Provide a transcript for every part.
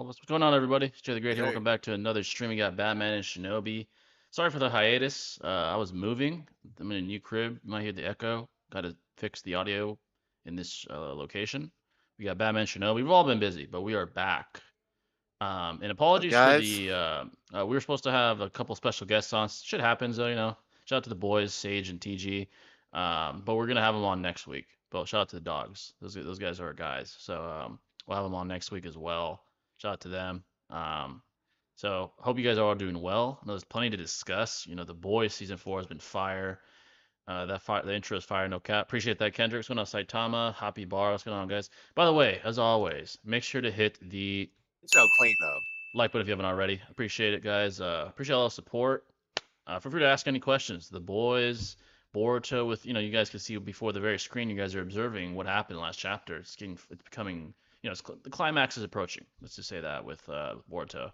What's going on, everybody? It's Jay the Great Yes, here. sir. Welcome back to another stream. We got Batman and Shinobi. Sorry for the hiatus. I was moving. I'm in a new crib. You might hear the echo. Got to fix the audio in this location. We got Batman and Shinobi. We've all been busy, but we are back. And Up, apologies for guys? the. We were supposed to have a couple special guests on. Shit happens, though, Shout out to the boys, Sage and TG. But we're gonna have them on next week. But shout out to the dogs. Those guys are our guys. So we'll have them on next week as well. Shout out to them. So hope you guys are all doing well. I know there's plenty to discuss. The boys season 4 has been fire. The intro is fire, no cap. Appreciate that, Kendrick. What's going on, Saitama? Happy Bar. What's going on, guys? By the way, as always, make sure to hit the It's so clean, though. like button if you haven't already. Appreciate it, guys. Appreciate all the support. Feel free to ask any questions. The boys, Boruto, with you guys can see before the very screen. You guys are observing what happened in the last chapter. It's becoming, the climax is approaching. Let's just say that with Boruto.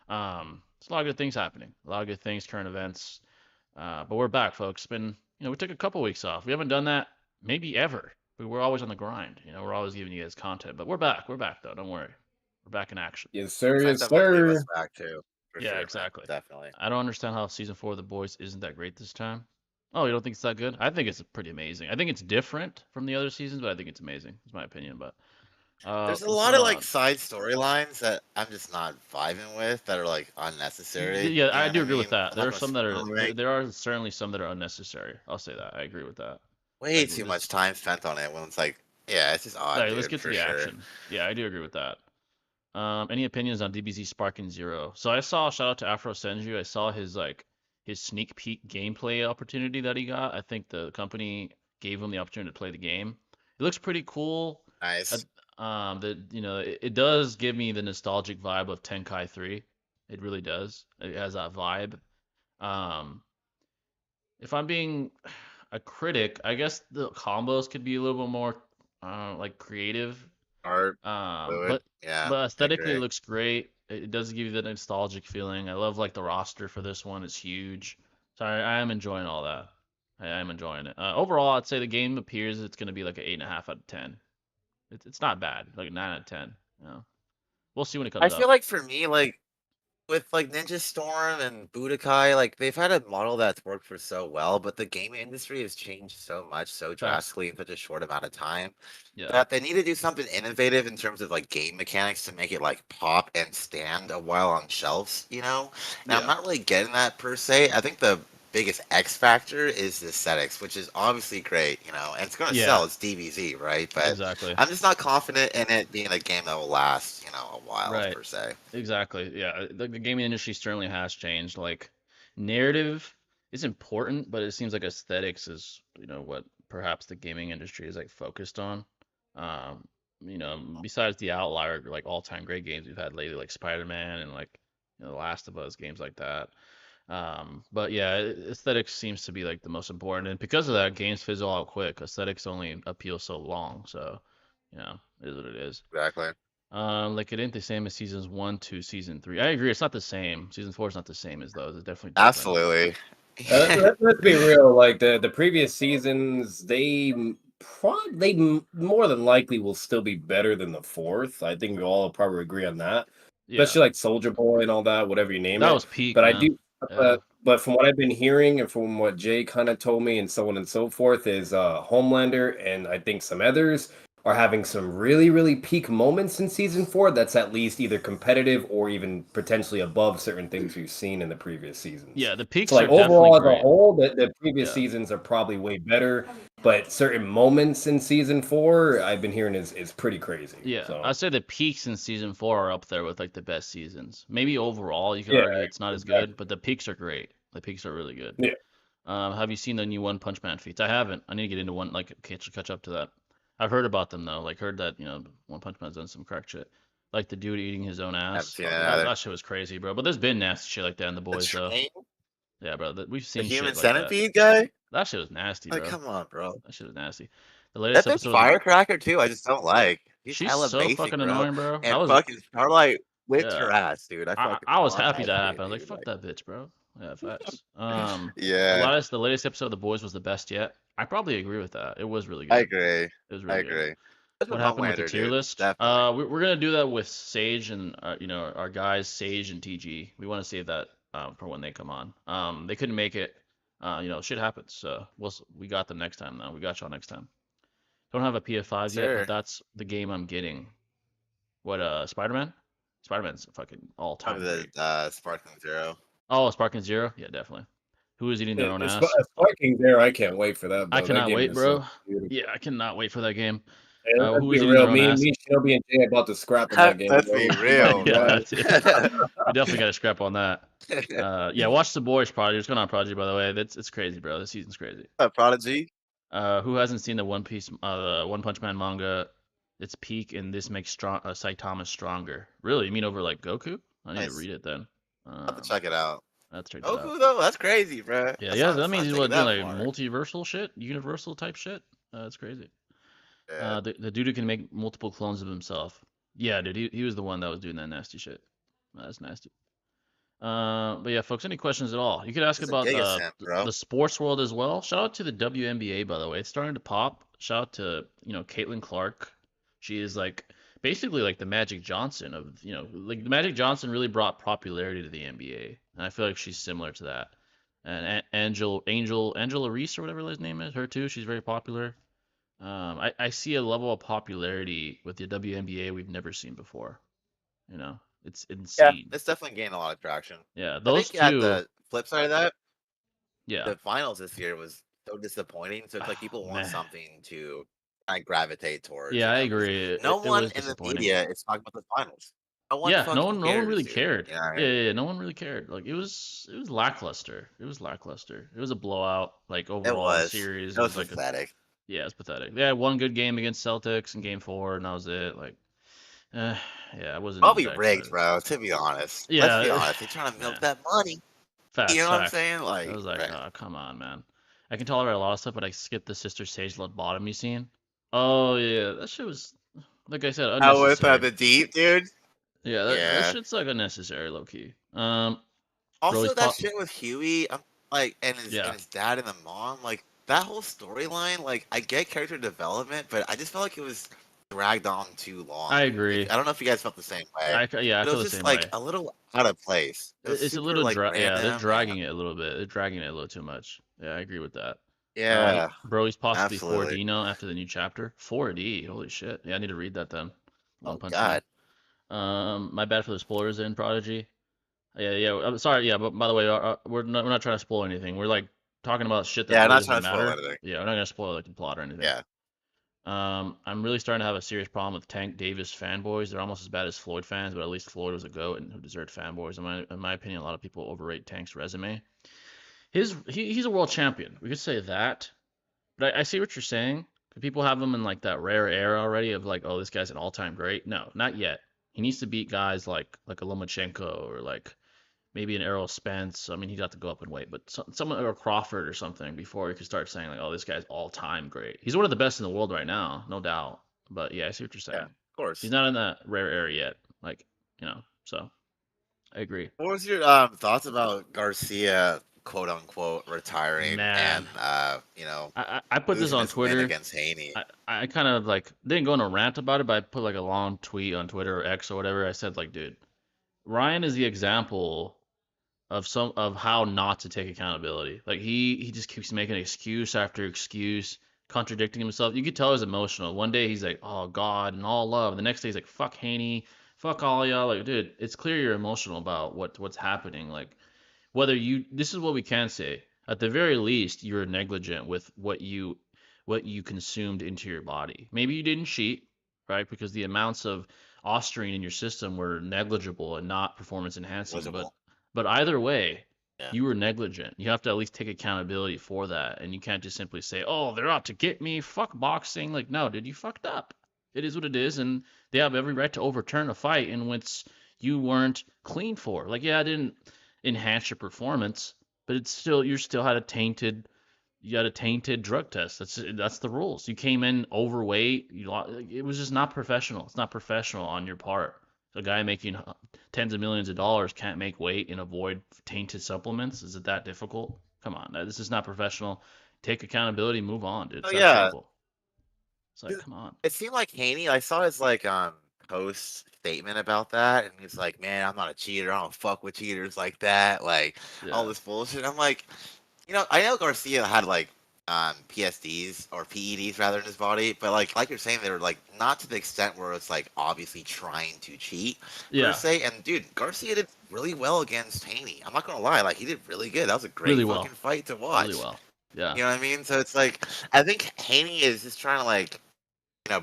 It's a lot of good things happening. A lot of good things, current events. But we're back, folks. It's been, we took a couple weeks off. We haven't done that maybe ever. But we're always on the grind. We're always giving you guys content. But we're back. We're back though. Don't worry. We're back in action. Yes, sir. It's nice Yes, to have the three of us sir. back, too. For Yeah, sure, man. exactly. Definitely. I don't understand how season 4 of The Boys isn't that great this time. Oh, you don't think it's that good? I think it's pretty amazing. I think it's different from the other seasons, but I think it's amazing. It's my opinion. But There's a what's lot going of, on? side storylines that I'm just not vibing with that are, unnecessary. Yeah, You know I what do I agree with mean? that. I'm There not are gonna some that are. spoil There are certainly some that are unnecessary. I'll say that. I agree with that. way too much time spent on it when it's yeah, it's just odd, Like, dude, let's get to for the sure. action. Yeah, I do agree with that. Any opinions on DBZ Sparking Zero? So I saw, shout out to Afro Senju. I saw his sneak peek gameplay opportunity that he got. I think the company gave him the opportunity to play the game. It looks pretty cool. Nice. It does give me the nostalgic vibe of Tenkai 3. It really does. It has that vibe. Um, if I'm being a critic, I guess the combos could be a little bit more creative. Art, Um, fluid. but Yeah, but I aesthetically it agree. looks great. It does give you the nostalgic feeling. I love the roster for this one is huge. So I am enjoying all that. I am enjoying it. Overall, I'd say the game appears it's going to be like an 8.5 out of 10. It's not bad, like 9 out of 10. We'll see when it I comes feel out. like for me, with Ninja Storm and Budokai, they've had a model that's worked for so well, but the gaming industry has changed so much, so Facts. drastically in such a short amount of time Yeah. that they need to do something innovative in terms of game mechanics to make it pop and stand a while on shelves, Now I'm Yeah. not really getting that per se. I think the biggest X factor is the aesthetics, which is obviously great, and it's gonna sell. Yeah. It's DBZ, right? But Exactly. I'm just not confident in it being a game that will last, a while Right. per se. Exactly. Yeah. The gaming industry certainly has changed. Like narrative is important, but it seems like aesthetics is, what perhaps the gaming industry is focused on. Um, Besides the outlier all-time great games we've had lately, like Spider-Man and The Last of Us, games like that. But yeah, aesthetics seems to be the most important, and because of that, games fizzle out quick. Aesthetics only appeal so long, so it is what it is. Exactly. It ain't the same as seasons 1 to season 3. I agree, it's not the same. Season 4 is not the same as those. It's definitely different. Absolutely. Let's be real. Like the previous seasons, they more than likely will still be better than the fourth. I think we all probably agree on that. Yeah, Especially like Soldier Boy and all that, whatever you name that it. was peak, But I man. do. Yeah. But from what I've been hearing and from what Jay kind of told me and so on and so forth is Homelander and I think some others are having some really, really peak moments in season 4 that's at least either competitive or even potentially above certain things we've seen in the previous seasons. Yeah, the peaks So like are overall as definitely a great. whole, the previous Yeah. seasons are probably way better, but certain moments in season 4 I've been hearing is pretty crazy. Yeah, So I'd say the peaks in season 4 are up there with the best seasons. Maybe overall you could yeah, argue it's not as exactly. good, but the peaks are great. The peaks are really good. Yeah. Have you seen the new One Punch Man feats? I haven't. I need to get into one, catch up to that. I've heard about them though. Heard that One Punch Man's done some crack shit. Like the dude eating his own Haven't ass. seen it That shit was crazy, bro. But there's been nasty shit like that in the The boys though. train, Yeah, bro. We've the seen human shit like that. centipede guy. That shit was nasty, bro. Come on, bro. That shit was nasty. The latest That episode. firecracker too. I just don't like. He's She's hella so basic, fucking bro. annoying, bro. And fucking Starlight whipped Yeah. her ass, dude. I fucking I was want happy that that shit, happened. I was like, dude. fuck that bitch, bro. Yeah, facts. Yeah, The latest episode of The Boys was the best yet. I probably agree with that. It was really good. I agree. It was I really good. agree. What happened with the Homelander, tier dude. list? Definitely. We're gonna do that with Sage and our guys Sage and TG. We want to save that for when they come on. They couldn't make it. Shit happens. So we got them next time though. We got y'all next time. Don't have a PF5 yet, but Sir. that's the game I'm getting. What Spider-Man? Spider-Man's fucking all-time Probably great. the Sparkling Zero. Oh, Sparking Zero? Yeah, definitely. Who is eating their own ass? Sparking there, I can't wait for that, I bro. That cannot game wait, is so bro. beautiful. Yeah, I cannot wait for that game. And let's Who be is eating their real, own ass? me, Shelby, and Jay about to scrap in that game. Let's bro. be real. Yeah, Right. we definitely got to scrap on that. Yeah, watch the Boys Project. What's going on, Project? By the way, it's crazy, bro. This season's crazy. Prodigy. Who hasn't seen the One Punch Man manga? Its peak, and this makes Saitama stronger. Really? You mean over like Goku? I need to Nice. read it then. I'll have to check it out. Let's check that out. Goku though, that's crazy, bro. Yeah, That's yeah. not, That it's means not he's taking doing that like far. multiversal shit, universal type shit. That's crazy. Yeah. The dude who can make multiple clones of himself. Yeah, dude, he was the one that was doing that nasty shit. That's nasty. But yeah, folks, any questions at all? You could ask It's a about Giga Simp, bro. the sports world as well. Shout out to the WNBA, by the way. It's starting to pop. Shout out to, Caitlin Clark. She is like basically like the Magic Johnson of, like the Magic Johnson really brought popularity to the NBA. And I feel like she's similar to that. And Angela Reese or whatever his name is, her too. She's very popular. I see a level of popularity with the WNBA we've never seen before. It's Yeah, insane. it's definitely gained a lot of traction. Yeah, I those think at two. the flip side of that, Yeah. the finals this year was so disappointing. So it's like people want Man. something to kind of gravitate towards. Yeah, I 'cause agree. No It one was in the disappointing. media is talking about the finals. No one Yeah, no fucking one, cares, really dude. cared. You know what I Yeah, mean? yeah, no one really cared. Like it was lackluster. It was lackluster. It was a blowout. Like It overall, the was. series It was was like pathetic. yeah, it's pathetic. They had one good game against Celtics in Game 4, and that was it. Like, yeah, I wasn't Probably that rigged, excited. bro. To be honest. Let's be Yeah, honest. They're trying to nah, milk that money. You facts, know what I'm facts. saying? I Like, was like, right. oh, come on, man. I can tolerate a lot of stuff, but I skipped the Sister Sage lobotomy scene. Oh yeah, that shit was, like I said, How with unnecessary. the deep, dude? Yeah, that Yeah. shit's like unnecessary, low key. Also, that Pop. shit with Huey, like, and Yeah, his dad and the mom, like that whole storyline. Like, I get character development, but I just felt like it was dragged on too long. I agree. I don't know if you guys felt the same way, I but it feel was the just same like way. a little out of place. It was It's a super little like yeah, they're random. dragging it a little bit. They're dragging it a little too much. Yeah, I agree with that. Yeah, Bro, he's possibly absolutely. 4D now after the new chapter. 4D, holy shit. Yeah, I need to read that then. One Oh Punch Man. God. My bad for the spoilers in Prodigy. Yeah. I'm sorry. Yeah, but by the way, we're not trying to spoil anything. We're like talking about shit that Yeah, I'm really not doesn't trying to spoil matter. anything. Yeah, we're not gonna spoil like the plot or anything. Yeah. I'm really starting to have a serious problem with Tank Davis fanboys. They're almost as bad as Floyd fans, but at least Floyd was a goat and who deserved fanboys. In my opinion, a lot of people overrate Tank's resume. He's a world champion. We could say that, but I see what you're saying. People have him in like that rare era already of like, oh, this guy's an all-time great. No, not yet. He needs to beat guys like a Lomachenko or like maybe an Errol Spence. I mean, he'd have to go up in weight, but someone or Crawford or something before he could start saying like, oh, this guy's all-time great. He's one of the best in the world right now, no doubt. But yeah, I see what you're saying. Yeah, of course. He's not in that rare era yet. Like, so I agree. What was your thoughts about Garcia, quote unquote, retiring Man. and I put this losing on his win Twitter. against Haney? I kind of like didn't go on a rant about it, but I put like a long tweet on Twitter or X or whatever. I said like, dude, Ryan is the example of how not to take accountability. Like he just keeps making excuse after excuse, contradicting himself. You could tell he's emotional. One day he's like, "Oh God," and all love. The next day he's like, "Fuck Haney, fuck all y'all." Like, dude, it's clear you're emotional about what's happening. Like, this is what we can say. At the very least, you're negligent with what you consumed into your body. Maybe you didn't cheat, right? Because the amounts of ostarine in your system were negligible and not performance enhancing. But either way, Yeah. you were negligent. You have to at least take accountability for that, and you can't just simply say, "Oh, they're out to get me. Fuck boxing." Like, no, dude, you fucked up. It is what it is, and they have every right to overturn a fight in which you weren't clean for. Like, yeah, I didn't enhance your performance, but you still had a tainted drug test. That's the rules. You came in overweight. It was just not professional. It's not professional on your part. A guy making tens of millions of dollars can't make weight and avoid tainted supplements. Is it that difficult? Come on, this is not professional. Take accountability, move on, dude. It's that Yeah. simple. It's like, come on. It seemed like Haney. I saw his like post statement about that, and he's like, "Man, I'm not a cheater. I don't fuck with cheaters like that. Like all Yeah. this bullshit." I'm like, I know Garcia had like PSDs or PEDs rather in his body, but like you're saying, they were like not to the extent where it's like obviously trying to cheat per Yeah. se. And dude, Garcia did really well against Haney. I'm not gonna lie, like he did really good. That was a great Really well. fucking fight to watch. Really well. Yeah. You know what I mean? So it's like I think Haney is just trying to like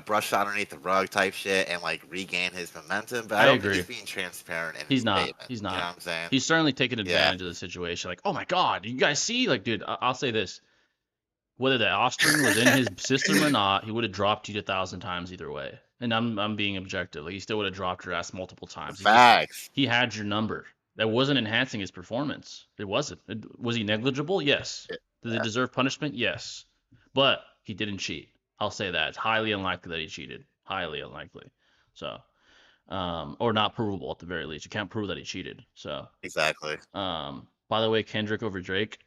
brush underneath the rug type shit and like regain his momentum. But I don't agree. think he's being transparent in He's his not. statement. He's not. You know what I'm saying? He's certainly taking advantage of the situation. Like, oh my god, you guys see? Like, dude, I'll say this: whether the offspring was in his system or not, he would have dropped you 1,000 times either way. And I'm being objective. Like, he still would have dropped your ass multiple times. Facts. He had your number. That wasn't enhancing his performance. It wasn't. Was he negligible? Yes. Did he deserve punishment? Yes. But he didn't cheat. I'll say that. It's highly unlikely that he cheated. Highly unlikely. So, or not provable at the very least. You can't prove that he cheated. So, exactly. By the way, Kendrick over Drake.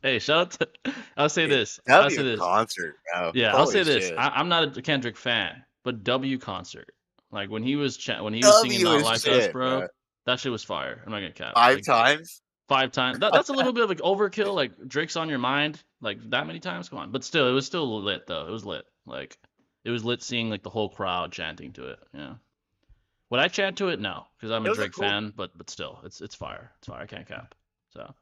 Hey, shout out to. I'll say this. I'll say this. Concert, bro. Yeah, Holy I'll say this. shit. I'm not a Kendrick fan, but W concert. Like when he was singing "Not Like Us," bro, that shit was fire. I'm not gonna cap. 5 times. 5 times. That's a little bit of like overkill. Like Drake's on your mind, like that many times. Come on, but still, it was still lit though. It was lit. Like it was lit seeing like the whole crowd chanting to it. Yeah. Would I chant to it? No, because I'm a Drake fan. But still, it's fire. It's fire. I can't cap. So.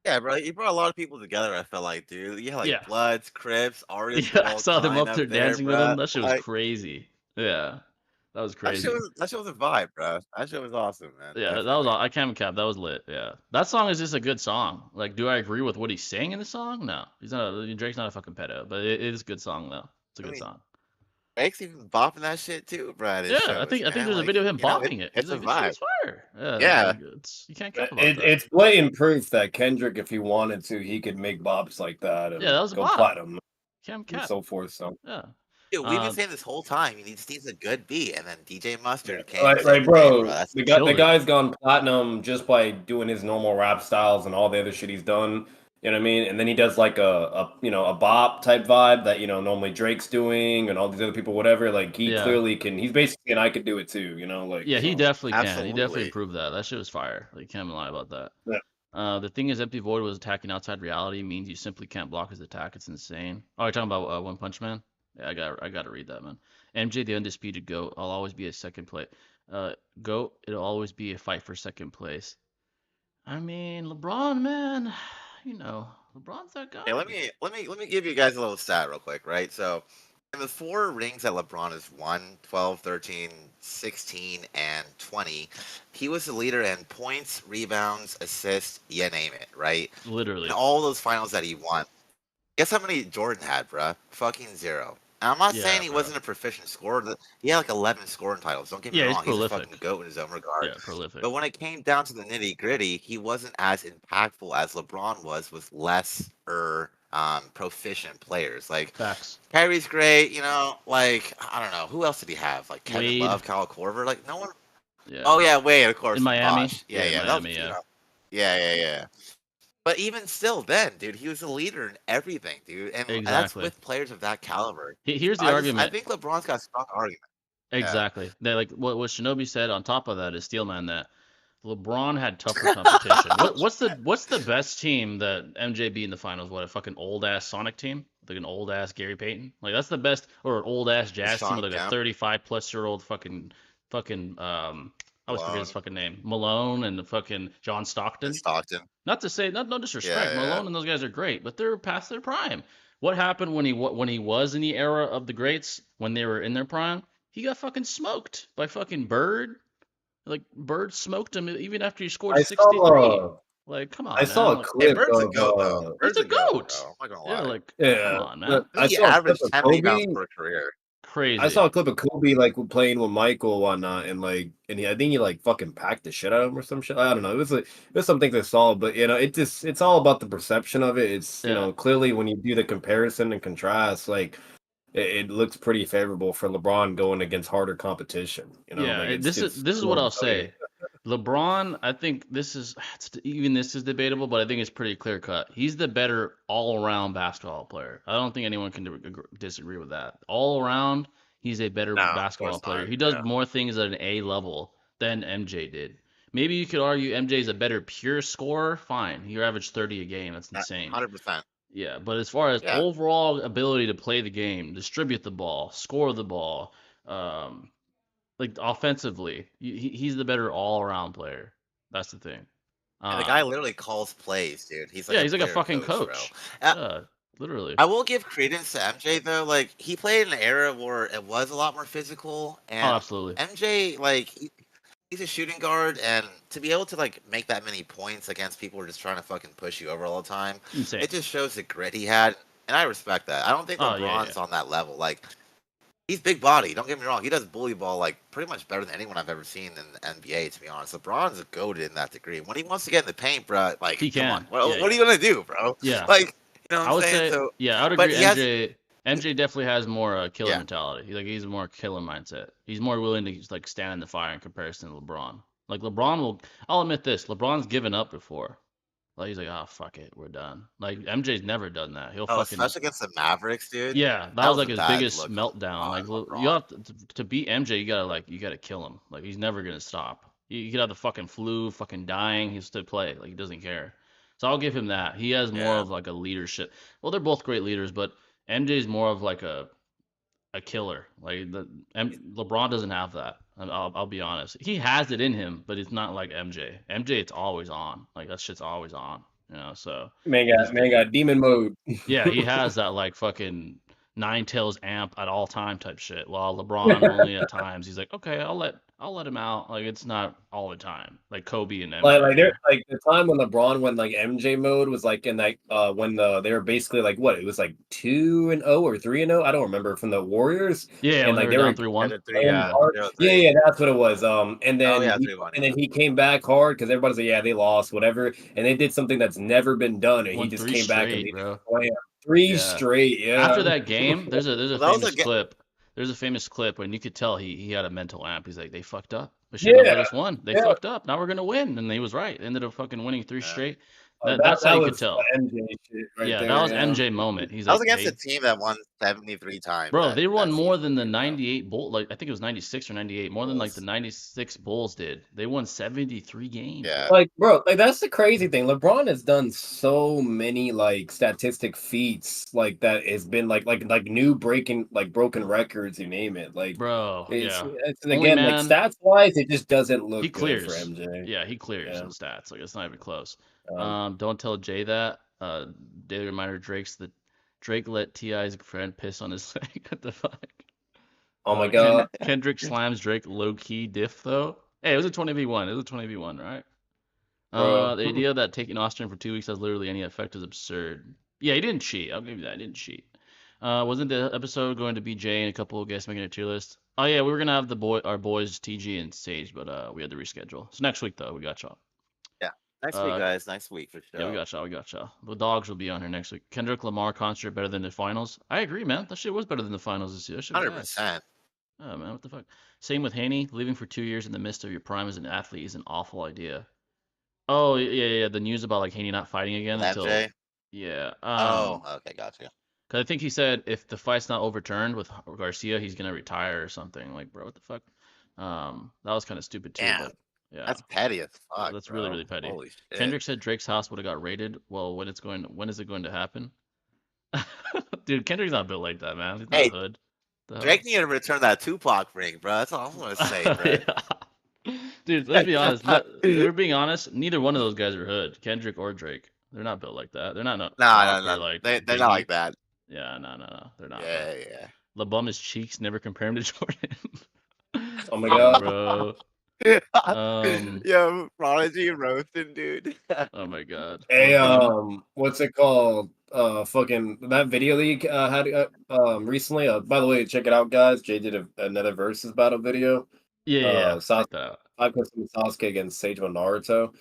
Yeah, bro, you brought a lot of people together. I felt like, dude. You had like Bloods, Crips, Arias. Yeah, I saw them up there dancing with him. That shit was crazy. Yeah, that was crazy. That shit was a vibe, bro. That shit was awesome, man. Yeah, definitely. That was. I can't cap. That was lit. Yeah, that song is just a good song. Like, do I agree with what he's saying in the song? No, he's not. Drake's not a fucking pedo, but it is a good song though. It's a good song. Drake's even bopping that shit too, bro. Yeah, I think there's a video of him bopping it. It's a vibe. It's fire. Yeah. You can't cap about that. It's blatant proof that Kendrick, if he wanted to, he could make bops like that. And that was a go bop. platinum. Can't cap. And so forth. So yeah. Dude, we've been saying this whole time. He just needs a good beat, and then DJ Mustard came. Right, bro. The guy's gone platinum just by doing his normal rap styles and all the other shit he's done. You know what I mean? And then he does like a bop type vibe that normally Drake's doing and all these other people, whatever. Like he clearly can. He's basically an I could do it too. Like he definitely can. Absolutely. He definitely proved that. That shit was fire. Like, can't lie about that. Yeah. The thing is, Empty Void was attacking outside reality means you simply can't block his attack. It's insane. Oh, you're talking about One Punch Man? Yeah, I got to read that, man. MJ, the undisputed GOAT. I'll always be a second place. GOAT. It'll always be a fight for second place. I mean, LeBron, man. LeBron's that guy. Hey, let me give you guys a little stat real quick, right? So, in the 4 rings that LeBron has won, 12, 13, 16, and 20, he was the leader in points, rebounds, assists, you name it, right? Literally. In all those finals that he won. Guess how many Jordan had, bruh? Fucking 0. And I'm not saying he wasn't a proficient scorer. He had like 11 scoring titles. Don't get me wrong. He's a fucking GOAT in his own regard. Yeah, prolific. But when it came down to the nitty gritty, he wasn't as impactful as LeBron was with less proficient players. Like, facts. Kyrie's great, like, I don't know. Who else did he have? Like Kevin Wade. Love, Kyle Korver. Like, no one. Yeah. Oh, yeah, Wade, of course. In Miami. Bosh. Yeah. Miami, Yeah. But even still, then, dude, he was a leader in everything, dude, and that's with players of that caliber. Here's the argument. I think LeBron's got a strong argument. Exactly. Yeah. Like what Shinobi said. On top of that is Steelman that LeBron had tougher competition. What's the best team that MJ beat in the finals? What, a fucking old ass Sonic team, like an old ass Gary Payton? Like that's the best, or an old ass Jazz team with like a 35+-year-old fucking I always forget his fucking name. Malone and the fucking John Stockton. Not to say, no disrespect. Malone and those guys are great, but they're past their prime. What happened when he was in the era of the greats, when they were in their prime? He got fucking smoked by fucking Bird. Like, Bird smoked him even after he scored 63. Like, come on, I saw a clip. Hey, Bird's a goat, though. Bird's a goat. I'm not gonna lie. Come on, man. I saw averaged 10 rebounds per career. Crazy. I saw a clip of Kobe like playing with Michael and whatnot, and I think he like fucking packed the shit out of him or some shit. I don't know. It was some things I saw, but it's all about the perception of it. It's clearly when you do the comparison and contrast, like it looks pretty favorable for LeBron going against harder competition. This is what I'll say. LeBron, I think this is debatable, but I think it's pretty clear cut. He's the better all around basketball player. I don't think anyone can disagree with that. All around, he's a better No, of basketball course player. not. He does Yeah. more things at an A level than MJ did. Maybe you could argue MJ is a better pure scorer. Fine, he averaged 30 a game. That's insane. 100%. Yeah, but as far as Yeah. overall ability to play the game, distribute the ball, score the ball, um, like offensively, he's the better all-around player. That's the thing. And the guy literally calls plays, dude. He's like Yeah, a he's like a player fucking coach, bro. coach. Uh, Yeah, literally. I will give credence to MJ though. Like he played in an era where it was a lot more physical, Oh, and absolutely. MJ like he's a shooting guard, and to be able to like make that many points against people who are just trying to fucking push you over all the time, Insane. it just shows the grit he had, and I respect that. I don't think Oh, yeah, LeBron's on that level. Like he's big body. Don't get me wrong. He does bully ball like pretty much better than anyone I've ever seen in the NBA. To be honest, LeBron's goated in that degree. When he wants to get in the paint, bro, like He come on, can. what, Yeah. what are you gonna do, bro? Yeah. Like you know what I I'm would saying? say, So, yeah, I would but agree. he has, MJ definitely has more killer yeah, mentality. He's a more killer mindset. He's more willing to just, like stand in the fire in comparison to LeBron. Like LeBron will, I'll admit this, LeBron's given up before. Like he's like, oh fuck it, we're done. Like MJ's never done that. He'll oh, fucking especially against the Mavericks, dude. yeah, that That was was like a his bad biggest look meltdown. on Like you LeBron. have to beat MJ, you gotta kill him. Like he's never gonna stop. He could have the fucking flu, fucking dying. He'll still play. Like he doesn't care. So I'll give him that. He has more Yeah, of like a leadership. Well, they're both great leaders, but MJ's more of like a killer. Like LeBron doesn't have that. I'll be honest. He has it in him, but it's not like MJ. MJ, it's always on. Like that shit's always on. So he's Man got demon mode. yeah, he has that like fucking nine tails amp at all time type shit. While LeBron only at times he's like, okay, I'll let him out. Like it's not all the time. Like Kobe and MJ. Like there like the time when LeBron went like MJ mode was like in like when they were basically like what it was like 2-0 or 3-0 I don't remember from the Warriors Yeah, and when they like were they down were 3-1. yeah, three, playing yeah, hard. Yeah, 0-3. yeah, that's what it was. And Oh then yeah, 3-1. Yeah, he came back hard because everybody's like, yeah, they lost, whatever, and they did something that's never been done, and he Won just three came back and straight, they just bro. slammed three Yeah. straight. After Yeah. that game, there's a well, that was famous a ga- clip. There's a famous clip when you could tell he had a mental amp. He's like, they fucked up. They shouldn't have Yeah, let us win. They yeah. fucked up. Now we're gonna win, and he was right. They ended up fucking winning three yeah. straight. That That's how that you could was tell. MJ shit right Yeah, that there. was Yeah. MJ moment. He's That was like, against a team that won 73 times. bro, they won That more season, than the dude, bro. 98 Bull. Like I think it was 96 or 98. More than like the Bulls. 96 Bulls did. They won 73 games, Yeah. bro. Like, bro, like that's the crazy thing. LeBron has done so many like statistic feats, like that has been like new breaking like broken records, you name it. Like Bro, yeah. it's and Only again, like man, stats wise, it just doesn't he look good for clears. MJ. Yeah, he clears Yeah. in stats. Like it's not even close. Um, Don't tell Jay that. Daily reminder: Drake let Ti's friend piss on his leg. What the fuck? oh my god. Kendrick slams Drake low key diff though. Hey, it was a 20v1. It was a 20v1, right? Bro. The idea that taking Austin for 2 weeks has literally any effect is absurd. Yeah, he didn't cheat. I'll give you that. He didn't cheat. Wasn't the episode going to be Jay and a couple of guests making a tier list? Oh yeah, we were gonna have our boys TG and Sage, but we had to reschedule. So next week though, we got y'all. Yeah. Next week, guys. Next week for sure. Yeah, we got y'all. The dogs will be on here next week. Kendrick Lamar concert better than the finals. I agree, man. That shit was better than the finals this year. That shit was ass. 100%. Oh man, what the fuck? Same with Haney. Leaving for 2 years in the midst of your prime as an athlete is an awful idea. Oh yeah. The news about like Haney not fighting again until MJ. yeah. Oh, okay, gotcha. Cause I think he said if the fight's not overturned with Garcia, he's gonna retire or something. Like, bro, what the fuck? That was kind of stupid too, Damn, but yeah, that's petty as fuck. that's bro. really petty. Holy shit. Kendrick said Drake's house would have got raided. Well, when is it going to happen? Dude, Kendrick's not built like that, man. He's not Hey, hood. The hell? Drake needed to return that Tupac ring, bro. That's all I'm gonna say, bro. Yeah. Dude, let's be honest. We're being honest. Neither one of those guys are hood, Kendrick or Drake. They're not built like that. They're not No, proper, no. like They're Biggie. not like that. Yeah, no. They're not. Yeah, yeah. LeBum his cheeks. Never compare him to Jordan. Oh my god. Bro. Yo, Prodigy roasting, dude. Oh my god. Hey, LeBum. what's it called? Fucking that video that you had recently. By the way, check it out, guys. Jay did another versus battle video. Yeah. Check Sasuke, that out. Sasuke against Sage with Naruto.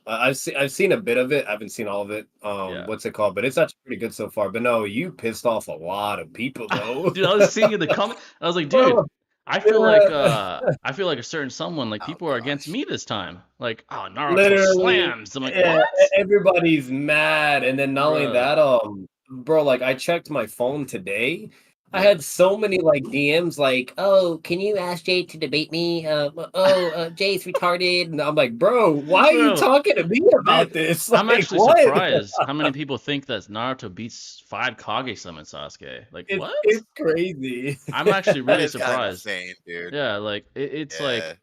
I've seen a bit of it. I haven't seen all of it. Yeah. What's it called? But it's actually pretty good so far. But no, you pissed off a lot of people though. Dude, I was seeing in the comment. I was like, dude, I feel like a certain someone, like Oh people are against gosh. me this time. Like, oh, Naruto Literally, slams. I'm like, yeah, what? everybody's mad, and then not only Bruh. that, bro, like I checked my phone today. I Yeah. had so many like DMs like, "Oh, can you ask Jay to debate me?" Jay's retarded, and I'm like, "Bro, why are you Bro, talking to me about dude, this? I'm Like, actually what?" surprised how many people think that Naruto beats 5 Kage summon Sasuke. Like, what? It's crazy. I'm actually That really is kind of surprised. insane, dude. Yeah, like it's like Yeah.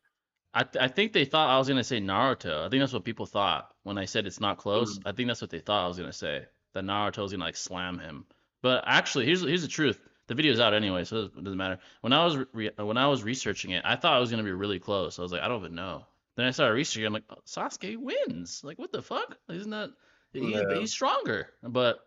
I think they thought I was gonna say Naruto. I think that's what people thought when I said it's not close. Mm, I think that's what they thought I was gonna say, that Naruto was gonna like slam him. But actually, here's the truth. The video's out anyway, so it doesn't matter. When I was researching it, I thought it was gonna be really close. I was like, I don't even know. Then I started researching. I'm like, oh, Sasuke wins. Like, what the fuck? Isn't that yeah. he's stronger? But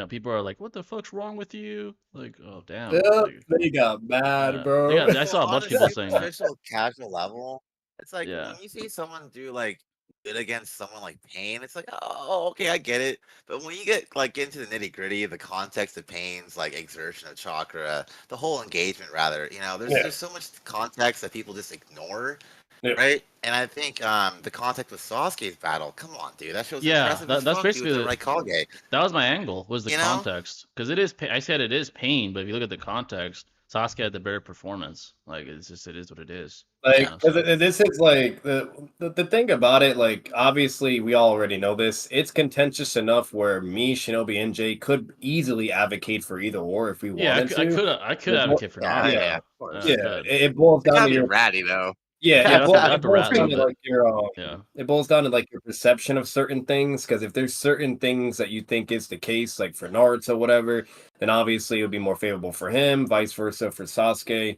people are like, what the fuck's wrong with you? Like, oh damn. Yep, Like, they got mad, they bro. got. I Well, saw a on bunch of a people saying that. superficial, casual level, it's like Yeah. when you see someone do like good against someone like Pain, it's like, oh, okay, I get it. But when you get into the nitty gritty, the context of Pain's like exertion of chakra, the whole engagement, rather, there's Yeah, there's so much context that people just ignore, yeah. right? And I think the context with Sasuke's battle, come on, dude, that show's Yeah, impressive as that's fuck, dude, with basically the Raikage, that was my angle, was the you know? context, because it is. I said it is pain, but if you look at the context, Sasuke had the better performance. Like it is what it is. Like, So this is like the thing about it. Like, obviously, we all already know this. It's contentious enough where me, Shinobi, and Jay could easily advocate for either or if we yeah, wanted to. I could It bo- advocate for Yeah, Yeah, yeah, Naruto. of course. I yeah. could. It boils It's down gotta to be your ratty though. yeah. Yeah, It I have to boils rat a down little to bit. like your Yeah, it boils down to like your perception of certain things. Because if there's certain things that you think is the case, like for Naruto, whatever, then obviously it would be more favorable for him. Vice versa for Sasuke,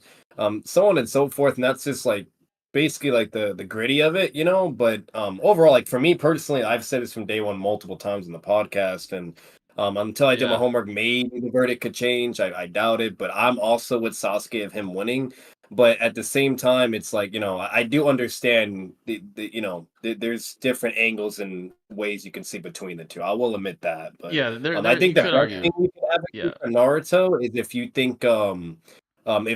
so on and so forth. And that's just like basically like the gritty of it, you know. But overall, like for me personally, I've said this from day one multiple times in the podcast, and until I did my yeah, homework, maybe the verdict could change. I doubt it, but I'm also with Sasuke of him winning. But at the same time, it's like, I do understand there's different angles and ways you can see between the two. I will admit that. But yeah. I There think you the could best argue. thing you can Yeah, advocate for Naruto is if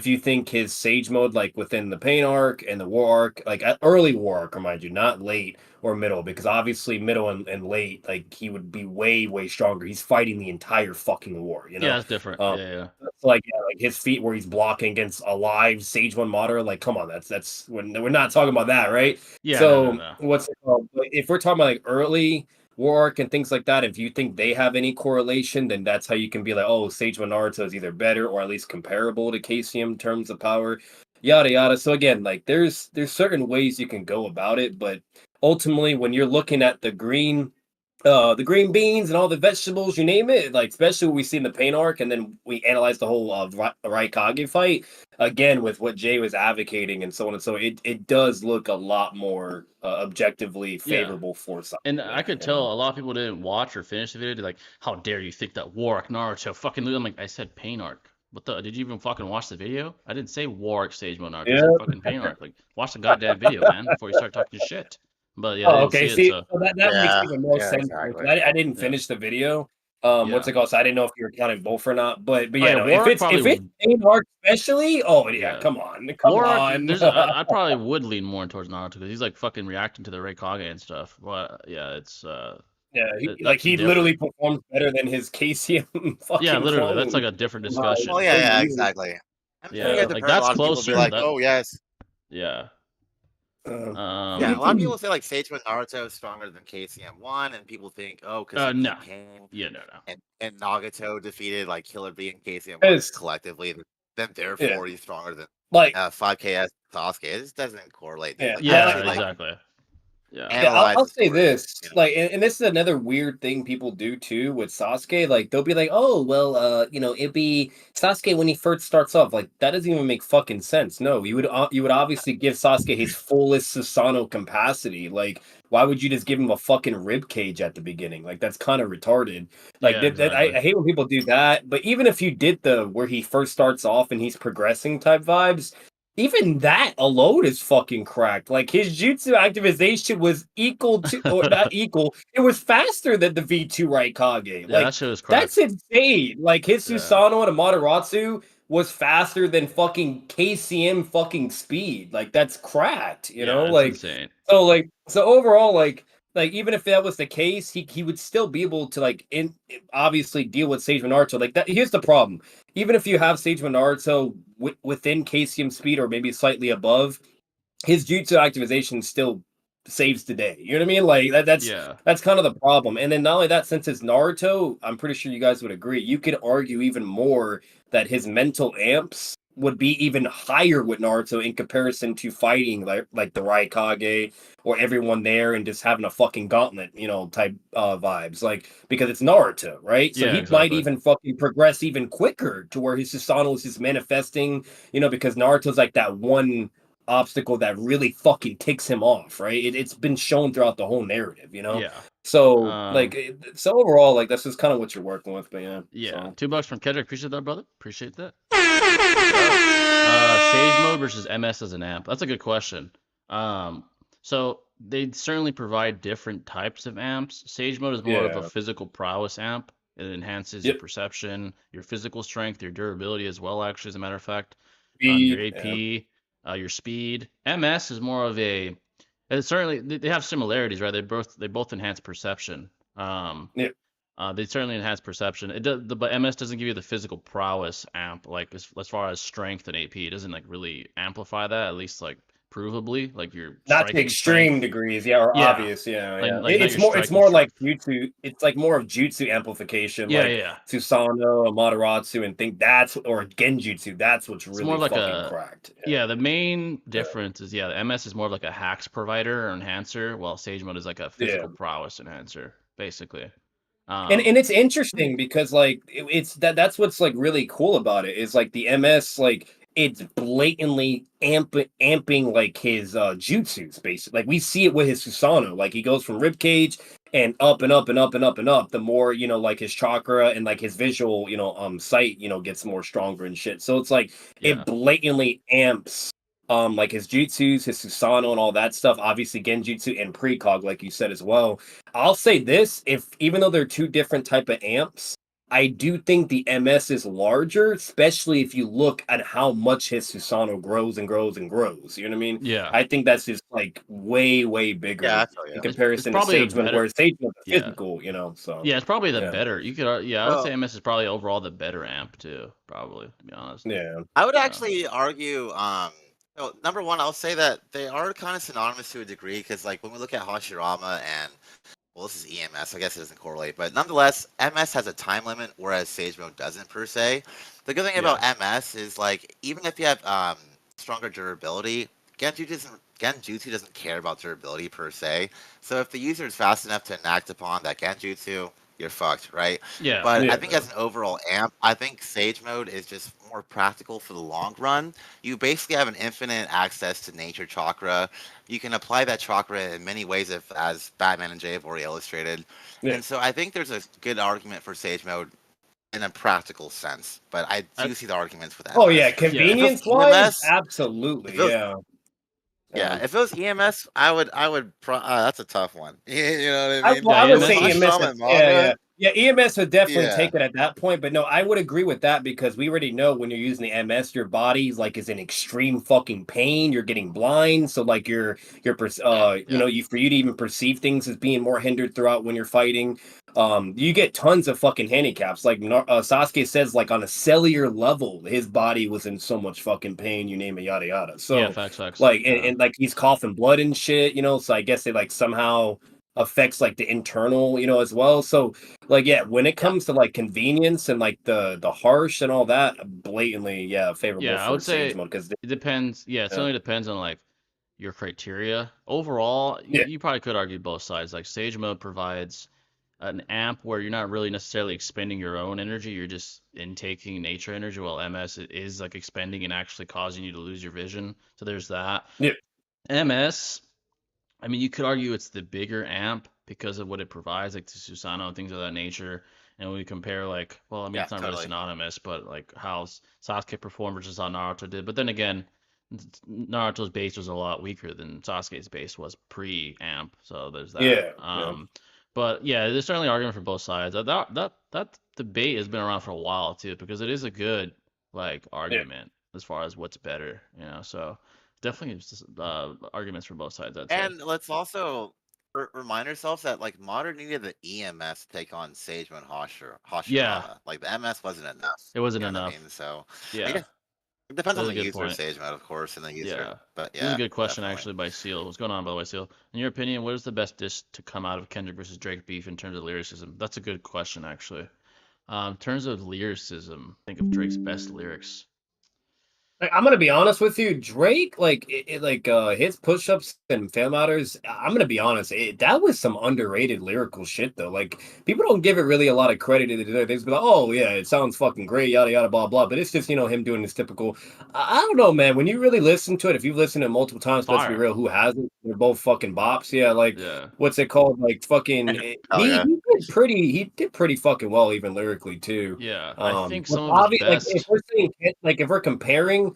you think his sage mode, like within the pain arc and the war arc, like early war arc, remind you, not late or middle, because obviously middle and late, like he would be way, way stronger. He's fighting the entire fucking war, you yeah, know? that's different. Um, Yeah, so like, yeah, like his feet where he's blocking against a live Sage One Madara, like come on, we're not talking about that, right? yeah. No, no, So no. what's it called? But if we're talking about like early war arc and things like that, if you think they have any correlation, then that's how you can be like, oh, Sage One Naruto is either better or at least comparable to Casey in terms of power, yada yada. So again, like there's certain ways you can go about it, but ultimately when you're looking at the green beans and all the vegetables, you name it. Like especially when we see in the pain arc, and then we analyze the whole Raikage fight again with what Jay was advocating and so on and so. It does look a lot more objectively Yeah. favorable for And I Sasuke. could tell a lot of people didn't watch or finish the video. They're like, "How dare you think that War Arc Naruto fucking lose?" I'm like, I said Pain Arc. What the? Did you even fucking watch the video? I didn't say War Arc Stage Mode Naruto. I said Yeah. fucking Pain Arc. Like, watch the goddamn video, man, before you start talking shit. But yeah, they Oh, didn't okay. see it, See, so so that makes Yeah, even more yeah, sense. exactly. I didn't yeah, finish the video. What's yeah. it called? So I didn't know if you were counting both or not. But Oh yeah, yeah, no. War Arc If it's probably. pain arc, especially, oh yeah, Yeah, come War Arc. on. I probably would lean more towards Naruto because he's like fucking reacting to the Raikage and stuff. But yeah, it's Yeah, that's he different. literally performs better than his KCM Yeah, fucking literally, that's like clone. a different Oh discussion. yeah, yeah, exactly. I'm sure you Yeah, guys Yeah. have like heard a that's lot of people be closer. like, That "Oh yes, yeah. Uh, yeah." A Um. lot of people say like Sage with Naruto is stronger than KCM1, and people think, oh, because he No. beat Pain Yeah. No. No. and Nagato defeated like Killer Bee and KCM1 it's collectively, then yeah, therefore he's stronger than like 5KS Sasuke. It just doesn't correlate, dude. yeah, Like Yeah. actually, like Exactly. Yeah. yeah, analyze I'll the say story. this, like, and this is another weird thing people do too with Sasuke. Like, they'll be like, "Oh, well, it'd be Sasuke when he first starts off." Like, that doesn't even make fucking sense. No, you would obviously give Sasuke his fullest Susanoo capacity. Like, why would you just give him a fucking rib cage at the beginning? Like, that's kind of retarded. Like, Yeah. I Exactly. hate when people do that. But even if you did the where he first starts off and he's progressing type vibes, even that alone is fucking cracked. Like his jutsu activization was equal to, or not equal, it was faster than the V2 Raikage. Yeah. That Like shit was that's cracked. insane. Like his Yeah. Susanoo and Amaterasu was faster than fucking KCM fucking speed. Like that's cracked, you know? Yeah, it's insane. So overall, like even if that was the case, he would still be able to like obviously deal with Sage Naruto. Like that, here's the problem. Even if you have Sage Naruto within KCM speed or maybe slightly above, his jutsu activation still saves the day. You know what I mean? Like Yeah. that's kind of the problem. And then not only that, since it's Naruto, I'm pretty sure you guys would agree. You could argue even more that his mental amps would be even higher with Naruto in comparison to fighting like the Raikage or everyone there and just having a fucking gauntlet, you know, type vibes. Like because it's Naruto, right? So Yeah, he might exactly. even fucking progress even quicker to where his Susanoo is just manifesting, you know, because Naruto's like that one obstacle that really fucking ticks him off, right? It's been shown throughout the whole narrative, you know. Yeah. So so overall, like that's just kind of what you're working with, but yeah. Yeah. So $2 from Kendrick. Appreciate that, brother. Appreciate that. Bro. Sage mode versus MS as an amp. That's a good question. Um, so they certainly provide different types of amps. Sage mode is more of a yeah, physical prowess amp. It enhances your yep, perception, your physical strength, your durability as well. Actually, as a matter of fact, your speed, yeah, AP, your speed. MS is more of a. And certainly they have similarities, right? They both enhance perception. Um, yeah. they certainly enhance perception. It does, but MS doesn't give you the physical prowess amp, like as far as strength and AP. It doesn't like really amplify that, at least like provably, like your Not to striking extreme strength. degrees, yeah, or Yeah, obvious, yeah, like yeah. like not your It's striking more like strength. jutsu. It's like more of jutsu amplification, Yeah, like yeah. Susanoo, Amaterasu, and think that's or Genjutsu. That's what's It's more really of like fucking a cracked. yeah. The main Yeah, difference is the MS is more of like a hacks provider or enhancer, while Sage Mode is like a yeah. physical prowess enhancer, basically. And Um, it's interesting because like it's that's what's like really cool about it is like the MS like it's blatantly amping like his jutsus basically. Like we see it with his Susanoo. Like he goes from ribcage and up and up and up and up and up. The more, you know, like his chakra and like his visual, you know, sight, you know, gets more stronger and shit. So it's like it yeah, blatantly amps like his jutsus, his Susanoo and all that stuff. Obviously Genjutsu and precog, like you said as well. I'll say this: if even though they're two different type of amps, I do think the MS is larger, especially if you look at how much his Susanoo grows and grows and grows. You know what I mean? yeah. I think that's just like way Yeah, I bigger feel in you. It's comparison to probably the Sageman, better. where Sageman's Yeah. physical, you know. So Yeah, it's probably the yeah, better. You could, yeah, I would say Well, MS is probably overall the better amp too, probably, to be honest. yeah, I would Yeah. actually argue, so number one, I'll say that they are kind of synonymous to a degree because, like, when we look at Hashirama and, well, this is EMS, I guess it doesn't correlate, but nonetheless, MS has a time limit, whereas Sage Mode doesn't per se. The good thing Yeah. about MS is, like, even if you have stronger durability, Genjutsu doesn't care about durability per se. So if the user is fast enough to enact upon that Genjutsu, you're fucked, right? Yeah, But I yeah, think as an overall amp, I think Sage Mode is just more practical for the long run. You basically have an infinite access to nature chakra. You can apply that chakra in many ways, if as Batman and Jay have already illustrated. yeah. And so I think there's a good argument for Sage Mode in a practical sense, but I I, do see the arguments with Oh yeah, MS. yeah, If it was convenience wise, EMS, if absolutely, it was yeah. yeah, if it was EMS, that's a tough one. You know what I mean? yeah. I would But with say EMS. EMS. Hashirama and Yeah, Manga, yeah, yeah. EMS would definitely yeah, take it at that point, but no, I would agree with that because we already know when you're using the MS, your body's like is in extreme fucking pain. You're getting blind, so like yeah, you yeah. know, for you to even perceive things as being more hindered throughout when you're fighting. You get tons of fucking handicaps. Like Sasuke says, like on a cellular level, his body was in so much fucking pain. You name it, yada yada. Yeah, So facts, facts. like Yeah, and like he's coughing blood and shit, you know. So I guess it like somehow affects like the internal, you know, as well. So like yeah, when it Yeah. comes to like convenience and like the harsh and all that, blatantly yeah, favorable yeah. I for would Sage say Mode because it depends. Yeah, it yeah, certainly depends on like your criteria. Overall, yeah, you probably could argue both sides. Like Sage Mode provides an amp where you're not really necessarily expending your own energy, you're just intaking nature energy, while MS is like expending and actually causing you to lose your vision. So there's that. yeah, MS, I mean, you could argue it's the bigger amp because of what it provides, like to Susanoo and things of that nature. And when we compare, like, well, I mean, Yeah, it's not really totally. synonymous, but like how Sasuke performed versus how Naruto did. But then again, Naruto's base was a lot weaker than Sasuke's base was pre-amp, so there's that. yeah, yeah, But yeah, there's certainly argument for both sides. That debate has been around for a while too, because it is a good like argument as far as what's better, you know. So definitely arguments for both sides, I'd say. And let's also remind ourselves that like modern needed the EMS to take on Sagement Yeah, Hashirama. Like the MS wasn't enough. it wasn't You know what I enough. mean? So I Yeah, guess it depends on that's a the good user of point. Sagement, of course, and the user. Yeah. But This is a yeah, good question definitely. actually by Seal. What's going on, by the way, Seal? In your opinion, what is the best diss to come out of Kendrick versus Drake beef in terms of lyricism? That's a good question actually. In terms of lyricism, think of Drake's best lyrics. Like, I'm gonna be honest with you, Drake, his push-ups and film outers. I'm gonna be honest, that was some underrated lyrical shit though. Like people don't give it really a lot of credit. They just be like, oh yeah, it sounds fucking great, yada yada blah blah. But it's just him doing his typical. I don't know, man. When you really listen to it, if you've listened to it multiple times, let's be Fire. real, who hasn't? They're both fucking bops. Yeah, like Yeah. what's it called? Like fucking. Oh yeah. He did pretty fucking well even lyrically too. Yeah. I think But some of his like if best. we're saying like if we're comparing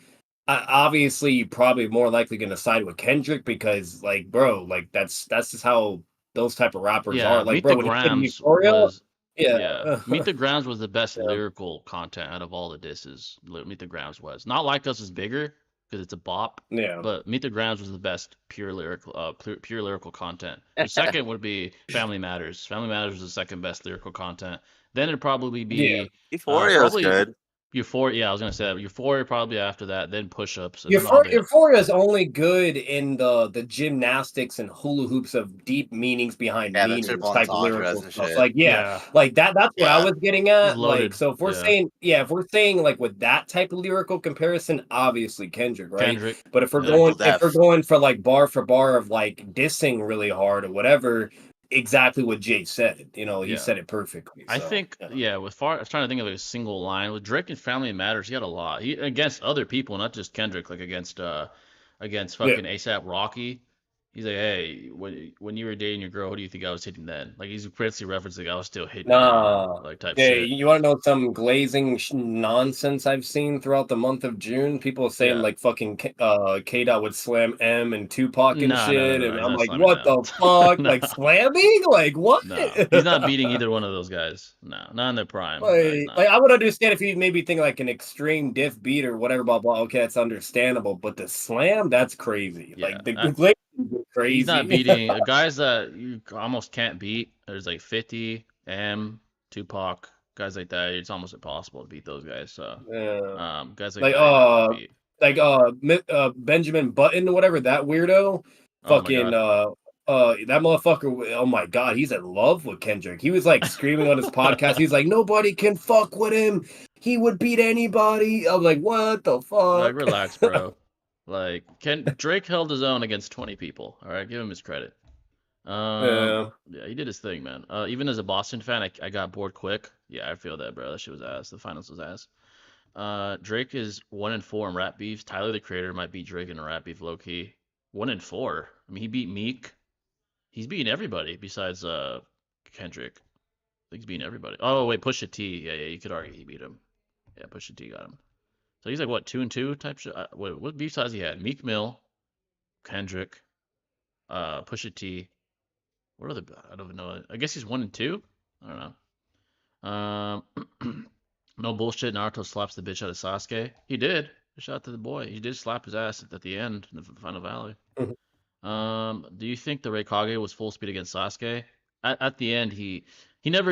obviously you're probably more likely going to side with Kendrick because like bro like that's just how those type of rappers are Yeah, like Meet bro the when he did Grams Euphoria was. yeah Yeah, Meet the Grams was the best yeah lyrical content out of all the disses. Meet the Grams was not Like Us is bigger because it's a bop, yeah but Meet the Grams was the best pure lyrical content. The second would be Family Matters. Family Matters was the second best lyrical content. Then it'd probably yeah be Euphoria was probably good. Euphoria. Yeah, I was gonna say that. Euphoria probably after that. Then Push Ups and then The Hobbit. Euphoria is only good in the gymnastics and hula hoops of deep meanings behind Yeah, the meanings triple type of entendres lyrical and stuff. shit. Like yeah, Yeah, like that's what I Yeah. was getting he's at. Like loaded. so Yeah, if we're saying like with that type of lyrical comparison, obviously Kendrick, right? Kendrick. But Yeah, Lyrical if we're depth. going for bar of like dissing really hard or whatever, exactly what Jay said. He yeah. said it perfectly. I So think, yeah, I was trying to think of a single line. With Drake and Family Matters, he had a lot. He against other people, not just Kendrick, like against yeah. fucking ASAP Rocky. He's like, hey, when you were dating your girl, who do you think I was hitting then? Like he's basically referencing I was still hitting it, Nah. like type Yeah, shit. you want to know some glazing nonsense I've seen throughout the month of June? People saying Yeah. like fucking K Dot would slam M and Tupac and No, no, no, shit, no, no. and He's I'm not like, slamming what them. the fuck? No, Like slamming? Like what? no. He's not beating either one of those guys. No, not in their prime. No, he's not. Like I would understand if he maybe think like an extreme diff beat or whatever, blah blah. Okay, that's understandable, but the slam, that's crazy. Yeah. Like the glazing is He's not crazy. beating guys that you almost can't beat. There's like 50, M, Tupac, guys like that. It's almost impossible to beat those guys. So, Yeah. guys like Like that, you're not gonna beat. Benjamin Button or whatever that weirdo Oh my fucking god. that motherfucker, oh my god, he's in love with Kendrick. He was like screaming on his podcast, he's like nobody can fuck with him, he would beat anybody. I'm like what the Like, fuck. relax, bro. Like, Drake held his own against 20 people. All right, give him his credit. Yeah. Yeah, he did his thing, man. Even as a Boston fan, I got bored quick. Yeah, I feel that, bro. That shit was ass. The finals was ass. Drake is 1-4 in rap beefs. Tyler the Creator might beat Drake in a rap beef, low key. 1-4. I mean, he beat Meek. He's beating everybody besides Kendrick. I think he's beating everybody. Oh wait, Pusha T. Yeah, you could argue he beat him. Yeah, Pusha T got him. So he's like what 2-2 type shit. What beefs has he had? Meek Mill, Kendrick, Pusha T. What other? I don't even know. I guess he's 1-2. I don't know. No bullshit. Naruto slaps the bitch out of Sasuke. He did. Shout out to the boy. He did slap his ass at the end in the final valley. Do you think the Raikage was full speed against Sasuke? At the end, he never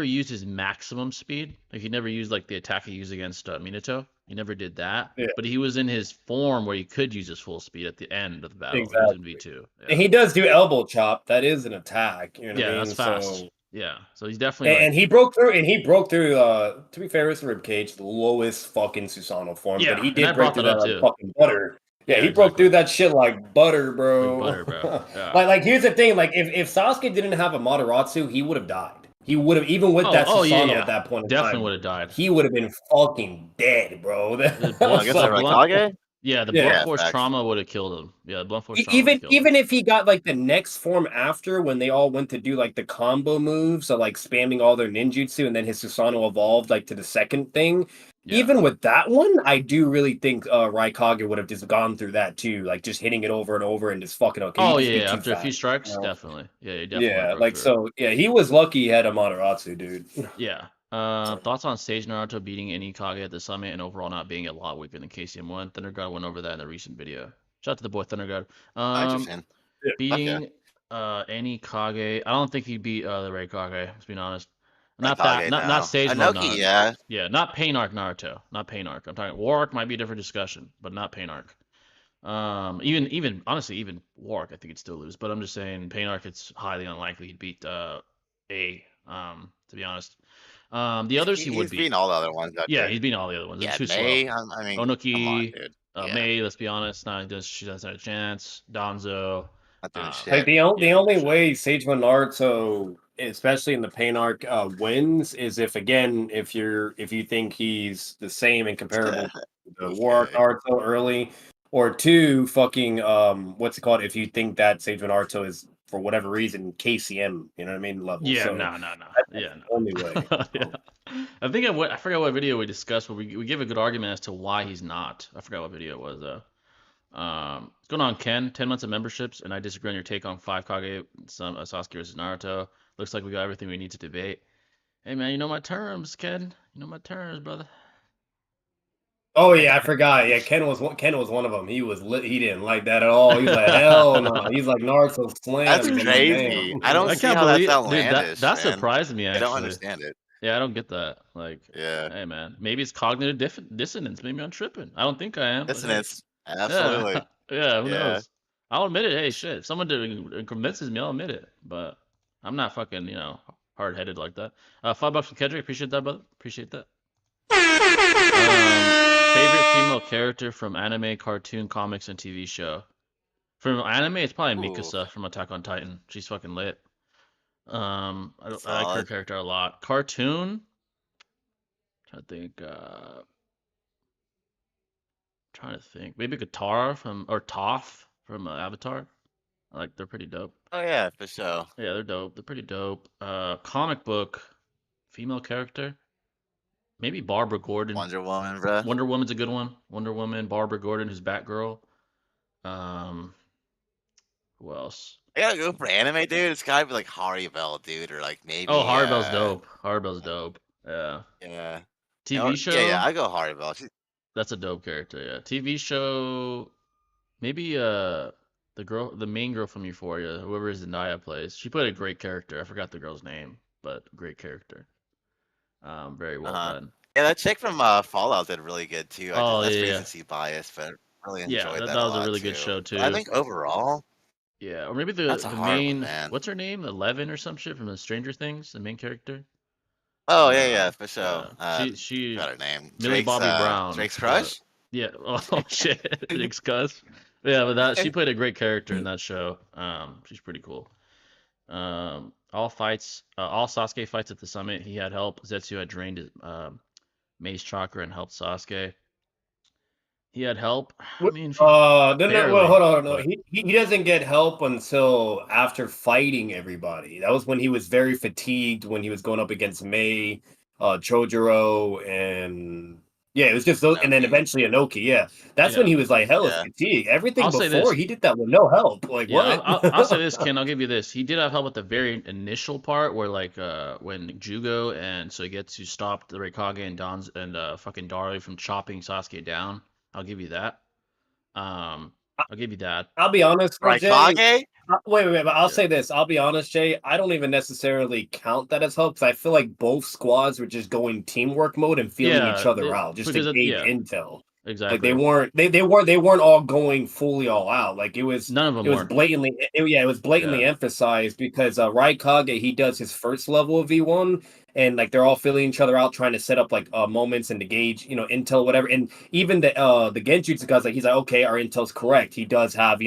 used his maximum speed. Like he never used like the attack he used against Minato. He never did that. Yeah, But he was in his form where he could use his full speed at the end of the battle. He was in exactly. V2. And Yeah. he does do elbow chop, that is an attack, you know what I Yeah, that's mean? fast. So Yeah. So he's definitely like and he broke through to be fair, his rib cage, the lowest fucking Susanoo form, but yeah, he and I did break brought through that that up like too. fucking butter. Yeah, Yeah, he broke through exactly. that shit like butter, Like bro. butter, bro. Yeah. Like here's the thing, like if Sasuke didn't have a Mataratsu, he would have died. He would have even with that Oh yeah, Susanoo at yeah. that point in Definitely time, would have died. he would have been fucking dead, bro. The Oh, blunt, against the the So blunt, Raikage? yeah, the blunt yeah. Yeah, force facts. trauma would have killed him. Yeah, the blunt force trauma would have Even killed him. if he got like the next form after when they all went to do like the combo moves, so like spamming all their ninjutsu, and then his Susanoo evolved like to the second thing. Yeah. Even with that one, I do really think Raikage would have just gone through that too, like just hitting it over and over and just fucking okay. Oh He'd just be yeah, too after a few fast, strikes, definitely. Yeah, he definitely would have Yeah, broke like through. so. Yeah, he was lucky he had a Mataratsu, dude. Yeah. Thoughts on Sage Naruto beating any Kage at the summit and overall not being a lot weaker than KCM1? ThunderGod went over that in a recent video. Shout out to the boy ThunderGod. Interesting. Okay. Beating any Kage. I don't think he beat the Ray Kage. Let's be honest. Not that. Raikage, Not no. Sage mode Anoki, Naruto. yeah. Yeah, not Pain Arc Naruto. Not Pain Arc. I'm talking War Arc might be a different discussion, but not Pain Arc. Even honestly, even War Arc, I think he'd still lose. But I'm just saying, Pain Arc, it's highly unlikely he'd beat A. To be honest. The others he would He's beat. beating all the other ones. Yeah, he's beating all the other ones. Yeah, It's too May. slow. I mean, come on, Onoki, dude. Yeah. May. Let's be honest, she doesn't have a chance. Danzo. Not doing shit. Like the only sure. way Sage Naruto, especially in the Pain arc, wins is if you think he's the same and comparable to the War Arc Naruto early, or two, fucking what's it called? If you think that Sage Naruto is for whatever reason KCM, you know what I mean? Level. Yeah, so no. That's Yeah, the only way. yeah. I forgot what video we discussed, but we give a good argument as to why he's not. I forgot what video it was though. What's going on, Ken? 10 months of memberships, and I disagree on your take on 5 Kage, some Sasuke versus Naruto. Looks like we got everything we need to debate. Hey man, you know my terms, Ken. You know my terms, brother. Oh yeah, I forgot. Yeah, Ken was one of them. He was lit. He didn't like that at all. He's like, hell no. He's like Naruto slam. That's I'm like, crazy. damn. I don't I see can't how believe, that's dude. outlandish. That man. surprised me I actually. don't understand it. Yeah, I don't get that. Like, Yeah. hey man, maybe it's cognitive dissonance. Maybe I'm tripping. I don't think I am. But hey. Dissonance. Absolutely. Yeah, who Yeah. knows? I'll admit it. Hey, shit. If someone convinces me, I'll admit it. But I'm not fucking, hard headed like that. $5 from Kendrick. Appreciate that, brother. Appreciate that. Favorite female character from anime, cartoon, comics, and TV show. From anime, it's probably Ooh. Mikasa from Attack on Titan. She's fucking lit. I like her Solid. character a lot. Cartoon. Trying to think. Maybe Katara or Toph from Avatar. They're pretty dope. Oh yeah, for sure. Yeah, they're dope. They're pretty dope. Comic book, female character. Maybe Barbara Gordon. Wonder Woman, bro. Wonder Woman's a good one. Wonder Woman, Barbara Gordon, who's Batgirl. Who else? I gotta go for anime, dude. It's gotta be like Haribel, dude, or like maybe. Oh, Haribel's dope. Haribel's dope. Yeah. Yeah. TV show. Yeah, I go Haribel. That's a dope character. Yeah. TV show. Maybe the main girl from Euphoria, whoever Zendaya plays. She played a great character. I forgot the girl's name, but great character. Very well done. Yeah, that chick from Fallout did really good too. That's recency bias, but really enjoyed that. That was a really good show too. But I think overall. Yeah, or maybe the main. What's her name? 11 or some shit from the Stranger Things, the main character. Oh yeah, for sure. She got her name. Millie Bobby Brown. Drake's crush. Yeah. Oh shit, Drake's cuss. Yeah, but she played a great character in that show. She's pretty cool. All Sasuke fights at the summit, he had help. Zetsu had drained his mace chakra and helped Sasuke. He had help. I mean, well, hold on. No, he doesn't get help until after fighting everybody. That was when he was very fatigued when he was going up against Mei, Chojuro, and yeah, it was just those, and then eventually Anoki. Yeah, that's when he was like hella fatigued. Everything before he did that with no help. Like what? I'll say this, Ken. I'll give you this. He did have help at the very initial part where when Jugo and Soigetsu stopped the Raikage and fucking Dari from chopping Sasuke down. I'll give you that. I'll give you that. I'll be honest, Raikage? Jay. Wait, but I'll say this. I'll be honest, Jay. I don't even necessarily count that as help because I feel like both squads were just going teamwork mode and feeling each other out just to gain intel. Exactly. Like they weren't all going fully all out. Like it was none of them. It was blatantly emphasized because Raikage, he does his first level of V1 and like they're all filling each other out, trying to set up like moments and to gauge, intel, whatever. And even the Genjutsu guys, like he's like, okay, our intel's correct. He does have,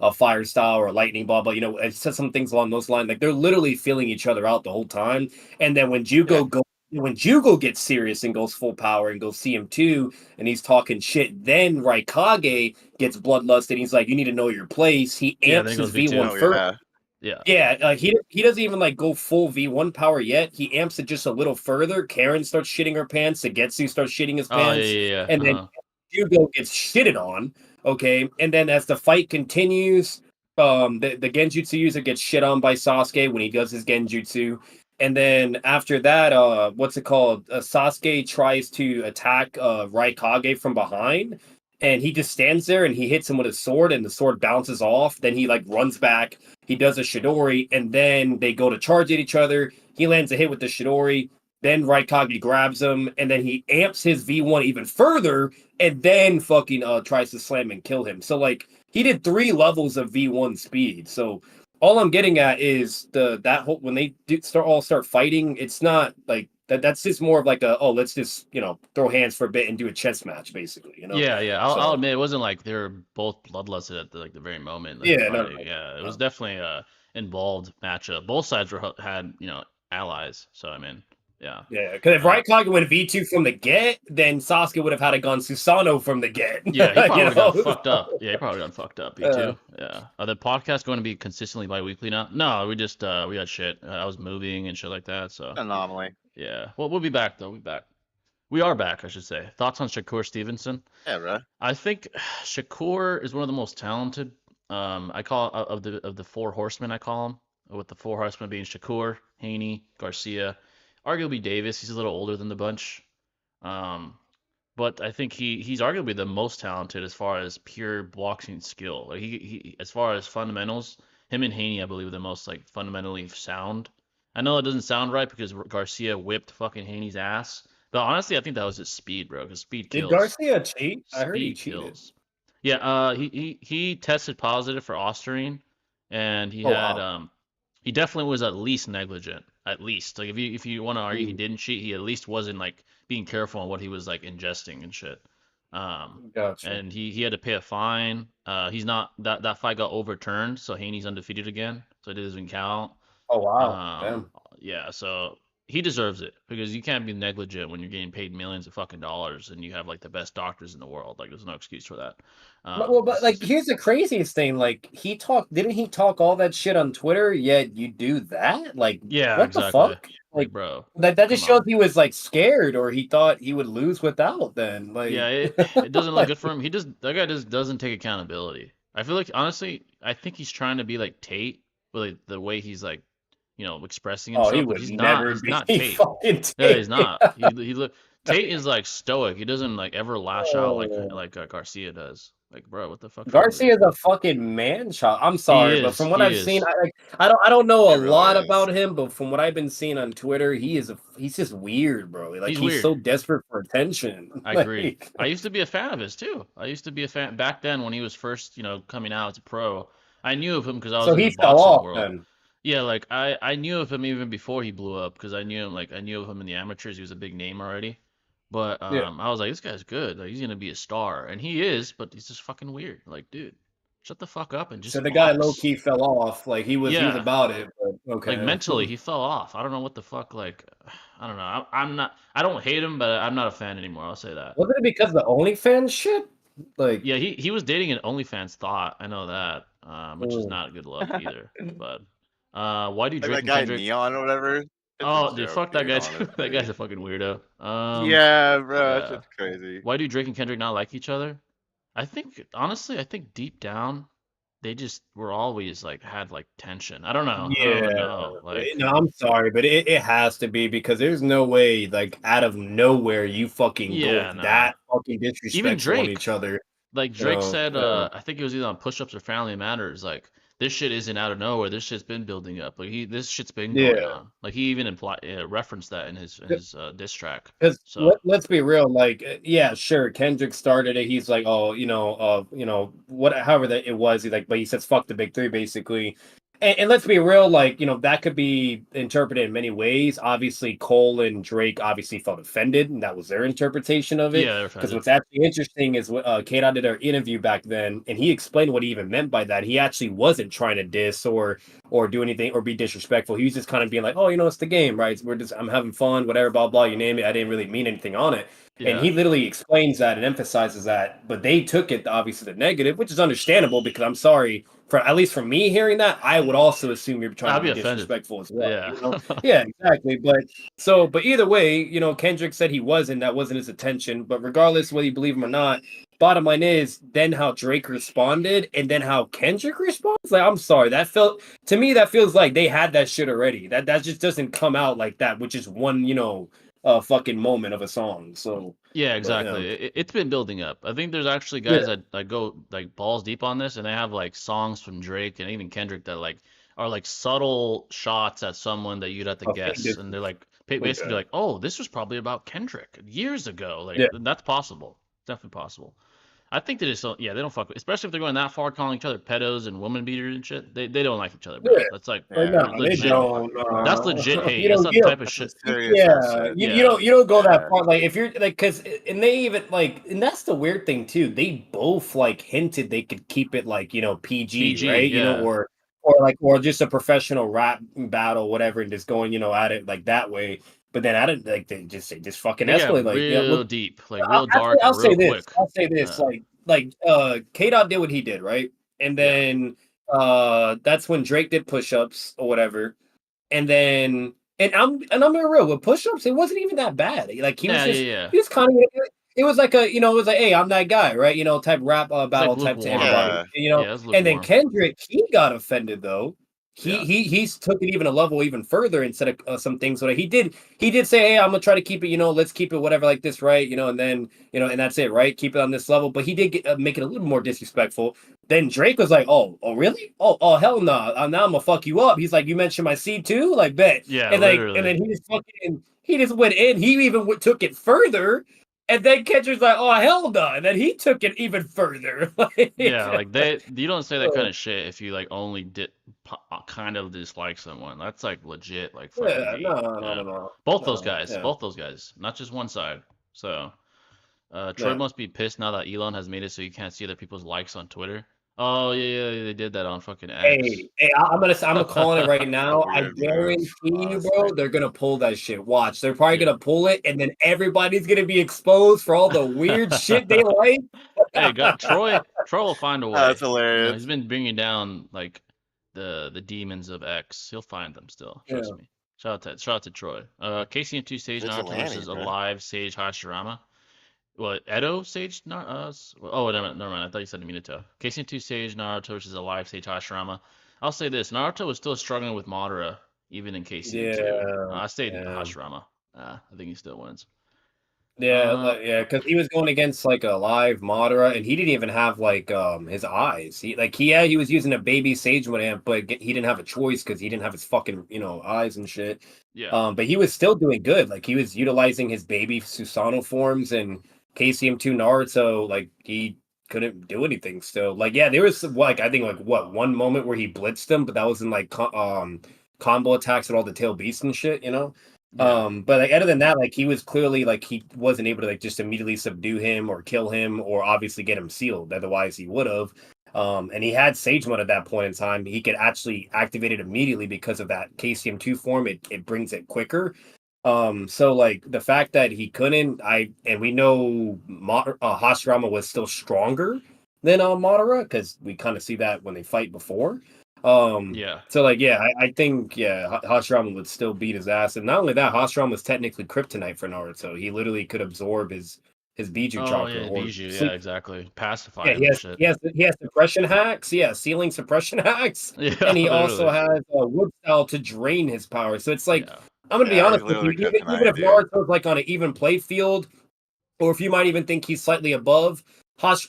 a fire style or lightning ball, but it says some things along those lines. Like they're literally filling each other out the whole time. And then when Jugo gets serious and goes full power and goes CM2 and he's talking shit, then Raikage gets bloodlusted. He's like, you need to know your place. He amps his V1 first. He doesn't even like go full V1 power yet. He amps it just a little further. Karen starts shitting her pants. Sagetsu starts shitting his pants. And then Jugo gets shitted on. Okay. And then as the fight continues, the Genjutsu user gets shit on by Sasuke when he does his Genjutsu. And then after that, what's it called? Sasuke tries to attack Raikage from behind, and he just stands there and he hits him with his sword, and the sword bounces off. Then he like runs back. He does a Chidori, and then they go to charge at each other. He lands a hit with the Chidori. Then Raikage grabs him, and then he amps his V1 even further, and then fucking tries to slam and kill him. So like he did 3 levels of V1 speed. So all I'm getting at is that whole when they start fighting, it's not like that. That's just more of like let's just throw hands for a bit and do a chess match, basically. Yeah, yeah. I'll So admit it wasn't like they were both bloodlusted at the very moment like yeah, they're no, fighting. Yeah, it was no. definitely a involved matchup. Both sides had allies. So I mean, yeah. Yeah, because if Uh, Raikage went V2 from the get, then Sasuke would have had to gone Susanoo from the get. yeah, he probably you would have got know. fucked up. Yeah, he probably got fucked up. Me Uh, too. Yeah. Are the podcasts going to be consistently bi-weekly now? No, we just we got shit. I was moving and shit like that. So Anomaly. yeah. Well, we'll be back though. We'll be back. We are back, I should say. Thoughts on Shakur Stevenson? Yeah, bro. I think Shakur is one of the most talented. I call of the four horsemen. I call him with the four horsemen being Shakur, Haney, Garcia, arguably Davis. He's a little older than the bunch, um, but I think he's arguably the most talented as far as pure boxing skill. Like he as far as fundamentals, him and Haney I believe are the most like fundamentally sound. I know it doesn't sound right because Garcia whipped fucking Haney's ass, but honestly I think that was his speed, bro. Because speed did kills. Garcia cheat? I heard he Speed cheated. kills. Yeah, he tested positive for Osterine, and Oh wow. he definitely was at least negligent. At least, like if you want to argue he Mm, didn't cheat, he at least wasn't like being careful on what he was like ingesting and shit. Um, gotcha. and he had to pay a fine. He's not that fight got overturned, so Haney's undefeated again, so it doesn't count. Oh wow. Um, Damn. yeah, so he deserves it because you can't be negligent when you're getting paid millions of fucking dollars and you have like the best doctors in the world. Like, there's no excuse for that. But This like, is here's the craziest thing. Like, didn't he talk all that shit on Twitter? Yet you do that? Like, yeah, what the exactly. fuck? Like, Like, bro, that come just shows on. he was like scared, or he thought he would lose without. Then, Yeah, like, it doesn't look like, good for him. That guy just doesn't take accountability. I feel like honestly, I think he's trying to be like Tate, with like, the way he's like, expressing oh, he himself, but would he's not. never He's be not Tate. fucking Yeah, he's take. not. He look. Tate is like stoic. He doesn't like ever lash out Oh. like Garcia does. Like, bro, what the fuck's wrong with you? Garcia is a fucking man child. I'm He sorry, but is. from what He I've seen, is. I don't know a It really lot is. about him, but from what I've been seeing on Twitter, he's just weird, bro. Like He's he's weird. so desperate for attention. I agree. Like I used to be a fan of his too. I used to be a fan back then when he was first, coming out as a pro. I knew of him because I was so in the he fell boxing off world. then. Yeah, like I knew of him even before he blew up because I knew of him in the amateurs. He was a big name already. But Yeah. I was like, this guy's good. Like, he's gonna be a star, and he is. But he's just fucking weird. Like, dude, shut the fuck up and So just the guy low box. key fell off. Like he was Yeah, about it, but like okay. mentally he fell off. I don't know what the fuck. Like, I don't know. I'm not. I don't hate him, but I'm not a fan anymore. I'll say that. Wasn't it because of the OnlyFans shit? Like, Yeah, he was dating an OnlyFans thought. I know that, which is mm. not good luck either. But why do Like Drake that and guy Kendrick? Neon or whatever. It's a Oh, dude, joke, fuck that dude. guy too. That Honestly. guy's a fucking weirdo. Yeah, bro. That's Yeah. just crazy. Why do Drake and Kendrick not like each other? I think honestly, I think deep down, they just were always like had like tension. I don't know. I don't even Yeah, know. Like, no, I'm sorry, but it has to be because there's no way, like, out of nowhere, you fucking go yeah, nah. that fucking Even disrespectful on Drake. each other. Like You Drake know, said, I think it was either on Push-Ups or Family Matters. Like, this shit isn't out of nowhere. This shit's been building up. Like, this shit's been going yeah. on. Like, he even referenced that in his diss track. Because So let's be real, like, yeah, sure, Kendrick started it. He's like, oh, what, however that it was. He's like, but he says, fuck the big three, basically. And let's be real, like, that could be interpreted in many ways. Obviously, Cole and Drake obviously felt offended, and that was their interpretation of it. yeah, they're Because offended. what's actually interesting is Kate did our interview back then, and he explained what he even meant by that. He actually wasn't trying to diss or do anything or be disrespectful. He was just kind of being like, oh, it's the game, right? I'm having fun, whatever, blah, blah, you name it. I didn't really mean anything on it. And Yeah, he literally explains that and emphasizes that, but they took it obviously the negative, which is understandable because I'm sorry, for at least for me hearing that, I would also assume you're trying I'd to be be offended. disrespectful as well. Yeah. You know? Yeah, exactly. But either way, you know, Kendrick said he wasn't. That wasn't his intention. But regardless whether you believe him or not, bottom line is then how Drake responded and then how Kendrick responds. Like, I'm sorry, that felt to me that feels like they had that shit already. That just doesn't come out like that, which is one, you know, fucking moment of a song. So, Yeah, but yeah, exactly. It's been building up. I think there's actually yeah, guys that go like balls deep on this, and they have like songs from Drake and even Kendrick that like are like subtle shots at someone that you'd have to okay, guess, and they're like basically okay, like, oh, this was probably about Kendrick years ago. Like yeah, that's possible. Definitely possible. I think they just don't. Yeah, they don't fuck with, especially if they're going that far, calling each other pedos and woman beaters and shit. They don't like each other, bro. yeah. That's like But no, Yeah, they legit. don't. That's legit hate. You That's don't. not You the don't. type of that's some shit. serious ass Yeah, shit. you Yeah. don't. You don't go that Yeah. far. Like if you're like, because and they even like, and that's the weird thing too. They both like hinted they could keep it like, you know, PG, PG. right? You know, Yeah. or just a professional rap battle, whatever, and just going, you know, at it like that way. But then I didn't like they just fucking They got escalate. Like, yeah, real look, deep, like real dark I'll and say real this. quick. I'll say this. K Dot did what he did, right? And Yeah. then that's when Drake did push-ups or whatever. And then I'm being real with push-ups, it wasn't even that bad. Like Yeah, yeah, yeah. he was kind of it was like a, you know, it was like, hey, I'm that guy, right? You know, type rap It's like battle type to lukewarm. everybody, Yeah. you know. Yeah, it's And then lukewarm. Kendrick, he got offended though. Yeah. He's took it even a level even further instead of some things. What he did say, hey, I'm gonna try to keep it, you know, let's keep it whatever like this, right? You know, and then you know, and that's it, right? Keep it on this level. But he did make it a little more disrespectful. Then Drake was like, oh, really? Oh, hell no! Now I'm gonna fuck you up. He's like, you mentioned my seed too, like bet. Yeah, And like, and literally. then he just went in. He even took it further. And then Kendrick's like, oh hell no! And then he took it even further. Yeah, like you don't say that kind So, of shit if you like only kind of dislike someone. That's like legit, like fucking yeah, hate. Yeah. yeah, Both those guys, not just one side. So, Troy yeah. must be pissed now that Elon has made it so you can't see other people's likes on Twitter. Oh yeah, they did that on fucking X. Hey, I'm calling it right now. I Weird move, guarantee you, honestly. bro, they're gonna pull that shit. Watch, they're probably Yeah. gonna pull it, and then everybody's gonna be exposed for all the weird shit they like. Hey, Troy will find a Oh, way. that's hilarious. He's been bringing down like the demons of X. He'll find them still. Trust Yeah. me. Shout out to Troy. KCM2 Stage Naruto Vigilante, versus bro. Alive Sage Hashirama. What, Edo Sage oh, never mind. I thought you said Minato. KCM2 Sage Naruto versus Alive Sage Hashirama. I'll say this: Naruto was still struggling with Madara even in KCM2. Yeah, I stayed yeah. Hashirama. I think he still wins. Yeah, because he was going against like a live Madara, and he didn't even have like his eyes. He was using a baby Sage Lamp, but he didn't have a choice because he didn't have his fucking, you know, eyes and shit. Yeah. But he was still doing good. Like he was utilizing his baby Susanoo forms, and KCM2 Naruto, like he couldn't do anything still. Like, yeah, there was like I think like one moment where he blitzed him, but that was in like combo attacks with all the tail beasts and shit, you know. Yeah. But like other than that, like he was clearly like he wasn't able to like just immediately subdue him or kill him or obviously get him sealed. Otherwise he would have. And he had Sage Mode at that point in time. He could actually activate it immediately because of that KCM2 form. It brings it quicker. So like the fact that he couldn't, and we know Hashirama was still stronger than Madara because we kind of see that when they fight before. Yeah. So like, yeah, I think Hashirama would still beat his ass, and not only that, Hashirama was technically kryptonite for Naruto. He literally could absorb his Biju Oh chakra yeah, or Bijou. sleep. Yeah, exactly. Pacify Yeah, him and shit. he has suppression hacks. Yeah, ceiling suppression hacks, Yeah, and he also literally. has wood style to drain his power. So it's like Yeah. I'm gonna be Yeah, he's honest with you. literally Even kryptonite, if dude. Naruto's like on an even play field, or if you might even think he's slightly above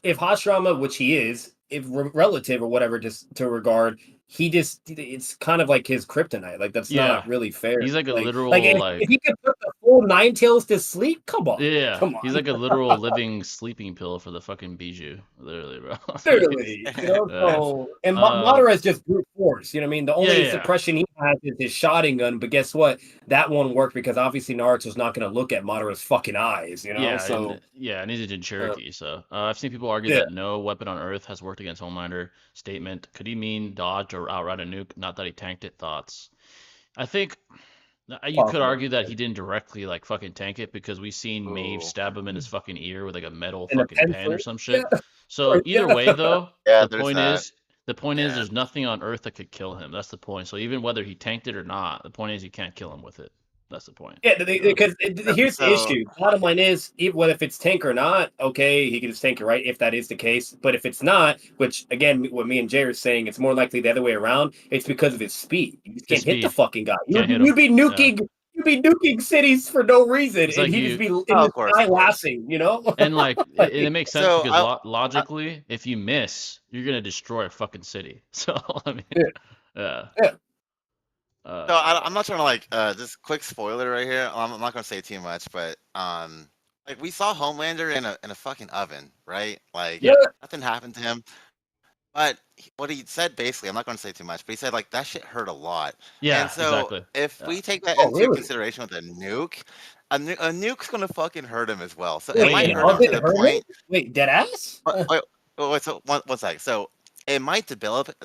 if Hashirama, which he is, if relative or whatever, just to regard, it's kind of like his kryptonite. Like that's Yeah. not really fair. He's like a Like literal if he could put the full nine tails to sleep, come on, yeah. come He's on. like a literal living sleeping pill for the fucking Bijou. Literally, bro. Literally, you know. Yeah. So and Uh, Madara is just brute force. You know what I mean? The only yeah. suppression he has is his Sharingan. But guess what? That won't work because obviously Naruto's not going to look at Madara's fucking eyes. You know. Yeah, So and he's in Cherokee. So I've seen people argue yeah, that no weapon on Earth has worked against Homelander. Statement: could he mean dodge or outright a nuke? Not that he tanked it. Thoughts? I think you could possible. argue that he didn't directly like fucking tank it because we've seen Maeve Ooh. stab him in his fucking ear with like a metal And a fucking pen pencil. or some Yeah, shit. So either yeah. way though, Yeah, the there's point that. is The point is, Yeah. there's nothing on Earth that could kill him. That's the point. So even whether he tanked it or not, the point is you can't kill him with it. That's the point. Yeah, because here's the So issue. Bottom line is, even whether if it's tank or not, okay, he can just tank it, right? If that is the case. But if it's not, which again, what me and Jay are saying, it's more likely the other way around. It's because of his speed. You just His can't hit the speed. fucking guy. Can't hit You'd him. be Yeah. nuking. You'd be nuking cities for no reason, It's and like he'd just be in Oh, the of course, sky of course. laughing. You know, And like, Like, it makes sense So because I logically, if you miss, you're gonna destroy a fucking city. So I mean, Yeah. yeah. Yeah. so I'm not trying to like just quick spoiler right here. I'm not gonna say too much, but like we saw Homelander in a fucking oven, right? Like Yeah. nothing happened to him. But what he said basically, I'm not going to say too much, but he said like that shit hurt a lot. Yeah, And so exactly. if Yeah. we take that Oh, into really? consideration with a nuke, a nuke's going to fucking hurt him as well. So it Wait, might Way hurt him more. to oven the hurt him? point. Wait, dead ass? Wait, so one sec. So it might debilitate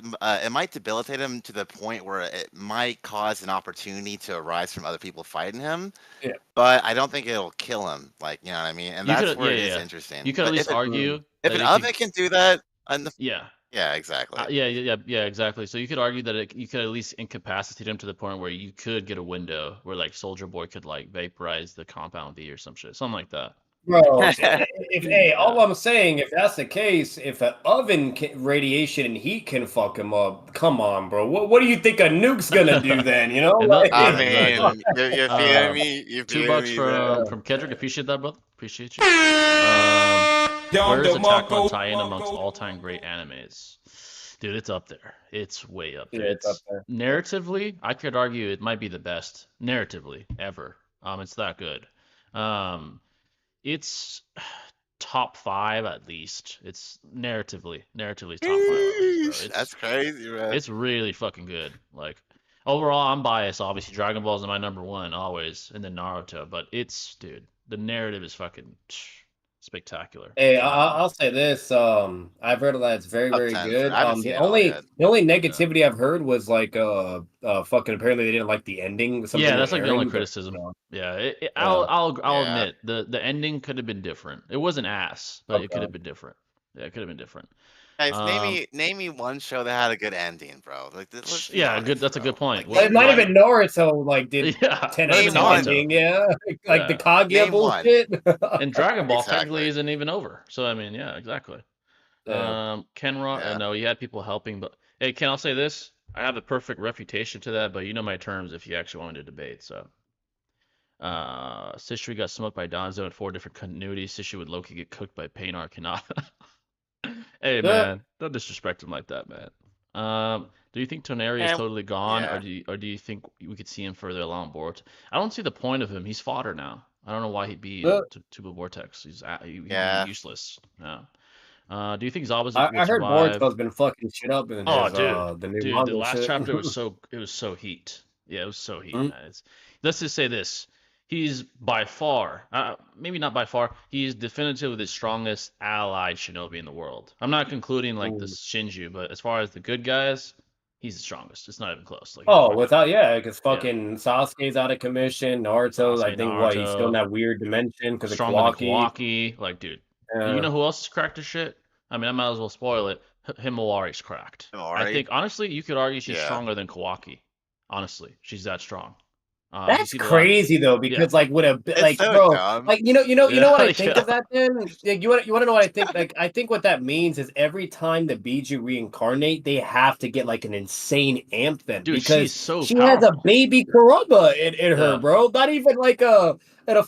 him to the point where it might cause an opportunity to arise from other people fighting him. Yeah. But I don't think it'll kill him. Like, you know what I mean? And You that's could, where yeah, it is yeah. interesting. You could at But least argue if that an it oven could, can do that, and yeah. yeah, exactly. Yeah, exactly. So you could argue that you could at least incapacitate him to the point where you could get a window where like Soldier Boy could like vaporize the compound V or some shit, something like that. Bro, all Yeah. I'm saying, if that's the case, if an oven radiation and heat can fuck him up, come on, bro. What do you think a nuke's gonna do then? You know, And that, like, I yeah, mean, exactly. you feel me? You feel $2 me, man? from Kendrick. Appreciate that, brother. Appreciate you. Where's Attack on Titan amongst all-time great animes? Dude, it's up there. It's way up there. Yeah, it's up there. Narratively, I could argue it might be the best narratively ever. It's that good. It's top 5 at least. It's narratively top 5 at least, bro. That's crazy, man. It's really fucking good. Like overall, I'm biased. Obviously, Dragon Ball is my number one always, and then Naruto. But dude, the narrative is fucking spectacular. Hey, Phenomenal. I'll say this. I've heard that it's very, Top very 10. good. I haven't The seen it all only yet. the only negativity I've heard was like fucking apparently they didn't like the ending. Something Yeah, that's with like the only Aaron, but, criticism. you know, Yeah, Yeah. I'll Yeah. admit the ending could have been different. It wasn't ass, but it could Okay. have been different. Yeah, it could have been different. Guys, Um, name me one show that had a good ending, bro. Like, let's be yeah, honest, good. That's a bro. good point. Like, It name might have one. been Naruto like did Yeah, 10 might out have of been 10 Naruto. ending, yeah. Like the Yeah. Kaguya Name one. bullshit. And Dragon Ball technically Exactly. isn't even over. So I mean, yeah, exactly. Yeah. Kenra, Yeah. no, he had people helping, but hey, Ken, I'll say this: I have the perfect refutation to that, but you know my terms if you actually wanted to debate. So, Sishri got smoked by Donzo in 4 different continuities. Sishri would Loki get cooked by Paynar Kanata. Hey man, don't disrespect him like that, man. Do you think Toneri is And totally gone, yeah. or do you think we could see him further along Boruto? I don't see the point of him. He's fodder now. I don't know why he'd be in Tuba Vortex. He'd Yeah. be useless. Yeah. Do you think Zabuza I will heard survive? Boruto's been fucking shit up in Oh, his the new dude, manga the last shit. chapter was so heat. Yeah, it was so heat, Mm. man. Let's just say this: he's by far, maybe not by far, he's definitively the strongest allied shinobi in the world. I'm not concluding like the Ooh. Shinju, but as far as the good guys, he's the strongest. It's not even close. Like, Oh, without because yeah, fucking Sasuke's out of commission. Naruto, I Sasuke, think what he's still in Naruto, that weird dimension because of stronger than Kawaki. Kawaki. Like, dude, you Yeah. know who else is cracked as shit? I mean, I might as well spoil it. Himawari's cracked. I Himawari? think honestly, you could argue she's Yeah. stronger than Kawaki. Honestly, she's that strong. You That's see the crazy though, because like with a It's like so bro, dumb. like you know what I think Yeah. of that then? Like, you want to know what I think? Like I think what that means is every time the Biju reincarnate, they have to get like an insane amp then Dude, because she's so she has a powerful. baby Kurama in her, Yeah. bro. Not even like a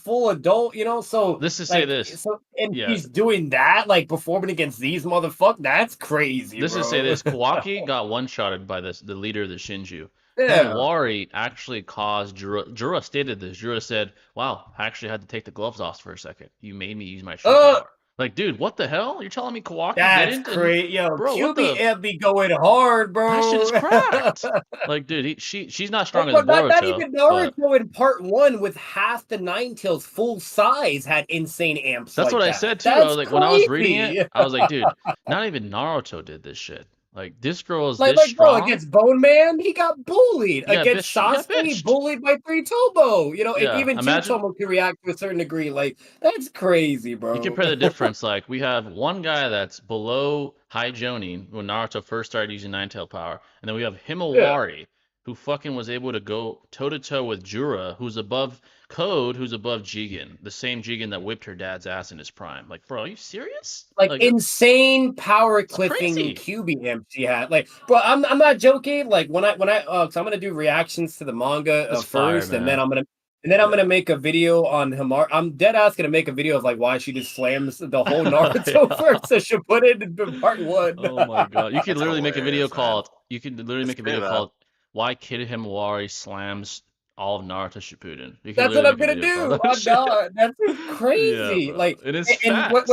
full adult, you know. So Let's just say like, this. So and Yeah. she's doing that, like performing against these motherfuckers. That's crazy. Let's bro. just say this: Kawaki got one-shotted by the leader of the Shinju. Yeah. Himawari actually caused Jura stated this. Jura said, "Wow, I actually had to take the gloves off for a second. You made me use my true power." Like, dude, what the hell? You're telling me Kawaki That's didn't? crazy, yo. Bro, what the? QB be going hard, bro. That shit is cracked. Like, dude, she's not stronger But than Boruto. not even but Naruto in part 1 with half the Nine Tails full size had insane amps. that's like what I that. said too. That's Like when I was reading crazy. it, I was like, dude, not even Naruto did this shit. Like this girl is Like, this bro, strong. against Bone Man, he got bullied. He got Against bitched. He got Sasuke, he bitched. bullied by 3 Tobo. You know, and Yeah, even 2 imagine Tobo can react to a certain degree. Like, that's crazy, you bro. compare the difference. Like we have one guy that's below High Jonin when Naruto first started using Nine Tail power, and then we have Yeah. Himawari, who fucking was able to go toe to toe with Jura, who's above Code, who's above Jigen, the same Jigen that whipped her dad's ass in his prime. Like, bro, are you serious? Like Like that's insane power clipping crazy. QB amp she had. Like, bro, I'm not joking. Like when I cause I'm gonna do reactions to the manga That's fire, first, and then man. I'm Yeah. gonna make a video on Himar. I'm dead ass gonna make a video of like why she just slams the whole Naruto Yeah. first, so she'll put it in part 1. Oh my god. You could That's literally make a video hilarious, man. called you could literally It's make a true video though. called Why Kid Himawari Slams All of Naruto Shippuden. You could That's what literally I'm make a gonna video called do. that I'm shit. not. That's just Yeah, crazy. bro. Like, It is and facts.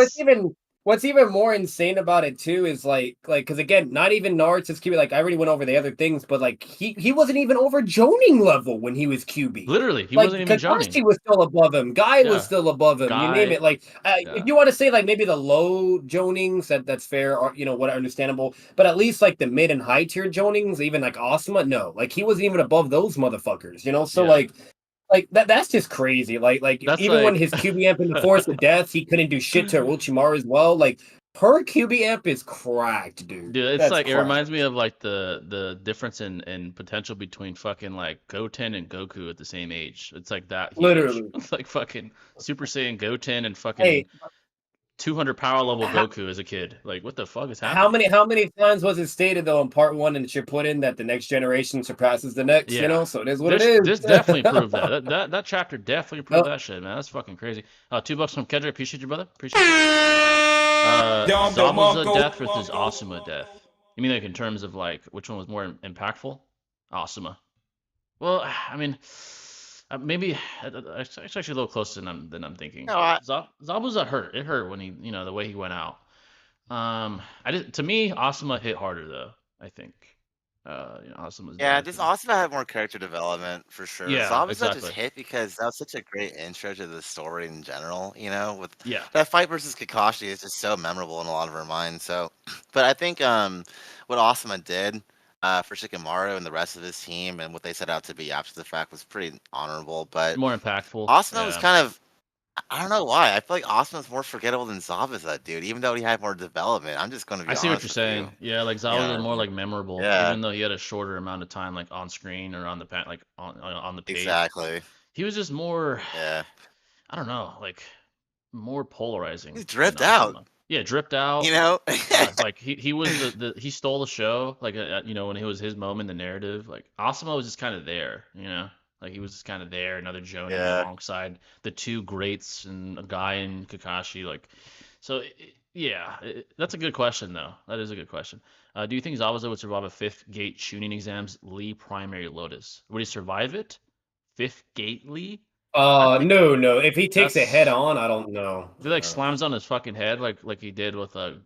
what's even more insane about it too is like because again, not even Naruto's QB. Like I already went over the other things, but like he wasn't even over Joning level when he was QB. Literally, he Like wasn't even joning. Kakashi was still above him. Guy was Yeah. still above him. You name Guy. it. Like Yeah. if you want to say like maybe the low Jonings, that's fair, or what understandable. But at least like the mid and high tier Jonings, even like Asuma, no, like he wasn't even above those motherfuckers. So Yeah. like that's just crazy. Like That's even when like his QB amp in the Forest of Death, he couldn't do shit to Orochimaru as well. Like her QB amp is cracked, dude. Dude, it's That's like it cracked. reminds me of like the difference in potential between fucking like Goten and Goku at the same age. It's like that huge. Literally. It's like fucking Super Saiyan Goten and Hey, fucking 200 power level how, Goku as a kid. Like what the fuck is how happening? many times was it stated though in part 1 and Shippuden that the next generation surpasses the next? Yeah. So it is what it This definitely is. proved that. That chapter definitely proved No, that shit, man. That's fucking crazy. $2 from Kendrick. Appreciate you, brother. Appreciate you. Zabuza death versus Asuma death. You mean like in terms of like which one was more impactful? Asuma. Well, I mean, maybe it's actually a little closer than I'm thinking. No, I, Zabuza hurt. It hurt when he, the way he went out. To me, Asuma hit harder though. I think. Asuma's yeah, death. just Asuma had more character development for sure. Yeah, Zabuza just exactly. hit because that was such a great intro to the story in general. With Yeah. that fight versus Kakashi is just so memorable in a lot of our minds. So, but I think what Asuma did for Shikamaru and the rest of his team and what they set out to be after the fact was pretty honorable. But More impactful. Asuma was Yeah. kind of I don't know why. I feel like Asuma's more forgettable than Zabuza, dude. Even though he had more development, I'm just gonna be I see what honest you're with saying. you. Yeah, like You know Zabuza what was I more mean? like memorable, Yeah, even though he had a shorter amount of time like on screen or on the like on the page. exactly. He was just more, Yeah, I don't know, like more polarizing he's than dripped out. Asuma. Yeah, dripped out. You know. Like he was he stole the show. Like when it was his moment, the narrative. Like Asuma was just kind of there. Like he was just kind of there, another Jonin Yeah. alongside the two greats and a guy in Kakashi. Like, so yeah, that's a good question though. That is a good question. Do you think Zabuza would survive a fifth gate shooting exams Lee primary Lotus? Would he survive it? Fifth gate Lee? I think no. If he takes it head that's on, I don't know. if he like slams on his fucking head like he did with Gara,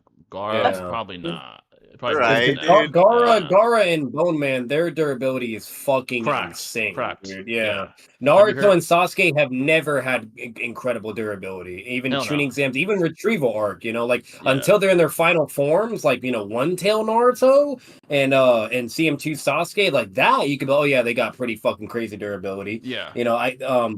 Yeah. probably not. Probably Because breaks Right, his neck. dude. Gara and Bone Man, their durability is fucking insane, Cracked. dude. Yeah. Yeah. Have you Naruto heard? and Sasuke have never had incredible durability, even Hell tuning no. exams, even retrieval arc, like Yeah. until they're in their final forms, like, One Tail Naruto and CM2 Sasuke, like that, you could be, oh yeah, they got pretty fucking crazy durability. Yeah.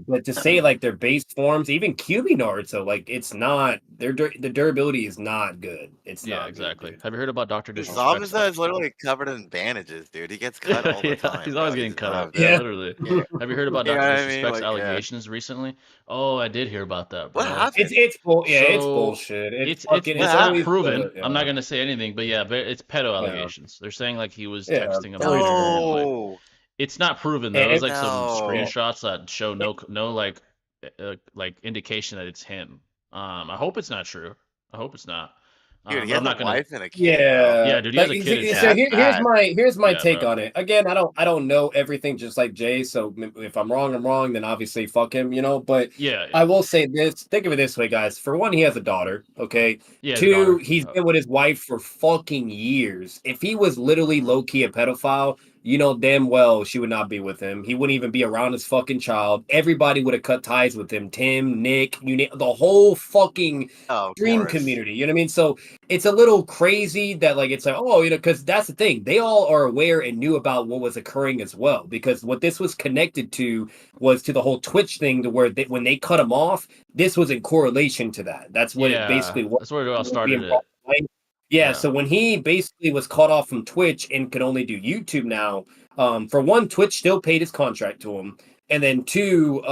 But to say like their base forms, even QB Naruto, like it's not the durability is not good. It's Yeah, not exactly. good, dude. Have you heard about Dr. Disrespect's Zabuza is literally covered in bandages, dude. He gets cut all the Yeah, time, he's always bro. getting He's cut up. rough, Yeah, dude. Yeah. literally. Yeah. Have you heard about You know Dr. what I mean? Disrespect's Like, yeah. allegations recently? Oh, I did hear about that, What bro. happened? It's So bullshit. It's it's fucking. What It's not always happened? proven. I'm not yeah, gonna say anything, but yeah, it's pedo yeah, allegations. They're saying like he was yeah. texting a Always minor bullshit. and like No, it's not proven though. There's like some Yeah. no. screenshots that show It- no like indication that it's him. I hope it's not true. I hope it's not. Dude, he But I'm has a not gonna. wife and a kid, bro. Yeah, Yeah, dude, he has like a kid and Yeah, so. shit. that's Here's bad. my Yeah, take bro. on it. Again, I don't know everything, just like Jay. So if I'm wrong, I'm wrong. Then obviously fuck him, But Yeah, I will say this. Think of it this way, guys. For one, he has a daughter. Okay. yeah, his 2, daughter. he's been with his wife for fucking years. If he was literally low key a pedophile, you know damn well she would not be with him. He wouldn't even be around his fucking child. Everybody would have cut ties with him. Tim, Nick, the whole fucking Oh, of dream course. community. You know what I mean? So it's a little crazy that like it's like, oh, you know, because that's the thing. They all are aware and knew about what was occurring as well. Because what this was connected to was to the whole Twitch thing, to where when they cut him off, this was in correlation to that. That's what it Yeah, basically was. that's where it all started. It. Yeah, Yeah. so when he basically was cut off from Twitch and could only do YouTube now, for one, Twitch still paid his contract to him. And then two,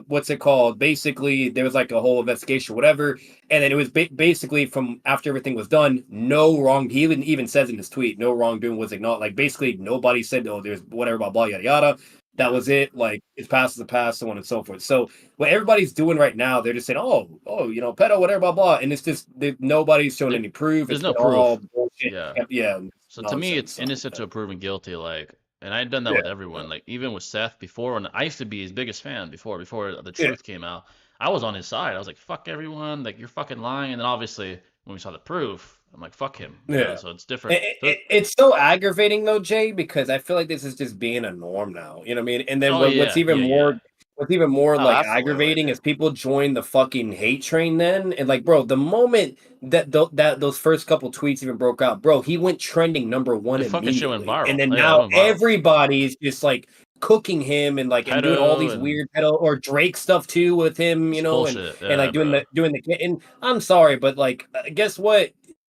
what's it called? Basically, there was like a whole investigation or whatever. And then it was basically from after everything was done, no wrong. He even says in his tweet, no wrongdoing was acknowledged. Like basically nobody said, oh, there's whatever, blah, blah, yada, yada. That was it. Like it's past the past, so on and so forth. So what everybody's doing right now, they're just saying, oh, you know, pedo, whatever, blah, blah. And it's just nobody's showing any proof. There's It's no been all proof. bullshit. Yeah. Yeah. So to me, it's nonsense. innocent to proven guilty. Like, and I'd done that with everyone. Like, even with Seth before, and I used to be his biggest fan before the truth came out. I was on his side. I was like, fuck everyone. Like, you're fucking lying. And then obviously, when we saw the proof, I'm like, fuck him. You know, so it's different. It's so aggravating though, Jay, because I feel like this is just being a norm now. You know what I mean? And then what's even more like absolutely, aggravating dude. is people join the fucking hate train then. And like, bro, the moment that those first couple tweets even broke out, bro, he went trending number one fucking shit went immediately. viral. And then Yeah, it now went viral. everybody's just like cooking him and like and doing all these weird pedo or Drake stuff too with him, you know, bullshit. and like doing the and I'm sorry, but like guess what?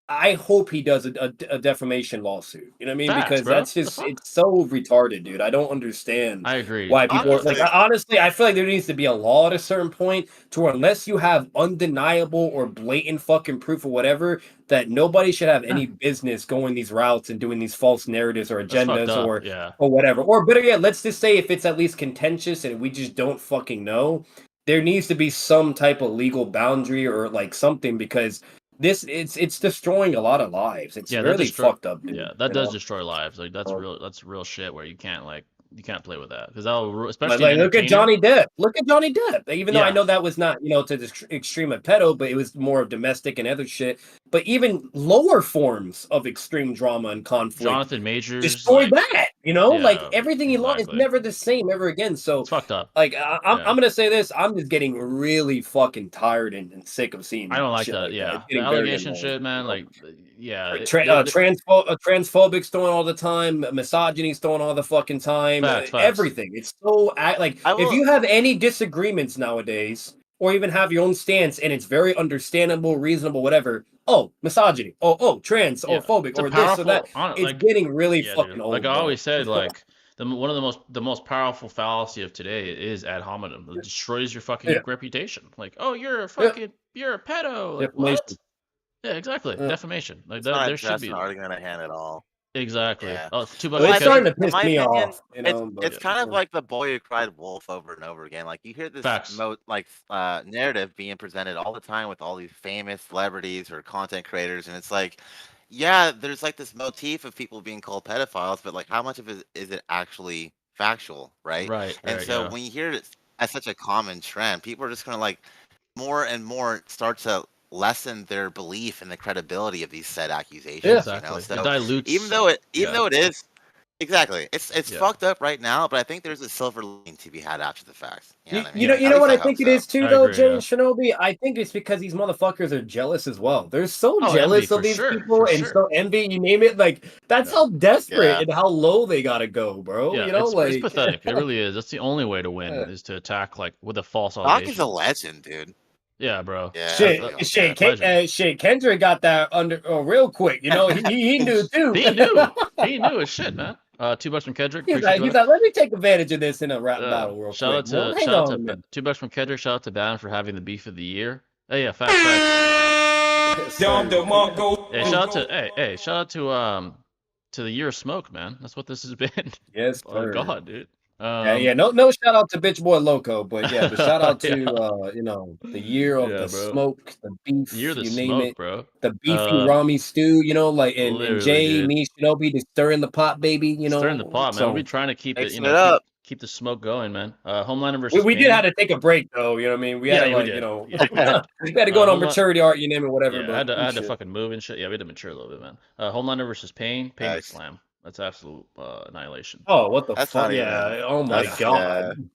I hope he does a defamation lawsuit. You know what I mean? Facts, Because bro. that's just it's so retarded, dude. I don't understand. I agree. Why people Honestly. like honestly, I feel like there needs to be a law at a certain point to where unless you have undeniable or blatant fucking proof or whatever, that nobody should have any business going these routes and doing these false narratives or agendas or whatever. Or better yet, let's just say if it's at least contentious and we just don't fucking know, there needs to be some type of legal boundary or like something because it's destroying a lot of lives. It's really fucked up, dude. Yeah, that does destroy lives. Like that's real shit where you can't play with that because that'll especially like look at Johnny Depp. Look at Johnny Depp. Even though I know that was not to the extreme of pedo, but it was more of domestic and other shit. But even lower forms of extreme drama and conflict. Jonathan Majors destroy that. Like everything he lost is never the same ever again. So it's fucked up. Like I'm gonna say this. I'm just getting really fucking tired and sick of seeing. I don't like shit that. That. The allegation shit, man. Like, transphobics throwing all the time. Misogyny's throwing all the fucking time. Facts. Everything. It's so if you have any disagreements nowadays, or even have your own stance, and it's very understandable, reasonable, whatever. Oh, misogyny. Oh, trans or phobic or this or that. It's getting really fucking old. Like I always said, like one of the most powerful fallacy of today is ad hominem. It destroys your fucking reputation. Like, oh, you're a pedo. Like, what? Yeah, exactly. Defamation. Like there should be an argument at hand at all. Exactly. Yeah. Oh, it's it's starting to piss me off. It's kind of like the boy who cried wolf over and over again. Like you hear this narrative being presented all the time with all these famous celebrities or content creators, and it's like, yeah, there's like this motif of people being called pedophiles, but like how much of it is it actually factual, right? Right. And so when you hear it as such a common trend, people are just gonna like more and more start to lessen their belief in the credibility of these said accusations. Yeah, exactly. So it dilutes, even though it is exactly, it's fucked up right now, but I think there's a silver lining to be had after the fact. You know what I think it is too, though, Jay and Shinobi. I think it's because these motherfuckers are jealous as well. They're so jealous of these people and so envy. You name it, like that's how desperate and how low they gotta go, bro. Yeah, it's pathetic. It really is. That's the only way to win is to attack like with a false allegation. Doc is a legend, dude. Yeah, bro. Yeah, shit. Kendrick got that under real quick. You know, he knew too. he knew his shit, man. $2 from Kendrick. He's like, let me take advantage of this in a rap battle real quick. Shout out to $2 from Kendrick. Shout out to Ban for having the beef of the year. Oh yeah, facts. Shout out to the year of smoke, man. That's what this has been. Yes, oh God, dude. No shout out to bitch boy Loco, but but shout out to the year of the smoke, the beef, year the you smoke, name it, bro. the beefy Rami stew, and Jay, me, Shinobi, just stirring the pot, baby, stirring the pot, man. So, we'll be trying to keep it, keep the smoke going, man. Homelander versus we did have to take a break though, you know what I mean? We had to we had to go on maturity art, you name it, whatever. Yeah, I had to fucking move and shit. Yeah, we had to mature a little bit, man. Homelander versus Pain. Pain was slam. That's absolute annihilation. Oh, what the That's fuck? not even. Yeah. Oh my That's god.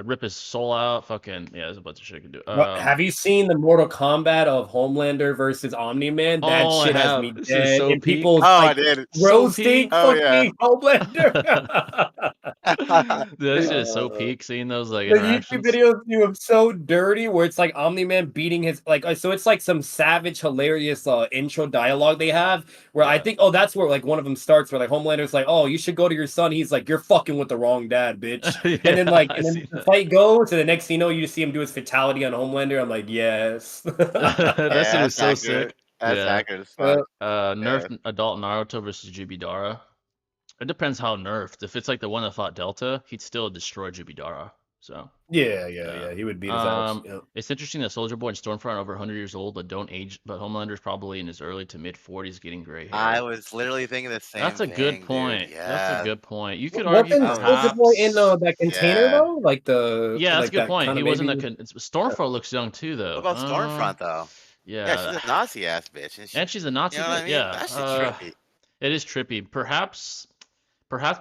Rip his soul out. Fucking yeah, there's a bunch of shit he can do. Have you seen the Mortal Kombat of Homelander versus Omni-Man? That Oh, I shit has have. me This is dead. so And peak. people's Oh, I like did. So roasting peak. Oh yeah. fucking Homelander. Dude, that shit is so Uh, peak. Seeing those like The YouTube interactions. videos do him so dirty where it's like Omni-Man beating his like so it's like some savage hilarious intro dialogue they have where I Yeah. think that's where like one of them starts where like Homelander's like, oh, you should go to your son. He's like, you're fucking with the wrong dad, bitch. And then Yeah, I and then see the that. fight goes and the next thing you know you just see him do his fatality on Homelander. I'm like, yes. That Yeah, shit was that's so accurate. sick. That's Yeah. accurate as fuck. Yeah. Nerf adult Naruto versus Jubidara. It depends how nerfed. If it's like the one that fought Delta, he'd still destroy Jubidara. So yeah. He would beat his ass. Yeah. It's interesting that Soldier Boy and Stormfront are over 100 years old, but don't age. But Homelander's probably in his early to mid 40s, getting gray I hair. was literally thinking the same That's a good thing, dude. point. That's a Yeah. good point. You could argue Wasn't I Soldier was. Boy in perhaps. that container Yeah. though? Like Yeah, that's a good that point. kind He of wasn't maybe. Stormfront looks young too, What though. about Stormfront though? Yeah, she's Yeah, a Nazi ass bitch, and and she's a Nazi you know what I bitch. mean? Yeah, That shit's trippy. it is trippy. Perhaps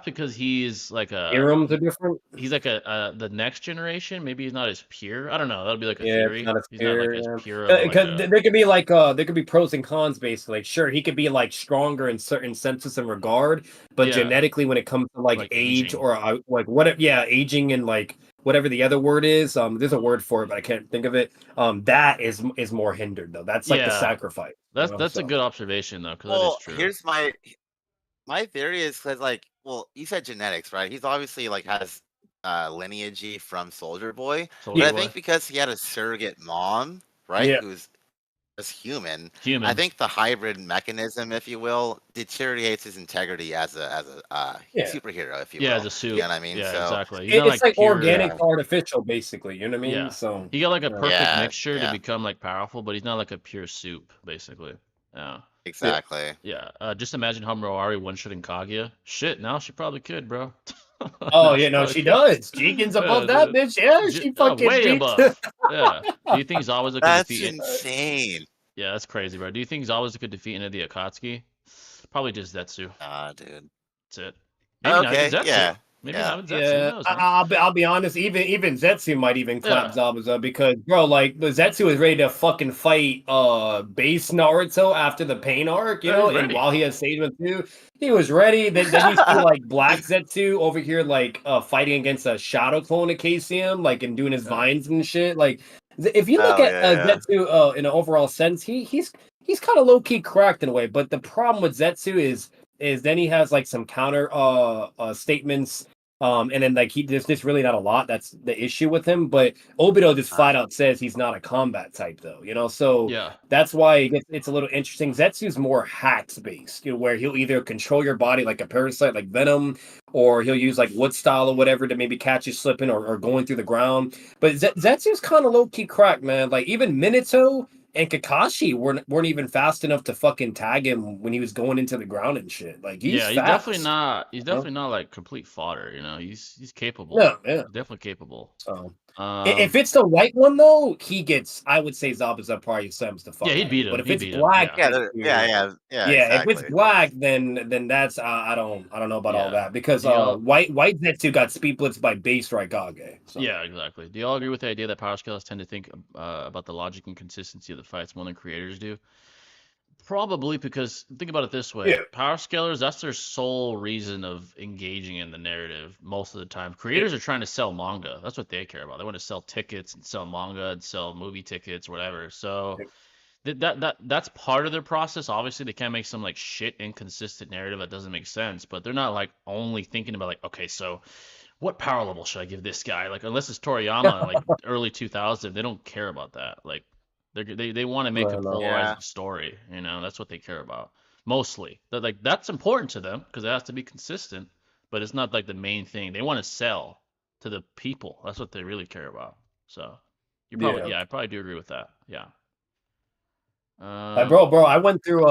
because he's like Serums are different. he's like the next generation. Maybe he's not as pure. I don't know. That'd be like a Yeah, it's theory. not as He's not like fair. as Yeah. pure of like a There could be there could be pros and cons basically. Like, sure, he could be like stronger in certain senses and regard, but yeah, genetically, when it comes to like like age aging. or like what, yeah, aging and like whatever the other word is. There's a word for it, but I can't think of it. That is more hindered though. That's like the Yeah, sacrifice. that's a So good observation though, because that is Well, true. here's my theory is because like, well, you said genetics, right? He's obviously like has lineage from Soldier Boy, but Soldier yeah, I Boy, think because he had a surrogate mom, right, yeah, who's as human, I human. think the hybrid mechanism, if you will, deteriorates his integrity as a yeah. superhero, if you Yeah, as will. a You know suit. what I mean? Yeah, So exactly. He's not It's like like pure. organic yeah, to artificial, basically. You know what I mean? Yeah, So he got like a yeah, perfect yeah, mixture to yeah, become like powerful, but he's not like a pure soup, basically. Yeah. yeah. exactly. Yeah, just imagine how Murari one-shotting Kaguya. Shit, now she probably could, bro. Oh Now yeah, she no, probably she could. does. Jegan's Yeah, above that dude. bitch. Yeah, she fucking Way beats. above. Yeah. Do you think Zawaza could That's defeat? insane. Yeah, that's crazy, bro. Do you think Zawaza could defeat any of the Akatsuki? Probably just Zetsu. Ah, dude. That's it. Maybe not even Okay, Zetsu. yeah, Maybe yeah. not even Zetsu. Who Yeah, knows, man? I'll be honest. Even Zetsu might even clap Yeah. Zabuza because bro, like the Zetsu is ready to fucking fight base Naruto after the pain arc, you Yeah, know. he's And ready. while he has Sage with two, he was ready. Then you see like Black Zetsu over here like fighting against a shadow clone of KCM, like and doing his Yeah. vines and shit. Like if you look Oh at yeah, Zetsu in an overall sense, he's kind of low key cracked in a way. But the problem with Zetsu is then he has like some counter statements and then like there's just really not a lot. That's the issue with him. But Obito just yeah. flat out says he's not a combat type though, you know. So Yeah. that's why it's a little interesting. Zetsu's more hacks based, you know, where he'll either control your body like a parasite, like Venom, or he'll use like wood style or whatever to maybe catch you slipping or going through the ground. But Zetsu's kind of low key cracked, man. Like even Minato and Kakashi weren't even fast enough to fucking tag him when he was going into the ground and shit. Like he's Yeah, he's definitely fast. not. He's You know? definitely not like complete fodder. You know, he's capable. No, yeah. He's definitely capable. So Um, if it's the white one though, I would say Zabuza probably slams the fuck yeah, out he'd of beat him. But him. if He'd it's beat him. black, Yeah, Yeah, yeah, if it's exactly. black, then that's I don't know about all yeah. that because Do y'all? white Zetsu got speed blitzed by base Raikage. So Yeah, exactly. Do y'all agree with the idea that power scalers tend to think about the logic and consistency of the fights more than creators do? Probably because think about it this way: yeah, power scalers, that's their sole reason of engaging in the narrative most of the time. yeah, Creators are trying to sell manga. That's what they care about. They want to sell tickets and sell manga and sell movie tickets, whatever. So that's part of their process. Obviously, they can't make some like shit inconsistent narrative that doesn't make sense, but they're not like only thinking about like, okay, so what power level should I give this guy? Like, unless it's Toriyama in like early 2000, they don't care about that. Like, they want to make a no, no. Yeah, polarizing story. You know, that's what they care about mostly. Like that's important to them because it has to be consistent, but it's not like the main thing. They want to sell to the people. That's what they really care about. So you probably, Yeah. yeah, I probably do agree with that. Yeah. Bro, I went through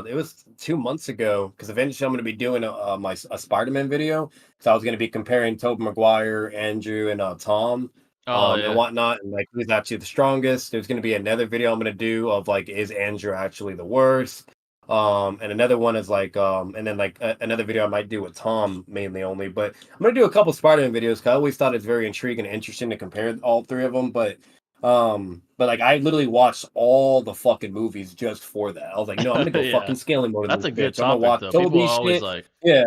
it was 2 months ago because eventually I'm gonna be doing a Spider-Man video. So I was gonna be comparing Tobey Maguire, Andrew, and Tom Oh and yeah. whatnot, and like who's actually the strongest. There's gonna be another video I'm gonna do of like is Andrew actually the worst? And another one is like and then like another video I might do with Tom mainly only, but I'm gonna do a couple Spider-Man videos because I always thought it's very intriguing and interesting to compare all three of them. But like I literally watched all the fucking movies just for that. I was like, no, I'm gonna go Yeah. fucking scaling mode in That's this a good bitch. I'm gonna topic watch though. People are Toby always shit. like, Yeah.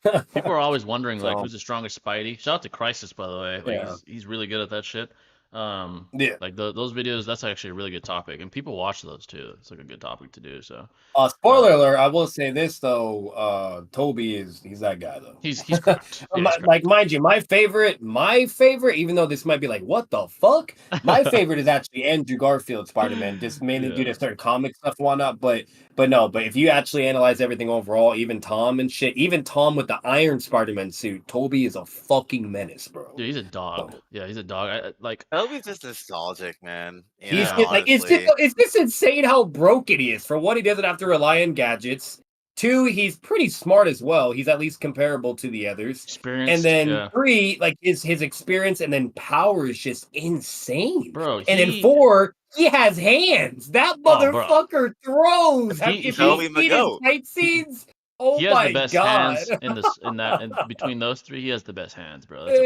yeah. People are always wondering like So who's the strongest Spidey. Shout out to Crisis by the way. Like yeah, he's really good at that shit. yeah. Like those videos, that's actually a really good topic, and people watch those too. It's like a good topic to do. So, Spoiler uh, alert, I will say this though, Toby he's that guy though. he's cracked. Yeah, he's Like cracked. mind you, my favorite, even though this might be like, what the fuck? My favorite is actually Andrew Garfield Spider-Man, just mainly due to Yeah. certain comic stuff and whatnot. But if you actually analyze everything overall, even Tom and shit, even Tom with the Iron Spider-Man suit, Toby is a fucking menace, bro. Dude, he's a dog. So Yeah, he's a dog. Like, Toby's just nostalgic, man. You he's know, just, like honestly. it's just insane how broken he is. For one, he doesn't have to rely on gadgets. Two, he's pretty smart as well. He's at least comparable to the others. And experienced. then Yeah, three, like his experience and then power is just insane. bro. And then four, he has hands. That Oh, bro. motherfucker throws. If you've Toby seen his McGoat. fight scenes, oh He has the my best god. hands in this in that and between those three, he has the best hands, bro. That's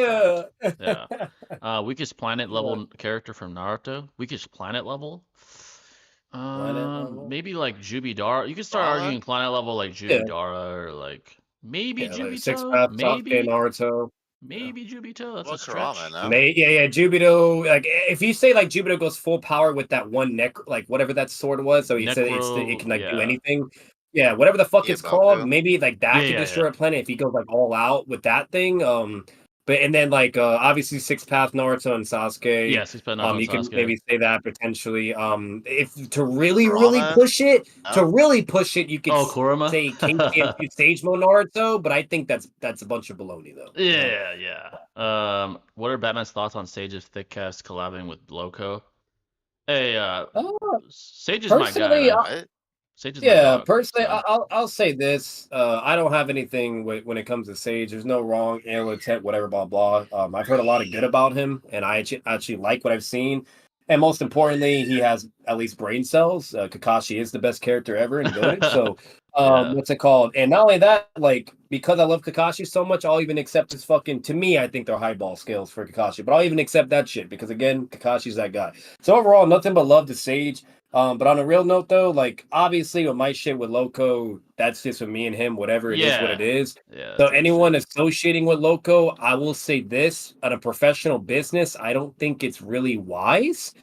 a fact. Yeah. Weakest planet level character from Naruto. Weakest planet level. Planet level? Maybe like Jubidara. You could start Kurama? arguing planet level like Yeah. Jubidara or like maybe Yeah, like Jubito. Six Path, Sasuke, Naruto. Maybe Jubito. That's Well, a stretch. Kurama, no? Yeah, Jubito. Like, if you say like Jubito goes full power with that one neck, like whatever that sword was, so he said it can Necro. like do Yeah. anything. Yeah, whatever the fuck it's called. Yaboku? Maybe like that could destroy a planet if he goes like all out with that thing. But and then like obviously Six Path Naruto and Sasuke. Yeah, Six Path Naruto You can Sasuke. maybe say that potentially. If to really Kurama? push it, No? you could Kurama. say King Cantu Sage Mode Naruto. But I think that's a bunch of baloney though. Yeah. What are Batman's thoughts on Sage's thick cast collabing with Loco? Hey, Sage is my guy, Personally, man. What? Sage is my yeah, dog. personally, So. I'll say this. I don't have anything when it comes to Sage. There's no wrong intent, whatever, blah blah. I've heard a lot of good about him, and I actually like what I've seen. And most importantly, he has at least brain cells. Kakashi is the best character ever and good. So, Yeah. what's it called? And not only that, like because I love Kakashi so much, I'll even accept his fucking. To me, I think they're highball skills for Kakashi, but I'll even accept that shit because again, Kakashi's that guy. So overall, nothing but love to Sage. But on a real note though, like obviously with my shit with Loco, that's just with me and him, whatever it is what it is. Yeah. So anyone associating with Loco, I will say this, on a professional business, I don't think it's really wise.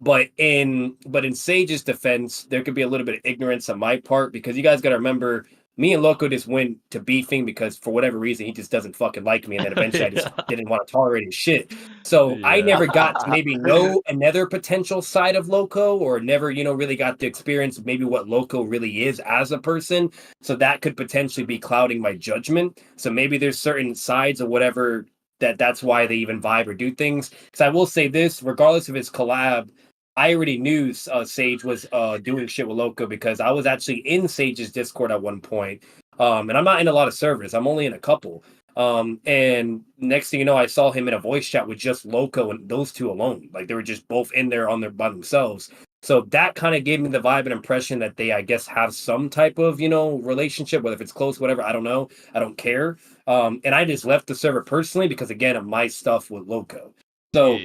But in Sage's defense, there could be a little bit of ignorance on my part because you guys gotta remember me and Loco just went to beefing because for whatever reason he just doesn't fucking like me, and then eventually I just didn't want to tolerate his shit. So I never got to maybe know another potential side of Loco, or never, really got to experience maybe what Loco really is as a person. So that could potentially be clouding my judgment. So maybe there's certain sides or whatever that's why they even vibe or do things. Because I will say this, regardless of his collab, I already knew Sage was doing shit with Loco because I was actually in Sage's Discord at one point. And I'm not in a lot of servers. I'm only in a couple. And next thing you know, I saw him in a voice chat with just Loco and those two alone. Like they were just both in there by themselves. So that kind of gave me the vibe and impression that they, I guess, have some type of, relationship, whether if it's close, whatever. I don't know. I don't care. And I just left the server personally because, again, of my stuff with Loco. So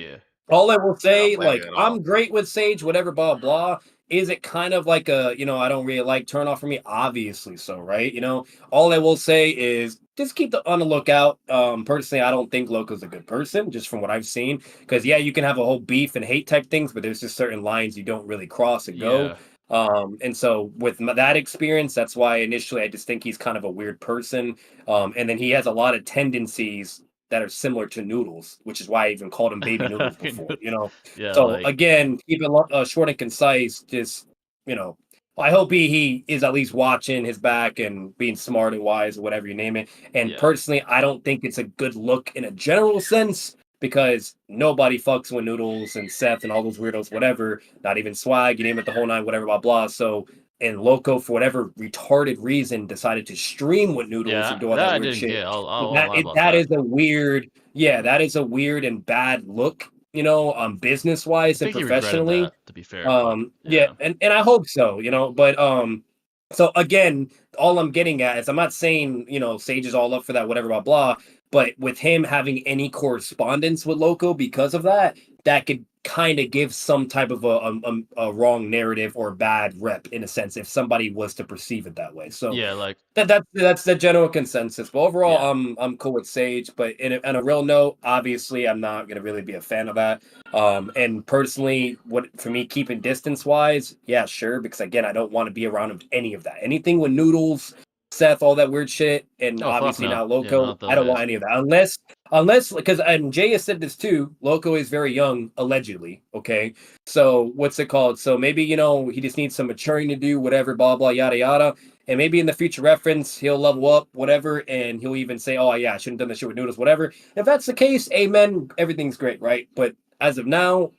all I will say, like, I'm great with Sage, whatever, blah, blah. Is it kind of like a, I don't really like turn off for me? Obviously so, right? All I will say is just keep on the lookout. Personally, I don't think Loco's a good person, just from what I've seen. Because, yeah, you can have a whole beef and hate type things, but there's just certain lines you don't really cross and go. And so with that experience, that's why initially I just think he's kind of a weird person. And then he has a lot of tendencies that are similar to Noodles, which is why I even called him Baby Noodles before, So again, keep it short and concise. Just, I hope he is at least watching his back and being smart and wise or whatever you name it. And personally, I don't think it's a good look in a general sense because nobody fucks with Noodles and Seth and all those weirdos, whatever. Not even Swag, you name it, the whole nine, whatever, blah blah. So. And Loco, for whatever retarded reason, decided to stream with Noodles and do all that weird shit. That is a weird, that is a weird and bad look, business wise and professionally. That, to be fair, and I hope so, but So again, all I'm getting at is I'm not saying, Sage is all up for that, whatever, blah, blah. But with him having any correspondence with Loco because of that, that could kind of give some type of a wrong narrative or bad rep in a sense if somebody was to perceive it that way. So Yeah, like that's the general consensus. But overall, yeah. I'm cool with Sage. But on a real note, obviously, I'm not gonna really be a fan of that. And personally, what for me, keeping distance wise, yeah, sure, because again, I don't want to be around any of that. Anything with Noodles, Seth, all that weird shit, and Oh fuck obviously no. now Yeah, Loco, not those I don't want guys. any of that unless because and Jay has said this too. Loco is very young, allegedly. Okay, so what's it called? So maybe he just needs some maturing to do, whatever, blah blah yada yada. And maybe in the future reference, he'll level up, whatever, and he'll even say, "Oh yeah, I shouldn't have done this shit with Noodles, whatever." If that's the case, amen. Everything's great, right? But as of now,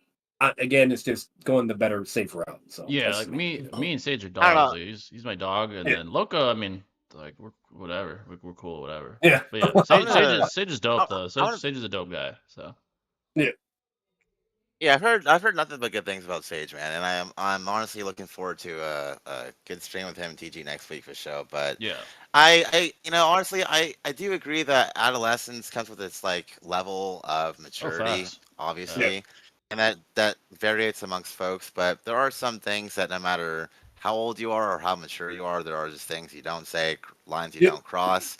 again, it's just going the better, safer route. So Yeah, that's like me. me and Sage are I don't dogs. know. Like, he's my dog, and Yeah, then Loco. I mean, like we're whatever. We're cool, whatever. yeah, But yeah, I'm Sage gonna. is Sage is dope though. I Sage, want to. Sage is a dope guy. So yeah. Yeah, I've heard nothing but good things about Sage, man, and I'm honestly looking forward to a good stream with him and TG next week for sure. But yeah. honestly, I do agree that adolescence comes with its like level of Oh, maturity, facts. Yeah. Yeah. obviously, and that varies amongst folks. But there are some things that no matter how old you are or how mature you are, there are just things you don't say, lines you Yep. don't cross.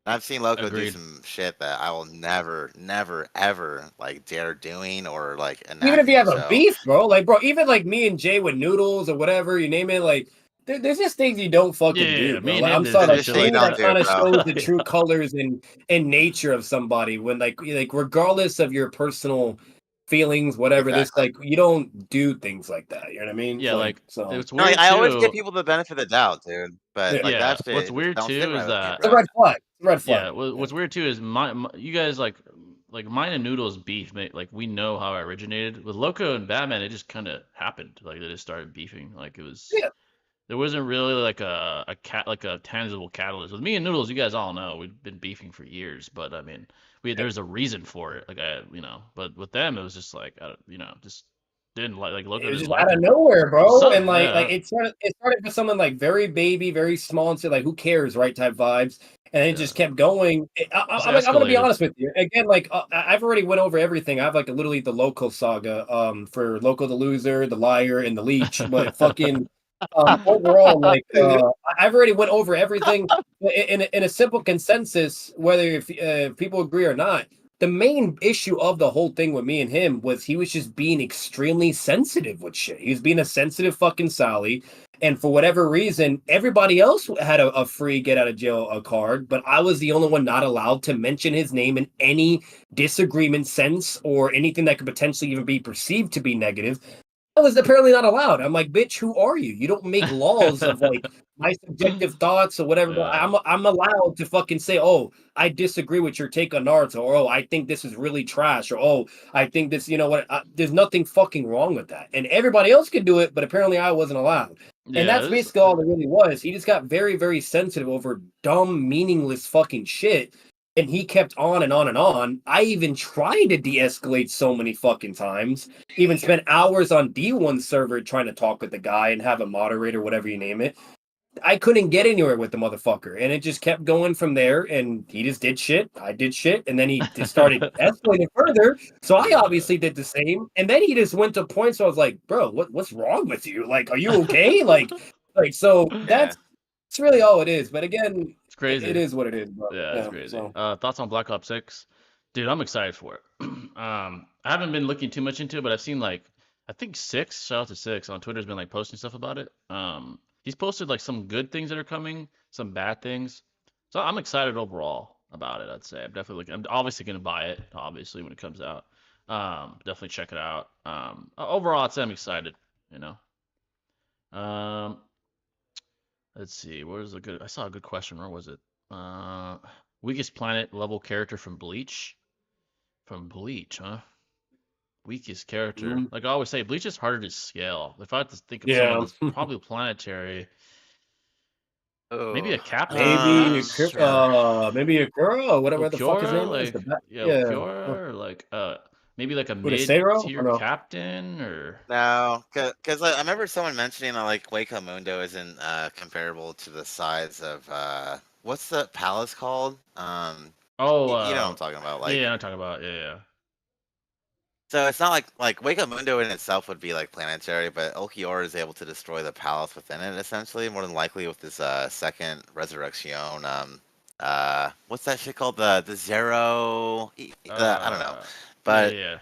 I've seen Loco do Agreed. some shit that I will never, never, ever like dare doing or like Even if you enacting. have a So beef, bro, like, bro, even like me and Jay with Noodles or whatever you name it, like, there's just things you don't Yeah, fucking yeah, do, yeah. Me bro. and Like, him I'm did sorry, there's some like just shit to shit you like me, don't that that. do, kind of bro. shows the true Yeah. colors and nature of somebody when, like, regardless of your personal feelings, whatever, this, Exactly. like, you don't do things like that. You know what I mean? Yeah, Like, like so it's No, like, weird I always give too. people the benefit of the doubt, dude. But yeah, like Yeah, that what's shit just weird don't sit too is right with me, that it's a bro. red flag. It's a red yeah, flag. Yeah, what's weird too is you guys like mine and Noodles beef. Like we know how it originated with Loco and Batman. It just kind of happened. Like they just started beefing. Like it was yeah, there wasn't really like a tangible catalyst. With me and Noodles, you guys all know we've been beefing for years. But I mean, yeah. there's a reason for it. Like but with them it was just like just didn't like Loco It was didn't just like out of him. nowhere, bro. And like Yeah, it started with someone like very baby, very small, and said like, "Who cares?" Right type vibes, and it yeah. just kept going. Just I'm like, I'm gonna be escalated. honest with you. Again, like I've already went over everything. I have like literally the Loco saga, for Loco the loser, the liar, and the leech. But fucking overall, like I've already went over everything in a simple consensus, whether if people agree or not. The main issue of the whole thing with me and him was he was just being extremely sensitive with shit. He was being a sensitive fucking Sally. And for whatever reason, everybody else had a free get out of jail card, but I was the only one not allowed to mention his name in any disagreement sense or anything that could potentially even be perceived to be negative. I was apparently not allowed. I'm like, bitch, who are you? You don't make laws of like my subjective thoughts or whatever. But Yeah. I'm allowed to fucking say, oh, I disagree with your take on Naruto, or oh, I think this is really trash, or oh, I think this, you know what? There's nothing fucking wrong with that, and everybody else could do it, but apparently I wasn't allowed. And Yeah, that's basically all it really was. He just got very, very sensitive over dumb, meaningless fucking shit. And he kept on and on and on. I even tried to de-escalate so many fucking times, even spent hours on D1 server trying to talk with the guy and have a moderator, whatever you name it. I couldn't get anywhere with the motherfucker, and it just kept going from there. And he just did shit. I did shit, and then he just started escalating further. So I yeah. obviously did the same. And then he just went to points where I was like, "Bro, what's wrong with you? Like, are you okay? like so Yeah. that's really all it is. But again, It's it crazy. is what it is, bro. Yeah, it's Yeah. crazy. So Thoughts on Black Ops 6? Dude, I'm excited for it. I haven't been looking too much into it, but I've seen like I think Six, shout out to Six on Twitter's been like posting stuff about it. He's posted like some good things that are coming, some bad things. So I'm excited overall about it, I'd say. I'm obviously gonna buy it, obviously, when it comes out. Definitely check it out. Overall I'd say I'm excited, you know. Um, let's see. Where's a good? I saw a good question. Where was it? Uh, Weakest planet level character from Bleach. From Bleach, huh? Weakest character. mm, Like I always say, Bleach is harder to scale. If I had to think of someone yeah, that's probably planetary, maybe Oh, a Captain, maybe perhaps, or maybe a girl, oh whatever the fuck his Pure, name is. like yeah, Yeah. Pure, or like maybe like a Would it Seiro mid-tier or no? captain or No, because I remember someone mentioning that like Waco Mundo isn't comparable to the size of what's the palace called? oh You know what I'm talking about. yeah, Like, yeah, I'm talking about yeah. so it's not like Waco Mundo in itself would be like planetary, but Ulquiorra is able to destroy the palace within it essentially, more than likely with this second resurrection. What's that shit called? The zero. I don't know, Yeah, but. yeah.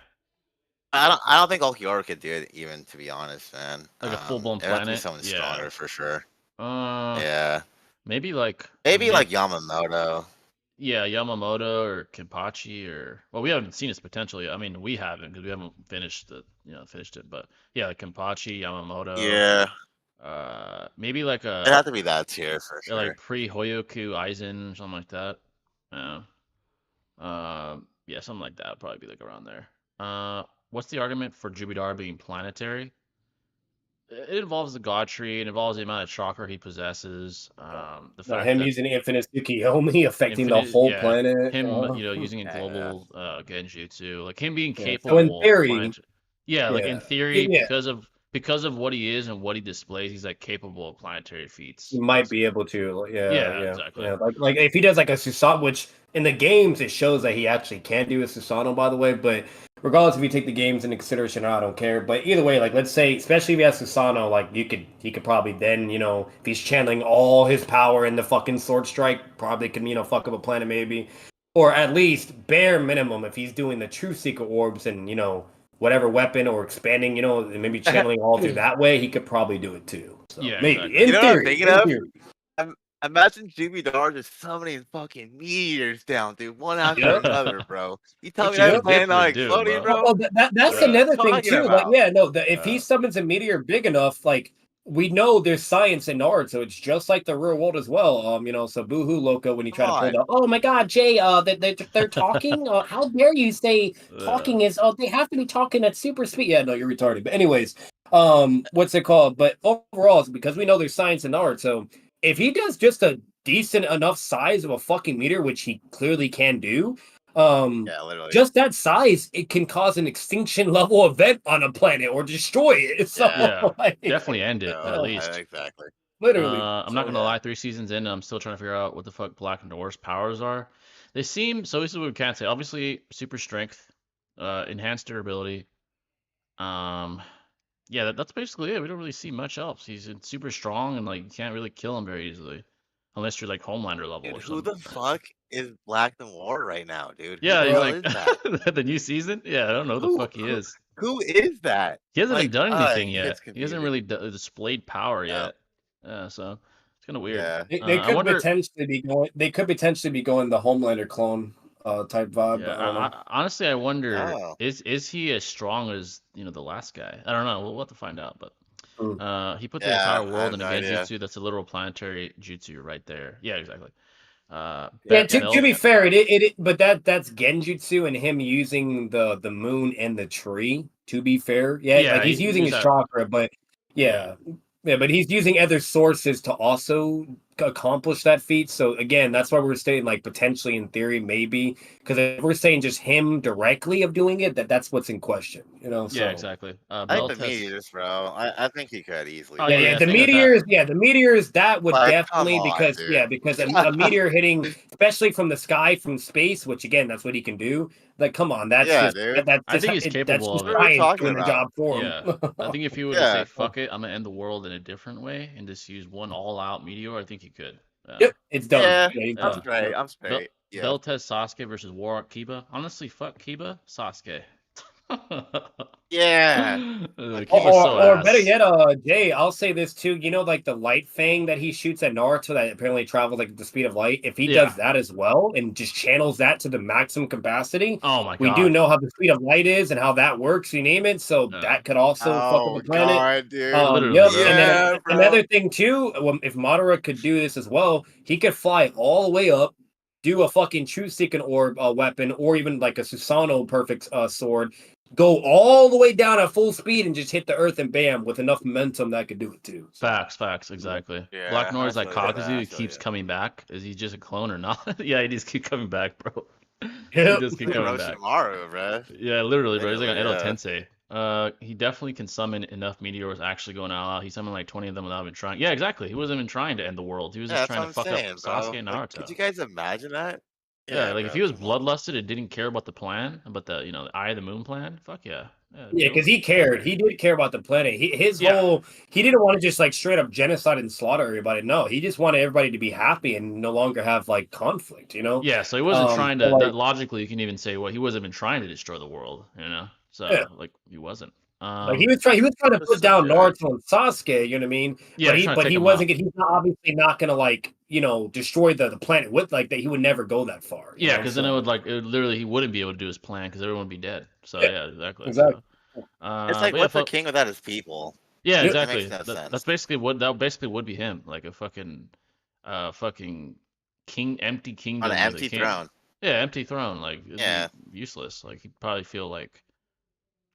I don't think Ulquiorra could do it even, to be honest, man. Like a full-blown It'd have to be planet. someone Yeah. stronger for sure. Uh, Yeah. maybe like a Maybe mid. like Yamamoto. Yeah, Yamamoto or Kenpachi or well, we haven't seen its potential yet. I mean, we haven't because we haven't finished finished it. But yeah, like Kenpachi, Yamamoto. Yeah. Maybe like It'd a have to be that tier for like sure. pre Hoyoku Aizen, something like that. Yeah. Yeah, something like that would probably be like around there. What's the argument for Jubidar being planetary? It involves the god tree. It involves the amount of chakra he possesses. The fact Him that using infinite Tsukiyomi affecting the infinite, whole yeah, planet. him, using a Yeah. global genjutsu, like him being Yeah. So in capable of theory, planet. Yeah, like in yeah, theory, yeah, because of what he is and what he displays, he's like capable of planetary feats. you might be able to. Yeah, Yeah, yeah, exactly. yeah. Like if he does like a Susanoo, which in the games it shows that he actually can do a Susanoo, by the way. But regardless if you take the games into consideration, I don't care. But either way, like let's say, especially if he has Susanoo, like he could probably then if he's channeling all his power in the fucking sword strike, probably can fuck up a planet maybe, or at least bare minimum if he's doing the true secret orbs and whatever weapon or expanding, and maybe channeling all through that way, he could probably do it too. So Yeah, maybe exactly. You in know what I'm theory, thinking in of? theory. Imagine Jubidar just summoning fucking meteors down, dude, one after Yep. another, bro. You tell Which me he that Yep. could planet not definitely do, exploding, bro. bro? That's What are you another thing talking too. Like, about? yeah, no, if he summons a meteor big enough, like we know there's science in art, so it's just like the real world as well. So boohoo loco when you Come try to pull on. the oh my god, Jay, they're talking. How dare you say Yeah. talking is they have to be talking at super speed. Yeah, no, you're retarded. But anyways, what's it called? But overall, it's because we know there's science in art. So if he does just a decent enough size of a fucking meteor, which he clearly can do, Yeah, literally. just that size, it can cause an extinction level event on a planet or destroy it. So, Yeah. Yeah, like, definitely end it at No, least. exactly. literally. I'm not So, gonna Yeah. lie, 3 seasons in, I'm still trying to figure out what the fuck Black Noir's powers are. They seem so. This is what we can say. Obviously, super strength, enhanced durability. Um, yeah, that's basically it. We don't really see much else. He's super strong and like you can't really kill him very easily, unless you're like Homelander level Dude, or who something. the fuck is Black Noir right now, dude? Who Yeah, the he's hell bro, like is that? the new season. Yeah, I don't know who the Who fuck he who is. who is that? He hasn't even Like, done anything it's yet. He hasn't confusing. really displayed power Yeah. yet. So it's kind of weird. Yeah. they I could wonder. potentially be going. They could potentially be going the Homelander clone type vibe. Yeah, But I don't know. honestly, I wonder Oh. is he as strong as the last guy? I don't know. We'll have to find out. But Mm. he put the Yeah, entire I world have in a no idea. genjutsu. That's a literal planetary jutsu right there. Yeah, exactly. Yeah, Yeah. to be Yeah. fair, but that's Genjutsu and him using the moon and the tree. To be fair, yeah, like Yeah, he's he using used his that. chakra, but Yeah, yeah, but he's using other sources to also accomplish that feat. So again, that's why we're saying like potentially in theory, maybe because if we're saying just him directly of doing it, that's what's in question. yeah, So exactly. I think Belt the has. meteors, bro. I think he could easily Oh yeah, do yeah, it. yeah, yeah. Same with that. the meteors that would Like, come definitely on, dude. because a meteor hitting, especially from the sky from space, which again that's what he can do. Like, come on, Yeah, dude. I think he's that's capable just of What it. are we science talking doing the about? job for him. Yeah, I think if he were to say Yeah. "fuck it," I'm gonna end the world in a different way and just use one all-out meteor, I think he could. Yep, it's done. Yeah, Yeah, he's I'm Yeah. done. straight. Yep. I'm straight. Yeah. Beltez Sasuke versus Warwick Kiba. Honestly, fuck Kiba, Sasuke. Yeah. Fuck Kiba's Kiba. so Or better ass. yet, Jay, I'll say this too. You know, like the light fang that he shoots at Naruto that apparently travels like the speed of light. If he Yeah. does that as well and just channels that to the maximum capacity, Oh my we do god. know how the speed of light is and how that works. You name it. So Yeah. that could also fuck up Oh the planet. god, dude. Literally, Yep. bro. And then Yeah, bro. another thing too, if Madara could do this as well, he could fly all the way up, do a fucking true seeking orb weapon, or even like a Susanoo perfect sword, go all the way down at full speed and just hit the earth and bam, with enough momentum that could do it too. So, Facts, exactly. Black Yeah, I Noir's like feel you on that. Kakuzu, I he feel keeps you. coming back. Is he just a clone or not? Yeah, he just keep coming back, bro. He just keep Like coming back. Orochimaru, bro. Yeah, literally, bro. He's like on Edo Literally, Tensei. He definitely can summon enough meteors actually going all out. He summoned like 20 of them without even trying. Yeah, exactly. He wasn't even trying to end the world. He was Yeah, just that's trying what to I'm fuck up saying, Sasuke bro. and Like, could you Naruto. guys imagine that? Yeah, Yeah, like if bro. he was Come on. bloodlusted and didn't care about the plan, about the the Eye of the Moon plan, fuck yeah. Yeah, it'd be Yeah, because over. he cared. He did care about the planet. His Yeah. whole he didn't want to just like straight up genocide and slaughter everybody. No, he just wanted everybody to be happy and no longer have like conflict. Yeah, so he wasn't trying to Like that logically you can even say well he wasn't even trying to destroy the world, you know? yeah, So like he wasn't. like he was trying to put 100% down correct. Naruto and Sasuke. You know what I mean? Yeah, he's trying to But take he him out. wasn't. He's not obviously not gonna like destroy the planet with like that. He would never go that far. Yeah, because then it would So like literally he wouldn't be able to do his plan because everyone would be dead. So yeah, yeah, exactly. exactly. So It's like, but yeah, what's a king without his people? yeah, Yep. It makes exactly. no That's sense. basically what that basically would be him, like a fucking empty On an kingdom with a empty king. throne. Yeah, empty throne. Like it'd be Yeah. useless. Like he'd probably feel like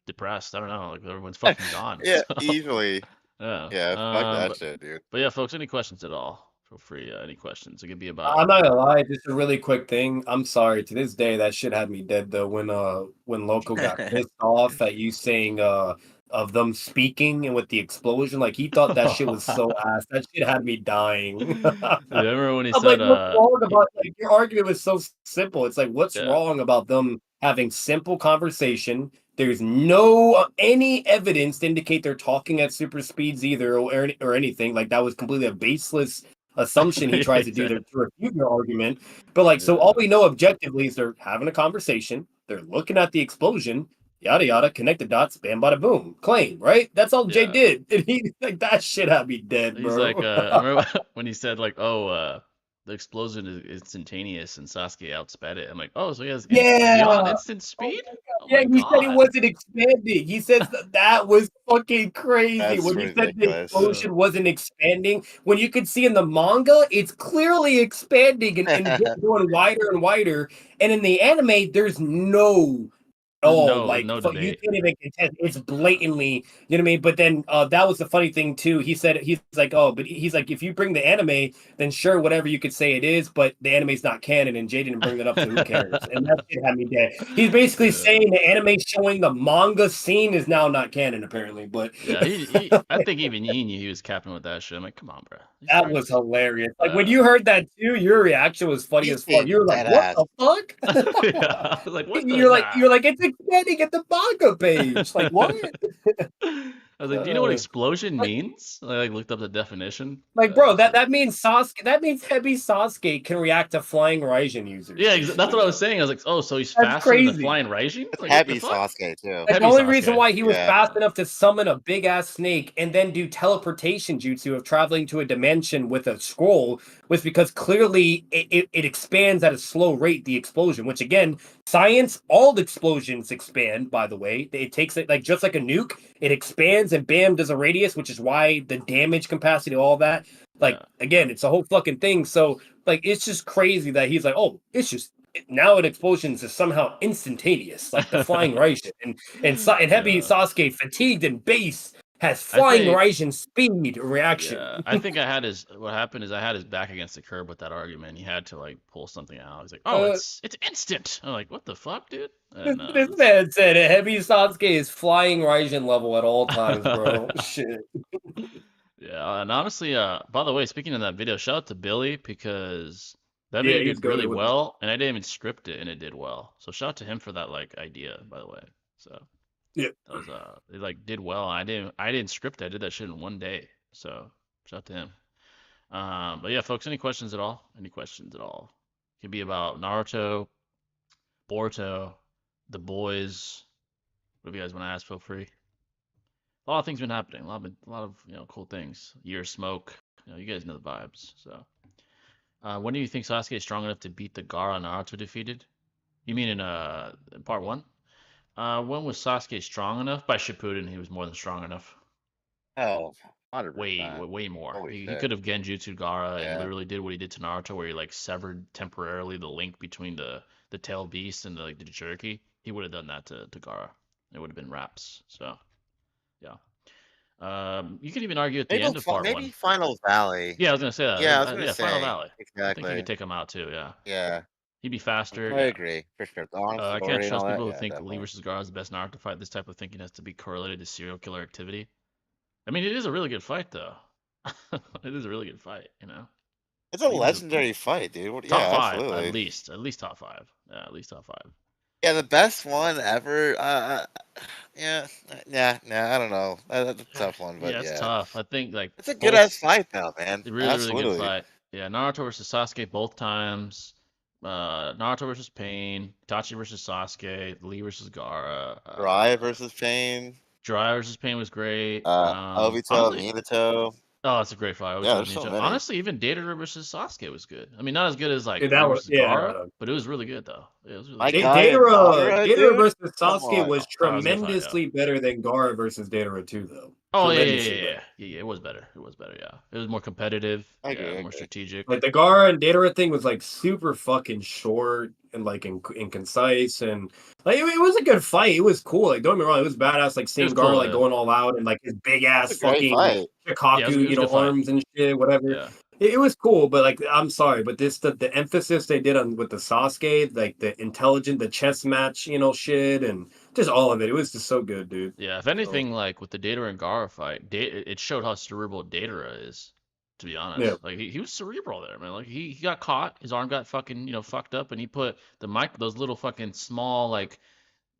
depressed. I don't know. Like everyone's fucking gone. Yeah, So easily. yeah. Yeah, fuck that shit, dude. But yeah, folks. Any questions at all? Feel free. Any questions? It could be about. I'm not gonna lie, just a really quick thing. I'm sorry. To this day, that shit had me dead though. When Loco got pissed off at you saying of them speaking and with the explosion, like he thought that shit was so ass. That shit had me dying. Yeah, I remember when he I'm like, said, what's wrong about like your argument was so simple. It's like, what's yeah, wrong about them having simple conversation? There's no any evidence to indicate they're talking at super speeds either or anything. Like that was completely a baseless assumption he yeah, tries he to do did. to refute your argument. But like, so all Yeah, we know objectively is they're having a conversation, they're looking at the explosion, yada yada, connect the dots, bam bada boom, claim, right? That's all Jay yeah. did. And he like that shit had me dead, He's like, bro. I remember when he said like, oh, the explosion is instantaneous and Sasuke outsped it. I'm like, oh, so he has beyond Yeah. instant Oh speed? my God. Oh Yeah, my he said it god. wasn't expanding. He says that was fucking crazy. That's When he said the ridiculous. explosion wasn't expanding, when you could see in the manga, it's clearly expanding and going wider and wider. And in the anime, there's no There's like no you debate. can't even contest. It's Yeah, blatantly, you know what I mean? But then that was the funny thing too. He said he's like, oh, but he's like, if you bring the anime, then sure, whatever you could say it is, but the anime's not canon, and Jay didn't bring that up, so who cares? And that shit had me dead. He's basically yeah, saying the anime showing the manga scene is now not canon, apparently. But yeah. I think even he knew he was capping with that shit. I'm like, come on, bro. He's that trying was to. hilarious. Like when you heard that too, your reaction was funny He's as fuck. being You were like, dead what ass. the fuck? Yeah, I was like, what the You're nah. like it's expanding at the manga page. Like what? I was like, do you know what explosion means? I like looked up the definition. Like, bro, It's like, that means Sasuke. That means heavy Sasuke can react to flying Raijin users. yeah, that's Basically, what I was saying. I was like, oh, so he's that's faster than the crazy. flying Raijin? It's Like, what the heavy fuck? Sasuke too. Like the Heavy only reason Sasuke. why he was Yeah. fast enough to summon a big ass snake and then do teleportation jutsu of traveling to a dimension with a scroll was because clearly it expands at a slow rate. The explosion, which again, science, all explosions expand. By the way, it takes it like just like a nuke, it expands and bam does a radius, which is why the damage capacity, all that. Like Yeah. again, it's a whole fucking thing. So like, it's just crazy that he's like, oh, it's just now an explosion is somehow instantaneous, like the flying Raijin, and heavy Yeah. Sasuke, fatigued and base, has I flying think, Raijin speed reaction. yeah, I think I had what happened is I had his back against the curb with that argument. He had to like pull something out. He's like, oh, Uh, it's instant. I'm like, what the fuck, dude? this, And this man said heavy Sasuke is flying Raijin level at all times, bro. Shit. yeah, and honestly, by the way, speaking of that video, shout out to Billy because that Yeah, video he's did really good with it. well, and I didn't even script it, and it did well. So shout out to him for that like idea, by the way. So Yeah. that was it like did well. I didn't script it. I did that shit in one day. So shout out to him. But yeah, folks, any questions at all? Any questions at all? Could be about Naruto, Boruto, the boys. What do you guys want to ask? Feel free. A lot of things been happening. A lot of cool things. Year of Smoke. You guys know the vibes. So, when do you think Sasuke is strong enough to beat the Gaara Naruto defeated? You mean in part one? When was Sasuke strong enough? By Shippuden, he was more than strong enough. Oh, Way 100%. more. Holy He shit. could have Genjutsu Gaara and Yeah. literally did what he did to Naruto, where he like severed temporarily the link between the tail beast and the Jinchuriki. He would have done that to Gaara. It would have been wraps. So yeah. You could even argue at the end of part Maybe one. Final Valley. Yeah, I was gonna say that. Yeah, I was gonna Yeah, Final say Valley. I think you exactly. could take him out too. Yeah. Yeah. He'd be faster. I Yeah. agree for sure. The honest I can't story and all trust that. people who Yeah, think Lee definitely. versus Gara is the best Naruto fight. This type of thinking has to be correlated to serial killer activity. I mean, it is a really good fight, though. It is a really good fight, you know. It's a Lee was a legendary fight, dude. top Yeah, five absolutely. at least top five. Yeah, at least top five. Yeah, the best one ever. Yeah, nah. I don't know. That's a tough one, but Yeah, it's yeah, tough. I think like it's a good ass both fight though, man. a really really good Absolutely. fight. Yeah, Naruto versus Sasuke both times. Naruto versus Pain, Itachi versus Sasuke, Lee versus Gara. Dry versus Pain. Jiraiya versus Pain was great. Obito, Honestly, Minato. oh, it's a great fight. Yeah, Obito there's so Ninja. many. Honestly, even Deidara versus Sasuke was good. I mean, not as good as like Dude, Lee that was versus Gara, yeah. but it was really good though. It was really My good. guy and Madara, Datara dude. versus Come Sasuke on. was Oh, it was a good fight. Yeah. tremendously better than Gara versus Datara 2, though. Oh yeah, Tremendously better. yeah. It was better. It was better. Yeah, it was more competitive. I Yeah, agree. I more agree. strategic. Like the Gara and Datara thing was like super fucking short and like and concise, and like it was a good fight. It was cool. Like don't get me wrong, it was badass. Like It was seeing Gara cool. like going all out and like his big It's ass a great fucking fight. Yeah, Shikaku, it was a good fight. arms and shit, whatever. Yeah. It was cool, but like I'm sorry, but the emphasis they did on with the Sasuke, like the intelligent, the chess match, shit, and just all of it. It was just so good, dude. Yeah, if So anything, like with the Datara and Gara fight, it showed how cerebral Datara is. To be yeah, honest, like he was cerebral there, man. Like he got caught, his arm got fucking fucked up, and he put those little fucking small like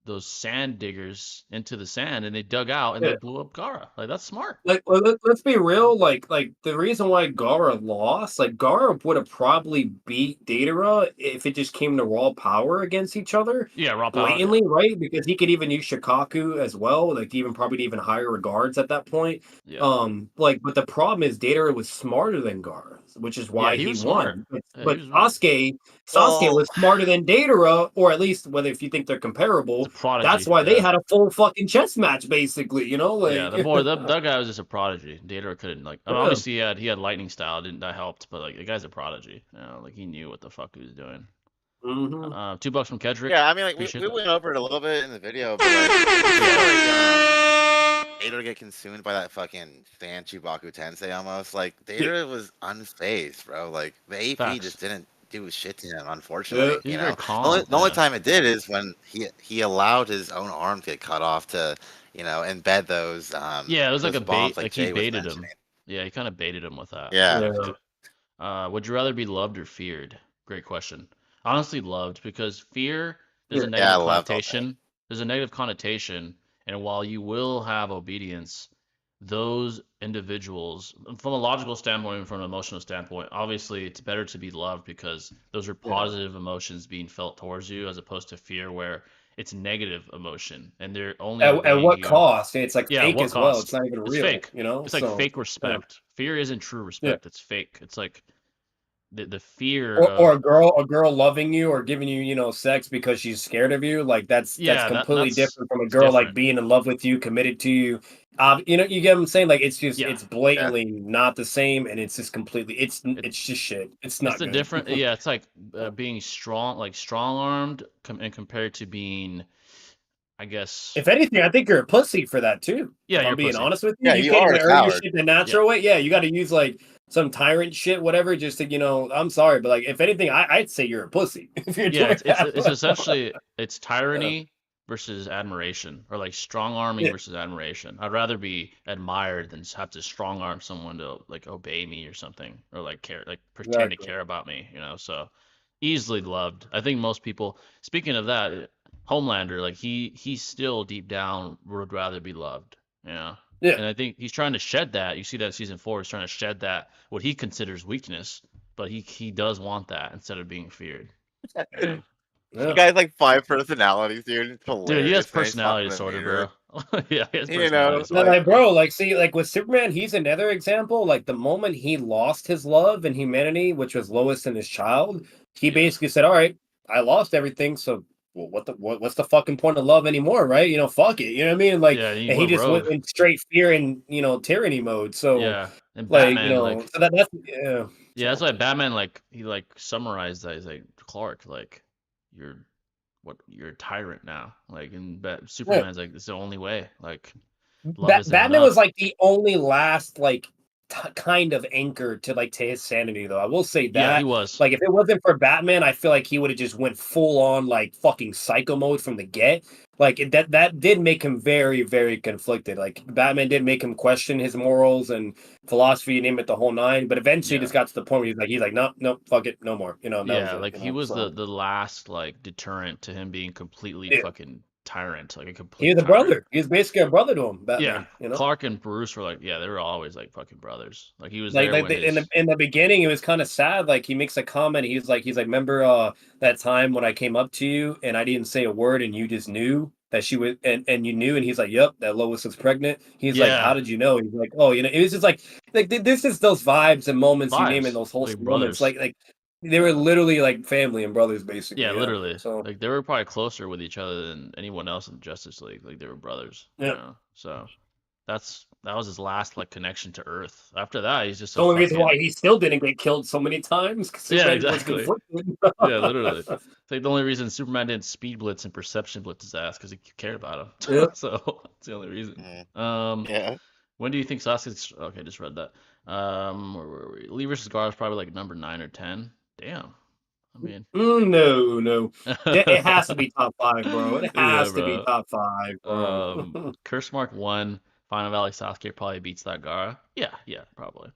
those sand diggers into the sand, and they dug out and they yeah. blew up Gara. Like that's smart. Like let's be real, like the reason why Gara lost, like Gara would have probably beat Datara if it just came to raw power against each other Yeah, raw power. Yeah, blatantly, right? Because he could even use Shikaku as well, like even probably to even higher regards at that point. yeah, Like, but the problem is Datara was smarter than Gara, which is yeah. why He he was smart. won. Yeah, he But was really. Sasuke Well, was smarter than Datara, or at least whether if you think they're It's a comparable, that's prodigy. why they Yeah, had a full fucking chess match, basically. yeah. Like The boy, that guy was just a prodigy. Datara couldn't like. I mean, yeah. obviously he had lightning style, didn't that helped? But like the guy's a prodigy. Like he knew what the fuck he was doing. Hmm. $2 from Kendrick. yeah. I mean, like Appreciate we that. went over it a little bit in the video, but like did you feel like Datara get consumed by that fucking fan Chubaku Tensei almost? Like Datara was unfazed, bro. Like the AP Facts. just didn't do shit to him, unfortunately. Yeah. He's You very know, calm. the only Yeah. time it did is when he allowed his own arm to get cut off to embed Yeah, it was like a those bombs bait. like Like he Jay was baited him. mentioning. Yeah, he kind of baited him with that. Yeah. Yeah. Would you rather be loved or feared? Great question. Honestly, loved because fear there's Yeah. a Yeah, I negative loved all that. connotation. There's a negative connotation, and while you will have obedience, those individuals, from a logical standpoint and from an emotional standpoint, obviously it's better to be loved because those are Yeah. positive emotions being felt towards you as opposed to fear where it's negative emotion and they're only At obeying what you. cost? It's like Yeah, fake what as well. It's cost? not even It's real, fake. you know? It's like So, fake yeah. respect. Fear isn't true Yeah. respect. It's fake. It's like the fear Or of a girl loving you or giving you, sex because she's scared of you. Like that's yeah, completely that's different from a it's girl like different. being in love with you, committed to you. You get what I'm saying? Like Yeah, it's Yeah. blatantly not the same, and it's just completely it, it's just shit. It's it's not the good. different. Yeah, it's like being strong, like strong armed, and compared to being, I guess. If anything, I think you're a pussy for that too. Yeah, If you're I'm a being pussy. honest with you, Yeah, you you can't are even a earn your coward. shit the Yeah, natural way. Yeah, you got to use like some tyrant shit, whatever, just to I'm sorry, but like if anything, I'd say you're a pussy if you're yeah. doing that. It's essentially it's Yeah, tyranny versus admiration, or like strong arming yeah, versus admiration. I'd rather be admired than have to strong arm someone to like obey me or something, or like care, like pretend to exactly. care about me. So easily loved. I think most people. Speaking of that, Homelander, like he's still deep down would rather be loved. Yeah. Yeah, And I think he's trying to shed that. You see that in season 4, he's trying to shed that what he considers weakness, but he does want that instead of being feared. Yeah. The yeah. So, guy's like 5 personalities, dude. It's dude, he has hilarious, man. He's talking personality to the disorder, mirror. bro. Yeah, he has You personality know, But disorder. like like, bro, like, see, like with Superman, he's another example. Like the moment he lost his love and humanity, which was Lois and his child, he Yeah. basically said, "All right, I lost everything, so well, what's the fucking point of love anymore, right? Fuck it, you know what I mean? Like, Yeah, he and he went just went rogue. in straight fear and tyranny mode. So, Yeah. And like, Batman, like, so that's yeah. yeah, that's So why Batman, like, he like summarized that. He's like, Clark, like, you're you're a tyrant now. Like, and yeah. Superman's like, it's the only way. Like, love isn't Batman was enough. like the only last like kind of anchored to his sanity, though. I will say Yeah, he that. was. Like, if it wasn't for Batman, I feel like he would have just went full on like fucking psycho mode from the get. Like that did make him very, very conflicted. Like Batman did make him question his morals and philosophy, name it the whole nine. But eventually, Yeah. just got to the point where he's like, no, no, fuck it, no more. That was Yeah, it. like he was the last like deterrent to him being completely Yeah. fucking tyrant, like a He complete was a tyrant. brother. He was basically a brother to him, Yeah, Batman. Clark and Bruce were like, yeah, they were always like fucking brothers. Like he was Like, there when his in the beginning, it was kind of sad. Like he makes a comment. He's like, remember that time when I came up to you and I didn't say a word and you just knew that she was and you knew, and he's like, yep, that Lois was pregnant. He's like, how yeah did you know? He's like, oh, it was just like this is those vibes and moments you name it, vibes those like wholesome moments. brothers. Like they were literally like family and brothers, basically. Yeah, Yeah. literally. So Like they were probably closer with each other than anyone else in Justice League. Like they were brothers, yeah. So that was his last like connection to Earth. After that, he's just The a only reason why fucking he still didn't get killed so many times because yeah, Superman was exactly. conflicted. Yeah, literally. It's like the only reason Superman didn't speed blitz and perception blitz his ass because he cared about him. Yeah. So that's the only reason. Yeah. When do you think Sasuke's? Okay, just read that. Where were we? Lee versus Gar is probably like number 9 or 10. Damn. I mean, No. It has to be top 5, bro. It yeah, has to be bro. top 5, bro. Curse Mark 1, Final Valley Sasuke probably beats that Gara. Yeah, probably.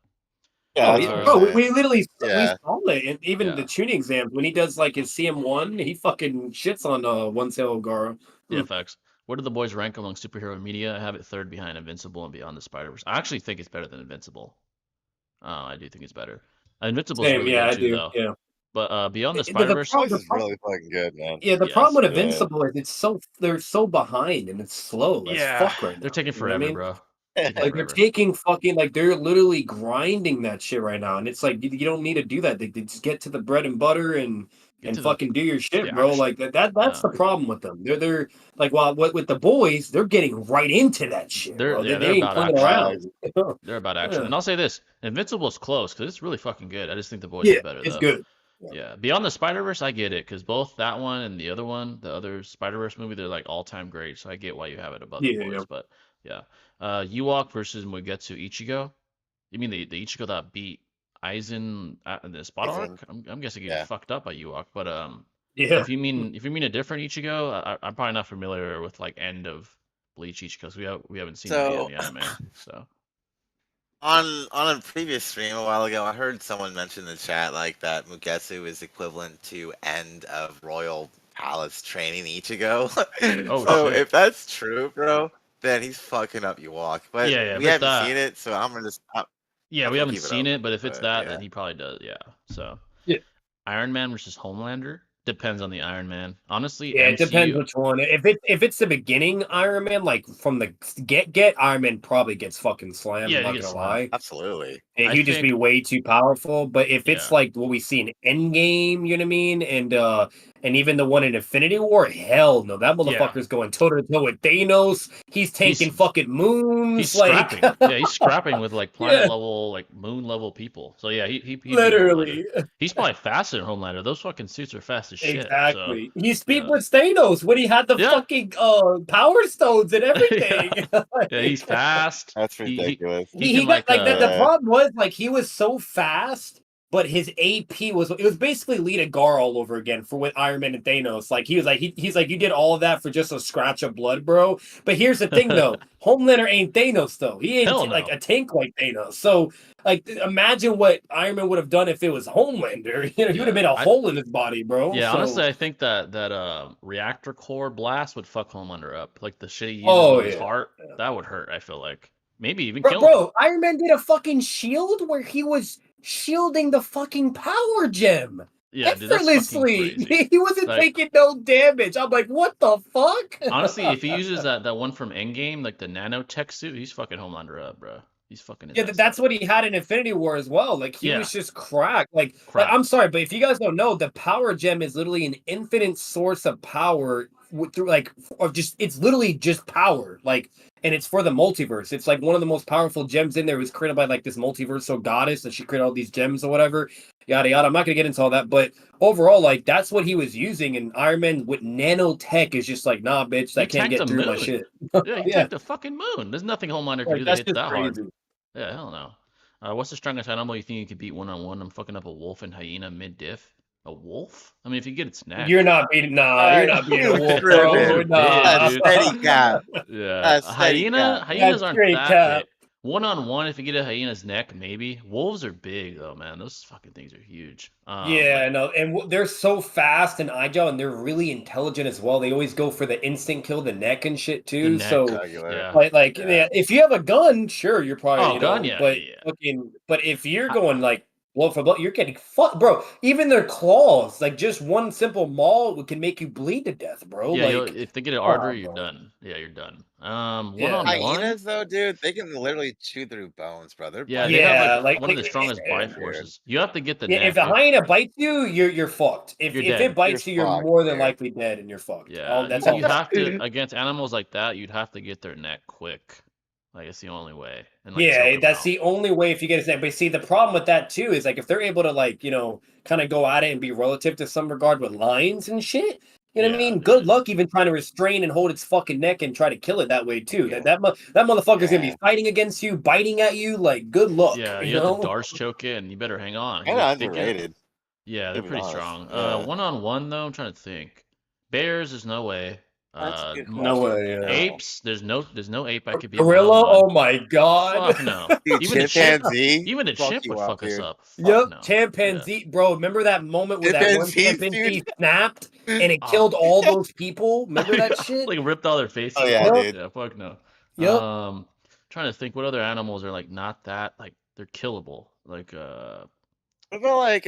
Yeah, Oh, that's yeah, what bro, I'm we saying. literally Yeah. saw it, and even Yeah. the tuning exams when he does like his CM1, he fucking shits on One Tail Gara. Yeah, facts. Where do the boys rank among superhero media? I have it third behind Invincible and Beyond the Spider-Verse. I actually think it's better than Invincible. I do think it's better. Invincible is Same, really yeah, good I too, do. though. Yeah. But Beyond the The Spider-Verse, Voice is really fucking good, man. Yeah, the yes, problem with Yeah. Invincible is they're so behind and it's slow as fuck right now. they're taking You know what I forever, mean? bro. Like they're taking fucking they're literally grinding that shit right now, and it's like you don't need to do that. They just get to the bread and butter and Get to fucking do your shit, the bro. action. Like that's Yeah. the problem with them. They're like, well, with the boys, they're getting right into that shit, bro. They They're ain't about playing action. around. They're about action. Yeah. And I'll say this: Invincible's close because it's really fucking good. I just think the boys Yeah, is better it's though. good. Yeah. Beyond the Spider-Verse, I get it because both that one and the other one, the other Spider-Verse movie, they're like all-time great. So I get why you have it above the Yeah, boys. yeah. But yeah, Ewok versus Mugetsu Ichigo. You mean the Ichigo that beat Aizen in the spot arc? I'm guessing he Yeah. fucked up by Ewok. But Yeah. if you mean a different Ichigo, I'm probably not familiar with like end of Bleach Ichigo because we haven't seen that yet in the anime. So. On a previous stream a while ago, I heard someone mention in the chat like that Mugetsu is equivalent to end of Royal Palace training Ichigo. Oh, so shit. if that's true, bro, then he's fucking up Ewok. But Yeah, we if haven't that- seen it, so I'm gonna just. Yeah, we we'll haven't keep it seen open, it, but if it's but that, yeah. then he probably does. Yeah. So. Yeah. Iron Man versus Homelander depends on the Iron Man. Honestly, Yeah, it depends MCU. which one. If it's the beginning Iron Man, like from the get Iron Man probably gets fucking slammed. Yeah, I'm he not gets gonna slammed. lie. Absolutely. And he'd just be way too powerful. But if it's Yeah. like what we see in Endgame, you know what I mean, and even the one in Infinity War, hell no, that motherfucker's going toe to toe with Thanos. He's taking fucking moons. He's like scrapping. Yeah, he's scrapping with like planet level, like moon level people. So yeah, he beat literally. Homelander. He's probably faster than Homelander. Those fucking suits are fast as shit. Exactly. So, He speed with Thanos when he had the fucking power stones and everything. Yeah, he's fast. That's ridiculous. He got like the problem was like he was so fast, but his AP was basically Lita Gar all over again for with Iron Man and Thanos. Like he's like you did all of that for just a scratch of blood, bro. But here's the thing though, Homelander ain't Thanos though. He ain't like a tank like Thanos. So like imagine what Iron Man would have done if it was Homelander. You know, he would have made a hole in his body, bro. Yeah, so, honestly, I think that reactor core blast would fuck Homelander up. Like the shit he uses with his heart, that would hurt. I feel like maybe even kill him. Bro, Iron Man did a fucking shield where he was shielding the fucking power gem. Yeah, effortlessly. Dude, that's he wasn't taking no damage. I'm like, what the fuck? Honestly, if he uses that one from Endgame, like the nanotech suit, he's fucking Homelander up, bro. He's fucking his ass that's what he had in Infinity War as well. Like he was just cracked. Like I'm sorry, but if you guys don't know, the power gem is literally an infinite source of power through it's literally just power. Like, and it's for the multiverse. It's like one of the most powerful gems in there. It was created by like this multiversal goddess, and she created all these gems or whatever. Yada yada. I'm not gonna get into all that, but overall, like that's what he was using. And Iron Man with nanotech is just like, nah, bitch, that can't get through my shit. Yeah, he tanked the fucking moon. There's nothing Homelander can do that hits that hard. Yeah, hell no. What's the strongest animal you think you could beat one-on-one? I'm fucking up a wolf and hyena mid-diff. A wolf? I mean, if you get its neck. You're not beating. Nah, you're not beating a wolf, bro. They're big, Nah. That's dude. steady cap. Yeah, That's a steady cap. hyenas That's aren't straight that cap. big. One-on-one, if you get a hyena's neck, maybe. Wolves are big though, man. Those fucking things are huge. Yeah, no, and they're so fast and agile, and they're really intelligent as well. They always go for the instant kill, the neck and shit the too. neck, So, Regular. yeah. like, Yeah. if you have a gun, sure, you're probably, Oh, gun, yeah, but yeah. but if you're going like blow for blow, you're getting fucked, bro. Even their claws, like just one simple maul can make you bleed to death, bro. Yeah, Like, if they get an come on, artery, you're bro. done. Yeah, you're done. Yeah. One-on-one. Hyenas, though, dude, they can literally chew through bones, bro. They're Yeah, bite- they have Yeah, like one of like, the strongest bite dude. forces. You have to get the Yeah, neck. if the hyena bites you, you're fucked. If You're if dead. it bites You're you, you're fucked, more than dude. likely dead, and you're fucked. Yeah, That's you all. have to against animals like that. You'd have to get their neck quick. Like it's the only way. And like choke Yeah, 'em that's out. the only way if you get a snap. But see, the problem with that too is like if they're able to like, kind of go at it and be relative to some regard with lines and shit. You know what I Yeah, mean? dude. Good luck even trying to restrain and hold its fucking neck and try to kill it that way too. Yeah. That motherfucker's gonna be Yeah. fighting against you, biting at you. Like, good luck. Yeah, you you have know? to Darce choke it, and you better hang on. Kind of underrated. Yeah, to they're be pretty honest. strong. Yeah. One-on-one though, I'm trying to think. Bears, there's no way. That's a good No question. way. Yeah. Apes, there's no ape I could beat. Gorilla? one-on-one. Oh my god. Fuck no. Dude, Even the chimp, chimpanzee. even the fuck chimp you would up, fuck us dude. up. Fuck Yep, no. chimpanzee, bro. Remember that moment where that one Chimpanzees, chimpanzee dude. snapped and it Oh. killed all those people? Remember that shit? Like ripped all their faces. Oh, yeah, off. dude. Yeah, fuck no. Yep. Trying to think what other animals are like not that like they're killable. Like What about like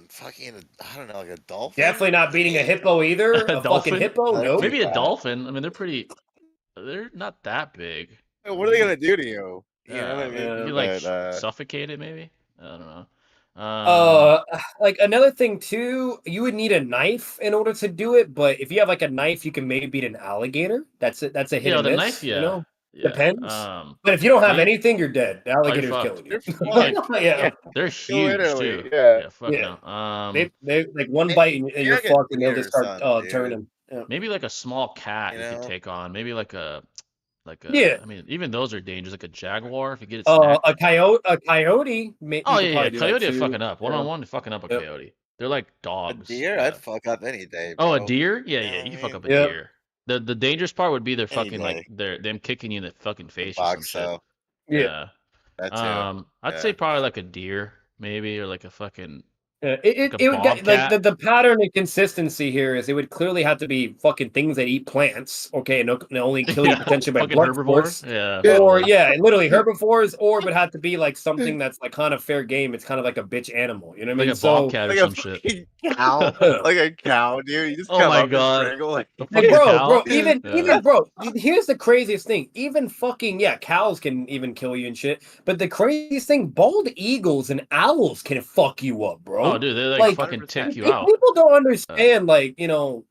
fucking I don't know, like a dolphin? Definitely not beating a hippo either. A A dolphin? fucking hippo? That's Nope. too maybe a fat. dolphin. I mean they're not that big. What are they gonna do to you? You know what I Yeah, mean? you could like But, suffocate it maybe. I don't know. Like another thing too, you would need a knife in order to do it. But if you have like a knife, you can maybe beat an alligator. That's it. That's a hit Yeah, and the miss. knife, yeah. You know, Yeah. depends. Um, But if you don't have you- anything, you're dead. The alligator's fucked. killing you. They're fucked. yeah. they're huge literally, too. yeah. Fuck Yeah. no. They like one Hey, bite and you're you're like a fucked, and they'll deer just or start something, dude. turning. Yeah. Maybe like a small cat You you could know? take on. Maybe like a Yeah. I mean, even those are dangerous. Like a jaguar, if you get its neck. A coyote. Oh you could yeah, probably do that coyote are too. fucking up. Yeah. One-on-one, you're fucking up a Yep. coyote. They're like A dogs. deer, Yeah. I'd fuck up any day. Oh, a bro. deer? Yeah, You know yeah, what you I can fuck mean? up a Yep. deer. The dangerous part would be their Any fucking day. like them kicking you in the fucking face or some Box, shit. so Yeah. that too. I'd Yeah. say probably like a deer, maybe, or like a fucking Yeah, like a it would get like bobcat. the pattern and consistency here is it would clearly have to be fucking things that eat plants, okay, and only kill you Yeah, potentially by fucking blunt herbivore. force, Yeah, or probably. yeah, literally herbivores, or it would have to be like something that's like kind of fair game. It's kind of like a bitch animal, you know what I Like mean? a So bobcat or Like a some shit. fucking cow. Like a cow, dude. You just Oh come my up God. and strangle like A like, fucking bro, cow. even Yeah. bro, here's the craziest thing. Even fucking cows can even kill you and shit. But the craziest thing, bald eagles and owls can fuck you up, bro. Oh, dude, they like Like, fucking tick 100%. you out. People don't understand, like,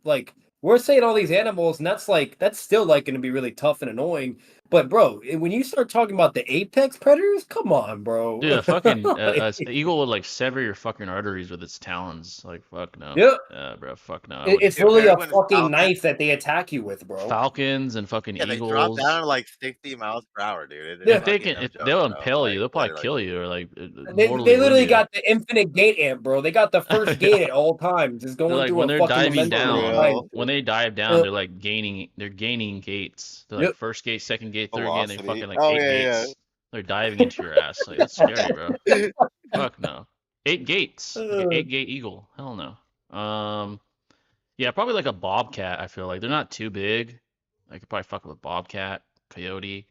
like we're saying all these animals, and that's still like going to be really tough and annoying. But bro, when you start talking about the apex predators, come on, bro. Dude, a fucking Like, eagle would like sever your fucking arteries with its talons. Like fuck no. Yep. Yeah, bro. Fuck no. I it's wouldn't. Dude, literally a Penguin and fucking Falcon. knife that they attack you with, bro. Falcons and fucking Yeah, they drop eagles. down to like 60 miles per hour, dude. Yeah. If they can, if they'll impale you, they'll probably literally. kill you or like They mortally wound literally you. got the infinite gate amp, bro. They got the first Yeah. gate at all times, just They're going like through when a they're fucking diving momentum down. Unreal. When they dive down, Yep. they're like gaining. They're gaining gates. They're like Yep. first gate, second gate, third gate. And they Velocity. fucking like Oh, 8 yeah, gates. They're diving into your ass. Like that's scary, bro. Fuck no. 8 gates. Like an 8-gate eagle. Hell no. Yeah, probably like a bobcat. I feel like they're not too big. I could probably fuck with a bobcat, coyote.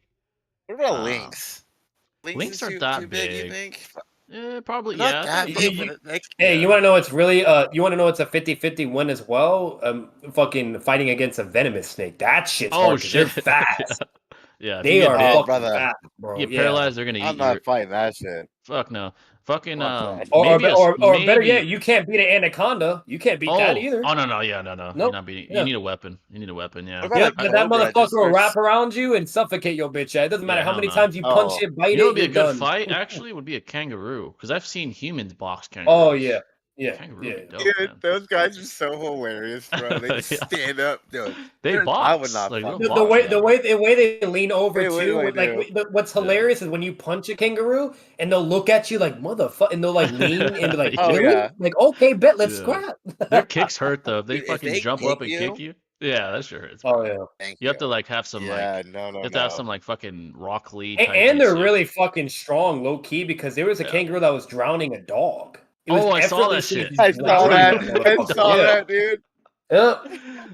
What about Uh, lynx? lynx is aren't too that big, you big. think? Probably Not yeah. that I'd big, say- but like, Hey, Yeah. you want to know it's really you want to know it's a 50-50 win as well? Fucking fighting against a venomous snake. That shit's Oh hard 'cause they're shit. fast. Yeah. If They you get are bit, fucking brother. fast, bro. get Yeah. paralyzed, they're gonna eat I'm you. not fighting that shit. Fuck no. Fucking Fuck that. Or maybe better maybe- yet, you can't beat an anaconda. You can't beat that either. Oh no, yeah, no. You're Nope. not beating. Yeah. You need a weapon. You need a weapon. Yeah. What about Yep, a but that cobra motherfucker just will wrap starts- around you and suffocate your bitch ass. It doesn't matter Yeah, how hell many no. times you punch Oh. it, bite You know it, what would be a you're good done. fight? Actually, would be a kangaroo. Because I've seen humans box kangaroos. Oh yeah. Yeah, Kangaroo yeah. would be dope, Dude, man. those guys are so hilarious, bro. They just Yeah. stand up, dude. They I would box. not Like, fuck they'll with The box those. with that, bro. way they lean over They too, literally like do. what's hilarious is when you punch a kangaroo and they'll look at you like motherfucker, and they'll like lean and be like, Oh, really? yeah. Like, okay, bet, let's Yeah. scrap. Their kicks hurt though. If they Dude, if fucking they jump kick up and you, kick you, yeah, that sure hurts, bro. Oh yeah. thank You have to like have some Yeah, like no, you have to have some like fucking Rock Lee type And they're jiu-jitsu. really fucking strong, low key, because there was a Yeah. kangaroo that was drowning a dog. It was Oh, I saw that effortlessly shit. just I saw drowning that. motherfucker. I saw Yeah. that, dude. Yep.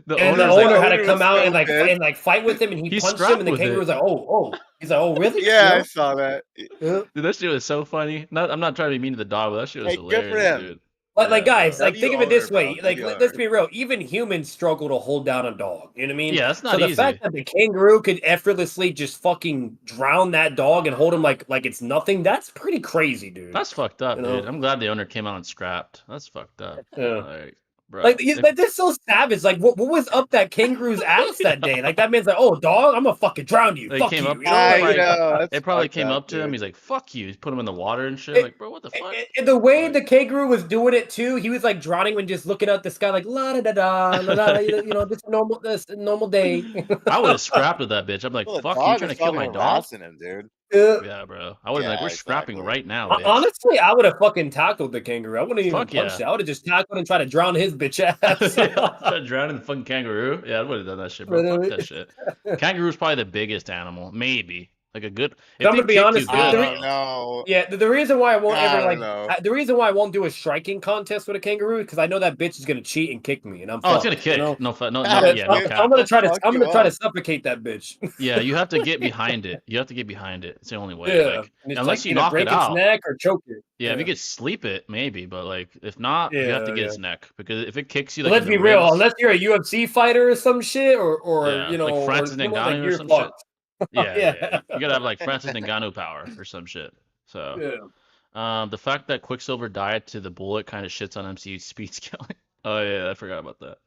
The And the owner's like, owner had to owner come was out so and like pissed. fight with him, and he He punched him, scrapped and the with kangaroo it. was like, "Oh." He's like, "Oh, really?" Yeah, I Yeah. saw that. Yeah. dude, that shit was so funny. I'm not trying to be mean to the dog, but that shit was Hey, good for hilarious, him. dude. Like guys, bro. like think of it this way. W Like owner. let's be real. Even humans struggle to hold down a dog. You know what I mean? Yeah, that's not so the easy. fact that the kangaroo could effortlessly just fucking drown that dog and hold him like it's nothing, that's pretty crazy, dude. That's fucked up, You know? dude. I'm glad the owner came out and scrapped. That's fucked up. Yeah. Like, bro. Like that's so savage. Like what was up that kangaroo's ass that day? Like that man's like, "Oh, dog, I'm gonna fucking drown you. They Fuck came you." up- You know? I Like, know. That's It probably fucked came up to him. dude. He's like, "Fuck you." He's put him in the water and shit. It- Like, bro, what the fuck? And the way Like- the kangaroo was doing it too, he was like drowning when just looking at the sky, like la da da da, la, da, you know, this normal day. I would have scrapped with that bitch. I'm like, Well, the "Fuck you, dog trying was to kill probably my dog?" harassing him, dude. Yeah, bro. I would have been like, Yeah, "We're scrapping exactly. right now, bitch." Honestly, I would have fucking tackled the kangaroo. I wouldn't even Fuck punched yeah. it. I would have just tackled and tried to drown his bitch ass. Try to drown in the fucking kangaroo. Yeah, I would have done that shit, bro. Fuck that shit. Kangaroo's probably the biggest animal, maybe. Like a good. If I'm they gonna be kick honest, you good, I the don't though. know. Yeah, the reason why I won't ever I like don't know. the reason why I won't do a striking contest with a kangaroo because I know that bitch is gonna cheat and kick me, and I'm Oh, it's fucked, gonna kick. you know? No, no, Yeah, yeah, no dude, cap. I'm gonna try to Fuck you up. suffocate that bitch. Yeah, you have to get behind it. You have to get behind it. It's the only way. Yeah, Like, and it's unless like you either knock break it its out. neck or choke it. Yeah, if you could sleep it, maybe. But like, if not, you have to get its neck because if it kicks you, like, Let's in be the real, ribs- unless you're a UFC fighter or some shit, or Yeah, you know, like Francis or someone, Ngannou or you're some shit. fucked. Yeah. You gotta have like Francis Ngannou power or some shit. So, Yeah. the fact that Quicksilver died to the bullet kind of shits on MCU's speed scaling. Oh yeah, I forgot about that.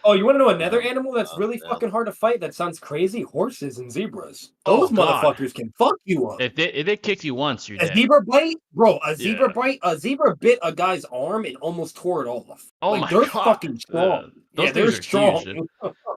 Oh, you want to know another animal that's Oh, really yeah. fucking hard to fight? That sounds crazy. Horses and zebras. Oh, Those God. motherfuckers can fuck you up. If they kick you once, you're A dead. zebra bite, bro. A zebra Yeah. bite. A zebra bit a guy's arm and almost tore it off. Oh like, my they're God. fucking strong. Those Yeah, they're things are strong. huge,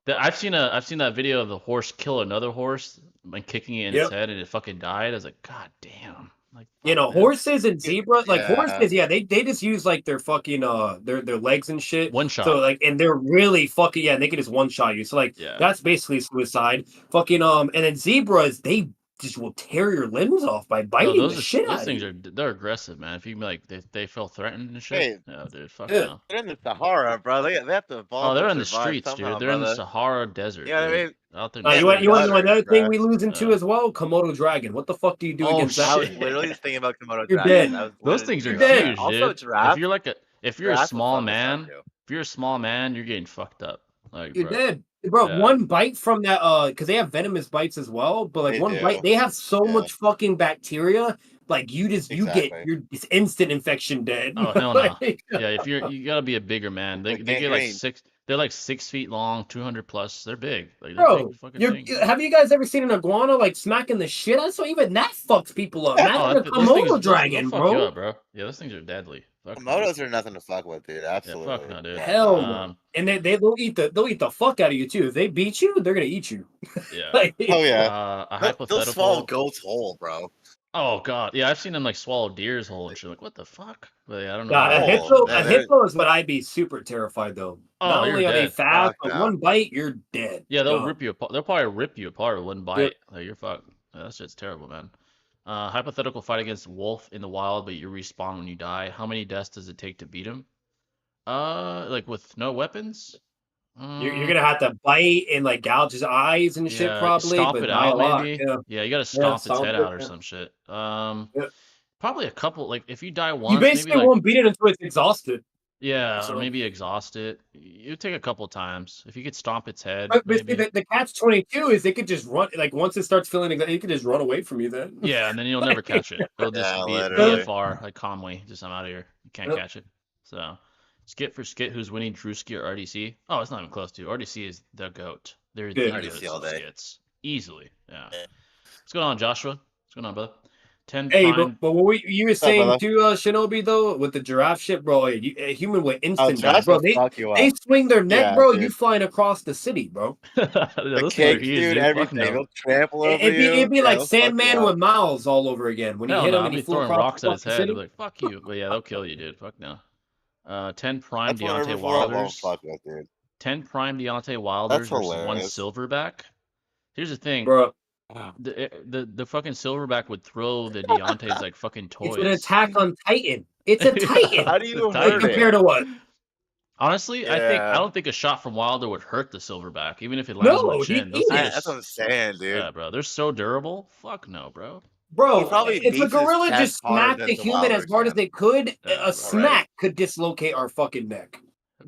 dude. I've seen that video of the horse kill another horse and kicking it in its head and it fucking died. I was like, God damn. Like, You know, fuck, man. horses and zebra, like Yeah. horses, they just use like their fucking their legs and shit. One shot. So like, and they're really fucking they can just one shot you. So like, Yeah. that's basically suicide. Fucking and then zebras, they just will tear your limbs off by biting No, the shit out those of things you. they're aggressive, man. If you like they feel threatened and shit. Hey. Yeah, dude, fuck Yeah. no. They're in the Sahara, bro. They have to evolve. Oh, they're to in the survive streets, somehow, dude. They're in the brother. Sahara Desert. You know what I dude. mean? Out there. You Yeah, want they you want to know got it, another thing bruh. we lose into Yeah. as well? Komodo dragon. What the fuck do you do Oh, against I that? was shit. literally just thinking about Komodo You're dragon. dead. I was Those literally things are You're thinking dead. about that. huge, Also, dude. giraffe. If you're a Giraffes will small fuck us up, man, too. if you're a small man, you're getting fucked up. Like, You're bro. dead. Bro, Yeah. one bite from that because they have venomous bites as well, but like They one do. bite, they have so Yeah. much fucking bacteria. Like you get Exactly. it's instant infection dead. Oh hell no. Like, Yeah, if you gotta be a bigger man. They Like get like gangrene. they're like 6 feet long, 200 plus. They're big. Like they're bro, big fucking things. have you guys ever seen an iguana like smacking the shit out? So even that fucks people up. Imagine a those Komodo things dragon, they'll fuck you bro. up, bro. Yeah, those things are deadly. Fuck no. Komodos are nothing to fuck with, dude. Yeah, Absolutely. fuck no, dude. Hell no. Um, And they'll eat the fuck out of you too. If they beat you, they're gonna eat you. yeah. Like, Oh yeah. A They'll swallow hypothetical. goats whole, bro. Oh god, yeah, I've seen them like swallow deer's whole and shit. Like, what the fuck? But yeah, I don't know. God, how a they- hippo, yeah, a they're- hippo is what I'd be super terrified though. Oh, Not you're only are they dead. fast, Fuck but no. one bite, you're dead. Yeah, they'll Gone. rip you apart. They'll probably rip you apart with one bite. Like you're fucked. Yeah, that shit's terrible, man. Hypothetical fight against wolf in the wild, but you respawn when you die. How many deaths does it take to beat him? Like with no weapons? You're gonna have to bite and like gouge his eyes and shit, Yeah, probably. stomp But it die a out lot. maybe. Yeah. Yeah, you gotta stomp its stomp head it, out or yeah. some shit. Yeah. Probably a couple. Like if you die once, You basically maybe like won't beat it until it's exhausted. yeah, So- or maybe exhaust it. You take a couple times. If you could stomp its head, But maybe. the catch-22 is they could just run. Like once it starts feeling, it could just run away from you. Then Yeah, and then you'll never catch it. It'll just Yeah, be literally. BFR, like Conway, just I'm out of here. You can't Yep. catch it. So, skit for skit, who's winning, Drewski or RDC? Oh, it's not even close to. RDC is the GOAT. They're the Yeah. goats RDC all of day. skits. Easily. Yeah. Yeah. What's going on, Joshua? What's going on, brother? 10 Hey, prime. but what you were What's up, saying brother? too, Shinobi, though, with the giraffe shit, bro, a human with Oh, instant die, Josh bro. will fuck you They up. swing their neck, Yeah, bro. You dude. flying across the city, bro. Yeah, The those things are kicks, huge, dude, dude. Fuck everything. no. He'll trample over It'd be you. Yeah, like he'll fuck you Sandman up. with mouths all over again. When you Hell hit no. him I'll and he be flew throwing across rocks the at his fucking head. I'll city. be like, fuck you. But yeah, they'll kill you, dude. Fuck no. 10 prime That's what Deontay River 4 won't Wilders. fuck with, dude. 10 prime Deontay That's Wilders versus 1 hilarious. Silverback. Here's the thing. Bro, The fucking Silverback would throw the Deontay's like fucking it's an toys. Attack on Titan. It's a Titan. How do It's a you Like, hurt Titan. compared it? to what? Honestly, I Yeah. don't think a shot from Wilder would hurt the Silverback, even if it lands on the No, he'd chin. Those eat things it. are That's what I'm saying, dude. yeah, bro. They're so durable. Fuck no, bro. He Bro, probably if a beats his gorilla chest just harder smacked than a the human as Wilder hard as can they could, Yeah, a bro. smack could dislocate our fucking neck.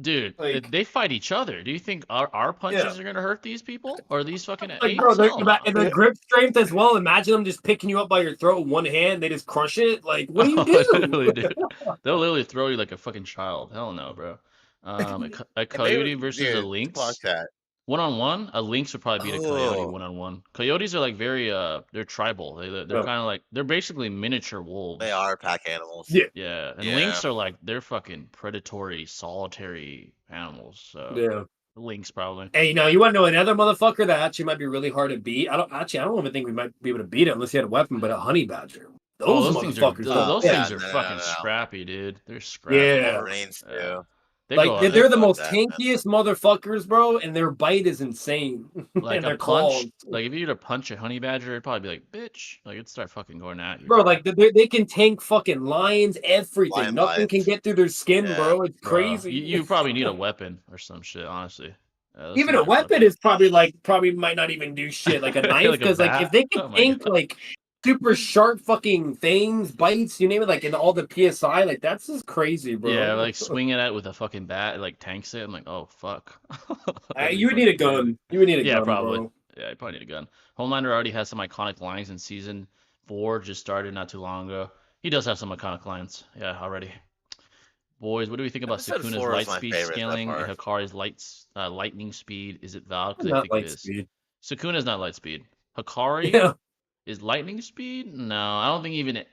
Dude, Like, they fight each other. Do you think our punches yeah. are gonna hurt these people or these fucking Like, bro, apes? Hell no. and the grip strength as well. Imagine them just picking you up by your throat with one hand. They just crush it. Like, what do you do? Literally, dude. They'll literally throw you like a fucking child. Hell no, bro. A And they coyote versus a dude, lynx. fuck that. 1-on-1, a lynx would probably beat a coyote Oh, 1-on-1. Coyotes are like very they're tribal. They're Bro, kind of like they're basically miniature wolves. they are pack animals. yeah, Yeah, and Yeah. lynx are like they're fucking predatory, solitary animals. So yeah. lynx probably. Hey, now you want to know another motherfucker that actually might be really hard to beat? I don't even think we might be able to beat it unless he had a weapon, but a honey badger. Oh, Those those things are motherfuckers. those Yeah, things are no, fucking no. scrappy, dude. They're scrappy. Yeah. Wolverines Yeah. too. They like go they're the fuck most that, man. tankiest motherfuckers, bro, and their bite is insane. like and a their punch. claws. Like if you were to punch a honey badger, it'd probably be like, bitch. Like it'd start fucking going at you. Bro, like they can tank fucking lions, everything. Lion Nothing can bites. get through their skin, Yeah. bro. It's Bro, crazy. you probably need a weapon or some shit, honestly. Yeah, those Even things a are weapon fucking- is probably might not even do shit like a knife Like a because like bat? if they can Oh my tank God. like super sharp fucking things, bites, you name it, like in all the PSI, like that's just crazy, bro. Yeah, like swinging at it with a fucking bat, it, like tanks it. I'm like, oh fuck. That'd be you would need a fucking crazy. gun. You would need a Yeah, gun, probably. bro. Yeah, you probably need a gun. Homelander already has some iconic lines in season 4, just started not too long ago. He does have some iconic lines, yeah, already. Boys, what do we think about Episode Sukuna's 4 light was my speed favorite so scaling and far. Hikari's lightning speed? Is it valid? Because I Not think light it is. speed. Sukuna's not light speed. Hikari Yeah. is lightning speed? No, I don't think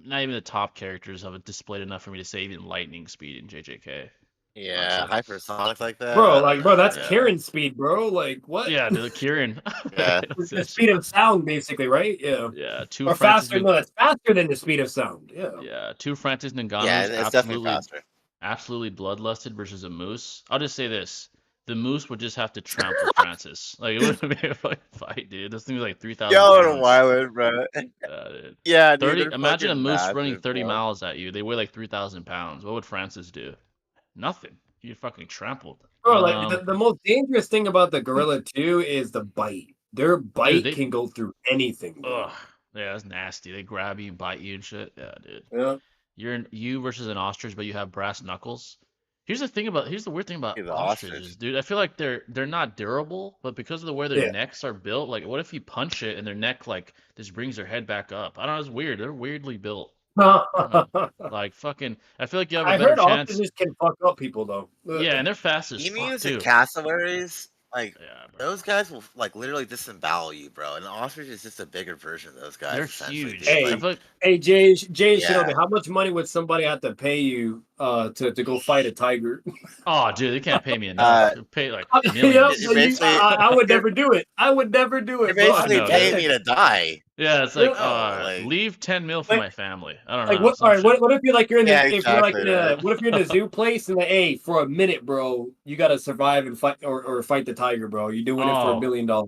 not even the top characters have it displayed enough for me to say even lightning speed in JJK. Yeah, Honestly. hypersonic like that. Bro, I don't like, know. bro, that's Yeah. Karen speed, bro. Like, what? Yeah, the Kieran. Yeah. It's the speed of sound, basically, right? Yeah. Yeah, two Or Francis. faster. No, that's faster than the speed of sound. Yeah. Yeah, two Francis Ngannou's Yeah, it's definitely faster. absolutely bloodlusted versus a moose. I'll just say this: the moose would just have to trample Francis. Like it wouldn't be a fucking fight, dude. This thing's like 3,000 Y'all are pounds. wild, bro. Dude. Yeah, dude. 30. they're Imagine a fucking moose massive, running 30 bro. miles at you. They weigh like 3,000 pounds. What would Francis do? Nothing. You'd fucking trampled. Bro, like the most dangerous thing about the gorilla too is the bite. Their bite they- can go through anything. Bro. Ugh. Yeah, that's nasty. They grab you and bite you and shit. Yeah, dude. Yeah. You versus an ostrich, but you have brass knuckles. Here's the weird thing about He's an ostriches, ostrich. dude. I feel like they're not durable, but because of the way their Yeah. necks are built, like what if you punch it and their neck like just brings their head back up? I don't know, it's weird. They're weirdly built. Like fucking I feel like you have a I better heard chance. ostriches can fuck up people though. Yeah, and they're fast as You fuck mean too. the cassowaries? Like, Yeah, bro. those guys will, like, literally disembowel you, bro. And an ostrich is just a bigger version of those guys. They're essentially, huge. dude. Hey. I Like, feel like Hey Jay Yeah. Shinobi, how much money would somebody have to pay you to go fight a tiger? oh dude, they can't pay me enough. They pay like Yep, millions. You're basically- I would never do it. I would never do you're it. bro. basically no, paying dude. me to die. Yeah, it's like, Yeah. Like- leave 10 mil for Like- my family. I don't Like know. what? some All right. shit. What if you're like you're in the Yeah, if you're like exactly, in a, right. what if you're in a zoo place and like, hey, for a minute, bro, you gotta survive and fight or fight the tiger, bro. You're doing it for Oh. $1 million. No,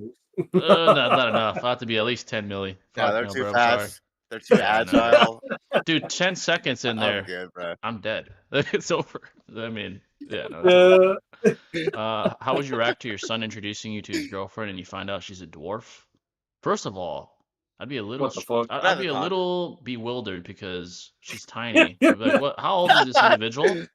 not enough. I have to be at least 10 milli. Yeah, Fuck they're no, too bro, I'm sorry. fast. They're too Yeah, no. agile. Dude, 10 seconds in I'm there, good, bro. I'm dead. It's over. I mean, yeah, no. It's over. Uh, How would you react to your son introducing you to his girlfriend and you find out she's a dwarf? First of all, I'd be a little, What the fuck? I'd be a Rather not. little bewildered because she's tiny. I'd be like, what? How old is this individual?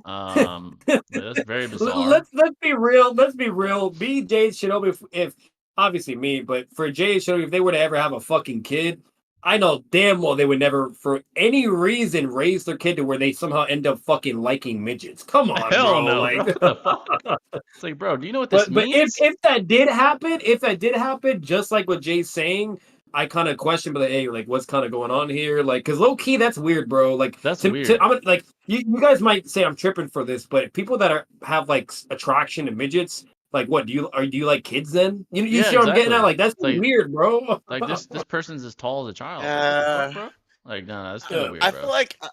But that's very bizarre. let's be real. Let's be real. Me, Jay Shinobi, if obviously me, but for Jay Shinobi, if they were to ever have a fucking kid, I know damn well they would never, for any reason, raise their kid to where they somehow end up fucking liking midgets. Come on, Hell bro. no, Like, bro. What the fuck? It's like, bro, do you know what this but means? if that did happen, just like what Jay's saying, I kind of question, but like, hey, like, what's kind of going on here? Like, cause low key, that's weird, bro. Like, That's weird. I'm like, you guys might say I'm tripping for this, but people that have like attraction to midgets, like, what do you like kids then? You Yeah, see what I'm getting at? exactly. Like, that's It's like weird, bro. this person's as tall as a child. Like, what the fuck, Uh, bro? Like, no, that's kind of Yeah. weird, I bro. feel like a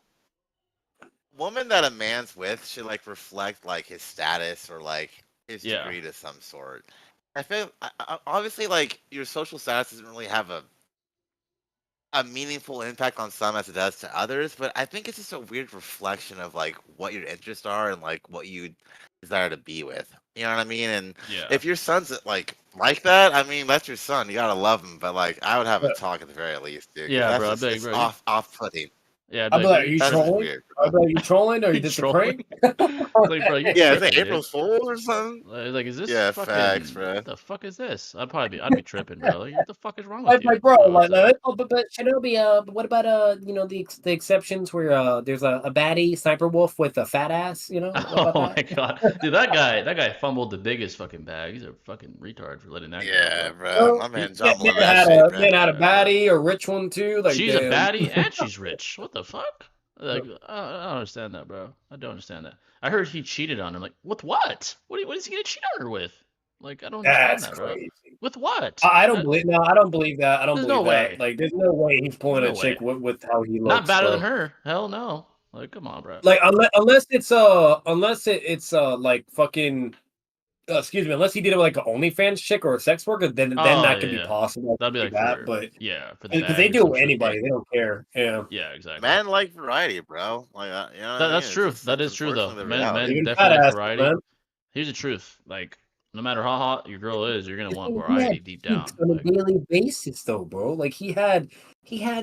woman that a man's with should like reflect like his status or like his Yeah. degree to some sort. I feel obviously like your social status doesn't really have a meaningful impact on some as it does to others, but I think it's just a weird reflection of like what your interests are and like what you desire to be with. You know what I mean? And Yeah. if your son's like that, I mean that's your son. You gotta love him, but like I would have a talk at the very least, dude. 'Cause Yeah, that's bro. I'd just, be like, it's bro, you, off-putting. yeah, I'd be I'll be like, bro, like, are you That's just trolling? weird, I'll bro. be like, you trolling? Or you is this a trolling? prank? It's like, bro, you Yeah, is tripping, it April dude. Fool's or something? Like, is this Yeah, facts, fucking? bro. What the fuck is this? I'd be tripping, bro. Like, what the fuck is wrong with I'm you? like, bro, You know, like, so. oh, but Shinobi, what about the exceptions where there's a baddie sniper wolf with a fat ass, what about Oh my that? god, dude, that guy fumbled the biggest fucking bag. He's a fucking retard for letting that go, Yeah, bro. bro. Well, My man man, jumbling that shit, bro. man had a Yeah, bro. baddie, a rich one too. Like, She's a damn. baddie and she's rich. What the fuck? Like, I don't understand that, bro. I don't understand that. I heard he cheated on her. Like, with what? What is he gonna cheat on her with? Like, I don't understand That's that, bro. crazy. With what? I don't believe no, I don't believe that. I don't There's no believe that. way. Like, there's no way he's There's pulling a no chick way. with how he Not looks, better than bro. her. Hell no. Like, come on, bro. Like, unless it's like fucking. Excuse me, unless he did it with like an OnlyFans chick or a sex worker, then Oh that yeah, could be yeah. possible. That'd be Like like that, for but the because they bag or do it some with shit. anybody, they don't care. Yeah, Yeah, exactly. Men like variety, bro. Like, you know what I mean? That's true. That It's is true though. unfortunately the Men reality. even fat definitely like ass variety. man. Here's the truth. Like, no matter how hot your girl is, you're gonna This want thing, he variety had deep peaks down. on a Like, daily basis, though, bro. Like he had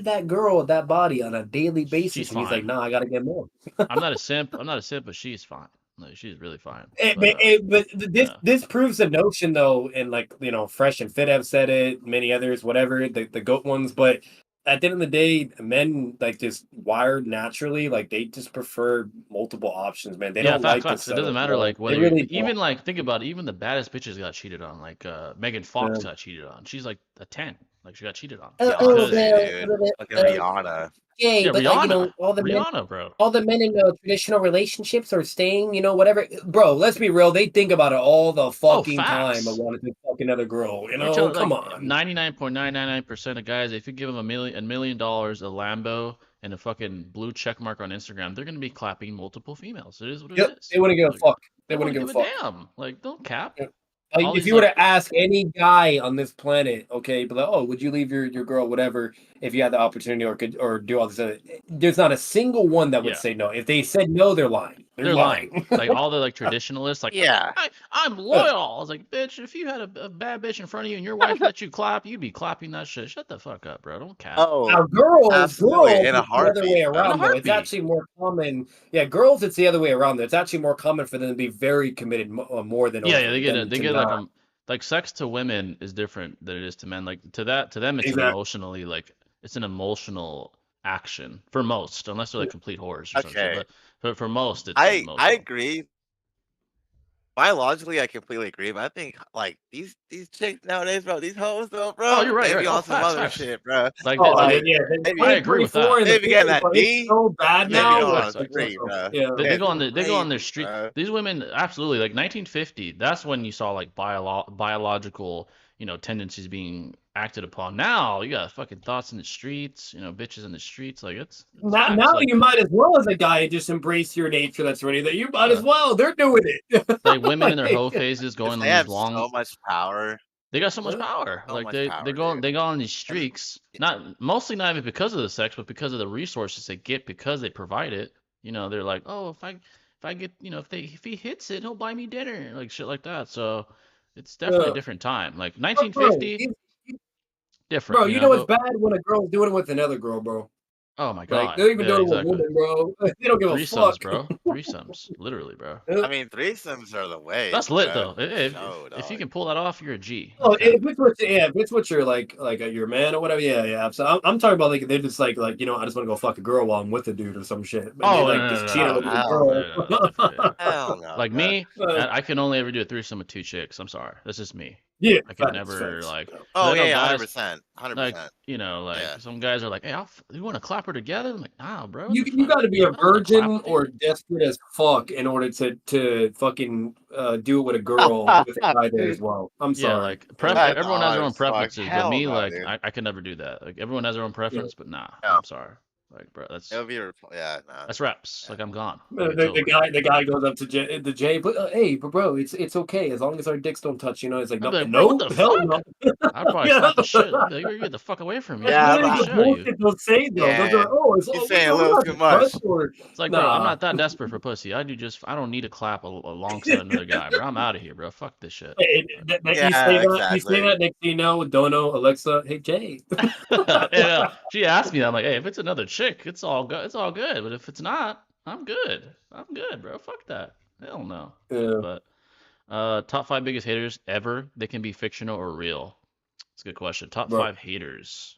that girl with that body on a daily she's basis, and he's like, fine. "Nah, I gotta get more." I'm not a simp. I'm not a simp, but she's fine. Like, she's really fine. But Yeah. this proves the notion, though, and like Fresh and Fit have said it, many others, whatever the goat ones. But at the end of the day, men like just wired naturally, like they just prefer multiple options, man. They Yeah, don't like to facts. It doesn't settle, matter bro. like They whether you're really don't. even like think about it, even the baddest bitches got cheated on. Like Megan Fox Yeah. got cheated on. She's like a 10. Like she got cheated on. Because Beyonce, dude. Fucking Rihanna. yeah, yeah, but like Rihanna. all the men. Rihanna, bro. All the men in traditional relationships are staying, whatever. Bro, let's be real. They think about it all the Oh, fucking time of facts. wanting to fuck another girl. You're telling Come like on. 99.999% of guys, if you give them $1 million, a Lambo, and a fucking blue check mark on Instagram, they're gonna be clapping multiple females. It is what it Yep, is. they wouldn't give a Like fuck. they They wouldn't wouldn't give give a a fuck. damn. Like don't cap. Yep. Like, All if these you were like to ask any guy on this planet, okay, but like, oh, would you leave your girl, whatever, if you had the opportunity or do all this other, there's not a single one that would yeah, say no. If they said no, they're lying. They're they're lying. lying. Like all the like traditionalists, like Yeah. I'm loyal. I was like, bitch, if you had a bad bitch in front of you and your wife let you clap, you'd be clapping that shit. Shut the fuck up, bro. Don't cap. Oh, Now, girls, absolutely. In a it's the other way heartbeat, bro. In a around, though. It's heartbeat. actually more common. Yeah, girls, it's the other way around. Though. It's actually more common for them to be very committed more than Yeah, over they than to get like not. like sex to women is different than it is to men. Like to them it's an Exactly. emotionally like it's an emotional action for most, unless they're like complete whores or some shit. Okay. But for most it's emotional. I agree. Biologically, I completely agree, but I think like these chicks nowadays, bro, these hoes though, bro, Oh, you're right. they Right. be Oh, on some facts, other facts. shit, bro. Like Oh, Like yeah. they be, I agree with that. 2024 in they the be getting future, that bro, it's D. so bad They now. be Facts, on facts, some facts. free, bro. Yeah. They go It's on their crazy, street. bro. These women absolutely like 1950. That's when you saw like biological tendencies being acted upon. Now you got fucking thoughts in the streets, bitches in the streets. Like it's facts. Now Like you might as well, as a guy, just embrace your nature that's ready. That you might as well. They're doing it. like women in their Like, hoe phases Because going on they these have long. so much power. They got so much Huh? power. So Like much power, dude. they go on these And streaks. Not mostly not even because of the sex, but because of the resources they get because they provide it. They're like, oh, if I get if he hits it, he'll buy me dinner, like shit like that. So it's definitely a different time. Like bro, 1950, different. bro, you know it's bad when a girl's doing it with another girl, bro. Oh my Like god, they're even yeah, doing it with exactly. women, bro. They don't give a Threesomes, fuck. bro. Threesomes, literally, bro. I mean, threesomes are the way, That's lit bro. though. If, No, if you dog. can pull that off, you're a G. Oh, Okay. if it's what you're like your man or whatever, yeah. So I'm talking about like they're just like I just want to go fuck a girl while I'm with a dude or some shit. And they Oh like no just no cheat no on Oh no with the no hell no no. girl. no no, no, different. Hell no, Like bro. me, I can only ever do a threesome with two chicks. I'm sorry, that's just me. Yeah, I could facts, never facts. like. Yeah. 'Cause Oh I know yeah, guys 100%, like 100%. like Yeah. some guys are like, hey, you want to clap her together? I'm like, nah, bro. What You the you fuck? got to be a I don't want to clap virgin with or you. desperate as fuck in order to fucking do it with a girl with a guy there as well. I'm Yeah, sorry. like That's everyone has odd their own as fuck. preferences, but Hell me, no, like, dude. I could never do that. Like, everyone has their own Yeah. preference, but nah, No, I'm sorry. Like, bro, it would be yeah, no. that's reps. Yeah. Like, I'm gone. The, Like, it's the over. guy goes up to Jay, but hey, bro, it's okay as long as our dicks don't touch. It's like I'd no, be like, bro, what no, the hell fuck? no. I'd probably Yeah. slap the shit. I'd be like, you get the fuck away from me. That's Yeah, I'll literally beat the the shit out of you. bullshit they'll say though. They'll be yeah. like, oh, He's we're saying a little not too much. touch or It's like, bro, I'm nah. not that desperate for pussy. I don't need to clap alongside another guy, bro. I'm out of here, bro. Fuck this shit. You say Yeah, that, next exactly. thing you know, Dono, Alexa, hey Jay. Yeah, she asked me that. I'm like, hey, if it's another chick, it's all good. It's all good. But if it's not, I'm good. I'm good, bro. Fuck that. Hell no. Yeah. But top 5 biggest haters ever. They can be fictional or real. It's a good question. Top Bro, 5 haters.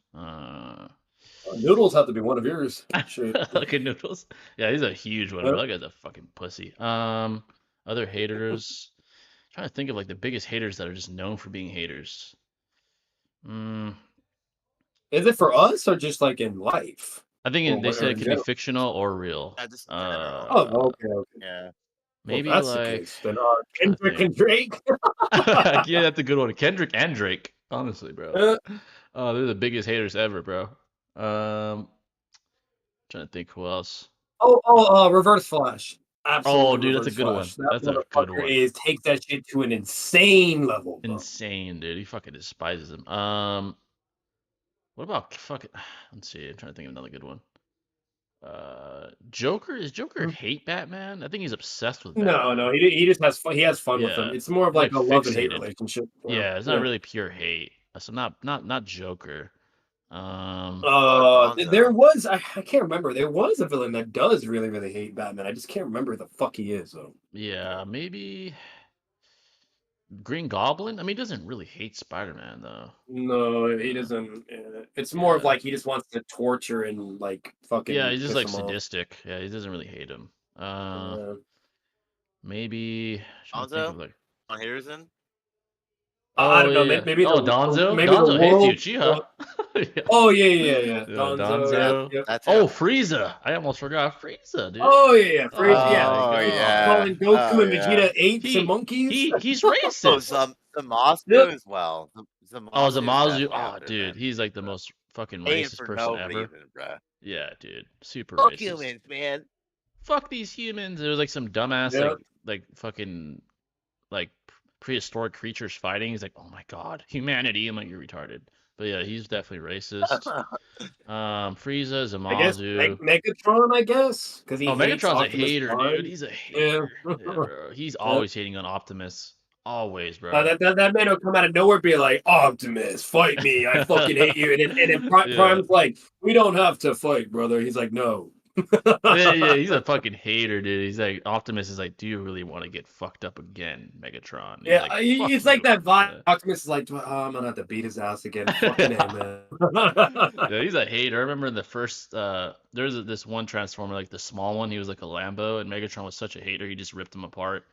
noodles have to be one of yours. Shit. Look at Noodles. Yeah, he's a huge one, Yeah. bro. That guy's a fucking pussy. Other haters. Trying to think of like the biggest haters that are just known for being haters. Mm, Is it for us or just like in life? I think Or they what said or it in could be general? fictional or real. Yeah, just in general. Oh, okay, okay. Yeah. Well, if Maybe that's the like case, then trying to Kendrick think. and Drake. Yeah, that's a good one. Kendrick and Drake. Honestly, bro. Uh, They're the biggest haters ever, bro. Trying to think who else. Reverse Flash. Oh, Absolutely dude, that's a Reverse good one. Flash. That That's a good motherfucker one. takes that shit to an insane level, bro. Insane, dude. He fucking despises him. What about fucking? Let's see. I'm trying to think of another good one. Joker. Is Joker hate Batman? I think he's obsessed with No, Batman. no, he just has fun. He has fun with Yeah, them. It's more of he's like like a love and hate fixated. relationship. Yeah, it's not really pure hate. So not Joker. Or There Bonzo. was I can't remember. There was a villain that does really really hate Batman. I just can't remember who the fuck he is though. Yeah, maybe Green Goblin. I mean, he doesn't really hate Spider-Man though. No, he doesn't. It's more of Yeah, like he just wants to torture and like yeah, fucking he's just piss like him off. sadistic. Yeah, he doesn't really hate him. Uh, Maybe trying to think of Bonzo like. on Harrison. I Oh don't know. yeah. Maybe Oh, Donzo. maybe the Donzo hates you, world. Uchiha. Yeah. Oh yeah. Yeah, Donzo. Yeah, Donzo. Yep. that's Oh, him. Frieza. I almost forgot Frieza, dude. Oh yeah. Frieza. Oh Yeah. my Oh god. yeah. Calling Goku Oh and yeah. Vegeta apes and He monkeys. he's Oh, racist. Zamasu Yep. as well. Oh, Zamasu is Zamazu. definitely Oh, up there, dude, man. he's like the most fucking Hating racist for person no ever. reason, bruh. Yeah, dude, super Fuck racist. humans, man. Fuck these humans. There was like some dumbass Yeah. like fucking like prehistoric creatures fighting. He's like, oh my god, humanity. I'm like, you're retarded. But yeah, he's definitely racist. Frieza, I guess Zamazu. Megatron. I guess because he Oh, hates Megatron's a Optimus hater, dude. Prime. He's a Yeah. hater. Yeah, bro. He's Yeah. always hating on Optimus. Always, bro. That man will come out of nowhere, and be like, "Optimus, fight me! I fucking hate you!" And then Yeah. Prime's like, "We don't have to fight, brother." He's like, "No." Yeah, he's a fucking hater, dude. He's like, Optimus is like, do you really want to get fucked up again, Megatron? He's Yeah, like, fuck it's like you. that vibe. Yeah. Optimus is like, I'm gonna have to beat his ass again. Fucking A, man. Yeah, he's a hater. I remember in the first, there's this one Transformer, like the small one. He was like a Lambo, and Megatron was such a hater, he just ripped him apart.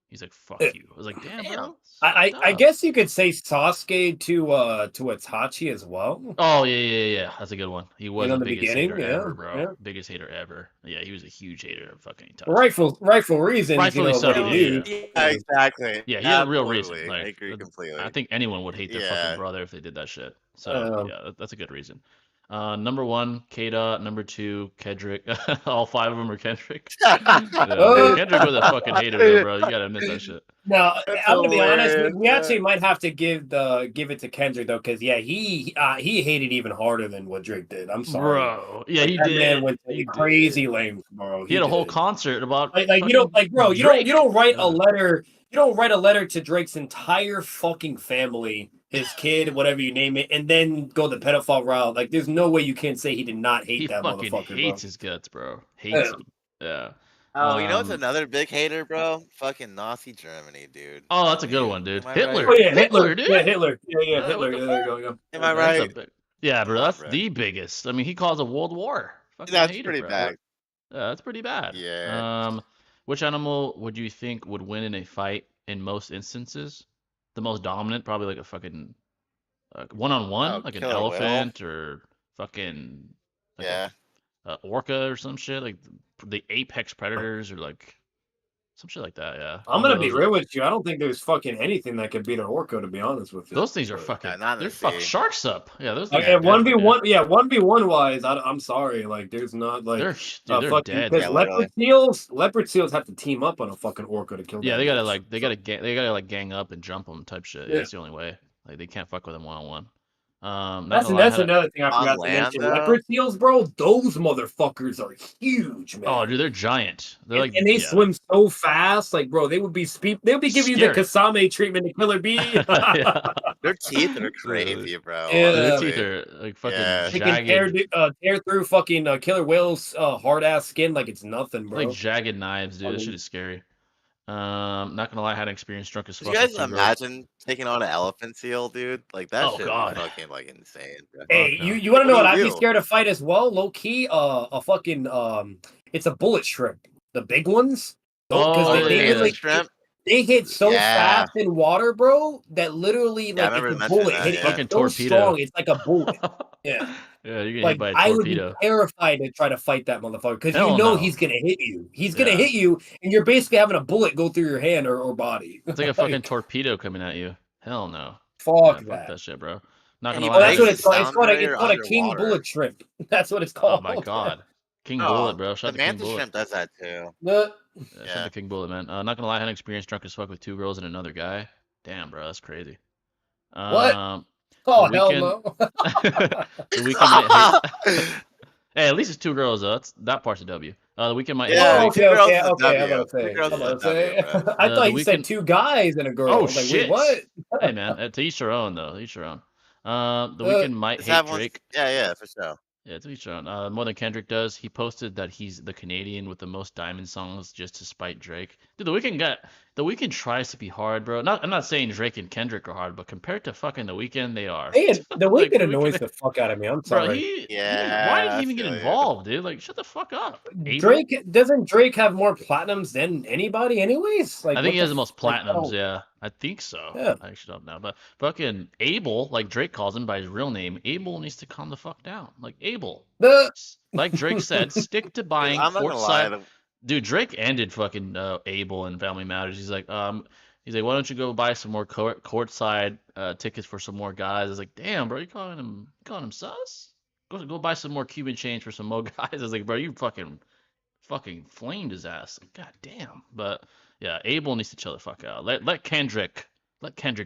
He's like, fuck you. I was like, damn, bro. I guess you could say Sasuke to Itachi as well. Oh yeah. That's a good one. He was the In the biggest beginning, hater ever, bro. yeah. Biggest hater ever. Yeah, he was a huge hater of fucking Itachi. Rightful reasons, Rightfully of what so, he yeah. knew. Yeah, exactly. Yeah, he had a real reason. Absolutely. Like, I agree completely. I think anyone would hate their fucking Yeah. brother if they did that shit. So Um, yeah, that's a good reason. Number 1, K-Dot. Number 2, Kendrick. All 5 of them are Kendrick. Yeah, Kendrick was a fucking hater, though, bro. You gotta admit that shit. No, That's I'm gonna be honest. hilarious, We actually might have to give it to Kendrick though, because yeah, he hated even harder than what Drake did. I'm sorry, Bro. Yeah, Like, he that did. man went He crazy did. lengths, bro. He had a whole did. concert about Like you don't like, bro. Drake. You don't write a Yeah. letter. You don't write a letter to Drake's entire fucking family, his kid, whatever you name it, and then go the pedophile route. Like, there's no way you can say he did not hate He that fucking motherfucker, hates bro. his guts, bro. Hates Yeah. him. Yeah. Oh, you know what's another big hater, bro? Fucking Nazi Germany, dude. Oh, that's a good one, dude. Am I Hitler. right? Oh yeah, Hitler, dude. Yeah, Hitler. Yeah, Yeah, Hitler. what the Yeah, there you go. Am I That's a right? big... Yeah, bro, Come on, that's bro. the biggest. I mean, he caused a world war. Fucking That's hater, pretty bro. bad. Yeah, that's pretty bad. Yeah. Which animal would you think would win in a fight in most instances? the most dominant, probably like a fucking one-on-one, Oh, like an Killer Whale. elephant or fucking like Yeah. a orca or some shit, like the apex predators or like some shit like that. Yeah, I'm one of gonna be those. real with you. I don't think there's fucking anything that could beat an orca, to be honest with you. Those things are But, fucking. Not in They're the fuck sea. sharks up. Yeah, those things are and deadly, dude. 1v1, yeah, 1v1 wise, I'm sorry. Like, there's not like They're fucking dead, because Yeah, dude. literally. leopard seals have to team up on a fucking orca to kill Yeah, that bitch. they So, gotta like gang up and jump them type shit. Yeah, yeah. that's the only way. Like they can't fuck with them one-on-one. Not That's gonna lie, I that's had a. another thing I On forgot to land, mention. though. Leopard seals, bro, those motherfuckers are huge, man. Oh, dude, they're giant. They're like, And they yeah, they're swim so fast, like bro, they would be giving you the scary. Kasame treatment to Killer Bee. Yeah. Their teeth are Dude. crazy, bro. Yeah. Their Honestly. teeth are like fucking Yeah. They can tear jagged, tear through fucking Killer Whale's hard ass skin like it's nothing, bro. like jagged knives, dude. That Fucking- shit is scary. Not gonna lie, I had an experience drunk as Could fuck you with guys two girls. imagine taking on an elephant seal, dude? Like that Oh shit god. would be fucking like insane, bro. Hey, Fuck no. you want to know What what do I'd you be do? scared to fight as well? Low key, a fucking it's a bullet shrimp, the big ones. Because Oh, Oh, the they yeah, mantis yeah. literally shrimp. they hit so Yeah. fast in water, bro, that literally Yeah, I like remember it's a mentioning bullet that. hitting. Yeah. It's Fucking so torpedo. strong, it's like a bullet. Yeah. Yeah, you're getting hit Like by a I would be torpedo. terrified to try to fight that motherfucker because you Hell know no. he's gonna hit you. He's gonna Yeah. hit you, and you're basically having a bullet go through your hand or body. It's like a fucking torpedo coming at you. Hell no. fuck Yeah, fuck that. that shit, bro. Not Can gonna you Well, lie, I that's had what a. play it's called. Sound It's Rayer called a king underwater? bullet shrimp. That's what it's Oh called. my god. King Oh, Bullet, bro. the Shout out to King mantis Bullet. shrimp does that too. The- Yeah, shout out Yeah. to King Bullet, man. Not gonna lie, I had an experience drunk as fuck with two girls and another guy. Damn, bro, that's crazy. what? The Oh hell weekend, no. the weekend might hate. Hey, at least it's two girls though. That part's a W. The weekend might hate Yeah, Oh, Drake. two girls okay. is a I'm W. about to Two say. girls I'm is a about to say. W, bro. I The thought the you said weekend. two guys and a girl. I Oh was like, wait, shit. what? Hey man, to each their own though. To each their own. The Uh, weekend might Just hate have one. Drake. Yeah, for sure. Yeah, to each their own. More than Kendrick does. He posted that he's the Canadian with the most diamond songs just to spite Drake. Dude, the Weeknd tries to be hard, bro. I'm not saying Drake and Kendrick are hard, but compared to fucking the Weeknd, they are. the Like Weeknd the annoys Weeknd, the fuck out of me. I'm bro. sorry. Why did Yeah, he I even get feel you. involved, dude? Like, shut the fuck up. Abel? Doesn't Drake have more platinums than anybody, anyways? Like, I think he has the most like, platinums. oh, Yeah, I think so. yeah. I actually don't know, but fucking Abel, like Drake calls him by his real name, Abel needs to calm the fuck down. Like Abel, The like Drake said, stick to Dude, buying I'm not gonna lie. courtside. Dude, Drake ended fucking Abel and Family Matters. He's like, why don't you go buy some more courtside tickets for some more guys? I was like, damn, bro, you calling him sus? Go buy some more Cuban change for some more guys. I was like, bro, you fucking flamed his ass. Like, god damn. But yeah, Abel needs to chill the fuck out. Let Kendrick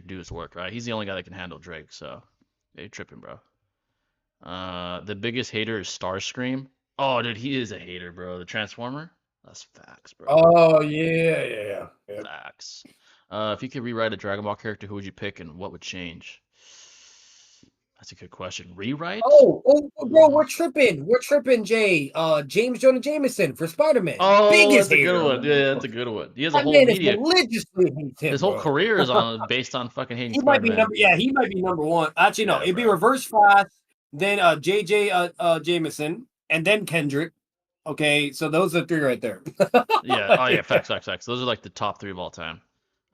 do his work, right? He's the only guy that can handle Drake. So, yeah, you're tripping, bro. The biggest hater is Starscream. Oh, dude, he is a hater, bro. The Transformer. That's facts, bro. oh yeah. Facts. If you could rewrite a Dragon Ball character, who would you pick and what would change? That's a good question. Rewrite? Oh, bro, we're tripping, Jay. James Jonah Jameson for Spider-Man. Oh, Biggest that's a hater. good one. Yeah, that's a good one. He has a That whole man is media. religiously hates him. His whole bro. career is based on fucking hating He might be Spider-Man. he might be number one. Actually, no, Yeah, it'd be bro. reverse flash, then JJ Jameson, and then Kendrick. Okay, so those are three right there. Yeah. Oh yeah. Facts. Those are like the top three of all time.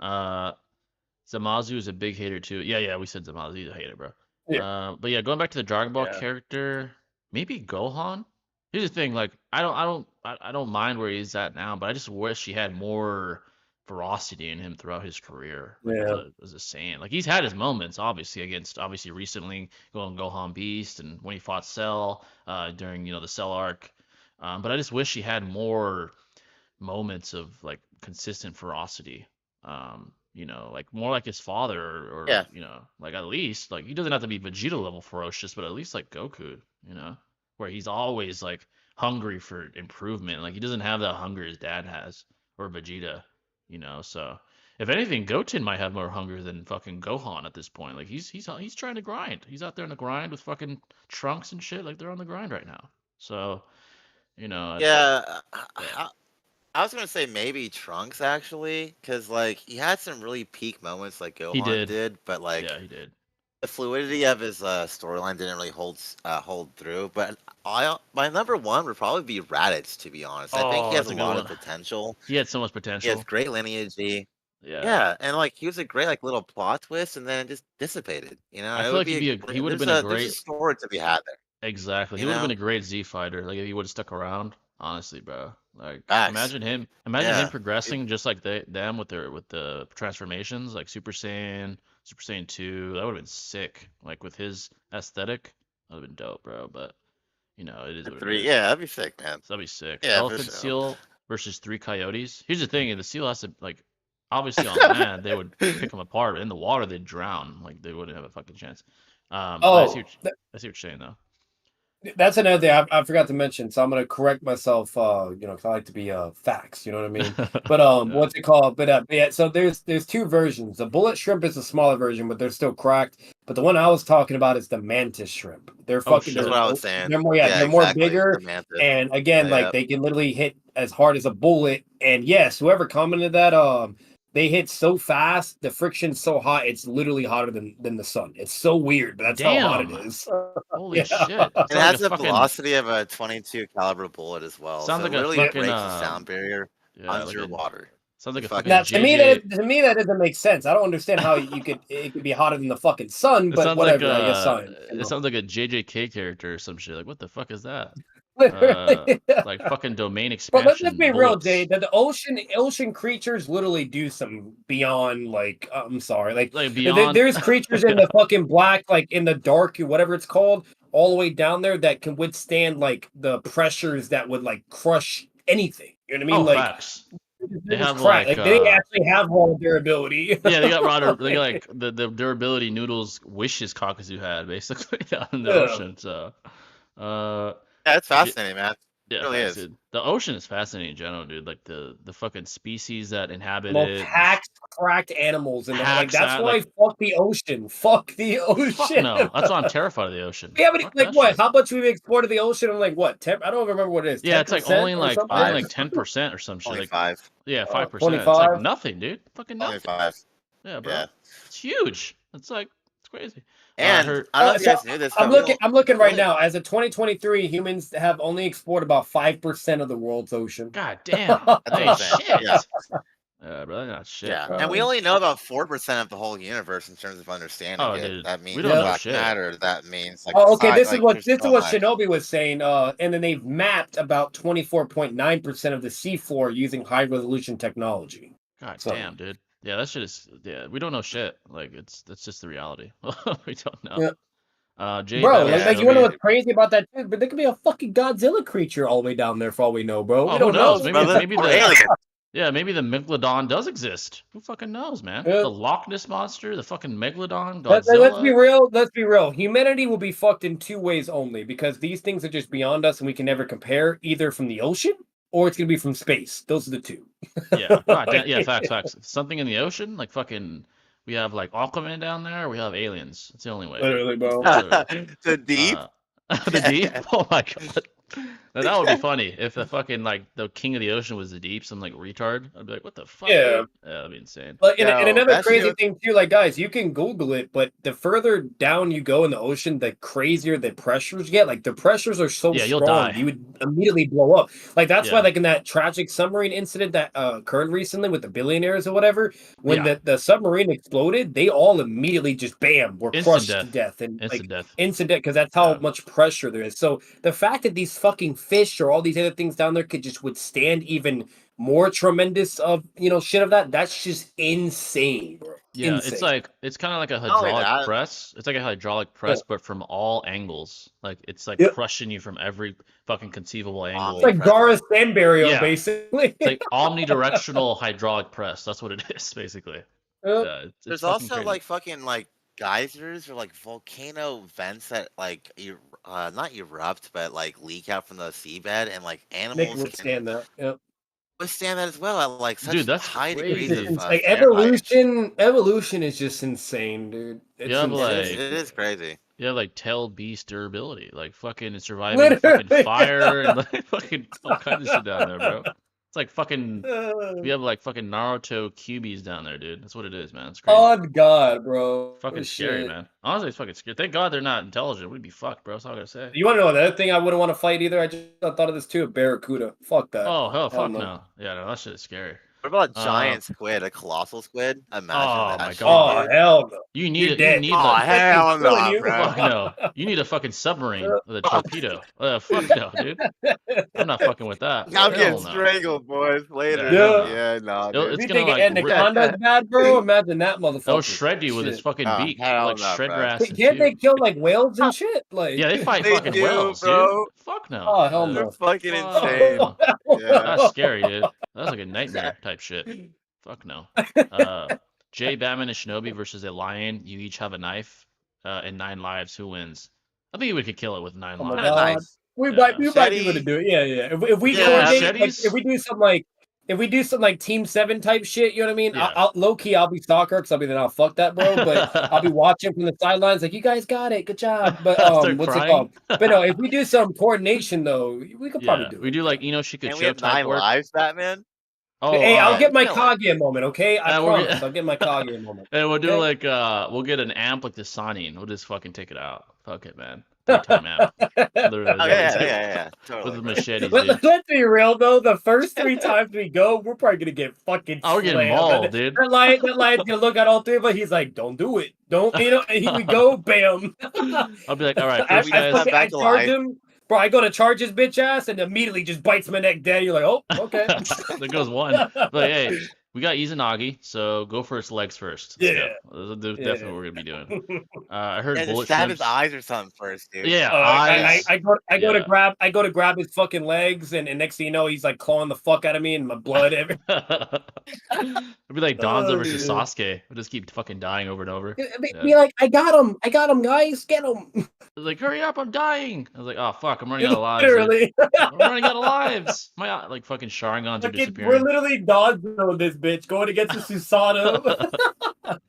Zamazu is a big hater too. Yeah. We said Zamazu. He's a hater, bro. Yeah. But yeah, going back to the Dragon Ball Yeah. character, maybe Gohan. Here's the thing, like I don't mind where he's at now, but I just wish he had more ferocity in him throughout his career. Like as a Saiyan. Like he's had his moments, obviously recently going Gohan Beast and when he fought Cell, during the Cell arc. But I just wish he had more moments of like consistent ferocity. Like more like his father or Yeah. like at least like he doesn't have to be Vegeta level ferocious, but at least like Goku, where he's always like hungry for improvement. Like he doesn't have that hunger his dad has or Vegeta, so if anything, Goten might have more hunger than fucking Gohan at this point. Like he's trying to grind. He's out there in the grind with fucking Trunks and shit. Like they're on the grind right now. So, Yeah, I was gonna say maybe Trunks actually, because like he had some really peak moments like Gohan did, but like yeah, he did. the fluidity of his storyline didn't really hold through. But my number one would probably be Raditz, to be honest. I think he has that's a a good lot of one. potential. He had so much He has potential. great lineage. Yeah, and like he was a great like little plot twist, and then it just dissipated. You know, I it feel would like be he would have been a there's a great story to be had there. exactly. He You would have been know, a great Z fighter. Like if he would have stuck around. Honestly, bro. Like facts. imagine him Yeah, progressing just like them with the transformations, like Super Saiyan 2. That would have been sick. Like with his aesthetic, that would have been dope, bro. But it is what it three. is. Yeah, that'd be sick, man. So that'd be sick. Yeah, for Elephant sure. seal versus three coyotes. Here's the thing: the seal has to like, obviously on land they would pick them apart. In the water they'd drown. Like they wouldn't have a fucking chance. But Oh, I see what you're saying though. that's another thing I forgot to mention. So I'm gonna correct myself. 'Cause I like to be facts. You know what I mean? But Yeah. what's it called? But yeah. So there's two versions. The bullet shrimp is a smaller version, but they're still cracked. But the one I was talking about is the mantis shrimp. They're Oh fucking. shit. That's what I was saying. They're more. Yeah, Yeah, they're more exactly. bigger. The mantis. And again, like Yeah, they can literally hit as hard as a bullet. And yes, whoever commented that, they hit so fast, the friction's so hot, it's literally hotter than the sun. It's so weird, but that's how hot it Damn. is. Holy Yeah. shit. It it sounds like has a the fucking velocity of a 22 caliber bullet as well, sounds so it like a literally fucking breaks the sound barrier yeah, like a underwater. sounds like It's a fucking fucking Now, JJ. to me that doesn't make sense. I don't understand how it could be hotter than the fucking sun, It but sounds like whatever. I guess science. it sounds like a JJK character or some shit. Like what the fuck is that? Literally. Like fucking domain But let's expansion be real, Jay. bullets. That the ocean creatures literally do some beyond like I'm sorry, like Like beyond there's creatures in yeah. the fucking black, like in the dark, whatever it's called, all the way down there that can withstand like the pressures that would like crush anything. You know what I Oh, mean? Like facts. They it was have crack. like Like they actually have raw durability. yeah, they got they got like the durability noodles wishes Kakazu had basically down in the Yeah. ocean. So uh yeah, it's J- fascinating, man. It yeah, really facts, is. dude. The ocean is fascinating in general, dude. Like the fucking species that inhabit Most it, hacked, cracked animals in the like. hacks That's at why like fuck the ocean. Fuck the fuck ocean. no. That's why I'm terrified of the ocean. We haven't Fuck like that what? shit. How much we've exported the ocean? I'm like what? 10, I don't remember what it is. Yeah, Ten it's like percent or only something. like Five. 10% or some shit. Only Like five. yeah, 5%. It's like 25. nothing, dude. Fucking Only nothing. five. Yeah, bro. Yeah. It's huge. It's like it's crazy. I And heard I don't know if you So guys knew this, I'm but looking. I'm looking we right only now. As of 2023, humans have only explored about 5% of the world's ocean. God damn. that's what Hey, I'm saying. shit. Yeah. Bro, that's not shit, Yeah, bro. and we only know about 4% of the whole universe in terms of understanding Oh, it. dude, That we means don't know Yeah. black shit. matter. That means like Oh, okay. like there's This is so what much. Shinobi was saying. And then they've mapped about 24.9% of the seafloor using high resolution technology. God So damn, dude. Yeah, that shit is. Yeah, we don't know shit. Like that's just the reality. We don't know. yeah. Jay, Bro, that was Yeah, like it's you wanna know Shinobi. what's crazy about that too? But there could be a fucking Godzilla creature all the way down there for all we know, bro. We Oh, who don't knows? know. Maybe brother. maybe Or the alien. yeah maybe the Megalodon does exist. Who fucking knows, man? Yeah. The Loch Ness monster, the fucking Megalodon, Let's be Godzilla. real. Let's be real. Humanity will be fucked in two ways only because these things are just beyond us and we can never compare either from the ocean or it's gonna be from space. Those are the two. Yeah, God damn. Yeah, facts. Something in the ocean, like fucking. We have like Aquaman down there. We have aliens. It's the only way, dude. Literally, bro. The deep. The deep? Oh my god. Now, that would be funny if the fucking like the king of the ocean was the deep, some like retard. I'd be like, what the fuck, Yeah. dude? Yeah, that'd be insane. Like, and Yo, another that shit crazy was- thing too, like guys, you can Google it, but the further down you go in the ocean, the crazier the pressures get. Like the pressures are so Yeah, you'll strong, die. you would immediately blow up. Like that's why, Yeah. like in that tragic submarine incident that occurred recently with the billionaires or whatever, when Yeah. the submarine exploded, they all immediately just bam were Instant crushed to death. death and like Instant death. instant death because that's how Yeah. much pressure there is. So the fact that these fucking fish or all these other things down there could just withstand even more tremendous of shit of that's just insane, bro. Yeah, Insane. it's kind of like a Not only hydraulic that, press. It's like a hydraulic Yeah. press, but from all angles. Like it's like Yep. crushing you from every fucking conceivable angle. It's like Gareth Sanbario, Yeah. basically. It's like omnidirectional hydraulic press. That's what it is, basically. Yep. Yeah, it's there's fucking also crazy. like fucking like geysers or like volcano vents that like not erupt but like leak out from the seabed, and like They can animals can withstand that. Yep. withstand that as well at like such Dude, that's high It's degrees just crazy. of like Fahrenheit. evolution is just insane, dude. It's Yeah, but, insane. It is crazy. Yeah, like tail beast durability, like fucking surviving fucking Literally. fire and like fucking all kinds of shit down there, bro. It's like fucking we Uh, have like fucking Naruto cubies down there, dude. That's what it is, man. It's crazy. on God, bro. Fucking scary, Shit. man. Honestly, it's fucking scary. Thank God they're not intelligent. We'd be fucked, bro. That's all I gotta say. You want to know another thing I wouldn't want to fight either? I thought of this too. A barracuda. Fuck that. Oh hell, Hell fuck no. no. Yeah, no, that shit is scary. What about Uh, giant squid, a colossal squid? Imagine oh that my shit, god. Oh dude. hell no! You need You're it. You dead. need Oh the That thing's hell killing no, you. bro. fuck no. You need a fucking submarine with a torpedo. Fuck no, dude. I'm not fucking with that. I'm getting Hell no. strangled, boys. Later. hell Yeah. no. Yeah, no, dude. If It's you gonna think like Anaconda's bad, bro, imagine that motherfucker. it'll shred you with its Shit. fucking Oh, beak. It'll, hell like no, shred your bro. ass in Can't they two. kill like whales and shit? Like Yeah, they fight They fucking do, whales, bro. dude. Fuck no. Oh hell They're no! fucking Fuck insane. no. Yeah. That's scary, dude. That's like a nightmare type shit. Fuck no. Jay, Batman, and Shinobi versus a lion. You each have a knife and 9 lives. Who wins? I think we could kill it with 9 Oh my lives. god. Nice. We Yeah. might be able to Machete. do it. Yeah, yeah. If we Yeah, coordinate, like, machetes? if we do some like Team 7 type shit, you know what I mean? Yeah. I'll low key, I'll be stalker because I'll be then I'll fuck that bro. But I'll be watching from the sidelines, like you guys got it, good job. But Start what's it crying. called? But no, if we do some coordination though, we could probably Yeah, do it. we do like And we Shikucho have type 9 work. lives, Batman. Oh, Hey, I'll alright. get my kill it. Kage moment, okay? I We're promise. I'll get my Kage moment. And we'll do Okay? like we'll get an amp like the Sonin. We'll just fucking take it out. Fuck it, man. 3-time amp. Literally, Oh that's what we do. yeah. With Totally. the bro. machetes, But dude. let's be real though. The first 3 times we go, we're probably gonna get fucking. Oh, we're getting slammed. mauled, dude. That lion's gonna look at all 3 of us. He's like, "Don't do it. Don't." You know. And we go, bam. I'll be like, all right, I, first We I, guys. just fucking, I back to charge life. him, bro. I go to charge his bitch ass, and immediately just bites my neck dead. You're like, "Oh, okay." There goes one. But hey, we got Izanagi, so go for its legs first. Let's Yeah. go. That's definitely what we're gonna be doing. I heard Yeah, just bullet stab his shrimps. eyes or something first, dude. Yeah, I eyes. go to Yeah. grab his fucking legs, and next thing you know, he's like clawing the fuck out of me, and my blood. It'd be like Donzo Oh, versus dude. Sasuke. We'll just keep fucking dying over and over. Be like, I got him, guys, get him. I was like, hurry up, I'm dying. I was like, oh fuck, I'm running out of lives. Dude. Literally, I'm running out of lives. My like fucking Sharingans are we're disappearing. literally Donzo this bitch going against the Susanoo.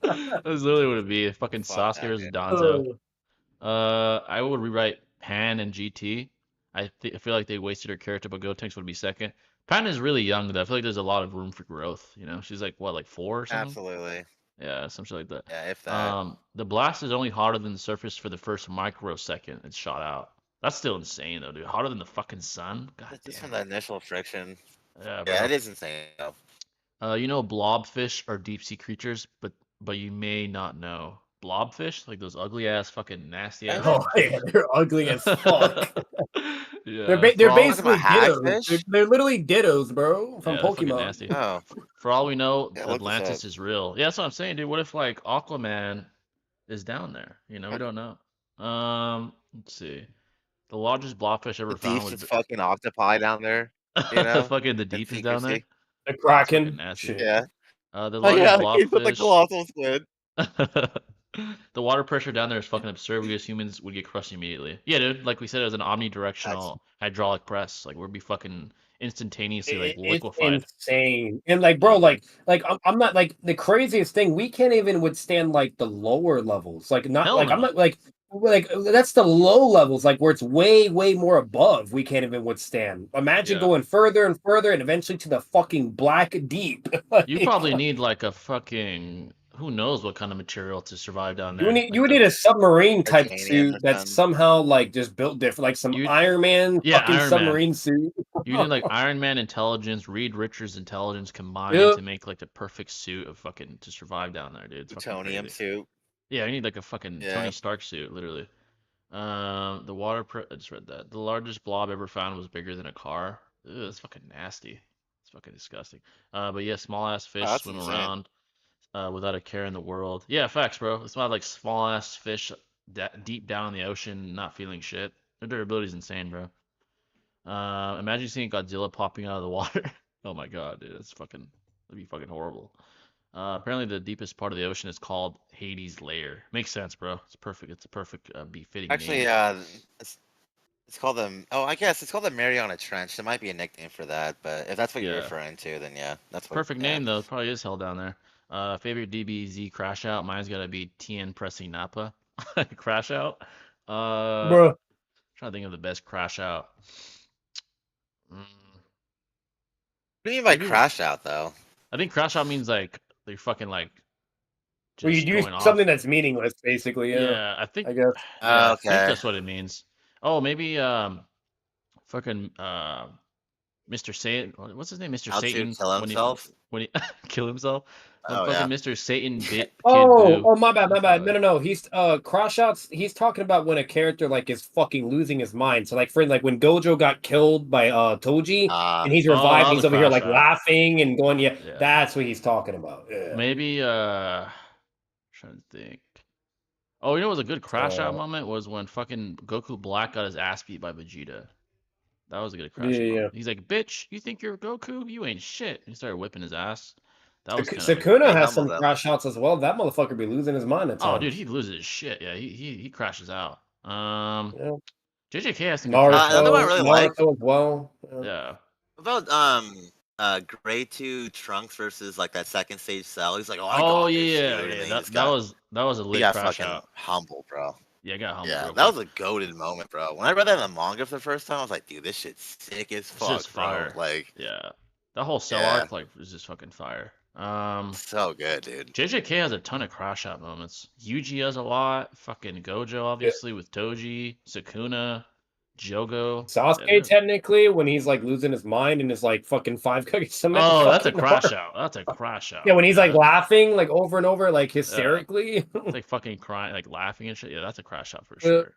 That's literally what it'd be. Fucking Fuck Sasuke that, versus dude. Donzo. I would rewrite Pan and GT. I feel like they wasted her character, but Gotenks would be second. Pan is really young though. I feel like there's a lot of room for growth. You know, she's like what, like 4 or something? Absolutely. Yeah, something like that. Yeah, if that. The blast is only hotter than the surface for the first microsecond it's shot out. That's still insane though, dude. Hotter than the fucking sun. God That's just damn. from the initial friction. Yeah, Yeah, bro. it is insane. Though. Blobfish are deep sea creatures, but you may not know. Blobfish, like those ugly ass, fucking nasty ass. Oh yeah, they're ugly as fuck. Yeah, They're Talking basically about dittos. hagfish? They're literally dittos, bro, from yeah, they're fucking Pokemon. nasty. Oh, For all we know, yeah, look this Atlantis up. is real. Yeah, that's what I'm saying, dude. What if like Aquaman is down there? You know, we don't know. Let's see. The largest blobfish ever The found deep's was just fucking octopi down there. You know, fucking the in deep is down there. secrecy. The That's fucking Kraken. nasty. Shit. Yeah. The Oh largest yeah, he put the blobfish. colossal squid. The water pressure down there is fucking absurd. We as humans would get crushed immediately. Yeah, dude. Like we said, it was an omnidirectional hydraulic press. Like we'd be fucking instantaneously like It's liquefied. insane. And like, bro, Yeah, like I'm not like the craziest thing. We can't even withstand like the lower levels. Like not Hell like I'm no. not like that's the low levels. Like where it's way more above. We can't even withstand. Imagine Yeah. going further and further, and eventually to the fucking black deep. You probably need like a fucking who knows what kind of material to survive down there. You would need a submarine type Titanium or suit that's something. somehow like just built different, like some Iron Man fucking Iron Man. submarine suit. You need like Iron Man intelligence, Reed Richards intelligence combined Yep. to make like the perfect suit of fucking to survive down there, dude. It's fucking Plutonium crazy. suit. Yeah, you need like a fucking Yeah. Tony Stark suit, literally. I just read that. The largest blob ever found was bigger than a car. Ugh, that's fucking nasty. It's fucking disgusting. But yeah, small ass fish that's swim insane. around without a care in the world. Yeah, facts, bro. It's not like small ass fish deep down in the ocean, not feeling shit. Their durability is insane, bro. Imagine seeing Godzilla popping out of the water. Oh my god, dude, that'd be fucking horrible. Apparently, the deepest part of the ocean is called Hades' Lair. Makes sense, bro. It's perfect. It's a perfect, befitting Actually, name. it's called the. Oh, I guess it's called the Mariana Trench. There might be a nickname for that, but if that's what you're Yeah. referring to, then yeah, that's what. Perfect yeah. name though. It probably is hell down there. Favorite DBZ crash out. Mine's gotta be TN pressing Napa. Crash out. Bro. Trying to think of the best crash out. What do you mean by Maybe- crash out though? I think crash out means like they're fucking like. Well, you just do going off. something that's meaningless, basically. Yeah, I think. I guess. Yeah, I think Okay. that's what it means. Oh, maybe fucking Mr. Satan. What's his name? Mr. How to Satan. kill himself? When he kill himself. When Oh fucking yeah. Mr. Satan bit Kid Oh, Buu. oh, my bad, my That's bad. funny. No. He's cross outs. He's talking about when a character like is fucking losing his mind. So like for like when Gojo got killed by Toji and he's Oh, that revived, was he's a over here crash like out. laughing and going, yeah, Yeah. that's what he's talking about. Yeah. Maybe trying to think. Oh, you know what was a good crash out moment was when fucking Goku Black got his ass beat by Vegeta. That was a good crash out Yeah. moment. He's like, "Bitch, you think you're Goku? You ain't shit." And he started whipping his ass. That was kind of a Sakuna He has humbled some them. crash outs as well. That motherfucker be losing his mind at oh, times. dude, he loses his shit. Yeah, he crashes out. Yeah. JJK has some good crash Another one I outs. really like. Naruto as well. Yeah. What about grade 2 Trunks versus like that second stage Cell? He's like, oh, I Oh got this, yeah, dude. And yeah. then That was a he lit got crash fucking out. humbled, bro. Yeah, I got humbled Yeah, real that quick. was a goated moment, bro. When I read that in the manga for the first time, I was like, dude, this shit's sick as It's fuck, just bro. fire. Like, Yeah. That whole Cell yeah, arc like was just fucking fire. so good, dude. JJK has a ton of crash out moments. Yuji has a lot. Fucking Gojo, obviously, with Toji, Sukuna, Jogo. Sasuke technically when he's like losing his mind and is like fucking five cooking cement. Oh, that's a fucking hard. crash out. That's a crash out. Yeah, when he's like laughing like over and over like hysterically. It's like fucking crying, like laughing and shit. Yeah, that's a crash out for Uh, sure.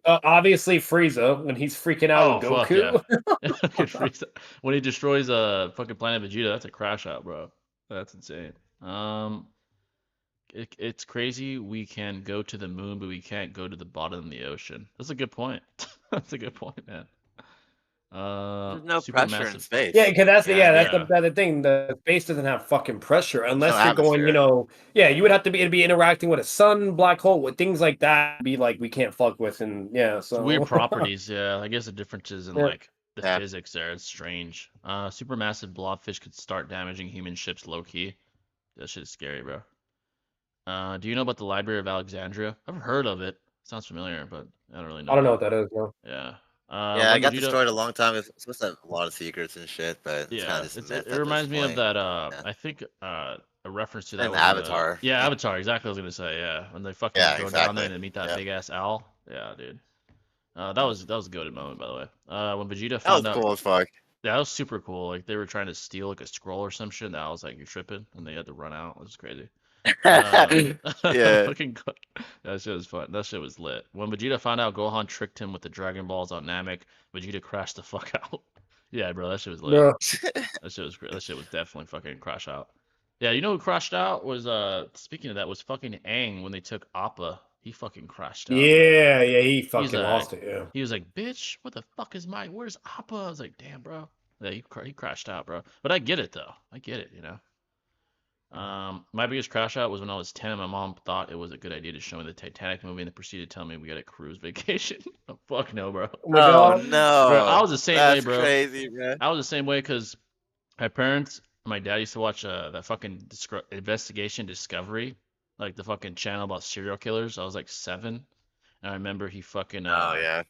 Obviously Frieza when he's freaking out Oh with fuck yeah. Goku. Fucking Frieza. When he destroys a fucking planet Vegeta, that's a crash out, bro. That's insane. It's crazy. We can go to the moon, but we can't go to the bottom of the ocean. That's a good point. That's a good point, man. There's no Super pressure in massive. space. Yeah, because that's Yeah. that's the thing. The space doesn't have fucking pressure unless No you're going, atmosphere. yeah, you would have to be it'd be interacting with a sun, black hole, with things like that. Be like we can't fuck with, and yeah, It's weird so properties, yeah. I guess the differences in yeah. like the Yeah. physics there. It's strange. Supermassive blobfish could start damaging human ships low key. That shit is scary, bro. Do you know about the Library of Alexandria? I've heard of it. Sounds familiar, but I don't really know I don't know about what that is. No. it. Yeah. Yeah, When I got Vegeta, destroyed a long time. It's supposed to have a lot of secrets and shit, but it's kind yeah, of just a it myth at this reminds me of point. that. Yeah. I think a reference to that And was Avatar. yeah, Avatar. Exactly, what I was gonna say. Yeah, when they fucking Yeah, go down there exactly. and meet that Yeah. big ass owl. Yeah, dude. That was a goated moment, by the way. When Vegeta That found was out, cool as fuck. yeah, that was super cool. Like they were trying to steal like a scroll or some shit. And I was like, "You're tripping," and they had to run out. It was crazy. Yeah. Fucking that shit was fun. That shit was lit. When Vegeta found out Gohan tricked him with the Dragon Balls on Namek, Vegeta crashed the fuck out. Yeah, bro, that shit was lit. Bro. That shit was great. That shit was definitely fucking crash out. Yeah, you know who crashed out was speaking of that was fucking Aang when they took Appa. He fucking crashed out. Yeah, yeah, he He's fucking like, lost it. Yeah. he was like, "Bitch, what the fuck is my? Where's Appa?" I was like, "Damn, bro." Yeah, he crashed out, bro. But I get it though. I get it, you know. My biggest crash out was when I was 10 and my mom thought it was a good idea to show me the Titanic movie and then proceeded to tell me we got a cruise vacation. Oh, fuck no, bro. Oh my Oh god. no. Bro, I was the same way, That's bro. crazy, bro. I was the same way because my parents, my dad used to watch that fucking investigation Discovery, like the fucking channel about serial killers. I was like 7, and I remember he fucking Oh yeah.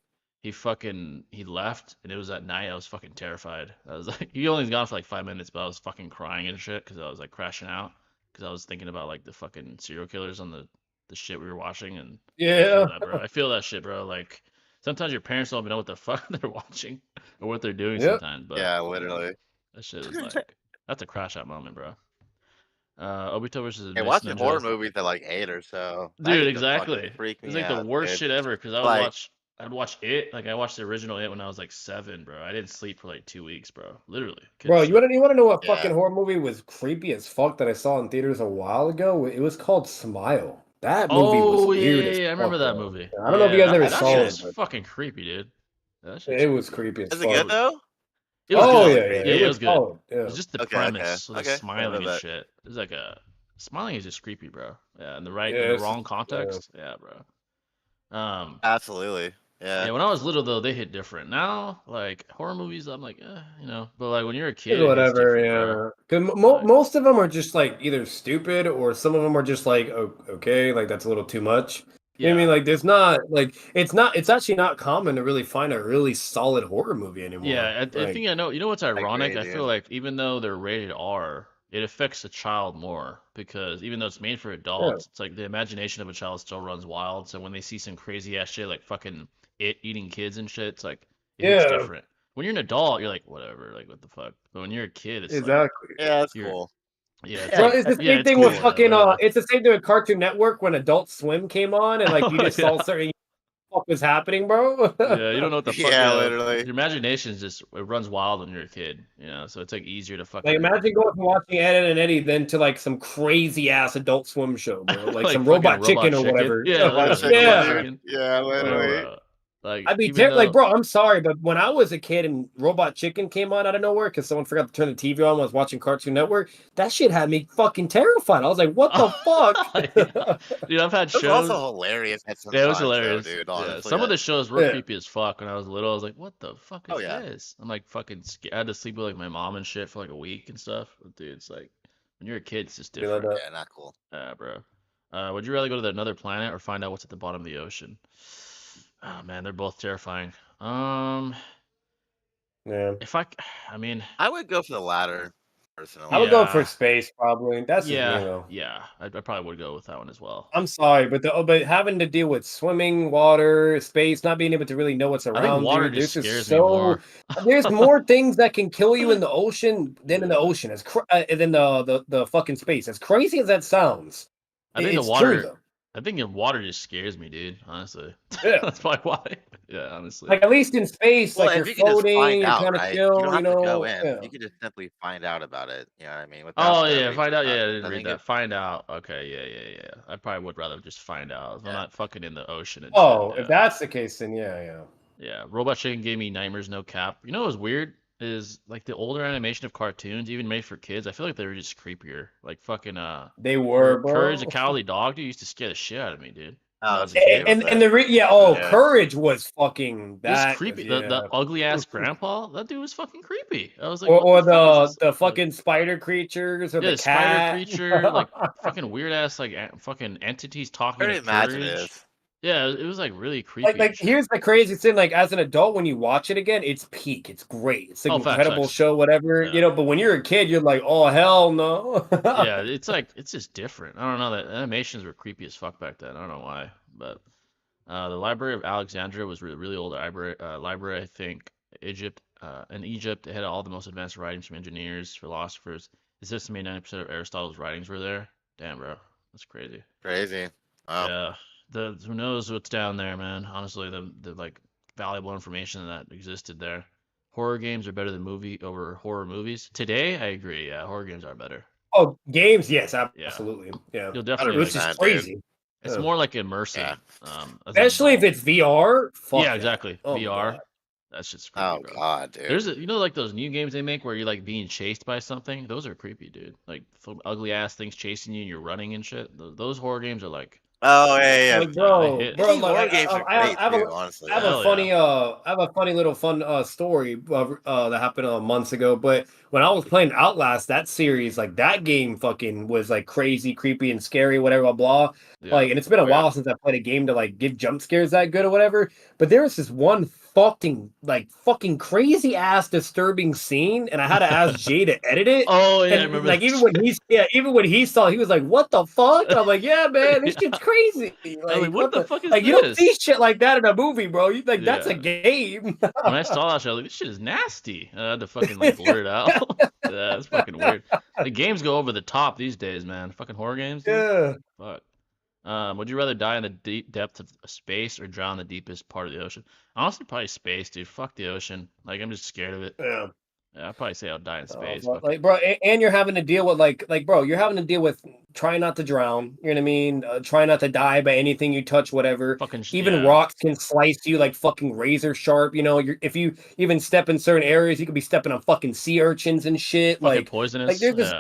he left and it was at night. I was fucking terrified. I was like, he only was gone for like 5 minutes, but I was fucking crying and shit because I was like crashing out because I was thinking about like the fucking serial killers on the shit we were watching, and I feel Yeah. that, bro. I feel that shit, bro. Like sometimes your parents don't even know what the fuck they're watching or what they're doing Yep. sometimes, but Yeah, literally. that shit is like that's a crash out moment, bro. Obito versus Hey, Advanced watching horror Ninja. movies at like 8 or so. That Dude, used to fucking exactly. freak It's me like the out, worst dude. shit ever because Like, I'd watch it. Like I watched the original It when I was like 7, bro. I didn't sleep for like 2 weeks, bro. Literally. Couldn't Bro, sleep. you wanna know what fucking yeah. horror movie was creepy as fuck that I saw in theaters a while ago? It was called Smile. That movie was Oh yeah, weird yeah, as yeah. I remember fuck, that bro. movie. I don't know if you guys Yeah, ever I that saw did. shit's it, but fucking creepy, dude. That shit's it was creepy. creepy as Is it good fuck. though? It was Oh Hella good. yeah, creepy. Yeah, it it was was good. solid. It Yeah. was just the Okay, premise with the okay. smiling and bet. shit. It was like a smiling is just creepy, bro. Yeah, in the right Yeah, in the it's wrong just context. Yeah, bro. Absolutely. Yeah. Yeah, when I was little though, they hit different. Now, like horror movies, I'm like, you know. But like when you're a kid, it's it hits whatever, different, bro. yeah. Because Like, most of them are just like either stupid or some of them are just like okay, like that's a little too much. You know what I yeah, mean? Like there's not like it's actually not common to really find a really solid horror movie anymore. yeah. I Like think I know. You know what's I ironic? agree, I feel dude. like even though they're rated R, it affects the child more because even though it's made for yeah, adults, it's like the imagination of a child still runs wild. So when they see some crazy ass shit like fucking it eating kids and shit, it's like it hits yeah. different. when you're an adult, you're like, whatever, like what the fuck. But when you're a kid, it's like, Exactly. Yeah, that's you're, cool. yeah, it's Bro, like, it's the yeah, same it's thing cool, with fucking whatever. it's the same thing with Cartoon Network when Adult Swim came on and like you just saw Yeah. certain what was happening, bro. Yeah, you don't know what the fuck. Yeah, Yeah, literally. your imagination is just it runs wild when you're a kid, you know. So it's like easier to Like fucking imagine going from watching Ed and Eddie then to like some crazy ass Adult Swim show, bro. Like like some fucking Robot robot Chicken or chicken. whatever. Yeah, Robot literally chicken, robot Yeah. dude. chicken. Yeah, Like, literally. bro, like I'd be even like, though bro, I'm sorry, but when I was a kid and Robot Chicken came on out of nowhere because someone forgot to turn the TV on when I was watching Cartoon Network, that shit had me fucking terrified. I was like, what the fuck? yeah. Dude, I've had It was also shows. hilarious at some Yeah, it was times, though, hilarious. dude. Yeah, Honestly, some of the shows were Yeah. creepy as fuck when I was little. I was like, what the fuck oh is yeah. this? I'm like fucking scared. I had to sleep with like my mom and shit for like a week and stuff. But, dude, it's like when you're a kid, it's just Be like different. that. Yeah, not cool. Bro. Would you rather go to another planet or find out what's at the bottom of the ocean? Oh man, they're both terrifying. Yeah. I mean, I would go for the latter, I personally. would go for yeah, space probably. That's just me yeah, though. yeah. I probably would go with that one as well. I'm sorry, but but having to deal with swimming, water, space, not being able to really know what's I think around water you. just There's just scares me so more. there's more things that can kill you in the ocean than in the Yeah. ocean. Than the fucking space. As crazy as that sounds, I think the it's true water. though. I think the water just scares me, dude. Honestly, Yeah. that's probably why. Yeah, honestly. Like at least in space, Well, like you're if you could just find floating, you're out, kind of right? You don't chill, you have to go know. in. Yeah. You could just simply find out about it. You know what I mean? Without Oh the yeah, find out. Yeah, I repercussions. didn't I read think that. it. Find out. Okay, yeah. I probably would rather just find out. If I'm Yeah. not fucking in the ocean and shit. Oh, Yeah. if that's the case, then yeah. Yeah, Robot Chicken gave me nightmares, no cap. You know what was weird is like the older animation of cartoons, even made for kids. I feel like they were just creepier. Like fucking They were, Courage the bro. Cowardly Dog, dude, used to scare the shit out of me, dude. When I Oh, was that's a okay kid, with And it. yeah, Yeah. Courage was fucking it was that creepy. was The yeah. ugly ass grandpa, that dude was fucking creepy. I was like, what Or the fuck is this? the Like, fucking spider creatures or yeah, the the spider cat. creature, like fucking weird ass like fucking entities talking Very to Courage. imaginative. Yeah, it was like really creepy and Like shit. here's the crazy thing, like as an adult when you watch it again, it's peak. It's great. It's an Oh, incredible facts. show, whatever, Yeah. but when you're a kid, you're like, oh hell no. Yeah, it's like it's just different. I don't know. The animations were creepy as fuck back then. I don't know why, but the Library of Alexandria was really old library. Library, I think, Egypt. In Egypt, they had all the most advanced writings from engineers, philosophers. It's estimated 90% of Aristotle's writings were there. Damn, bro, that's crazy. Crazy. Wow. Yeah, who knows what's down there, man? Honestly, the like valuable information that existed there. Horror games are better than horror movies. Today, I agree. Yeah, horror games are better. Oh, games, yes, Yeah, absolutely. Yeah. you'll definitely like. Which is 100%, dude. crazy. It's Yeah. more like immersive. Yeah. As an Especially if adult. it's VR. Fuck Yeah, that. exactly. Oh my VR. God. That's just creepy, Oh bro. god, dude. There's like those new games they make where you're like being chased by something. Those are creepy, dude. Like ugly ass things chasing you and you're running and shit. Those horror games are like, Oh yeah. Like, they bro, hit. I think like, horror games are great too. Honestly, I have Hell a yeah. funny, I have a funny little fun story that happened months ago. But when I was playing Outlast, that series, like that game, fucking was like crazy, creepy, and scary, whatever, blah blah. Yeah. Like, and it's been a Oh, yeah. while since I played a game to like give jump scares that good or whatever. But there was this one fucking crazy ass disturbing scene, and I had to ask Jay to edit it. Oh yeah, I And remember like that even when he saw, it, he was like, "What the fuck?" And I'm like, "Yeah, man, this Yeah. shit's crazy." I was Like, like, what the fuck is like you don't see this? shit like that in a movie, bro. You like that's a Yeah. game. When I saw that shit, I was like, this shit is nasty. I had to fucking like blur it out. Yeah, that's fucking weird. The games go over the top these days, man. Fucking horror games, dude. Yeah. Fuck. Would you rather die in the deep depth of space or drown in the deepest part of the ocean? Honestly, probably space, dude. Fuck the ocean. Like, I'm just scared of it. Yeah. Yeah, I'd probably say I'll die in space. Like, bro, and you're having to deal with bro, you're having to deal with trying not to drown. You know what I mean? Try not to die by anything you touch, whatever. Even yeah. rocks can slice you like fucking razor sharp. You know, if you even step in certain areas, you could be stepping on fucking sea urchins and shit. Fucking Like poisonous. Like there's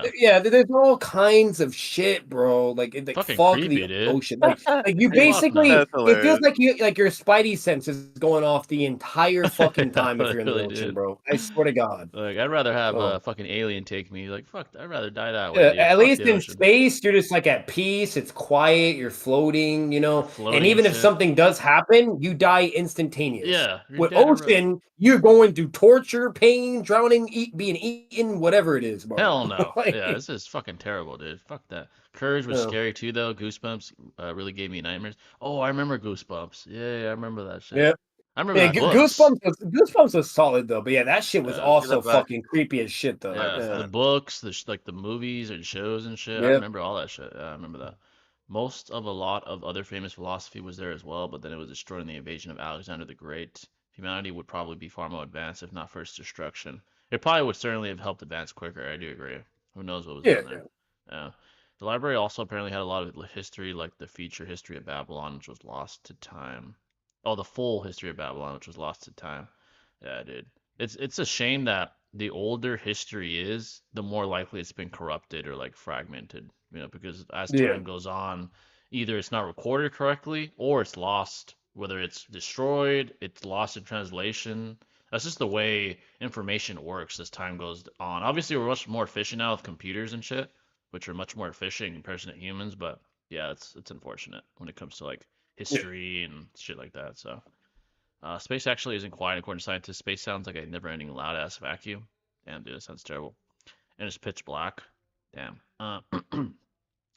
there's all kinds of shit, bro. Like fucking fog creepy, the dude. ocean. Like you Fuck basically, no. it feels like your spidey sense is going off the entire fucking time if you're in the Really, ocean, dude. bro. I swear to God. Like, I'd rather have Oh. a fucking alien take me. Like, fuck, I'd rather die that way, dude. At Fuck least the in ocean. space, you're just like at peace. It's quiet. You're floating, you know. Floating And even and if shit. something does happen, you die instantaneous. Yeah. You're With dead in a row. ocean, you're going through torture, pain, drowning, being eaten, whatever it is, bro. Hell no. Like- Yeah, this is fucking terrible, dude. Fuck that. Courage was Yeah. scary too, though. Goosebumps really gave me nightmares. Oh, I remember Goosebumps. Yeah, I remember that shit. Yeah. I remember Yeah, the books. Goosebumps was solid though, but yeah, that shit was Yeah, See the also book. fucking creepy as shit though. yeah, the Yeah. books, like the movies and shows and shit. I Yep. remember all that shit. Yeah, I remember that. Most of a lot of other famous philosophy was there as well, but then it was destroyed in the invasion of Alexander the Great. Humanity would probably be far more advanced if not for its destruction. It probably would certainly have helped advance quicker. I do agree. Who knows what was Yeah. down there? Yeah. The library also apparently had a lot of history, like the future history of Babylon, which was lost to time. Oh, the full history of Babylon, which was lost to time. Yeah, dude. It's a shame that the older history is, the more likely it's been corrupted or like fragmented. Because as Yeah. time goes on, either it's not recorded correctly or it's lost. Whether it's destroyed, it's lost in translation. That's just the way information works as time goes on. Obviously, we're much more efficient now with computers and shit, which are much more efficient in comparison to humans. But yeah, it's unfortunate when it comes to like Yeah. history and shit like that. So. Space actually isn't quiet according to scientists. Space sounds like a never-ending loud-ass vacuum. Damn, dude, that sounds terrible. And it's pitch black. Damn.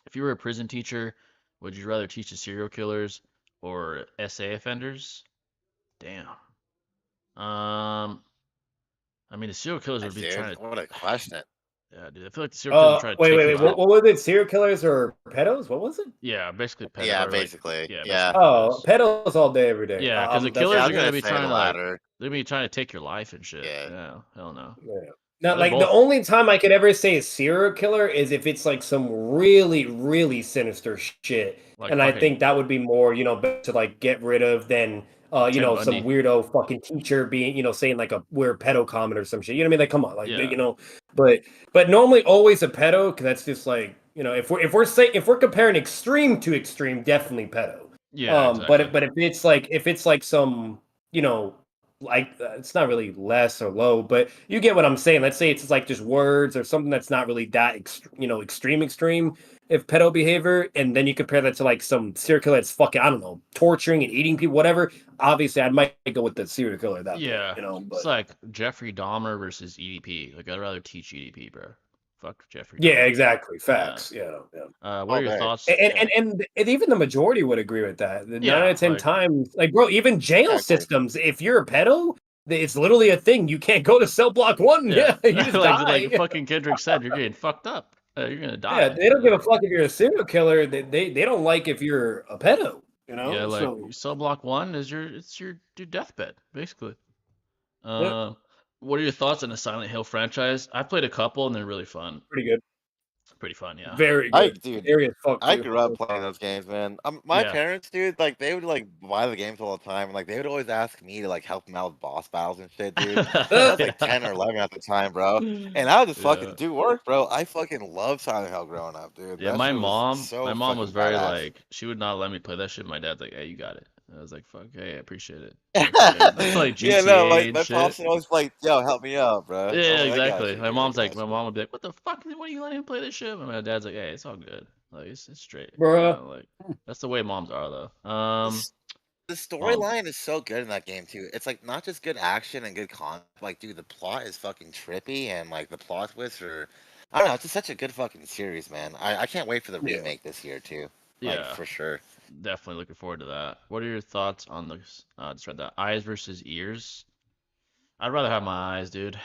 If you were a prison teacher, would you rather teach the serial killers or SA offenders? Damn. I mean, the serial killers would be Dude, trying to. what a question. Yeah, dude. I feel like the serial killers would try to take your Wait. kid. What was it? Serial killers or pedos? What was it? Yeah, basically pedo Yeah, or like basically. yeah, Yeah. basically Oh, pedos. pedos all day, every day. Yeah, because the That's Yeah, killers I are was gonna gonna be say trying the to like latter. they're gonna be trying to take your life and shit. Yeah. Yeah, hell no. yeah. Now, They're like the both only time I could ever say a serial killer is if it's like some really, really sinister shit, like and I fucking think that would be more, better to like get rid of than, Ted some Bundy. weirdo fucking teacher being, saying like a weird pedo comment or some shit. You know what I mean? Like, come on, like, Yeah. but normally always a pedo because that's just like, if we're comparing extreme to extreme, definitely pedo. Yeah, exactly. But if it's like some, like it's not really less or low, but you get what I'm saying. Let's say it's like just words or something that's not really that extreme if pedo behavior, and then you compare that to like some serial killer that's fucking, I don't know, torturing and eating people, whatever. Obviously, I might go with the serial killer at that point, Yeah. but It's like Jeffrey Dahmer versus EDP. Like I'd rather teach EDP, bro. Fuck Jeffrey yeah, Dahmer. exactly, Yeah. facts, yeah. What are All your day. thoughts? Yeah. And even the majority would agree with that. The 9 out Yeah, of 10 like times, like bro, even jail Exactly. systems, if you're a pedo, it's literally a thing. You can't go to cell block 1. yeah. Yeah, you just like die. fucking Kendrick said, you're getting fucked up. You're gonna Yeah, die. they don't give a fuck if you're a serial killer. They don't like if you're a pedo, Yeah, like So cell block one is your deathbed, basically. yeah, What are your thoughts on the Silent Hill franchise? I played a couple and they're really fun. pretty good. Pretty fun, yeah. Very good. Dude, Scary as fuck I too. grew up playing those games, man. My Yeah. parents, dude, like they would like buy the games all the time, and like they would always ask me to like help them out with boss battles and shit, dude. I was like 10 or 11 at the time, bro, and I would just fucking Yeah. do work, bro. I fucking love Silent Hill growing up, dude. Yeah, That my shit was mom, so was fucking very badass. like, she would not let me play that shit. My dad's like, hey, you got it. I was like, fuck, hey, I appreciate it. Like, fucking, play Yeah, no, GTA like and my shit. pops would always like, yo, help me out, bro. Yeah, I'm like, I got exactly. you, My dude. I mom's like, got my you. mom would be like, what the fuck? What are you letting him play this shit? And my dad's like, hey, it's all good. Like, it's straight. Bruh. Like, that's the way moms are, though. The storyline is so good in that game too. It's like not just good action and good content. Like, dude, the plot is fucking trippy, and like the plot twists are, I don't know. It's just such a good fucking series, man. I can't wait for the Yeah. remake this year too. Like Yeah, for sure. definitely looking forward to that. What are your thoughts on the, just read that, eyes versus ears? I'd rather have my eyes, dude.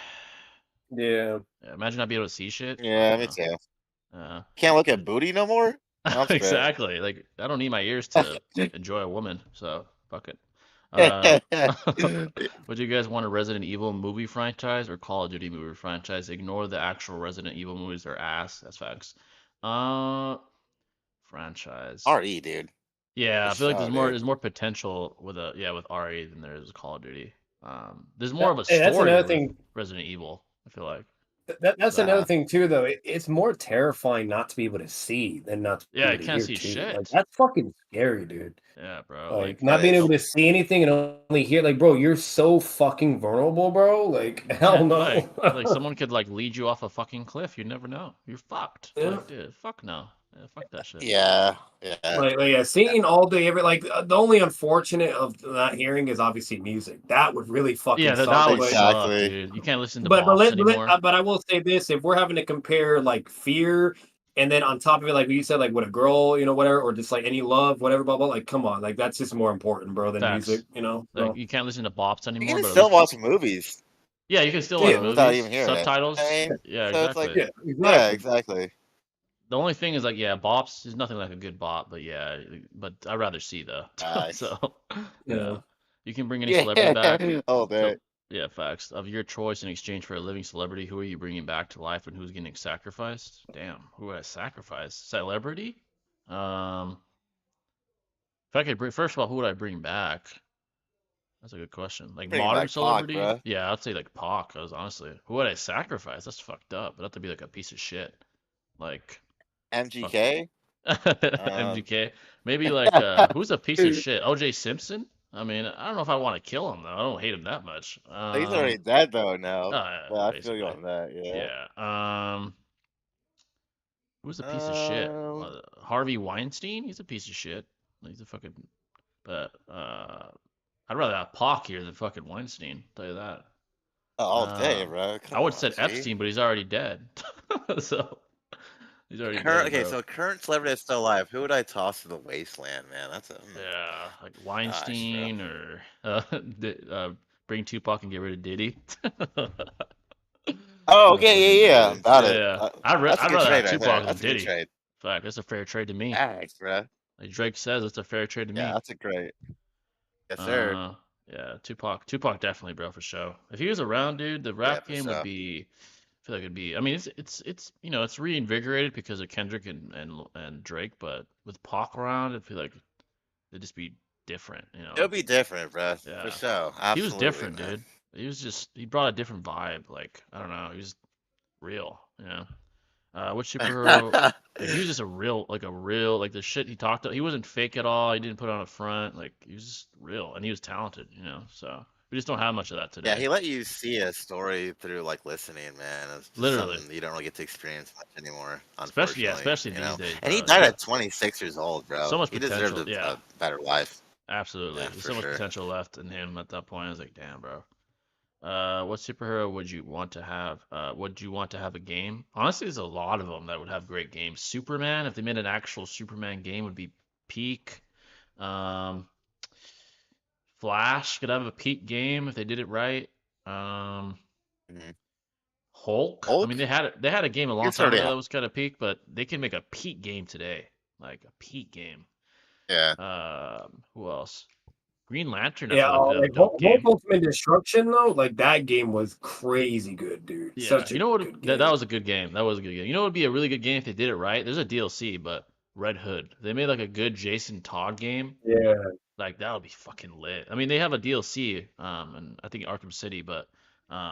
Yeah. Yeah, imagine not being able to see shit. Yeah, Fuck me no. too. Can't look at booty no more. I'm straight. Exactly. Like I don't need my ears to enjoy a woman, so fuck it. Would you guys want a Resident Evil movie franchise or Call of Duty movie franchise? Ignore the actual Resident Evil movies; they're ass. That's facts. Franchise. RE, dude. Yeah, I For feel like sure, dude. there's more potential with with RE than there is Call of Duty. There's more of a Hey, that's story another with thing. Resident Evil. I feel like. That's So, another thing too, though. It's more terrifying not to be able to see than not to be yeah, able you to can't hear see too. shit. Like that's fucking scary, dude. Yeah, bro. Like Like not That being able is. to see anything and only hear, like, bro, you're so fucking vulnerable, bro. Like, hell no. like someone could like lead you off a fucking cliff. You never know. You're fucked. Yeah. Like, dude, fuck no. Yeah, fuck that shit. Yeah, yeah. Like, yeah, seeing all day, the only unfortunate of not hearing is obviously music. That would really fucking Yeah, that suck. would But suck, Exactly. dude. You can't listen to but Bops anymore. but I will say this: if we're having to compare like fear And then on top of it, like you said, like with a girl, whatever, or just like any love, whatever, blah blah. Like, come on, like that's just more important, bro, than music, Facts. Like So, you can't listen to bops You anymore, can but at still least watch movies yeah, you can still watch yeah, without even movies, hearing it. I subtitles. mean, Yeah, so it's like, exactly. yeah, yeah, exactly. exactly. The only thing is like yeah, bops is nothing like a good bop, but yeah, but I'd rather see the Nice. so Yeah. yeah, you can bring any celebrity back Yeah, all day. to yeah, facts of your choice in exchange for a living celebrity. Who are you bringing back to life and who's getting sacrificed? Damn, who would I sacrifice? Celebrity? Um, if I could bring first of all, who would I bring back? That's a good question. Like Bringing modern back Pac, celebrity? bro. Yeah, I'd say like Pac, cause honestly, who would I sacrifice? That's fucked up. It'd have to be like a piece of shit. Like fuck MGK. MGK. Maybe like who's a piece of shit? OJ Simpson? I mean, I don't know if I want to kill him though. I don't hate him that much. He's already dead though now. But I feel you Basically. on that. Yeah. Yeah. Who's a piece of shit? Um. Harvey Weinstein? He's a piece of shit. He's a fucking but I'd rather have Pac here than fucking Weinstein, tell you that. All day, Uh, bro. I Come would have on, said G. Epstein, but he's already dead. So he's already Current. dead, Okay, bro. so current celebrity that's still alive. Who would I toss to the wasteland, man? That's a Yeah, like gosh, bro. Weinstein or bring Tupac and get rid of Diddy. Oh, No fucking okay, yeah, Diddy. about Yeah, it. yeah. That's a I'd good rather have trade right there. Tupac than That's a good Diddy. trade. Fact, that's a fair trade to me. Thanks, bro. Like Drake says, it's a fair trade to Yeah, me. that's a great. Yes, sir. Uh, yeah, Tupac definitely, bro, for sure. If he was around, dude, the Yeah, rap for game would sure. be. I feel like it'd be. I mean, it's it's reinvigorated because of Kendrick and Drake, but with Pac around, I feel like it'd just be different. It'll be different, bro. For Yeah. sure. He was Absolutely, different, man. dude. He brought a different vibe. Like I don't know, he was real. Which superhero? Like he was just like the shit he talked. He wasn't fake at all. He didn't put on a front. Like he was just real, and he was talented. So we just don't have much of that Yeah, today. he let you see a story through like listening, man. It's just Literally, something you don't really get to experience much anymore, especially yeah, unfortunately. especially these days, And he bro. died at 26 years old, So bro. much He deserved potential. Yeah, a better life. absolutely. Yeah, There's for so much sure. potential left in him at that point. I was like, damn, bro. What superhero would you want to have? Would you want to have a game? Honestly, there's a lot of them that would have great games. Superman, if they made an actual Superman game, would be peak. Um, Flash could have a peak game if they did it right. Um, Mhm. Hulk. I mean, Hulk? they had a game a long He's time already ago that was kind of peak, but they can make a peak game today, like a peak game. yeah. Who else? Green Lantern, I Yeah, feel like could have a like dope Hulk game. Ultimate Destruction though, like that game was crazy good, dude. Yeah, Such you a know what? good That game. was a good game. That was a good game. You know what would be a really good game if they did it right? There's a DLC, but Red Hood. They made like a good Jason Todd game. Yeah. Like that would be fucking lit. I mean, they have a DLC, and I think Arkham City, but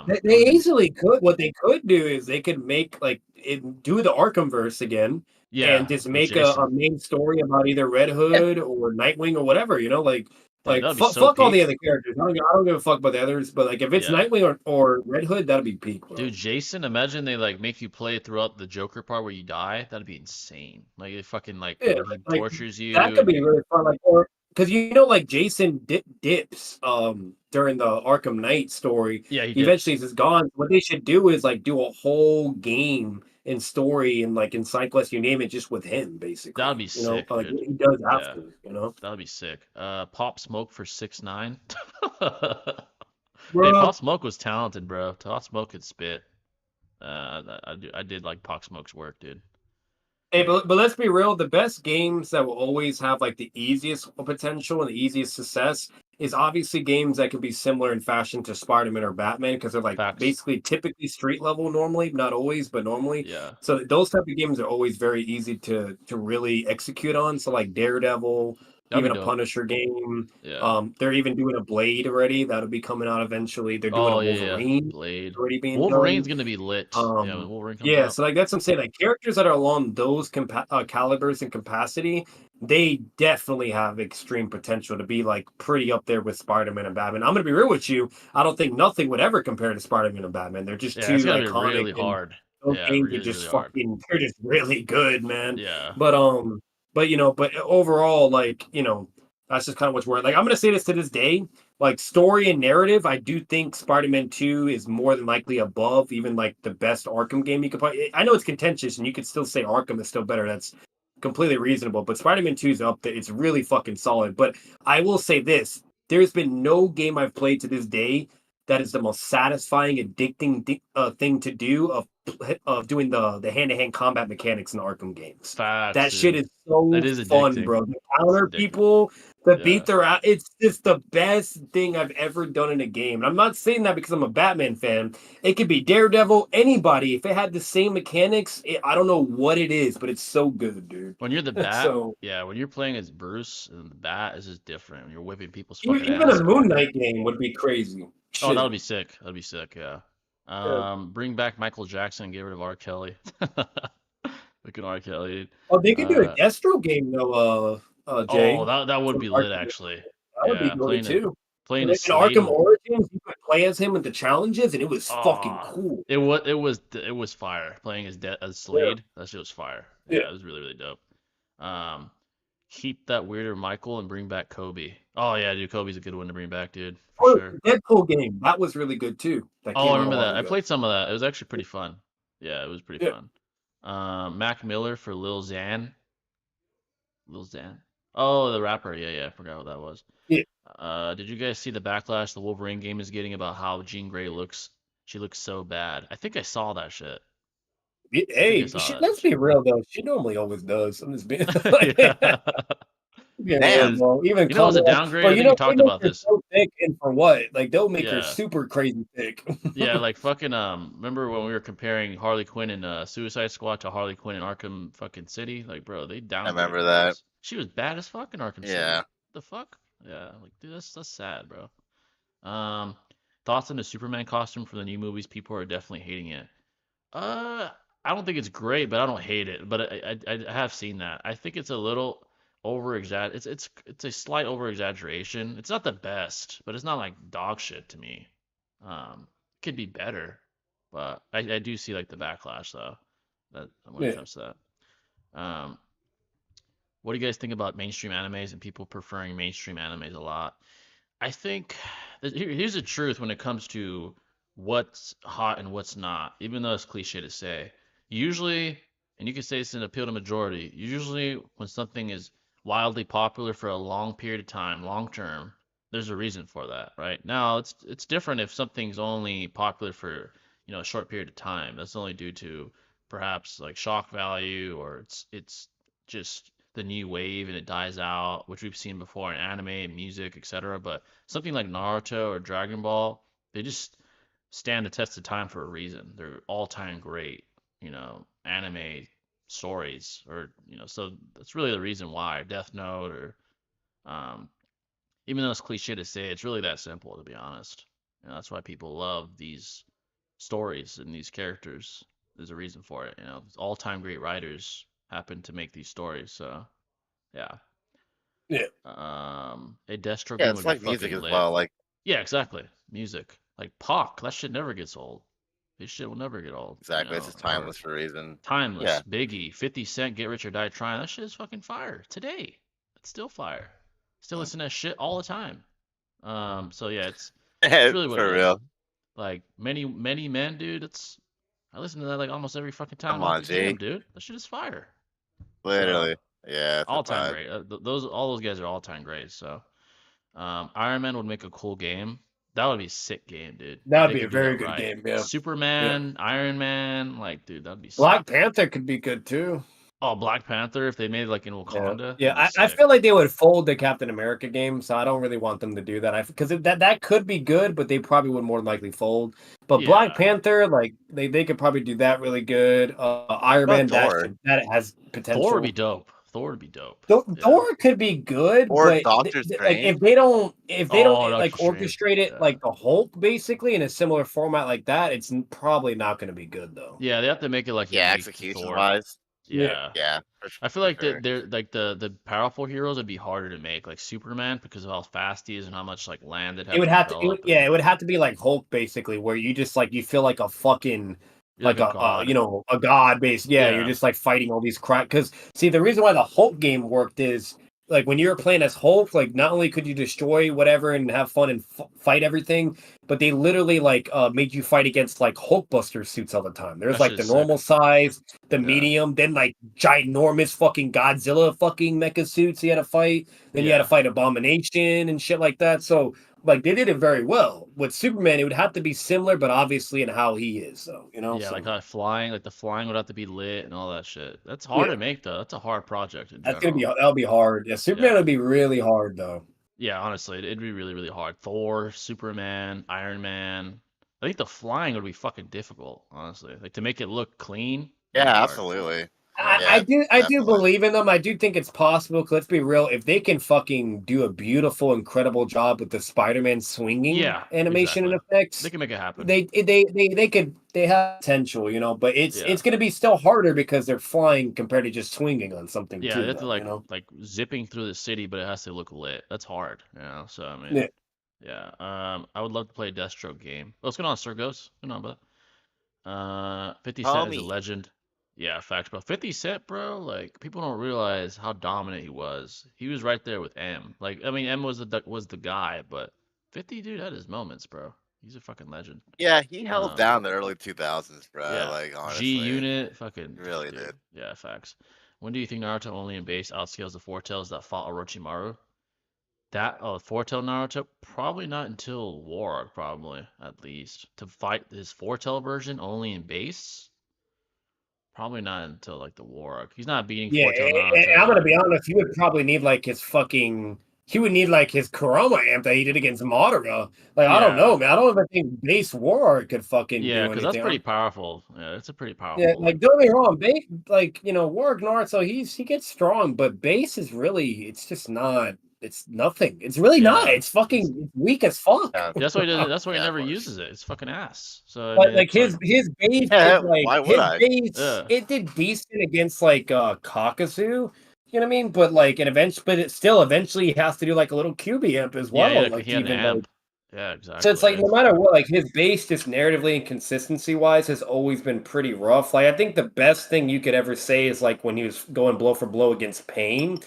They that would be easily could. What they could do is they could make do the Arkhamverse again, and yeah just with make a Jason. main story about either Red Hood or Nightwing or whatever. Dude, that would be so Fuck all the peak. other characters. I don't give a fuck about the others. But like if it's Yeah, Nightwing or Red Hood, that'll be peak, dude, bro. Jason. Imagine they like make you play throughout the Joker part where you die. That'd be insane. Like they fucking like Yeah, where he like tortures that you could and be you. really fun. Like or because like Jason dips during the Arkham Knight story. Yeah, he He eventually dips. is gone. What they should do is like do a whole game and story and like in side quest, you name it, just with him That'd basically. be sick, Like dude. what he does Yeah. after. That'd be sick. Pop Smoke for 6ix9ine. Hey, Bro, Pop Smoke was talented, bro. Pop Smoke could spit. I did like Pop Smoke's work, dude. hey, but let's be real. The best games that will always have like the easiest potential and the easiest success is obviously games that can be similar in fashion to Spider-Man or Batman because they're like Facts. basically typically street level normally, not always, but normally. Yeah. So those type of games are always very easy to really execute on. So like Daredevil, That'd even be a dope. Punisher game. Yeah. They're even doing a Blade already. That'll be coming out eventually. They're doing a Oh yeah, yeah. Wolverine Blade. already being done. Wolverine's gonna be lit. Yeah, when Wolverine comes Yeah, out. so like that's what I'm saying. Like characters that are along those calibers and capacity, they definitely have extreme potential to be like pretty up there with Spider-Man and Batman. I'm gonna be real with you. I don't think nothing would ever compare to Spider-Man and Batman. They're just Yeah, it's too gonna be iconic, really and hard. those Yeah, games are really, just really hard. they're just really good, man. Yeah. But but overall, like that's just kind of what's worth. Like I'm gonna say this to this day. like story and narrative, I do think Spider-Man 2 is more than likely above even like the best Arkham game you could play. I know it's contentious and you could still say Arkham is still better. That's completely reasonable, but Spider-Man 2 is up there. It's really fucking solid. But I will say this, there's been no game I've played to this day that is the most satisfying, addicting thing to do of doing the hand-to-hand combat mechanics in the Arkham games. Facts, That shit dude. is so That is fun, addicting. bro. To counter It's addicting. people, to Yeah. beat their out. It's just the best thing I've ever done in a game. And I'm not saying that because I'm a Batman fan. It could be Daredevil, anybody. If it had the same mechanics, I don't know what it is, but it's so good, dude. When you're the Bat, So yeah, when you're playing as Bruce, and the Bat is just different. When you're whipping people's even, fucking even ass. a Moon Knight game would be crazy. Oh, Shit. that would be sick. That'd be sick, yeah. Bring back Michael Jackson and get rid of R. Kelly. Looking R. Kelly, dude. Oh, they could do a Destro game though, Jay. Oh, that would be From lit Arkham. actually. That would be Yeah, good too. playing In as Slade. Arkham Origins, you could play as him with the challenges, and it was fucking Oh, cool. it was fire. Playing as Slade, that shit was fire. Yeah, it was really, really dope. Keep that weirder Michael and bring back Kobe. Oh yeah, dude, Kobe's a good one to bring back, dude, for sure. Deadpool game, that was really good too. Oh, I remember that. I played some of that. It was actually pretty fun. Yeah, it was pretty fun. Mac Miller for Lil Xan. Lil Xan. Oh, the rapper. Yeah, I forgot what that was. Yeah. Did you guys see the backlash the Wolverine game is getting about how Jean Grey looks? She looks so bad. I think I saw that shit. Hey, let's be real though. She normally always does. I'm just being like, Damn. Even you know, as a downgrade, I think we talked about this. So thick, and for what? Like they'll make her super crazy thick. Yeah, like fucking remember when we were comparing Harley Quinn in Suicide Squad to Harley Quinn in Arkham fucking City? Like, bro, they downgraded. I remember that. She was bad as fuck in Arkham City. Yeah. The fuck? Yeah, like dude, that's sad, bro. Thoughts on the Superman costume for the new movies? People are definitely hating it. I don't think it's great, but I don't hate it. But I have seen that. I think it's a little over exagger. It's a slight over exaggeration. It's not the best, but it's not like dog shit to me. It could be better, but I do see like the backlash though. That when it comes to that. What do you guys think about mainstream animes and people preferring mainstream animes a lot? I think here's the truth when it comes to what's hot and what's not, even though it's cliche to say. Usually, and you can say it's an appeal to majority, usually when something is wildly popular for a long period of time, long term, there's a reason for that, right? Now, it's different if something's only popular for, a short period of time. That's only due to perhaps like shock value or it's just the new wave and it dies out, which we've seen before in anime, music, etc. But something like Naruto or Dragon Ball, they just stand the test of time for a reason. They're all-time great, anime stories, or so that's really the reason why. Death Note, or even though it's cliche to say, it's really that simple, to be honest. That's why people love these stories and these characters. There's a reason for it. All-time great writers happen to make these stories. So, yeah. Yeah. A Destro game Yeah, it's would like be music fucking as lit. well. Like, yeah, exactly. Music. Like Pac, that shit never gets old. This shit will never get old. exactly. It's just timeless for a reason. Timeless. Yeah. Biggie, 50 Cent, Get Rich or Die Trying. That shit is fucking fire. Today. It's still fire. Still listen to that shit all the time. So yeah, it's really what for it real. is. Like many men, dude. I listen to that like almost every fucking time. Come on, Damn, G. dude. That shit is fire. Literally. So, yeah. all time great. All those guys are all time great. So, Iron Man would make a cool game. That would be a sick game, dude. That would be a very good game, yeah. Superman, Iron Man, like, dude, that'd be sick. Black Panther could be good too. Oh, Black Panther, if they made it like in Wakanda. Yeah, I feel like they would fold the Captain America game, so I don't really want them to do that. Because that could be good, but they probably would more than likely fold. But Black Panther, like they could probably do that really good. Iron Man, that has potential. Thor would be dope. Thor could be good, or but Doctor Strange. like if they don't like orchestrate it like the Hulk basically in a similar format like that, it's probably not going to be good though. Yeah, they have to make it like execution wise. Yeah. I feel like they're like the powerful heroes would be harder to make, like Superman, because of how fast he is and how much like land it would have to. It would have to be like Hulk basically, where you just like you feel like a fucking like a god. A god based. Yeah, you're just like fighting all these crap. Because see, the reason why the Hulk game worked is like when you were playing as Hulk, like not only could you destroy whatever and have fun and fight everything, but they literally like made you fight against like Hulkbuster suits all the time. There's That like shit the is sick. normal size, the Yeah. medium, then like ginormous fucking Godzilla fucking mecha suits you had to fight. Then you had to Yeah. fight Abomination and shit like that. So like they did it very well. With Superman, it would have to be similar, but obviously in how he is, so you know. Yeah, So like flying, like the flying would have to be lit and all that shit. That's hard yeah, to make though. That's a hard project in that's gonna be general. that'll be hard. Yeah, Superman Yeah. would be really hard though. Yeah, honestly, it'd be really, really hard. Thor, Superman, Iron Man. I think the flying would be fucking difficult, honestly. Like to make it look clean, it'd be Yeah, hard. absolutely. Yeah. I Yeah, do definitely. believe in them. I do think it's possible. 'Cause let's be real, if they can fucking do a beautiful, incredible job with the Spider-Man swinging Yeah, animation and exactly. effects, They can make it happen. they have potential, you know. But Yeah. it's gonna be still harder because they're flying compared to just swinging on something Yeah, too, they have to though, you know. like zipping through the city, but it has to look lit. That's hard, you know. So I mean, Yeah. yeah. I would love to play a Deathstroke game. What's going on, Sir Ghost? What's going on, bud? 50 Cent is a Homie. legend. Yeah, facts, bro. 50 Cent, bro, like people don't realize how dominant he was. He was right there with M. Like, I mean, M was the guy, but 50 dude had his moments, bro. He's a fucking legend. Yeah, he held Um, down the early 2000s, bro. yeah. Like G honestly, Unit, fucking he really dude. did. Yeah, facts. When do you think Naruto only in base outscales the foretales that fought Orochimaru? That foretell Naruto probably not until War Arc, probably at least to fight his foretell version only in base. Probably not until like the War Arc. He's not beating Yeah, foretell and I'm gonna Naruto. be honest. He would probably need like his fucking. He would need like his Kurama amp that he did against Madara. Like I don't Yeah, know, man. I don't even think base war could fucking yeah, do because that's anything. pretty powerful. Yeah, it's a pretty Yeah, powerful. like don't get me wrong, base like you know Warwick Naruto, he gets strong, but base is really it's just not. It's nothing. It's really not. Yeah, It's fucking weak as fuck. Yeah, that's why he does. That's why he yeah, of never course. uses it. It's fucking ass. So I But mean, like it's like, his base Yeah, is like why would his I? base yeah, it did decent against like Kakazu. You know what I mean? But like and eventually but it still eventually has to do like a little QB amp as yeah, well. he Like had an even like amp. Yeah, so it's exactly. like no matter what, like his base just narratively and consistency wise has always been pretty rough. Like I think the best thing you could ever say is like when he was going blow for blow against Pain.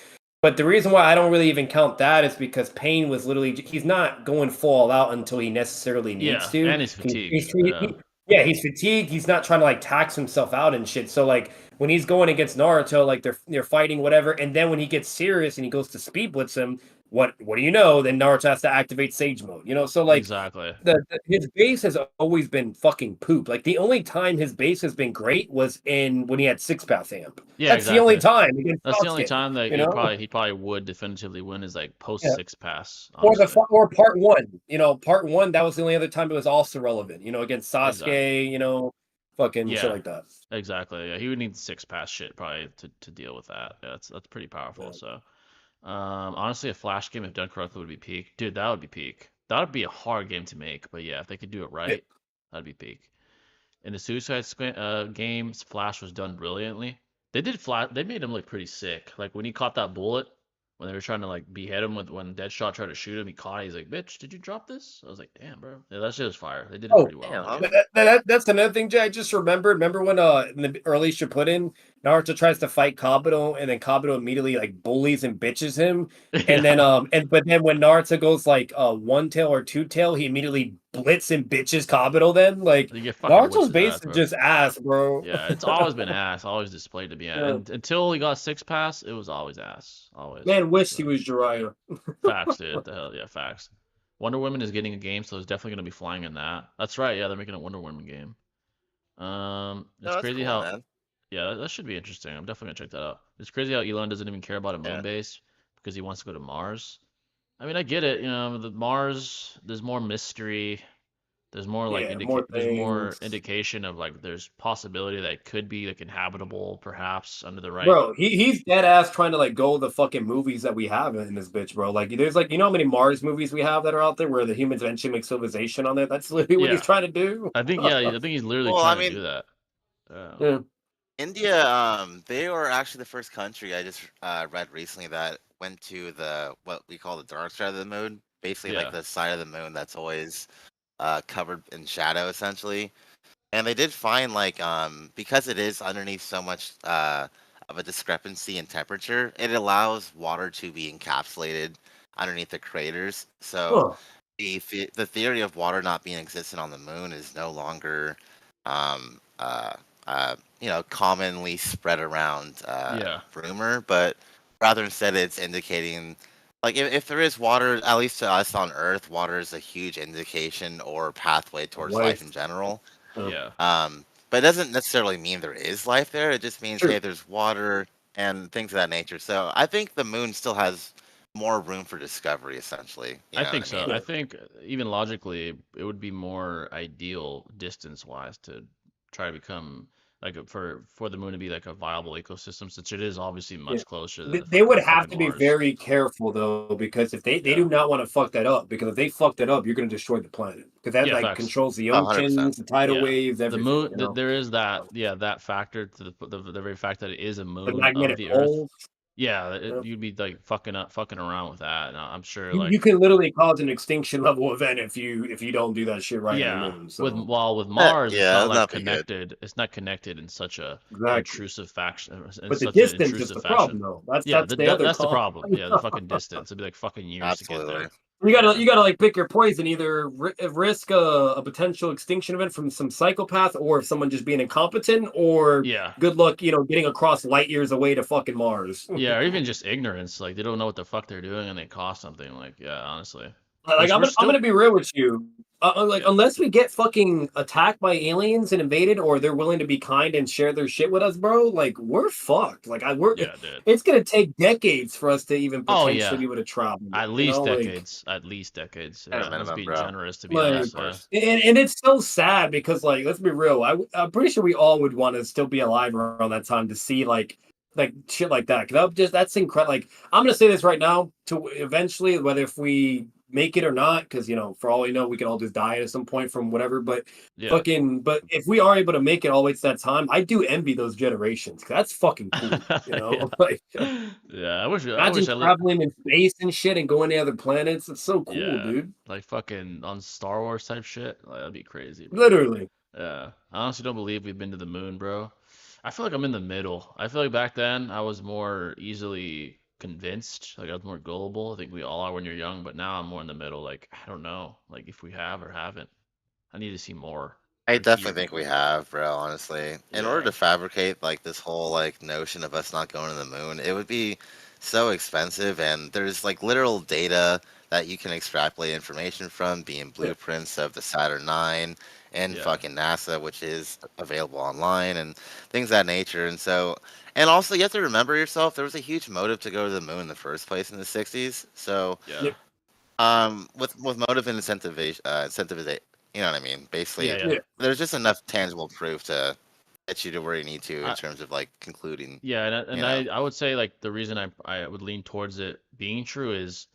But the reason why I don't really even count that is because Pain was literally he's not going full out until he necessarily needs Yeah, to. and he's fatigued. Yeah, Yeah, he's fatigued. He's not trying to like tax himself out and shit. So like when he's going against Naruto, like they're fighting whatever, and then when he gets serious and he goes to speed blitz him, what do you know? Then Naruto has to activate Sage Mode. You know, so like exactly. his base has always been fucking poop. Like the only time his base has been great was in when he had Six Path Amp. Yeah, That's the only exactly. time against That's the only Sasuke. time that You know, he probably would definitively win is like post yeah. six pass. Or Honestly, or part one. You know, part one. That was the only other time it was also relevant. You know, against exactly. Sasuke. You know, fucking shit Yeah, like that. exactly. Yeah, he would need six pass shit probably to deal with that. Yeah, that's pretty powerful. Yeah. So, honestly, a flash game if done correctly would be peak. Dude, that would be peak. That would be a hard game to make, but yeah, if they could do it Yeah. right, that'd be peak. In the Suicide Squad games, Flash was done brilliantly. They did Flash. They made him look pretty sick. Like when he caught that bullet, when they were trying to like behead him with when Deadshot tried to shoot him, he caught it. He's like, "Bitch, did you drop this?" I was like, "Damn, bro." Yeah, that shit was fire. They did it Oh, pretty well in Damn, that huh? game. that's another thing, Jay. I just remembered. Remember when in the early Shippuden, Naruto tries to fight Kabuto, and then Kabuto immediately like bullies and bitches him, and then Yeah, but then when Naruto goes like one tail or two tail, he immediately blitz and bitches Kabuto. Then like you get fucking whipped Naruto's his base ass, is bro. just ass, bro. Yeah, it's always been ass. Always displayed to be ass. Yeah. And until he got six pass, it was always ass. Always. Man, wished he So, was Jiraiya. facts, dude. The hell, yeah, facts. Wonder Woman is getting a game, so it's definitely gonna be flying in that. That's right. Yeah, they're making a Wonder Woman game. It's No, that's crazy cool, how. man. Yeah, that should be interesting. I'm definitely gonna check that out. It's crazy how Elon doesn't even care about a moon Yeah. base because he wants to go to Mars. I mean, I get it. You know, the Mars. There's more mystery. There's more like Yeah, more there's more things. indication of like there's possibility that it could be like inhabitable perhaps under the right. Bro, he's dead ass trying to like go the fucking movies that we have in this bitch, bro. Like there's like you know how many Mars movies we have that are out there where the humans eventually make civilization on there? That's literally what he's Yeah, trying to do. I think yeah, I think he's literally Well, I trying to do mean, that. Yeah. Yeah. India, they were actually the first country I just read recently that went to the what we call the dark side of the moon, basically like Yeah. the side of the moon that's always covered in shadow, essentially. And they did find like because it is underneath so much of a discrepancy in temperature, it allows water to be encapsulated underneath the craters. So Huh. the theory of water not being existent on the moon is no longer, um, commonly spread around Yeah. rumor, but rather instead it's indicating, like, if there is water, at least to us on Earth, water is a huge indication or pathway towards life Life. in general. Yeah. But it doesn't necessarily mean there is life there. It just means, True. hey, there's water and things of that nature. So I think the moon still has more room for discovery, essentially. You I know what think I so. mean? I think even logically, it would be more ideal distance-wise to try to become like for the moon to be like a viable ecosystem, since it is obviously Yeah. much closer than the They would have fucking to be Mars. very careful though, because if they Yeah. do not want to fuck that up, because if they fuck that up, you're gonna destroy the planet. Because that Yeah. like Facts. controls the 100%. oceans, the tidal Yeah. waves, The everything, moon. you know. There is that. Yeah. That factor to the very fact that it is a The moon of magnetic the Earth. poles. Yeah. You know. You'd be like fucking around with that. And I'm sure You like can literally cause an extinction level event if you don't do that shit right on the yeah, moon. with So with Mars, it's Yeah, not it'll like not be good. connected. It's not connected in such a exactly. intrusive faction, in But the such an distance is intrusive the problem fashion. though. That's Yeah, that's the other that's the con. problem. Yeah, the fucking distance. It'd be like fucking years to get Absolutely. there. You gotta Yeah, you gotta like pick your poison. Either risk a potential extinction event from some psychopath, or if someone just being incompetent, or yeah, good luck, getting across light years away to fucking Mars. yeah, or even just ignorance. Like they don't know what the fuck they're doing and they cost something. Like yeah, honestly, Like which I'm we're gonna still be real with you. Like yeah, unless we get fucking attacked by aliens and invaded, or they're willing to be kind and share their shit with us, bro. Like we're fucked. Like yeah, dude. it's gonna take decades for us to even Oh potentially yeah, be able to travel at there. least decades. At least decades. At a Yeah, let's minimum, be bro. generous to be On that Like, honest. Yeah, course. and it's so sad because, like, let's be real. I'm pretty sure we all would want to still be alive around that time to see like shit like that. Cause that's incredible. Like, I'm gonna say this right now. To eventually, whether if we make it or not, because for all we know, we can all just die at some point from whatever. But yeah. but if we are able to make it all the way to that time, I do envy those generations. 'Cause that's fucking cool. Yeah. Like Yeah, I wish imagine I lived. traveling in space and shit and going to other planets. It's so cool, Yeah, dude. like fucking on Star Wars type shit. Like, that'd be crazy, bro. Literally. Yeah, I honestly don't believe we've been to the moon, bro. I feel like I'm in the middle. I feel like back then I was more easily convinced. Like I was more gullible. I think we all are when you're young, but now I'm more in the middle. Like I don't know, like if we have or haven't. I need to see more I or hear definitely think we more. have, bro, honestly. In order Yeah, to fabricate like this whole like notion of us not going to the moon, it would be so expensive, and there's like literal data that you can extrapolate information from, being Yeah. blueprints of the Saturn 9 and yeah, fucking NASA, which is available online, and things of that nature. And also you have to remember yourself, there was a huge motive to go to the moon in the first place in the 60s. So yeah, Yep. with motive and incentivization, you know what I mean? yeah, Basically, yeah. Yeah. there's just enough tangible proof to get you to where you need to in I, terms of like concluding. yeah, and You know, I would say like the reason I would lean towards it being true is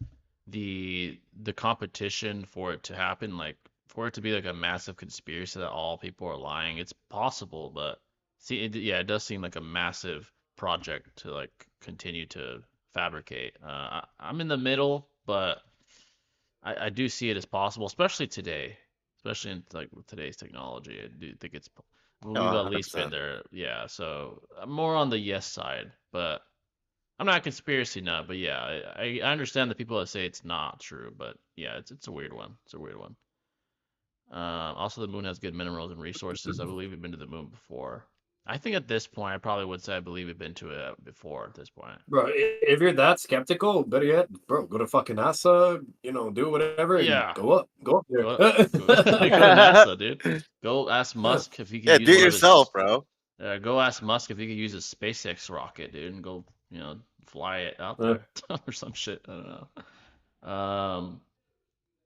the competition for it to happen, like for it to be like a massive conspiracy that all people are lying. It's possible, but see, yeah, it does seem like a massive project to like continue to fabricate. I'm in the middle, but I do see it as possible, especially today, especially in like with today's technology. I do think it's no, we've at least been 100%. there. Yeah, so I'm more on the yes side, but I'm not a conspiracy nut. But yeah, I understand the people that say it's not true, but yeah, it's a weird one. It's a weird one. Also, the moon has good minerals and resources. I believe we've been to the moon before. I think at this point, I probably would say I believe we've been to it before at this point. Bro, if you're that skeptical, better yet, bro, go to fucking NASA, do whatever and Yeah, go up there. go to NASA, dude. Go ask Musk if he could Yeah, use do it one of yourself, his. bro. Go ask Musk if he could use a SpaceX rocket, dude, and go, fly it out there or some shit. I don't know.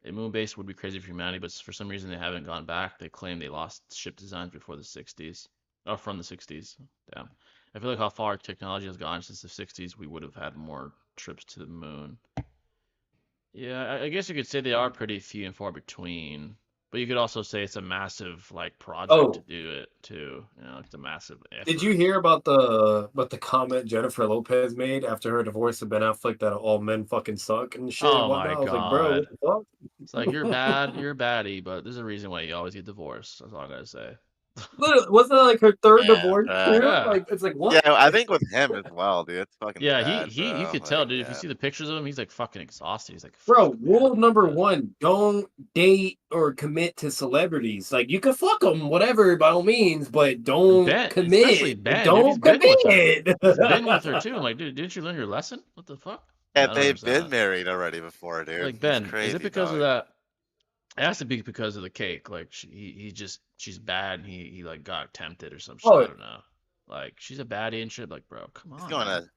A moon base would be crazy for humanity, but for some reason they haven't gone back. They claim they lost ship designs before the 60s. Oh, from the 60s. Damn. I feel like how far technology has gone since the 60s, we would have had more trips to the moon. Yeah, I guess you could say they are pretty few and far between. But you could also say it's a massive like project to Oh, do it too. It's a massive did you effort. hear about the comment Jennifer Lopez made after her divorce of Ben Affleck that all men fucking suck and shit and Oh my whatnot? I was like, bro, God. what the It's like you're fuck? bad, you're a baddie, but there's a reason why you always get divorced. That's all I gotta say. Literally, wasn't that like her third Yeah, divorce too? Yeah. Like, it's like what? yeah, I think with him as well, dude. It's fucking Yeah, sad, you bro. could tell, Like, dude. If you yeah. see the pictures of him, he's like fucking exhausted. He's like, Bro, fuck, man. rule number Yeah. one: don't date or commit to celebrities. Like, you can fuck them, whatever, by all means, but And don't Ben, especially commit. Ben, dude, he's Don't been with her. commit. He's been with her too. I'm like, dude, didn't you learn your lesson? What the fuck? Yeah, I don't they've understand been that. married already before, dude. Like It's Ben, is it crazy, because of dog. that? It has to be because of the cake. Like he just she's bad and he like got tempted or some shit. I Oh, don't know. Like she's a baddie and shit. Like bro, come He's on, going man. to.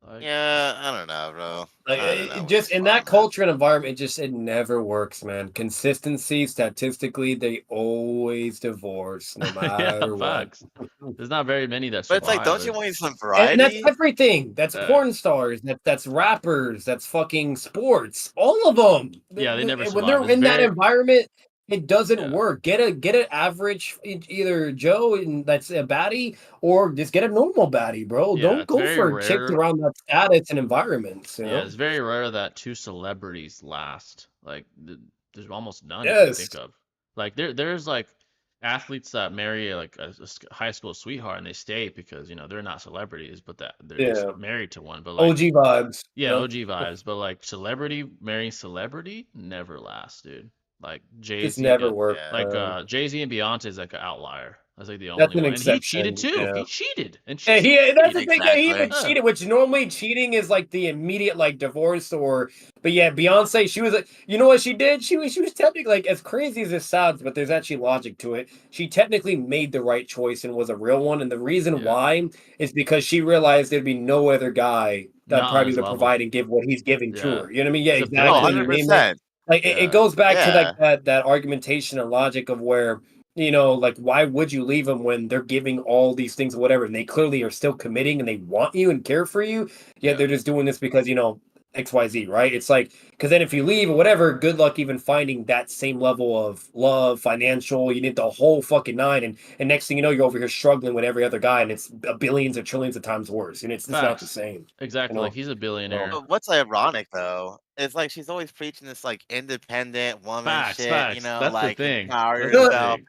Like Yeah, I don't know, bro. like, I don't know it with just this in that one, man. culture and environment, it never works, man. Consistency, statistically, they always divorce, no yeah, matter what. facts. There's not very many that But it's like, survive. don't you want some And that's variety? everything. That's Yeah, porn stars. That's rappers. That's fucking sports. All of them. yeah, they never When survive. they're It's in that very environment, it doesn't yeah, work. Get an average either Joe and that's a baddie, or just get a normal baddie, bro. yeah. Don't It's go very for chicks rare. around that status and environments. You Yeah, know. it's very rare that two celebrities last. Like there's almost none you can Yes. think of. Like there's like athletes that marry like high school sweetheart and they stay because they're not celebrities, but that they're just Yeah. married to one. But like OG vibes. yeah, Yep. OG vibes. But like celebrity marrying celebrity never lasts, dude. Like Jay Just Z, never work. Yeah. like Jay Z and Beyonce is like an outlier. That's like the That's only an one, and he cheated exception. too. Yeah. He cheated, and she Yeah, that's stayed. the thing. Yeah, he even Exactly. cheated, which normally cheating is like the immediate like divorce or. But yeah, Beyonce, she was like, you know what she did? She was technically like as crazy as this sounds, but there's actually logic to it. She technically made the right choice and was a real one, and the reason Yeah, why is because she realized there'd be no other guy that not on probably his would level. provide and give what he's giving to Yeah, her. You know what I mean? Yeah, he's a Oh, exactly. You billionaire. name it. 100%. Like it Yeah, goes back to like Yeah. that argumentation and logic of where like why would you leave them when they're giving all these things or whatever, and they clearly are still committing and they want you and care for you, yet yeah, they're just doing this because XYZ, right? It's like because then if you leave or whatever, good luck even finding that same level of love, financial, you need the whole fucking nine, and next thing you know, you're over here struggling with every other guy, and it's billions or trillions of times worse, and it's not the facts. same, you Exactly. Like know. he's a So billionaire. But what's ironic though is like she's always preaching this like independent woman Facts, shit, facts. That's the like thing. empower That's the yourself. thing.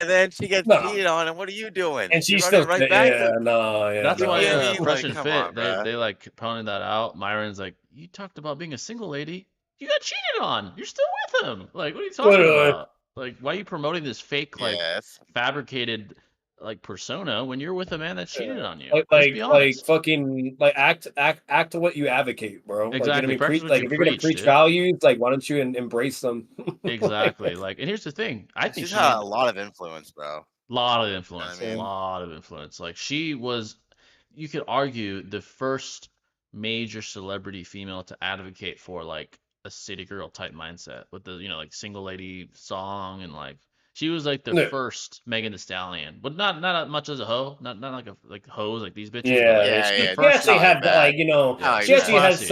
And then she gets no, cheated on, and what are you doing? and You're she's running still right back yeah, to. no, yeah, That's You no, why know what I no. mean? Fresh Like, and come on, Fit bruh. they like pointed that out. Myron's like, you talked about being a single lady. You got cheated on. You're still with him. Like, what are you talking Literally. about? Like, why are you promoting this fake, like, Yes. fabricated, like, persona when you're with a man that cheated Yeah. on you? Like Just be honest. fucking like act to what you advocate, bro. Like you know what I Exactly. mean? Practice Preach what like you if you're gonna preach, preach dude. values, like why don't you embrace them? Like, Exactly. Like, and here's the thing. I think She's she had a made lot of influence, bro. lot of You know what influence, I mean? and lot of influence. Like she was, you could argue the first major celebrity female to advocate for like a city girl type mindset with the like single lady song and like she was like the yeah, first Megan Thee Stallion, but not much as a hoe, not like a like hoes like these bitches, but like yeah. Yeah, the yeah. She first. actually Not like had that. like Yeah, Not she like she's actually that. has classy.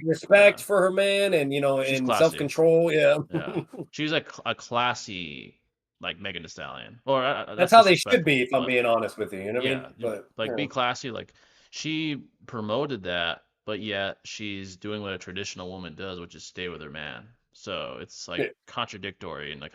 respect Yeah, for her man and she's and self classy. control. Yeah, Yeah, she's like a classy like Megan Thee Stallion, or that's that's how they should be. disrespectful, If I'm but being honest with you, you know what I mean? yeah, But like yeah, be classy. Like she promoted that, but yet she's doing what a traditional woman does, which is stay with her man. So it's like yeah. contradictory and like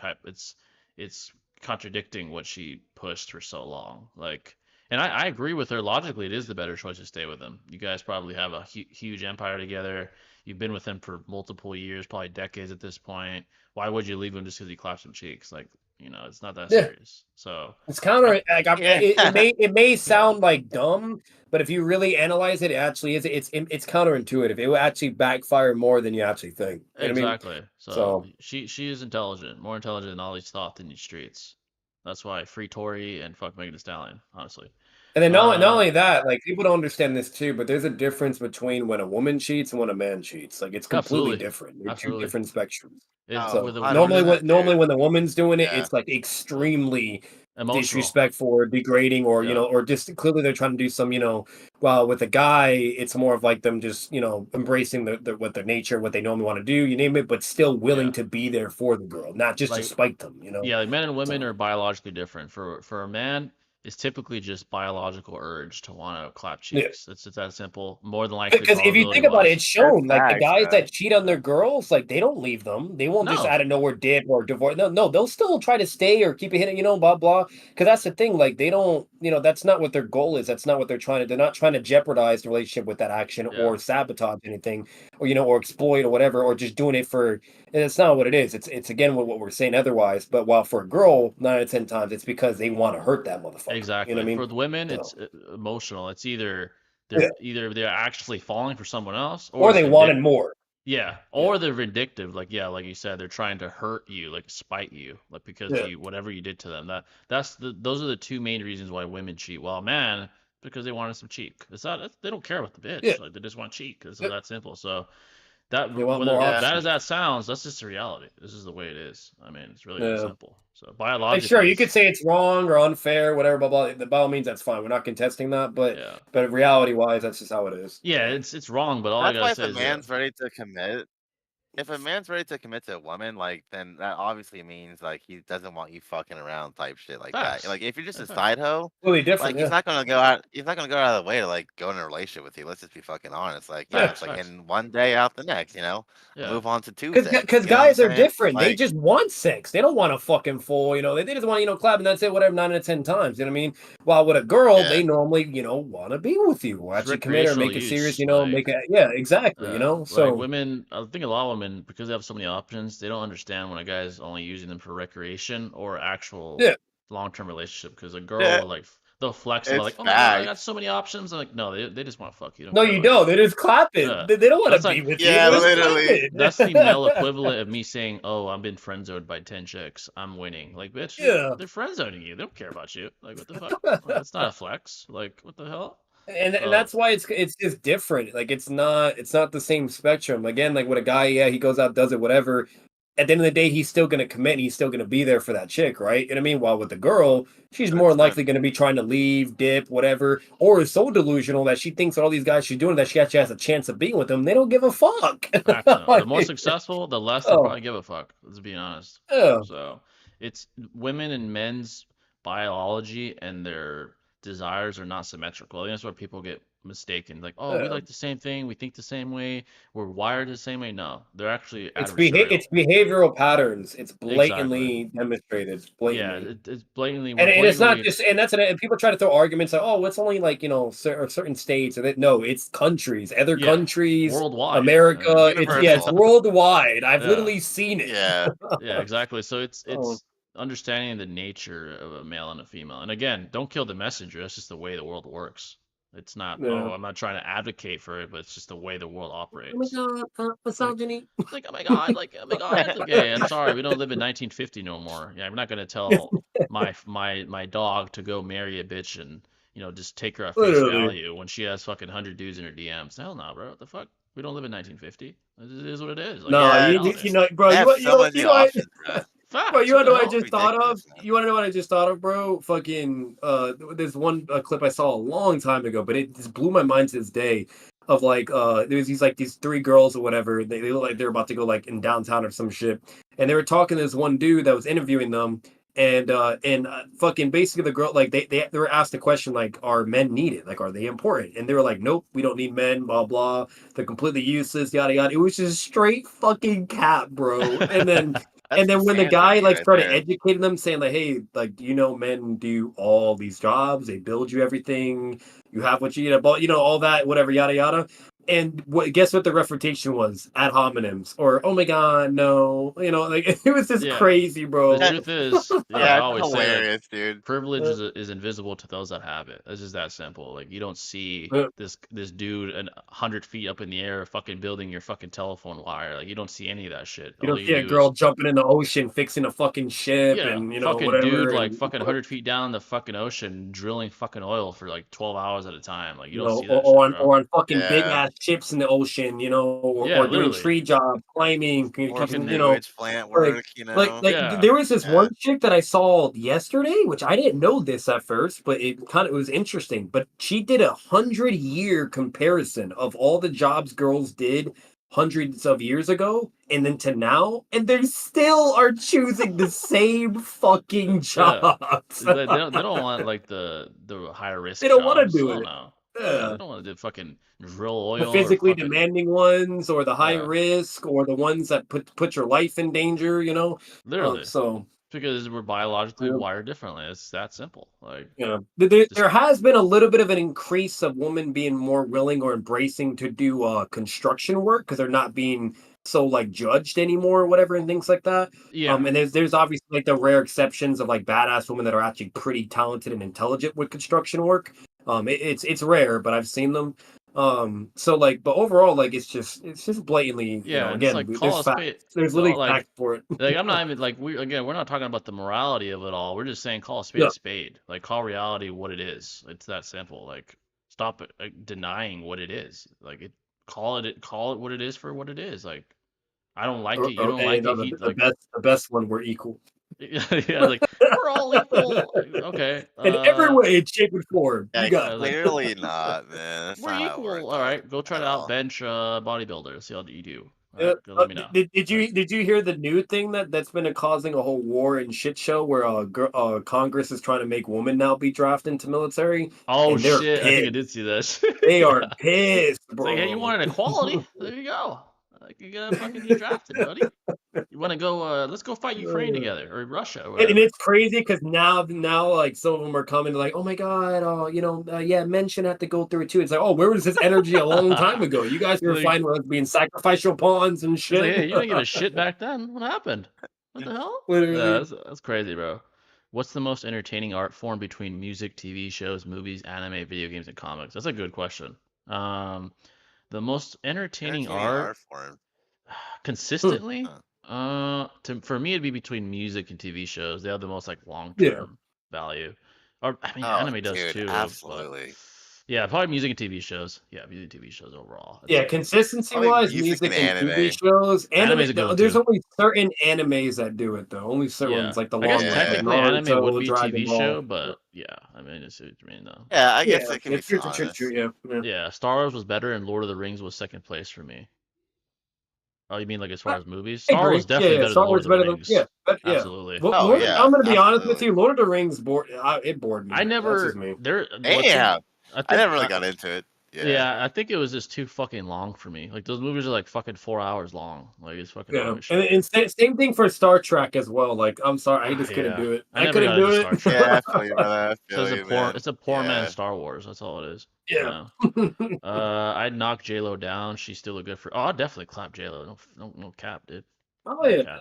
it's contradicting what she pushed for so long. Like, and I agree with her logically. It is the better choice to stay with him. You guys probably have a huge empire together. You've been with him for multiple years, probably decades at this point. Why would you leave him just because he clapped some cheeks? Like, it's not that Yeah. serious. So, It's I, counter like Yeah. it may yeah. sound like dumb, but if you really analyze it, it actually is. It's counterintuitive. It will actually backfire more than you actually think. You know what I mean? Exactly. So So she is intelligent, more intelligent than all these thought in these streets. That's why free Tory and fuck Megan Thee Stallion, honestly. and then not Uh, only that, like people don't understand this too, but there's a difference between when a woman cheats and when a man cheats. Like it's completely absolutely, different. They're two absolutely. different spectrums. It's Oh, So with a normally woman 100%, dude. when the woman's doing it, Yeah. it's like extremely emotional. disrespectful or degrading or Yeah, or just clearly they're trying to do some while with a guy it's more of like them just embracing the what their nature what they normally want to do, you name it, but still willing yeah. to be there for the girl, not just to Like spite them. yeah, like men and women So are biologically different. For a man, is typically just biological urge to want to clap Yeah. cheeks. It's that simple. More than likely, Because if you probability think about it, wise. it's shown That's like the facts, guys bro. that cheat on their girls, like they don't leave them. They won't just No. out of nowhere dip or divorce. No, they'll still try to stay or keep it hidden, blah blah. Because that's the thing. Like they don't, that's not what their goal is. That's not what they're trying to. They're not trying to jeopardize the relationship with that action Yeah. or sabotage anything, or or exploit or whatever, or just doing it for. And it's not what it is. It's again what we're saying otherwise. But while for a girl, 9 out of 10 times, it's because they want to hurt that motherfucker. Exactly. You know what I mean? For the women, So, it's emotional. It's either yeah. they're actually falling for someone else, Or it's they wanted more. Yeah, Yeah. or they're vindictive, like like you said, they're trying to hurt you, like spite you, like because Yeah. whatever you did to them. Those are the two main reasons why women cheat. Well, man, because they wanted some cheek. They don't care about the Yeah. bitch, like they just want cheek. It's Yeah. that simple. So that They want whether more as Yeah. bad options. as that sounds, that's just the reality. This is the way it is. I mean, it's really that Yeah. simple. So Like, biologically, sure, you could say it's wrong or unfair, whatever, blah blah. By all means, that's fine. We're not contesting that, but yeah, reality wise, that's just how it is. yeah, it's wrong, but all I That's gotta why if say a is man's ready to commit, if a man's ready to commit to a woman, like then that obviously means like he doesn't want you fucking around type shit like that. facts. Like if you're just a Facts. side hoe, Totally like different, he's yeah. not gonna go out. He's not gonna go out of the way to like go in a relationship with you. Let's just be fucking honest. Like Yeah. it's like Facts. in one day out the next. Yeah. Move on to Tuesday. Because You know what I'm guys are saying? different. They Like just want sex. They don't want a fucking full, they just want, clap and that's it, whatever, 9 out of 10 times. You know what I mean? While with a girl, yeah, they normally, want to be with you or It's actually commit or recreational make it serious, use, like. make it, yeah, exactly, Like So, women, I think a lot of women, because they have so many options, they don't understand when a guy is only using them for recreation or actual yeah. long-term relationship. Because a yeah, girl, like, they'll flex about, it's like, oh my God, I got facts. so many options. I'm like, no, they just want to fuck you. Don't No, care you about you. don't. They're just clapping. Yeah. They don't want to That's be like, with you. Yeah, They're that's just literally. that's the male clapping. equivalent of me saying, oh, I've been friend zoned by 10 chicks. I'm winning. Like, bitch, Yeah. they're friend zoning you. They don't care about you. Like, what the fuck? Like, that's not a flex. Like, what the hell? And So, that's why it's just different. Like it's not the same spectrum. Again, like with a guy, yeah, he goes out, does it, whatever. At the end of the day, he's still gonna commit and he's still gonna be there for that chick, right? You know what I mean? While with the girl, she's more than 100%. likely gonna be trying to leave, dip, whatever, or is so delusional that she thinks that all these guys she's doing that she actually has a chance of being with them. They don't give a fuck. facts no. The more Like, successful, the less they oh, probably give a fuck. Let's be honest. yeah, So it's women and men's biology and their desires are not symmetrical. I think that's where people get mistaken. Like, oh, we yeah. like the same thing, we think the same way, we're wired the same way. No, they're actually It's adversarial. behavioral patterns. It's Exactly. blatantly demonstrated. Yeah, Blatantly. it's blatantly And we're it's not blatantly just, and that's and people try to throw arguments like, oh, it's only like certain states, or that no, it's countries, other yeah countries, worldwide. I America. mean, It's Universal. worldwide. I've yeah. literally seen it. Yeah. Yeah, exactly. So Oh, it's understanding the nature of a male and a female. And again, don't kill the messenger. That's just the way the world works. It's not, yeah. oh, I'm not trying to advocate for it, but it's just the way the world Oh my operates. god, Like, misogyny. oh my God. Okay, I'm sorry, we don't live in 1950 no more. Yeah, I'm not gonna tell my dog to go marry a bitch and just take her at face Literally. value when she has fucking 100 dudes in her DMs. Hell no, bro. What the fuck? We don't live in 1950. It is what it is. Like No, that's the Yeah, reality. bro. they have so many options, bro. Bro, Facts. you What wanna the know what I hell? just thought of? Ridiculous, man. You wanna know what I just thought of, bro? Fucking there's one clip I saw a long time ago, but it just blew my mind to this day. Of like there's these three girls or whatever. They look like they're about to go like in downtown or some shit, and they were talking to this one dude that was interviewing them, and fucking basically the girl like they were asked the question like, are men needed? Like, are they important? And they were like, nope, we don't need men. Blah blah. They're completely useless. Yada yada. It was just straight fucking cap, bro. And then That's when the guy insanity like right started there. educating them, saying like, "Hey, like, do you know men do all these jobs? They build you everything. You have what you need, but all that, whatever, yada yada." And guess what the refutation was? Ad hominems or oh my god, no, like it was just Yeah. crazy, The bro. That, truth is, I yeah, it's always say like hilarious, dude. privilege Uh, is invisible to those that have it. It's just that simple. Like you don't see uh, this dude 100 feet up in the air fucking building your fucking telephone wire. Like you don't see any of that shit. you All don't you see a do is girl jumping in the ocean, fixing a fucking ship, yeah, and fucking dude whatever, like and fucking 100 feet down the fucking ocean drilling fucking oil for like 12 hours at a time. Like you don't see or, that shit, bro. or on fucking big Yeah. ass ships in the ocean, Yeah, or doing literally. tree jobs, climbing, Or keeping, sewage plant like work, you know? Yeah. there was this Yeah. one chick that I saw yesterday, which I didn't know this at first, but it was interesting. But she did 100-year comparison of all the jobs girls did hundreds of years ago and then to now, and they still are choosing the same fucking jobs. They don't want like the higher risk They don't want to jobs. do Oh it. no. Yeah, Yeah. they don't want to do fucking drill The oil or physically fucking demanding ones, or the high yeah. risk, or the ones that put your life in danger. Literally. So. Because we're biologically wired differently. It's that simple. Like Yeah, just there has been a little bit of an increase of women being more willing or embracing to do construction work because they're not being so like judged anymore or whatever and things like that. yeah. And there's obviously like the rare exceptions of like badass women that are actually pretty talented and intelligent with construction work. It's rare, but I've seen them. So like, but overall, like it's just blatantly, Yeah, and it's again, like call there's a facts. spade. There's Well, literally facts for it. like I'm not even like we're not talking about the morality of it all. We're just saying call a spade Yeah. a spade. Like call reality what it is. It's that simple. Like stop it, like, denying what it is. Like call it what it is for what it is. Like I don't like it. You don't Hey, like no, it. He like the best one, we're equal. yeah, like we're all equal. Okay. In every way, shape, and form. Yeah, You got like, clearly not, man. That's we're not how it equal. works All right, go try at to all. outbench bodybuilder. See how you do. All Yeah. right, go let me know. Did you hear the new thing that's been causing a whole war and shit show where Congress is trying to make women now be drafted into military, Oh and they're shit! I think I pissed. did see this. They are Yeah. pissed, It's like, hey, you bro. wanted equality? There you go. Like, you gotta fucking get drafted, buddy. You want to go? Let's go fight Ukraine together or Russia or And whatever. it's crazy because now like some of them are coming to like, oh my god, yeah, men shouldn't have to go through it too. It's like, oh, where was this energy a long time ago? You guys were Like, fine with us being sacrificial pawns and it's like, shit. hey, you didn't give a shit back then. What happened? What the hell? Yeah, Literally. that's crazy, bro. What's the most entertaining art form between music, TV shows, movies, anime, video games, and comics? That's a good question. Um, the most entertaining Entertaining art art form. consistently, Huh. for me it'd be between music and TV shows. They have the most like long Yeah. term value. Or I mean, Oh, anime does dude, too, but absolutely. yeah, probably music and TV shows. Yeah, music and TV shows overall. I'd Yeah, say. consistency Probably wise, music music and and TV anime. shows. Anime's a There's go-to. only certain animes that do it though. Only certain Yeah, ones, like the I guess long ones, like Yeah. technically anime would Naruto, be Dragon TV show, Ball. but yeah, I mean, it's what you mean though. Yeah, I Yeah, guess it can be true, honest. yeah. Yeah, Star Wars was better, and Lord of the Rings was second place for me. Oh, you mean like as far as movies? I Star Wars agree. was definitely better than Star Lord Wars of the better than Rings. yeah. Absolutely. Well, Oh, yeah, I'm gonna be honest with absolutely. you. Lord of the Rings it bored me. I That's just never me. there. Damn. I I think never really got into it. yeah, I think it was just too fucking long for me. Like those movies are like fucking 4 hours long. Like it's fucking Yeah, long as shit. and same thing for Star Trek as well. Like, I'm sorry, I just couldn't Yeah, do it. I I never couldn't got into do Star it. Trek. Yeah, I feel you, brother. I So feel you, man. it's a poor man's Yeah. Star Wars. That's all it is. Yeah. I'd knock J Lo down. She's still a good for. Oh, I'd definitely clap J Lo. No cap, dude. Oh No yeah, cap.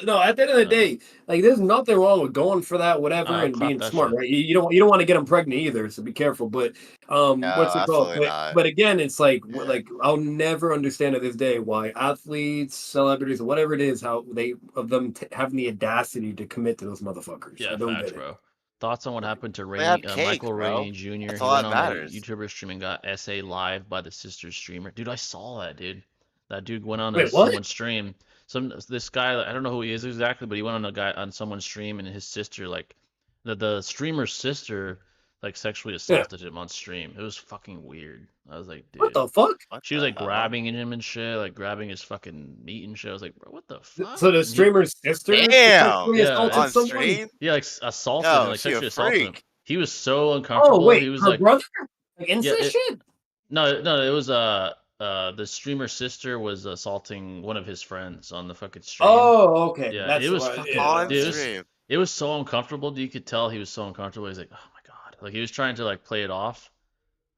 no. At the end of the day, like, there's nothing wrong with going for that, whatever, I'll and clap being that smart, shit. right? You don't want to get them pregnant either, so be careful. But No, what's it called? absolutely not. But again, it's like Yeah. like I'll never understand to this day why athletes, celebrities, whatever it is, how they of them having the audacity to commit to those motherfuckers. Yeah, I don't facts, get it. bro. Thoughts on what happened to They have cake, Michael bro. Rainey Jr.? That's He all went that on a matters. YouTuber stream and got SA live by the sister streamer. Dude, I saw that, dude. That dude went on Wait, what? someone's stream. This guy, I don't know who he is exactly, but he went on someone's stream and his sister, like the streamer's sister, like sexually Yeah. assaulted him on stream. It was fucking weird. I was like, What dude. the fuck? What She was the like hell? grabbing him and shit, like grabbing his fucking meat and shit. I was like, bro, what the fuck? So the And streamer's sister Damn! sexually Yeah, assaulted On someone? stream? yeah, like assaulted him, Yo, like she a sexually assaulted him. freak. He was so Oh uncomfortable. wait, He was her like, brother? Like yeah, incest shit? no, it was the streamer's sister was assaulting one of his friends on the fucking stream. Oh, okay. Yeah, That's it was what. fucking, Yeah, On dude, stream. it was so uncomfortable. You could tell he was so uncomfortable. He's like, oh my god, like he was trying to like play it off,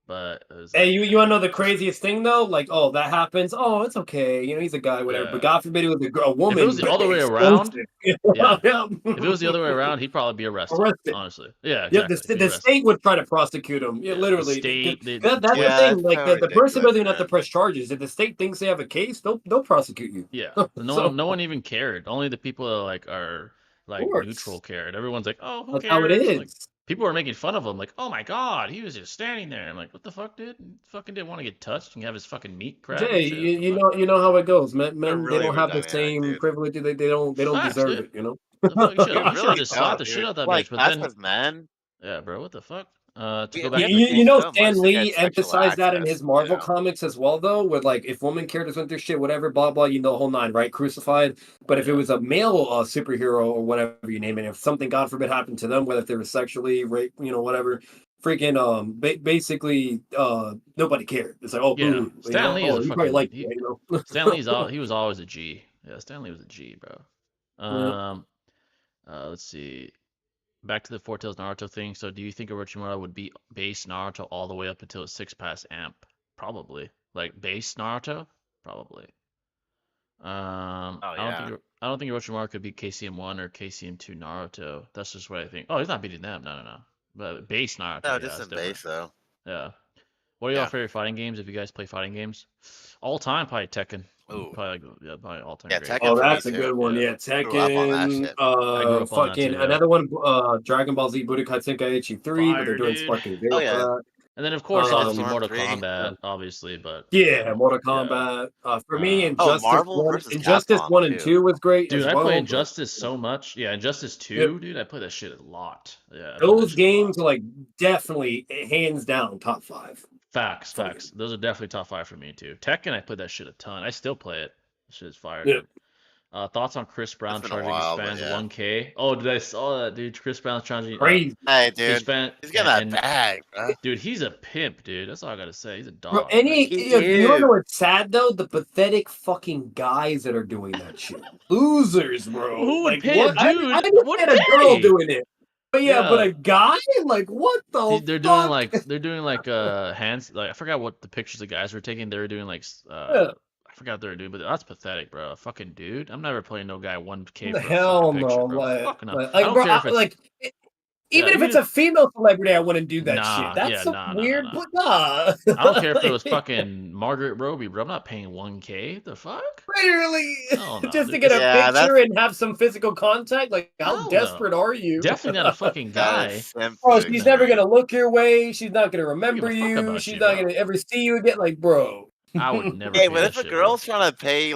but it was Hey, like, you want to know the craziest thing though? Like, oh, that happens. Oh, it's okay. He's a guy, whatever. yeah. But God forbid it was a woman. If it was the but other way explosive. around, Yeah. if it was the other way around, he'd probably be arrested. Arrested. Honestly, yeah, Yeah, exactly. the state would try to prosecute him. Yeah, Yeah, the literally. state, That's the Yeah, thing. that's Like so the person doesn't even have to ridiculous, press charges. If the state thinks they have a case, they'll prosecute you. yeah. So, No one even cared. Only the people that like are like course. neutral cared. Everyone's like, oh, who That's cares? how it is. Like people were making fun of him. Like, oh my god, he was just standing there. I'm like, what the fuck, dude? He fucking didn't want to get touched and have his fucking meat grabbed. and Jay, shit. What the fuck? you know how it goes. Men They're they really don't have the dynamic, same dude. privilege. They don't Facts, deserve dude. it. You know. The fuck? You You should have really just slapped don't, the shit dude. out of that Like, bitch. But that's then, as man. yeah, bro, what the fuck? To go Yeah, back to You, the you know, so Stan much to get Lee sexual emphasized that in access, his Marvel you know? comics as well, though, with like if woman characters went through shit, whatever, blah blah, you know, the whole nine, right? Crucified. But if it yeah. was a male superhero or whatever you name it, if something God forbid happened to them, whether they were sexually raped, you know, whatever, freaking basically nobody cared. It's like, oh Yeah, boo, you Stan know, Lee is oh a you probably fucking like it, you Stan Lee's know. he was always a G. Yeah, Stan Lee was a G, bro. Yeah. Let's see. Back to the Four Tails Naruto thing. So, do you think Orochimaru would be base Naruto all the way up until his 6 pass amp? Probably. Like base Naruto? Probably. Oh yeah. I don't think Orochimaru could beat KCM1 or KCM2 Naruto. That's just what I think. Oh, he's not beating them. No. But base Naruto, No, yeah, just it's in different. base though. Yeah. What are y'all Yeah. favorite fighting games if you guys play fighting games? All time, probably Tekken. Ooh. Probably all time Yeah, great. Tekken Oh, for me that's a too. good one. Yeah. Yeah, Grew up on that Tekken. shit. I grew up on that Fucking too, yeah. another one. Dragon Ball Z Budokai Tenkaichi 3, but they're Fire, doing dude. fucking Oh great for yeah. that. And then of course obviously Storm Mortal 3. Kombat, obviously, but Yeah, Mortal yeah. Kombat. For me, Oh, Injustice Marvel 1, versus Injustice Capcom 1 and too. 2 was great Dude, as I play well. But Injustice so much. Yeah, Injustice yep, 2, dude, I play that shit a lot. Yeah, I play that those shit a lot. games are like definitely hands down top 5 Facts. for me. Those are definitely top 5 for me too. Tekken, I played that shit a ton. I still play it. That shit is fire, Yeah, dude. Thoughts on Chris Brown It's been a charging his while, but fans yeah. 1K? Oh, did I saw that, dude? Chris Brown's charging crazy, Hey, his dude, fan he's getting that and bag, bro. dude, he's a pimp, dude. That's all I gotta say. He's a bro. dog. Like, He You don't is. know what's sad though? The pathetic fucking guys that are doing that shit. Losers, bro. who would Like pay a what? I dude understand a girl 1K? doing it, but yeah, but Yeah. a guy, like what the They're doing fuck? like hands, like I forgot what the pictures the guys were taking. They were doing like Yeah. I forgot what they were doing, but that's pathetic, bro. A fucking dude. I'm never playing no guy 1K for a fucking Hell picture, no, bro. Fuck no. I like don't bro, care if it's yeah, even if even it's if a female celebrity, I wouldn't do that shit. nah, That's yeah, so weird, nah. but nah. I don't care if it was Like, fucking Margaret Robbie, bro. I'm not paying 1K. The fuck? literally, Hell no, just to dude. get a Yeah, picture that's and have some physical contact. Like, how Hell no. desperate are you? Definitely not a fucking that is guy. Bro, simping she's to never me. gonna look your way. She's not gonna I don't give remember a fuck you. about She's you, not bro. gonna ever see you again. Like, bro. I would never Hey, pay but that if a shit, bro. girl's trying to pay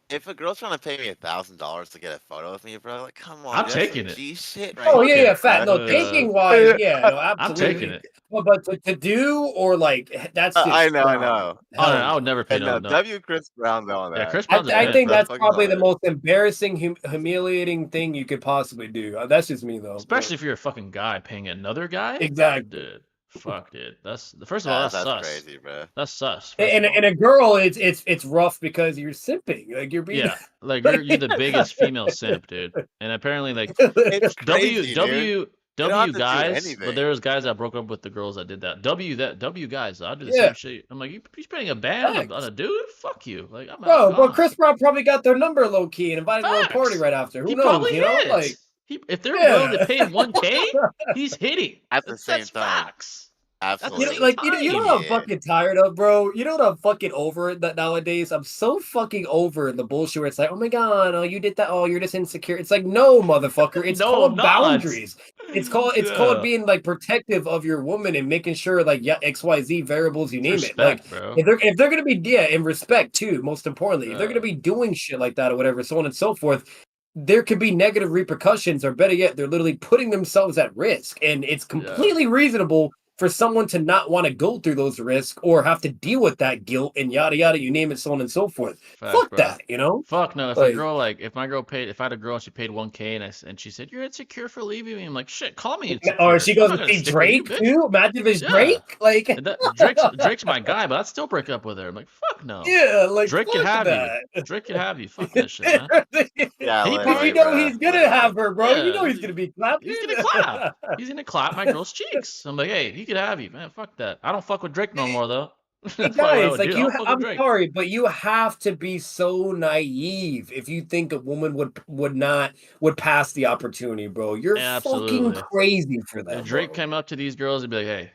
if a girl's trying to pay me $1,000 to get a photo with me, bro, like come on, I'm dude, that's taking some it. G shit right Oh Fuck yeah, there, yeah, it. fat. bro. No, taking wise, yeah, no, I'm taking absolutely. it. But to do or like that's I just know, I nah, know. Oh no, hell I would no. never pay And no, no. W. Chris Brown's on Yeah, that. Chris Brown's a I pimp. think That's that's fucking probably the hilarious. most embarrassing, humiliating thing you could possibly do. That's just me though. But Especially if you're a fucking guy paying another guy. exactly. Dude, fuck, dude. That's first of all, that's That's sus. crazy, bro. That's sus. First And of all. and a girl, it's rough because you're simping. Like you're being Yeah, like like, you're the biggest female simp, dude. And apparently, like It's W crazy, dude. W You don't have W to do guys, but anything. there was guys that broke up with the girls that did that. W guys, I'll do the yeah. same shit. I'm like, you spending a band on Facts. a dude? Fuck you. Like I'm Bro, but gone. Chris Brown probably got their number low key and invited them to a party Facts. right after. Who He knows? probably You know, like hits. If they're willing to yeah. pay him 1K, he's hitting. At the same That's time, facts. At the You know, same absolutely. like you know time. what I'm Yeah. fucking tired of, bro. You know what I'm fucking over that nowadays. I'm so fucking over the bullshit where it's like, oh my god, oh you did that, oh you're just insecure. It's like, no, motherfucker. It's No, I'm called not. boundaries. It's called Yeah. being like protective of your woman and making sure like yeah XYZ variables you name it. Like Respect, bro. if they're gonna be and respect too. Most importantly, if they're Yeah. gonna be doing shit like that or whatever, so on and so forth. There could be negative repercussions, or better yet, they're literally putting themselves at risk, and it's completely reasonable for someone to not want to go through those risks or have to deal with that guilt and yada yada, you name it, so on and so forth. Facts, Fuck bro. that, you know? Fuck no. If Like, if my girl paid, if I had a girl and she paid 1K and she said you're insecure for leaving me, I'm like shit. Call me insecure. or she I'm goes not to gonna see stick with you, Drake bitch. too. Imagine if it's Yeah. Drake. Like, And Drake's my guy, but I'd still break up with her. I'm like fuck no. yeah, like Drake fuck can have that. you. Drake can have you. Fuck that shit, man. Yeah, He But probably you literally, know bro. he's gonna Literally. have her, bro. You Yeah, know he's gonna be clapping. He's gonna clap. He's gonna clap my girl's cheeks. I'm like, hey, he could have you, man. Fuck that. I don't fuck with Drake no more though. That's probably what I Guys, would like do. I don't fuck with I'm Drake. sorry, but you have to be so naive if you think a woman would pass the opportunity, bro. You're fucking Absolutely. crazy for that. If Drake bro. came up to these girls and be like, hey,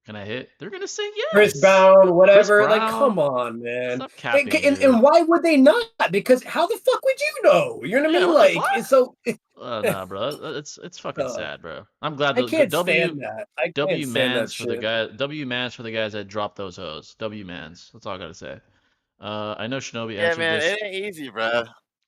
can I hit? They're gonna say yes. Chris Brown, whatever. Chris like, Brown. come on, man. Stop capping, And dude. why would they not? Because how the fuck would you know? You know what I Yeah, mean? what the Like, fuck? it's so Nah, bro. It's fucking sad, bro. I'm glad I the can't W stand that. I can't W stand that mans for the shit. guy W mans for the guys that dropped those hoes. W mans. That's all I gotta say. I know Shinobi Yeah, answered man, this. it ain't easy, bro.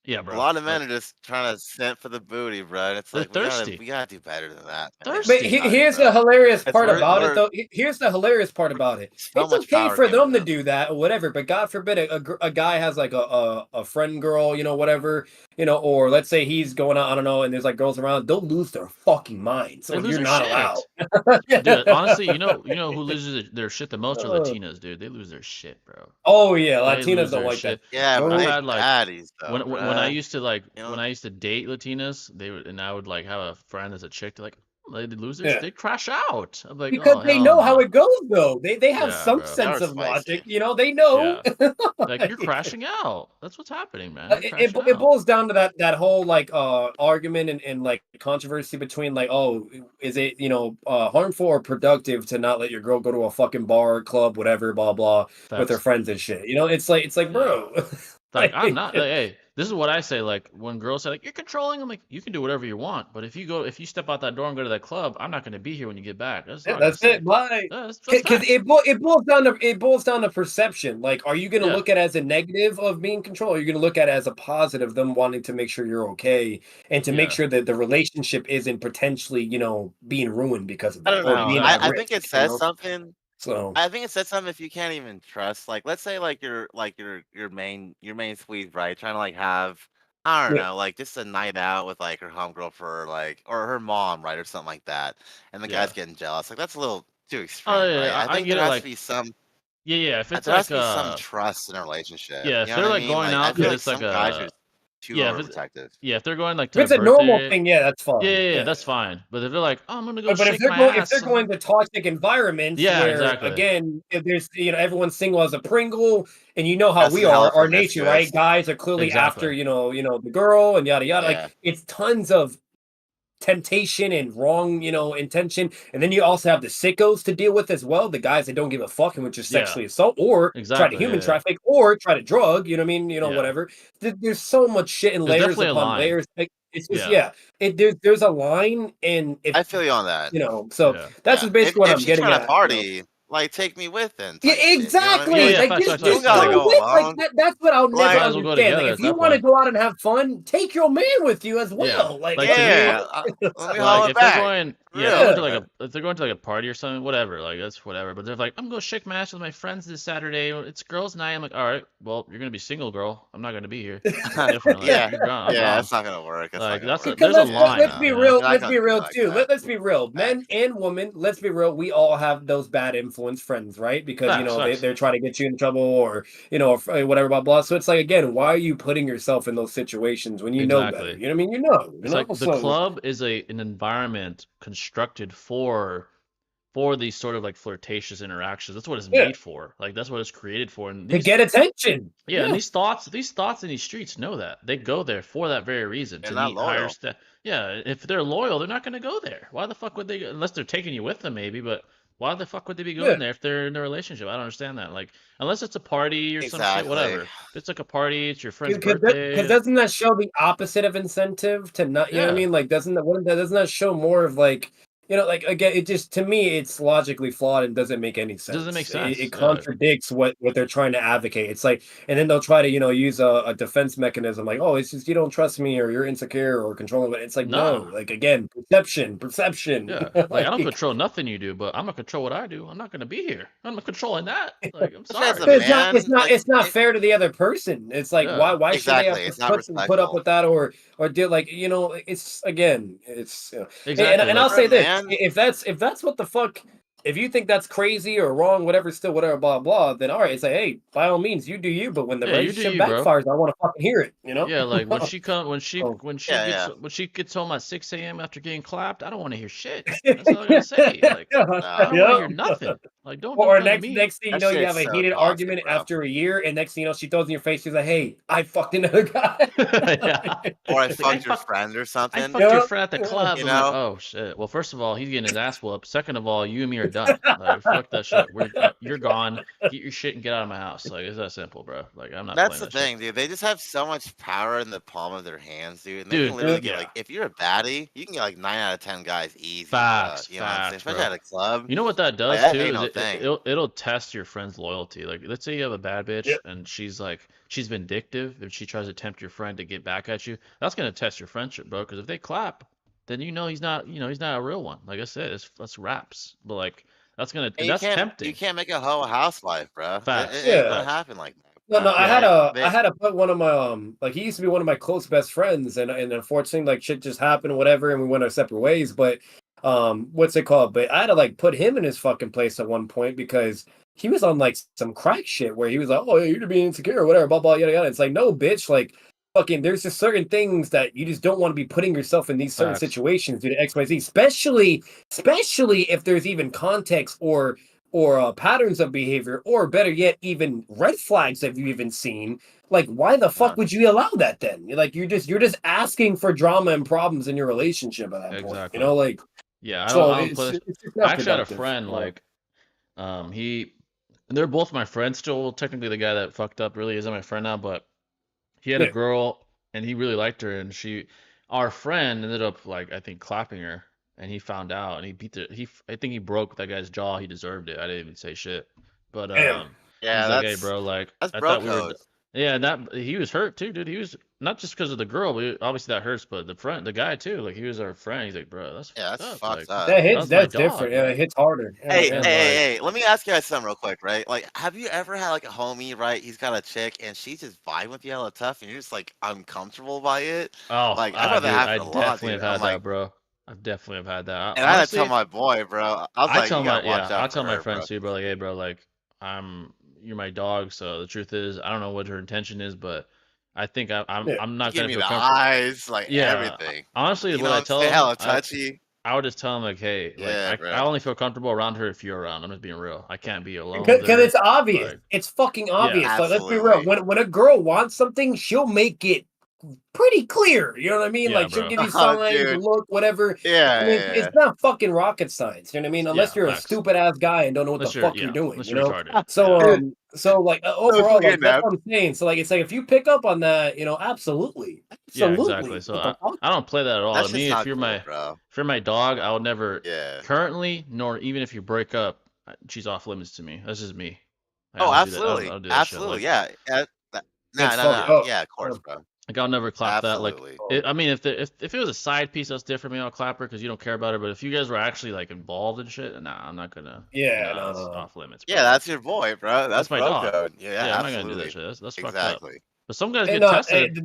Yeah, A bro. lot of men Like, are just trying to simp for the booty, bro. And it's they're like we thirsty. gotta do better than that, man. But Thirsty. here's the Bro. hilarious It's part about it, we're though. Here's the hilarious part about it. so It's much okay power for given to them to them. do that or whatever, but God forbid a guy has like a friend girl, whatever, or let's say he's going out, I don't know, and there's like girls around, they'll lose their fucking minds. They Like, lose you're their not allowed. shit. Dude, honestly, who loses their shit the most are Uh, Latinas, dude. They lose their shit, bro. oh yeah, They Latinas lose don't their like that. shit. Yeah, but I've they Nope. had like baddies though, when I bro. used to like You know? when I used to date Latinas, and I would like have a friend as a chick. They're like, they'd lose their Yeah. they crash out. I'm like, Because oh they hell know how no. it goes, though. They have Yeah, some bro. They sense are of spicy. logic. They know. Yeah. Like you're crashing out. That's what's happening, man. You're It, crashing it out. boils down to that whole like argument and like controversy between like, oh, is it harmful or productive to not let your girl go to a fucking bar, club, whatever, blah blah, with her Facts. friends and shit. It's like, Yeah. bro. Like I'm not like, hey, this is what I say. Like when girls say like you're controlling, I'm like, you can do whatever you want, but if you step out that door and go to that club, I'm not gonna be here when you get back. That's Yeah, all I gotta that's it. say. Bye. That's Because facts. it boils down to perception. Like, are you going to Yeah. look at it as a negative of being controlled? Or are you going to look at it as a positive, them wanting to make sure you're okay and to make Yeah. sure that the relationship isn't potentially, being ruined because of I that don't or know. being at I risk. think it says something. So I think it says something if you can't even trust. Like, let's say like your main squeeze, right? Trying to like have I don't yeah, know, like just a night out with like her homegirl for like or her mom, right, or something like that, and the guy's Yeah. getting jealous. Like that's a little too Oh extreme, yeah, right? I I think get there it. has to Like be some yeah. If it's there has like to be some trust in a relationship. yeah, You if know what they're I like mean? going Like I out feel because like it's like some guys are too yeah, if it's overprotective. yeah, if they're going like to if the it's a normal birthday, thing, yeah, that's fine. yeah, Yeah. that's fine. But if they're like, oh, I'm gonna go But if shake they're my going if they're ass, going to toxic environments yeah, where exactly. again if there's everyone's single as a Pringle and you know how That's we hella are our nature, right? promiscuous. Guys are clearly after Exactly. the girl and yada yada. Like Yeah. it's tons of temptation and wrong intention, and then you also have the sickos to deal with as well, the guys that don't give a fuck and would just Yeah, sexually assault or try to exactly. human Yeah, traffic or try to drug, yeah. whatever. There's so much shit and There's layers definitely a upon line. layers, like it's just Yeah, there's a line, and if I feel you on that. so yeah. that's Yeah. just basically what If I'm she's getting trying to at. party, like take me with and Yeah, type shit. You know what I Yeah, exactly. mean? yeah. Like Facts, just facts, You don't facts. just gotta go go with like alone. that's what I'll never Might Like as well go understand. Like together if at you that want to point. go out and have fun, take your man with you as Yeah, well. Like like to me, yeah, let me like holler if they're back. going, For yeah, if they're going to real. like if they're going to like a party or something, whatever, like that's whatever. But they're like, I'm gonna shake my ass with my friends this Saturday. It's girls' night. I'm like, all right, well, you're gonna be single, girl. I'm not gonna be here. Different. Like Yeah. you're gone. I'm Yeah, gone. it's not gonna work. It's not Like gonna work. because there's a line, let's No. be you know. real. You're not Let's gonna be do me real like too. that. Let's be real. Facts. Men and women. Let's be real. We all have those bad influence friends, right? Because Facts, facts. they're trying to get you in trouble or whatever blah blah. So it's like again, why are you putting yourself in those situations when you know better? Exactly. You know what I mean? You know. It's like the So club is an environment constructed for these sort of like flirtatious interactions. That's what it's yeah, made for. Like that's what it's created for. And to these get attention. yeah, and Yeah. these thoughts in these streets know that. They go there for that very reason They're to not meet higher loyal. staff. Yeah, if they're loyal, they're not going to go there. Why the fuck would they unless they're taking you with them maybe, but why the fuck would they be Yeah. going there if they're in a relationship? I don't understand that. Like unless it's a party or some shit, Exactly. whatever. If it's like a party, it's your friend's Because birthday. doesn't that show the opposite of incentive to not? You know what I Yeah. mean? Like, doesn't that show more of like, like again, it just to me, it's logically flawed and doesn't make any Doesn't make sense. It sense. Yeah. contradicts what they're trying to advocate. It's like, and then they'll try to use a defense mechanism, like, oh, it's just you don't trust me or you're insecure or controlling. But it's like, no, No. like again, perception. Yeah, like I don't control nothing you do, but I'm gonna control what I do. I'm not gonna be here. I'm not controlling that. Like I'm Especially as sorry. a But it's not. man, like It's not fair to the other person. It's like Yeah, why should they have exactly. to It's not put up respectful. with that or do like it's again it's exactly. and I'll Like For a say this man, if that's what the fuck if you think that's crazy or wrong whatever still whatever blah blah then all right it's like hey by all means you do you but when the yeah, you do relationship you, bro. backfires I want to fucking hear it Yeah, like when she come Oh. yeah, yeah. when she gets home at 6 a.m. after getting clapped, I don't want to hear shit. That's all I gotta say. Like I don't want to hear Yeah. nothing. Like don't do Or nothing to me. next thing you That know, you shit's have a so heated toxic, argument bro. after a year, and next thing you know, she throws in your face, she's like, "Hey, I fucked another guy." Yeah. Or I It's like, fucked your friend or I something. fucked your Yeah, friend at the yeah. club. You I'm like, know? oh shit. Well, first of all, he's getting his ass whooped. Second of all, you and me are done. Like, fuck that shit. You're gone. Get your shit and get out of my house. Like, it's that simple, bro. Like, I'm not That's playing the that shit. thing, dude. They just have so much power in the palm of their hands, dude. And they Dude, can literally get yeah. like, if you're a baddie, you can get like 9 out of 10 guys easy. Facts, You know what I'm saying? facts, Especially bro. at a club. You know what that Like does that too ain't is no thing. it'll test your friend's loyalty. Like, let's say you have a bad bitch Yep. and she's vindictive. If she tries to tempt your friend to get back at you, that's gonna test your friendship, bro. Because if they clap, then he's not a real one. Like I said, that's raps. But like And that's you tempting. can't make a hoe a housewife, bro. It Facts, ain't gonna Yeah. happen like that, No, bro. no, I yeah, had Like a I they, had to put one of my like he used to be one of my close best friends, and unfortunately like shit just happened or whatever, and we went our separate ways. But what's it called? But I had to like put him in his fucking place at one point because he was on like some crack shit where he was like, "Oh, yeah, you're being insecure or whatever," blah blah yada yada. It's like, no, bitch, like fucking. There's just certain things that you just don't want to be putting yourself in these certain facts. situations due to X Y Z, especially if there's even context or patterns of behavior, or better yet, even red flags that you've even seen. Like, why the fuck would you allow that then? Like, you're just asking for drama and problems in your relationship at that point. You Exactly. know, like Yeah, so I don't play this. it's just I not actually had a productive. friend like they're both my friends still. Technically, the guy that fucked up really isn't my friend now, but he had a Yeah. girl and he really liked her, and our friend ended up like I think clapping her, and he found out and he beat I think he broke that guy's jaw. He deserved it. I didn't even say shit, but Damn. he's yeah, like, hey bro, like that's I bro thought we were code. yeah, and that he was hurt too, dude. He was not just because of the girl, but obviously that hurts, but the guy too. Like he was our friend. He's like, bro, that's Yeah, fucked that's up. fucked Like up. That that hits. was my That's dog, different. Yeah, it man. hits harder. Yeah, Hey, hey, damn. And like, hey, hey, let me ask you guys something real quick, right? Like, have you ever had like a homie, right? He's got a chick and she's just vibing with you hella tough and you're just like uncomfortable by it? oh, Like, I've had that dude, I happen a lot, definitely dude. have I'm had that, like, bro. I've definitely have had that. and I had to tell Honestly, my boy, bro. I was like, you gotta watch I out for tell my her, bro. friends too, bro. Like, hey, bro, like you're my dog. So the truth is, I don't know what her intention is, but I think Yeah. I'm You not give gonna me feel the comfortable. eyes, like Yeah, everything. honestly, You what know I what I'm saying? tell them, Hella touchy. I would just tell them like, hey, like Yeah, I bro. only feel comfortable around her if you're around. I'm just being real. I can't be alone with Because her. it's obvious. Like, It's fucking yeah, obvious. Like, let's be real. Absolutely. When a girl wants something, she'll make it pretty clear. You know what I mean? yeah, Like she'll bro. give you Oh, signs, dude. look, whatever. Yeah, I yeah, mean, yeah. it's not fucking rocket science. You know what I mean? Unless Yeah, you're a facts. stupid ass guy and don't know what the fuck you're doing. Unless You you're know? retarded. So Yeah, so like So overall, fucking like that's inept. what I'm saying. So like it's like if you pick up on that, you know, absolutely, yeah, exactly. absolutely. So What the fuck? I don't play that at all. To That's just me, not cool, bro. if you're my dog, I would never Yeah. currently, nor even if you break up, she's off limits to me. That's just me. Like, I Oh, don't do that. I absolutely. don't do that shit. Absolutely. Yeah. No, It's no, fucking no. oh, Yeah, of course, oh, bro. like I'll never clap that. Like, Absolutely. oh. I mean, if it was a side piece, that's different. Me, I'll clap her because you don't care about her. But if you guys were actually like involved in shit, nah, I'm not gonna. Yeah, Nah, no, that's no, no. off limits, Yeah, bro. that's your boy, bro. That's That's my bro dog. code. Yeah, Yeah, I'm not gonna do that absolutely. shit. That's fucked up. Exactly. But some guys And get tested hey,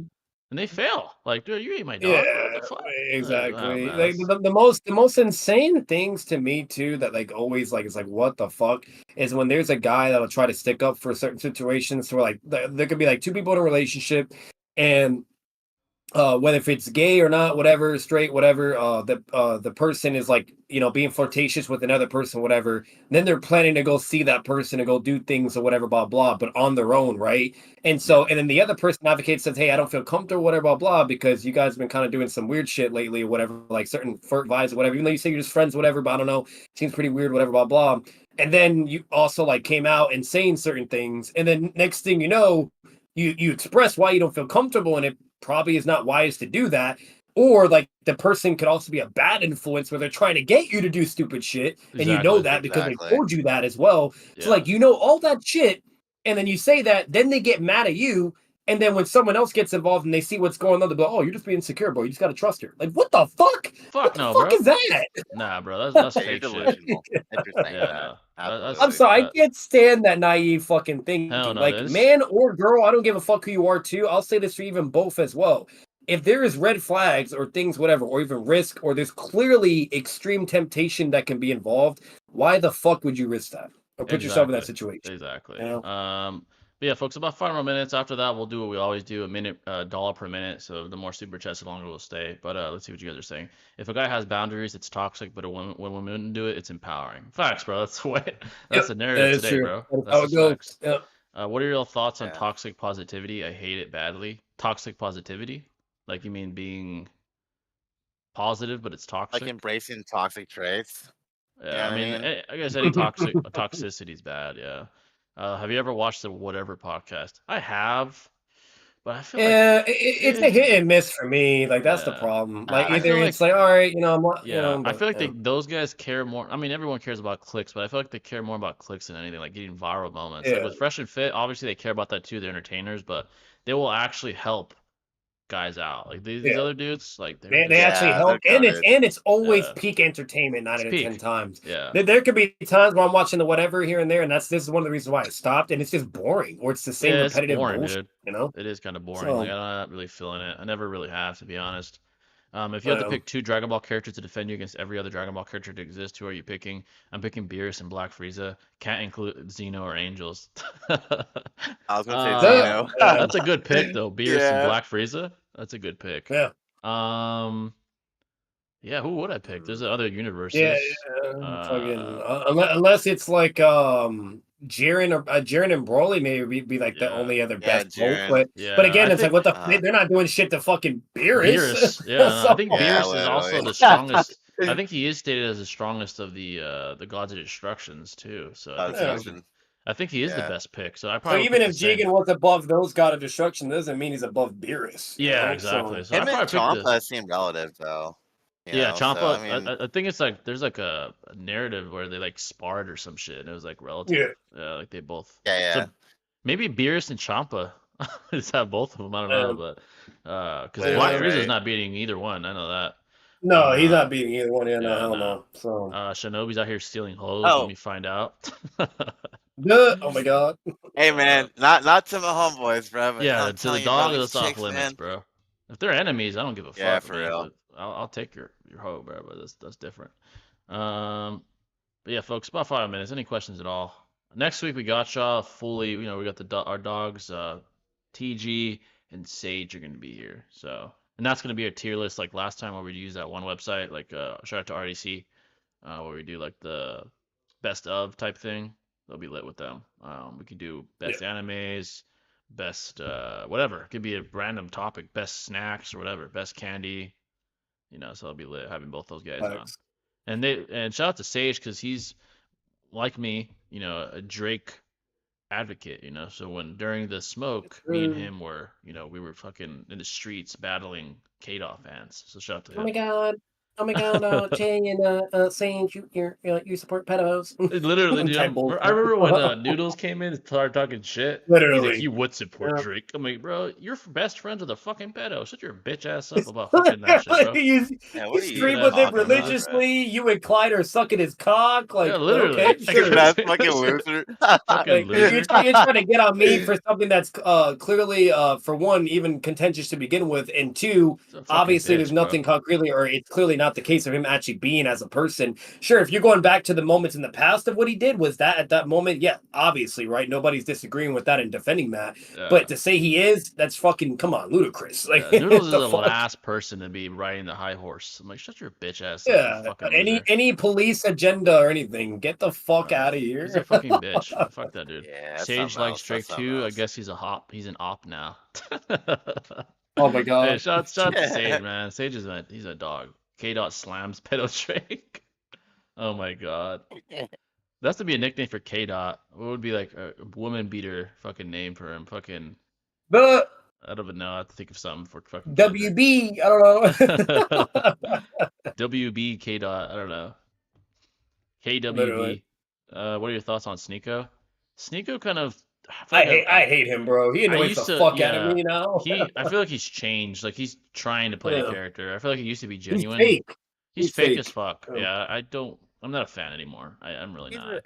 and they fail. Like, dude, you ain't my yeah, dog, bro. What the fuck? Nah, exactly. man, Like that's the most insane things to me too that like always like is like what the fuck is when there's a guy that'll try to stick up for certain situations where like there could be like two people in a relationship and whether if it's gay or not, whatever, straight, whatever, the person is like, you know, being flirtatious with another person, whatever. Then they're planning to go see that person and go do things or whatever, blah blah, but on their own, right? And so, yeah, and then the other person advocates says, "Hey, I don't feel comfortable, whatever, blah blah, because you guys have been kind of doing some weird shit lately, or whatever, like certain flirt vibes or whatever. Even though you say you're just friends, whatever, but I don't know, seems pretty weird, whatever, blah blah." And then you also like came out and saying certain things, and then next thing you know, you express why you don't feel comfortable in it probably is not wise to do that. Or like the person could also be a bad influence where they're trying to get you to do stupid shit, and you know exactly. that because they Exactly. told you that as well. So Yeah, like you know all that shit, and then you say that, then they get mad at you, and then when someone else gets involved and they see what's going on, they go, "Oh, you're just being insecure, bro. You just gotta trust her." Like what the fuck? What fuck the no, fuck bro. is that? Nah, bro, that's Yeah, you're fake shit. delusional. If you're saying Yeah, that. no, I'm Absolutely. sorry, I that can't stand that naive fucking hell thinking. no. Like, This man or girl, I don't give a fuck who you are, too. I'll say this for even both as well. If there is red flags or things, whatever, or even risk, or there's clearly extreme temptation that can be involved, why the fuck would you risk that or put yourself in that exactly, situation? exactly. You know? But yeah, folks, about 5 more minutes. After that, we'll do what we always do, a minute, dollar per minute. So the more super chats, the longer we'll stay. But let's see what you guys are saying. If a guy has boundaries, it's toxic. But when women do it, it's empowering. Facts, bro. That's what. That's Yep, the that narrative is today, true. bro. That's That's how it just goes. facts. Yep. What are your thoughts on Yeah. toxic positivity? I hate it badly. Toxic positivity? Like you mean being positive, but it's Like toxic? embracing toxic traits. Yeah, I mean, I guess any toxicity is bad. Yeah. Have you ever watched the Whatever podcast? I have, but I feel like Yeah, it's a hit and miss for me. Like that's the yeah, problem. Like I either feel it's like like, all right, yeah, I but feel like those guys care more. I mean, everyone cares about clicks, but I feel like they care more about clicks than anything, like getting viral moments. Like yeah, with Fresh and Fit, obviously they care about that too. They're entertainers, but they will actually help guys out. Like these yeah. other dudes, like they're They just actually Yeah, they're help, and goated. it's always uh, peak entertainment. Nine it's out of 10 peak. times. Yeah. There could be times where I'm watching the whatever here and there, and this is one of the reasons why I stopped. And it's just boring, or it's the same Yeah, it's repetitive boring, bullshit. dude. You know. It is kind of boring. Like So I'm not really feeling it. I never really have, to be honest. If you had to um, pick two Dragon Ball characters to defend you against every other Dragon Ball character to exist, who are you picking? I'm picking Beerus and Black Frieza. Can't include Xeno or Angels. I was gonna say the, Zeno. That's a good pick though. Beerus and Yeah. Black Frieza. That's a good pick. yeah, Um, yeah, who would I pick? There's other yeah, universes. fucking unless it's like Jiren and Broly maybe be like the Yeah, only other Yeah, best hope, Jiren. but yeah. again, I it's like think what the Uh, they're not doing shit to fucking Beerus. Beerus. Yeah, no, I So, think yeah, Beerus is also literally. the strongest. I think he is stated as the strongest of the gods of destructions too. So I think he is the Destruction. I think he is the Yeah. best pick. So I so probably would even pick if the same. Jigen was above those God of Destruction, doesn't mean he's above Beerus. Yeah, exactly. So I Him and probably pick the Champa seem relative though. yeah So I Champa. mean, I think it's like there's like a narrative where they like sparred or some shit, and it was like relative. Yeah. Yeah, like they both. yeah. So maybe Beerus and Champa just have both of them. I don't know, but because Literally, Black Frieza's right. not beating either one. I know that. No, he's not beating either one. Yeah, no, Yeah, hell no. no. So, Shinobi's out here stealing hoes. Oh. Let me find out. oh my god. Hey man, not to my homeboys, bro. But Yeah, I'm to the telling you, bro, dog, these that's off chicks, limits, man. bro. If they're enemies, I don't give a Yeah, fuck, for man. real. But I'll take your hoe, bro. But that's different. But yeah, folks, about 5 minutes. Any questions at all? Next week we got y'all fully. You know, we got our dogs, TG and Sage are gonna be here. So, and that's gonna be a tier list like last time where we use that one website. Like, shout out to RDC, where we do like the best of type thing. They'll be lit with them. We could do best animes, best whatever. It could be a random topic, best snacks or whatever, best candy. You know, so I'll be lit having both those guys on. And shout out to Sage because he's like me, you know, a Drake advocate. You know, so when during the smoke, me and him were, you know, we were fucking in the streets battling K-Dot fans. So shout out to him. Oh my god, Jay and saying you support pedos. Literally, dude, I remember when Noodles came in and started talking shit. Literally. He's like, you would support Drake. I'm like, bro, you're best friends with a fucking pedo. Shut your bitch ass up about fucking that shit, bro. you stream with him religiously. You and Clyde are sucking his cock. Like, yeah, literally. okay, sure. That fucking loser. Fucking loser. You're trying to get on me for something that's clearly, for one, even contentious to begin with, and two, obviously there's nothing concretely, or it's clearly not the case of him actually being as a person. Sure, if you're going back to the moments in the past of what he did, was that at that moment? Yeah, obviously, right? Nobody's disagreeing with that and defending that. Yeah. But to say he is, that's fucking, come on, ludicrous. Like, yeah, Noodles is the last person to be riding the high horse. I'm like, shut your bitch ass up. Yeah, Fucking any police agenda or anything, get the fuck out of here. He's a fucking bitch. Fuck that dude. Yeah, Sage likes Drake too. I guess he's a hop. He's an op now. Oh my god. Hey, shout out to Sage, man. Sage is he's a dog. K-Dot slams pedo Drake. Oh my god. That's to be a nickname for K-Dot. What would be like a woman beater fucking name for him? Fucking. But I don't even know. I have to think of something for fucking. WB, I don't know. WB K-Dot. I don't know. KWB. Literally. What are your thoughts on Sneeko? Sneeko kind of. I hate him, bro. He annoys the fuck out of me now. I feel like he's changed. Like he's trying to play a character. I feel like he used to be genuine. He's fake fake as fuck. Yeah, I'm not a fan anymore. I'm really not.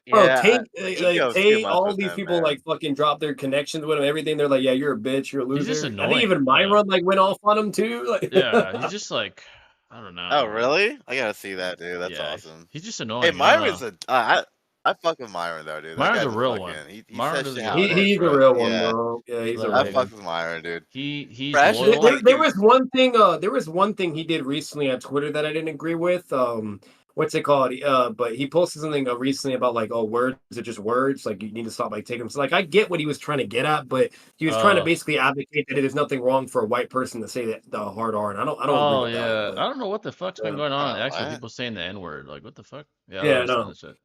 Bro, Tate, all these people like fucking drop their connections with him, everything. They're like, yeah, you're a bitch, you're a loser. He's just annoying. I think even Myron like went off on him too. Like, yeah, he's just like, I don't know. Oh really? I gotta see that, dude. That's awesome. He's just annoying. Hey, Myron's I fuck with Myron though, dude. Myron's a real one. He's a real one, bro. Yeah, he's a real one. I fuck with Myron, dude. He's there was one thing. There was one thing he did recently on Twitter that I didn't agree with. what's it called? But he posted something recently about like, oh, words are just words. Like you need to stop like taking them. So like I get what he was trying to get at, but he was trying to basically advocate that there's nothing wrong for a white person to say that the hard R, and I don't agree Oh with that. yeah, But I don't know what the fuck's been going on. Actually, What? people saying the N word, like what the fuck? Yeah, I don't yeah, understand no. this shit.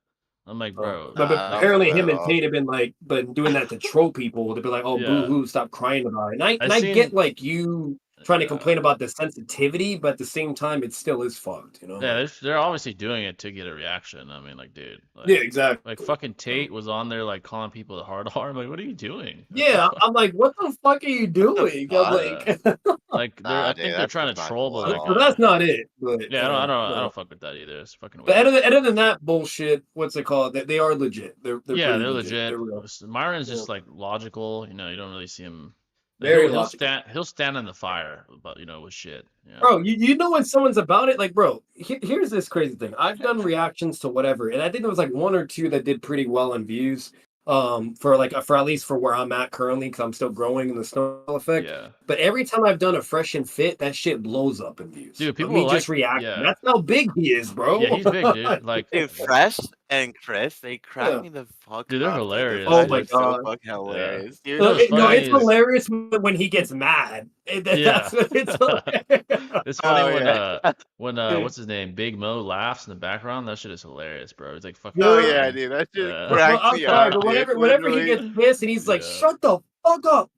I'm like, bro, But I don't like, fuck apparently with that him at and all. Tate have been like, but doing that to troll people to be like, oh, boo yeah, hoo, stop crying about it. And I I and I get seen, like you trying to yeah, complain about the sensitivity, but at the same time, it still is fucked. You know, yeah, like they're obviously doing it to get a reaction. I mean, like, dude, yeah, exactly. like fucking Tate was on there like calling people the hard R. I'm like, what are you doing? What the Yeah, fuck? I'm like, what the fuck are you The doing? I'm fuck? Yeah, like, like Nah, I dude, think they're that's trying just to not troll, cool but at like, so all. that's not it. But yeah, I no. don't fuck with that either. It's fucking But weird. other than that bullshit, what's it called? They are legit. They're Yeah, pretty they're legit. legit. They're real. Myron's Yeah. just like logical. You know, you don't really see him. Like, Very logical. he'll stand in the fire, but you know, with shit. Yeah. Bro, you know when someone's about it, like, bro, here's this crazy thing. I've done reactions to whatever, and I think there was like one or two that did pretty well in views. For like for at least for where I'm at currently, because I'm still growing in the snowball effect. Yeah. But every time I've done a fresh and fit, that shit blows up in views. Dude, Of people me are like, just reacting. yeah, That's how big he is, yeah, bro. he's big, dude. Like, Dude, Fresh and Chris, they crack Yeah. me the fuck dude, they're up, dude. Those hilarious, Oh guys my are dude. so god. fucking Yeah. hilarious, You dude. know what's No, funny it's is, hilarious when he gets mad. yeah, That's it's hilarious. it's funny Oh yeah. when what's his name, Big Mo laughs in the background. That shit is hilarious, bro. He's like fucking Oh Yeah. yeah, crying. dude. That shit Yeah. Well, cracks I'm me sorry, up, but dude. whenever he Literally. gets pissed and he's like, Yeah. "Shut the fuck up,"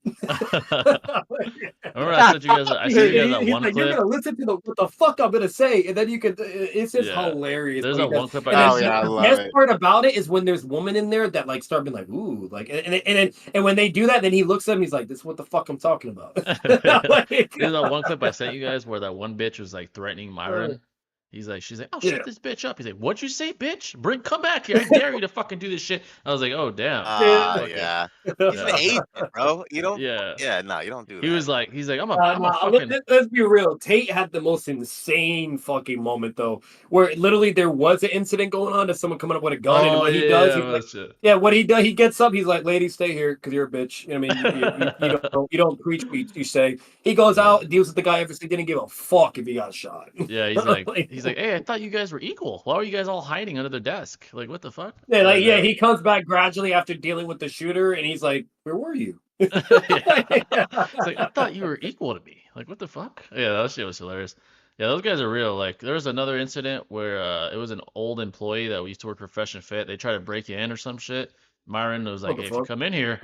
Remember I sent you guys that he's one like, "You're clip. gonna listen to what the fuck I'm gonna say," and then you can. It's just Yeah. hilarious There's when he that does. one clip I And gotta then Oh send. yeah, I the love best it. part about it is when there's women in there that like start being like, "Ooh," like, and when they do that, then he looks at him. He's like, "This is what the fuck I'm talking about." Like, There's that one clip I sent you guys where that one bitch was like threatening Myron. She's like, oh, yeah. shut this bitch up. He's like, what'd you say, bitch? Come back here. I dare you to fucking do this shit. I was like, oh, damn. Yeah. Fucking, Yeah. He's an yeah. agent, bro. You don't. Yeah. Yeah, no, you don't do He that. was like, I'm a Nah, fucking, let's be real. Tate had the most insane fucking moment though, where literally there was an incident going on to someone coming up with a gun, and oh, what he yeah, does, I he's remember like, that shit. yeah, what he does, he gets up, he's like, "Lady, stay here because you're a bitch." You know what I mean, you don't preach, you say. He goes Yeah. out, deals with the guy, obviously didn't give a fuck if he got shot. Yeah, Like, he's like, hey, I thought you guys were equal. Why were you guys all hiding under the desk? Like, what the fuck? yeah, Like, like yeah, he comes back gradually after dealing with the shooter, and he's like, "Where were you?" yeah. It's like, I thought you were equal to me. Like, what the fuck? Yeah, that shit was hilarious. Yeah, those guys are real. Like, there was another incident where it was an old employee that we used to work for Fresh and Fit. They tried to break you in or some shit. Myron was What like, the hey, if you fuck? come in here,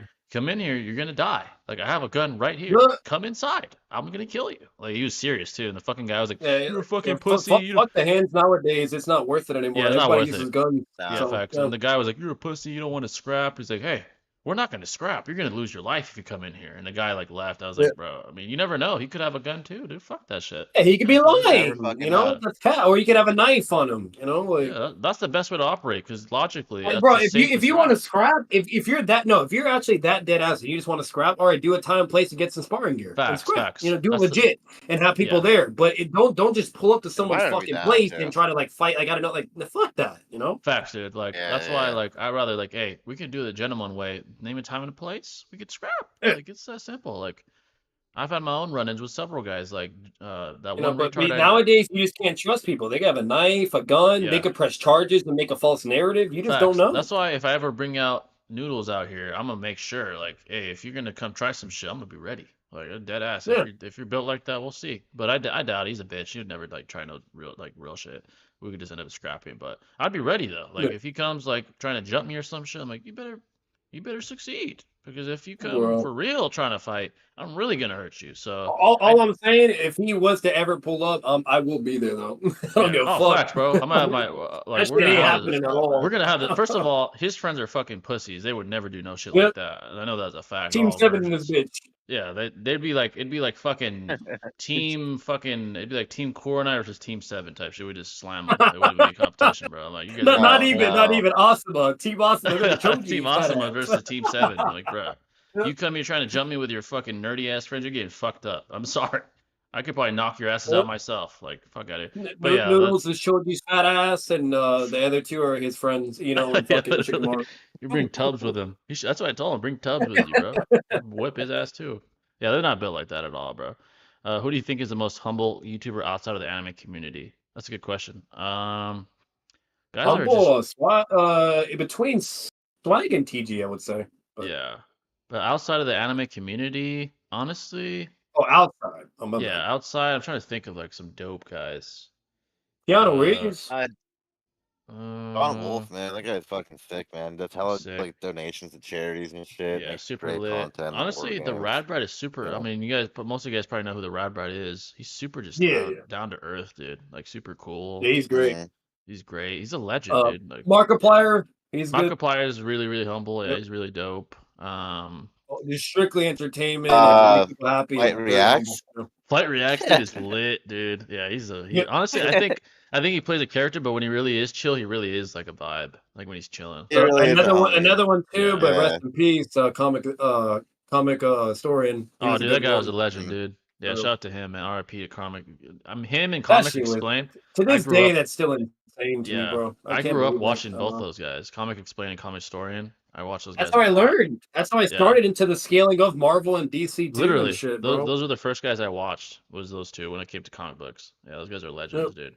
you're gonna die. Like, I have a gun right here. Yeah, Come inside. I'm gonna kill you. Like, he was serious too. And the fucking guy was like, yeah, you're a yeah, fucking fuck, pussy. fuck the hands nowadays. It's not worth it Yeah, anymore. it's not Everybody worth uses it. guns. Yeah, No. So facts. yeah. And the guy was like, "You're a pussy. You don't want to scrap." He's like, "Hey, we're not gonna scrap. You're gonna lose your life if you come in here." And the guy like left. I was Yeah. like, "Bro, I mean, you never know. He could have a gun too, dude. Fuck that shit." Yeah, he could be Like, You never lying, fucking know. that's cat, or you could have a knife on him, like, that's the best way to operate because logically, like, that's bro, the if safest you want to route. scrap, if you're that no, if you're actually that dead ass and you just want to scrap, all right, do a time and place and get some sparring gear and Facts, scrap, facts. do it That's the legit and have people yeah, there, but don't just pull up to And someone's mine would be fucking down place too. and try to like fight, like I don't know, like fuck that. facts, dude. Like Yeah, that's why yeah. like I rather like, hey, we can do the gentleman way. Name a time and a place. We could scrap. Yeah. Like it's that simple. Like I've had my own run-ins with several guys. Like that You know, one but retard. nowadays you just can't trust people. They could have a knife, a gun, they Yeah. could press charges and make a false narrative. You just don't Facts. know. That's why if I ever bring out noodles out here, I'm gonna make sure, like, hey, if you're gonna come try some shit, I'm gonna be ready. Like, a dead ass. Yeah. If you're built like that, we'll see. But I doubt he's a bitch. He'd never like try no real shit. We could just end up scrapping. But I'd be ready though. Like, Yeah. if he comes like trying to jump me or some shit, I'm like, you better succeed because if you come Well, for real trying to fight, I'm really gonna hurt you. So all I'm saying, if he was to ever pull up, I will be there though. I don't give a oh, fuck. facts, bro. I'm gonna have my like That shit ain't happening at all. we're gonna have the first of all, his friends are fucking pussies. They would never do no shit Yep. like that. And I know that's a fact. They're Team all 7 in this virgins. bitch. Yeah, it'd be like fucking it'd be like Team Coronite versus Team 7 type shit. We just slam them. It wouldn't be a competition, bro. I'm like, you guys are Not all even, no. not even Asuma. Team Asuma gonna choke Team you. fat Asuma ass. versus Team 7. Like, bro, Yep. you come here trying to jump me with your fucking nerdy ass friends, you're getting fucked up. I'm sorry. I could probably knock your asses out Yep. myself. Like, fuck out of here. But yeah, Noodles is Shoji's fat ass, and the other two are his friends, and yeah, fucking literally. Shikamaru. You bring Tubbs with him. That's what I told him. Bring Tubbs with you, bro. Whip his ass too. Yeah, they're not built like that at all, bro. Who do you think is the most humble YouTuber outside of the anime community? That's a good question. others humble. Between Swag and TG, I would say. But, yeah. But outside of the anime community, honestly, outside. Oh my yeah, bad. outside, I'm trying to think of like some dope guys. Keanu Uh, Reeves. Don uh, Wolf, man, that guy's fucking sick, man. That's hella sick. like donations to charities and shit. Yeah, Makes super great lit. content on board Honestly, the games. Rad Brad is super. I Yeah. mean, most of you guys probably know who the Rad Brad is. He's super just Yeah. down to earth, dude. Like super cool. Yeah, he's great. Mhm. He's great. He's a legend, dude. Like Markiplier, he's good. Markiplier is really, really humble. Yeah, Yep. he's really dope. Just strictly entertainment and make people happy. Fight And very humble. Reacts. Flight Reacts, dude, is lit, dude. Yeah, Yeah. honestly, I think he plays a character, but when he really is chill, he really is like a vibe. Like when he's chilling. He really is a homie. Another one too, Yeah. but Yeah. rest in peace, comic historian. He Oh, was dude, a that good guy was a one. legend, Mhm. dude. Yeah, Uh, shout out to him, man. R.I.P. to Comic. Him and That Comic shit was Explain. to I this grew day up. that's still insane to me, Yeah, bro. I can't grew up believe watching both those guys, Comic Explain and Comic Historian. I watched those guys. That's how I a lot. learned. That's how I Yeah. started into the scaling of Marvel and DC too Literally, and shit, bro. those are the first guys I watched. Was those two when it came to comic books. Yeah, those guys are legends, dude.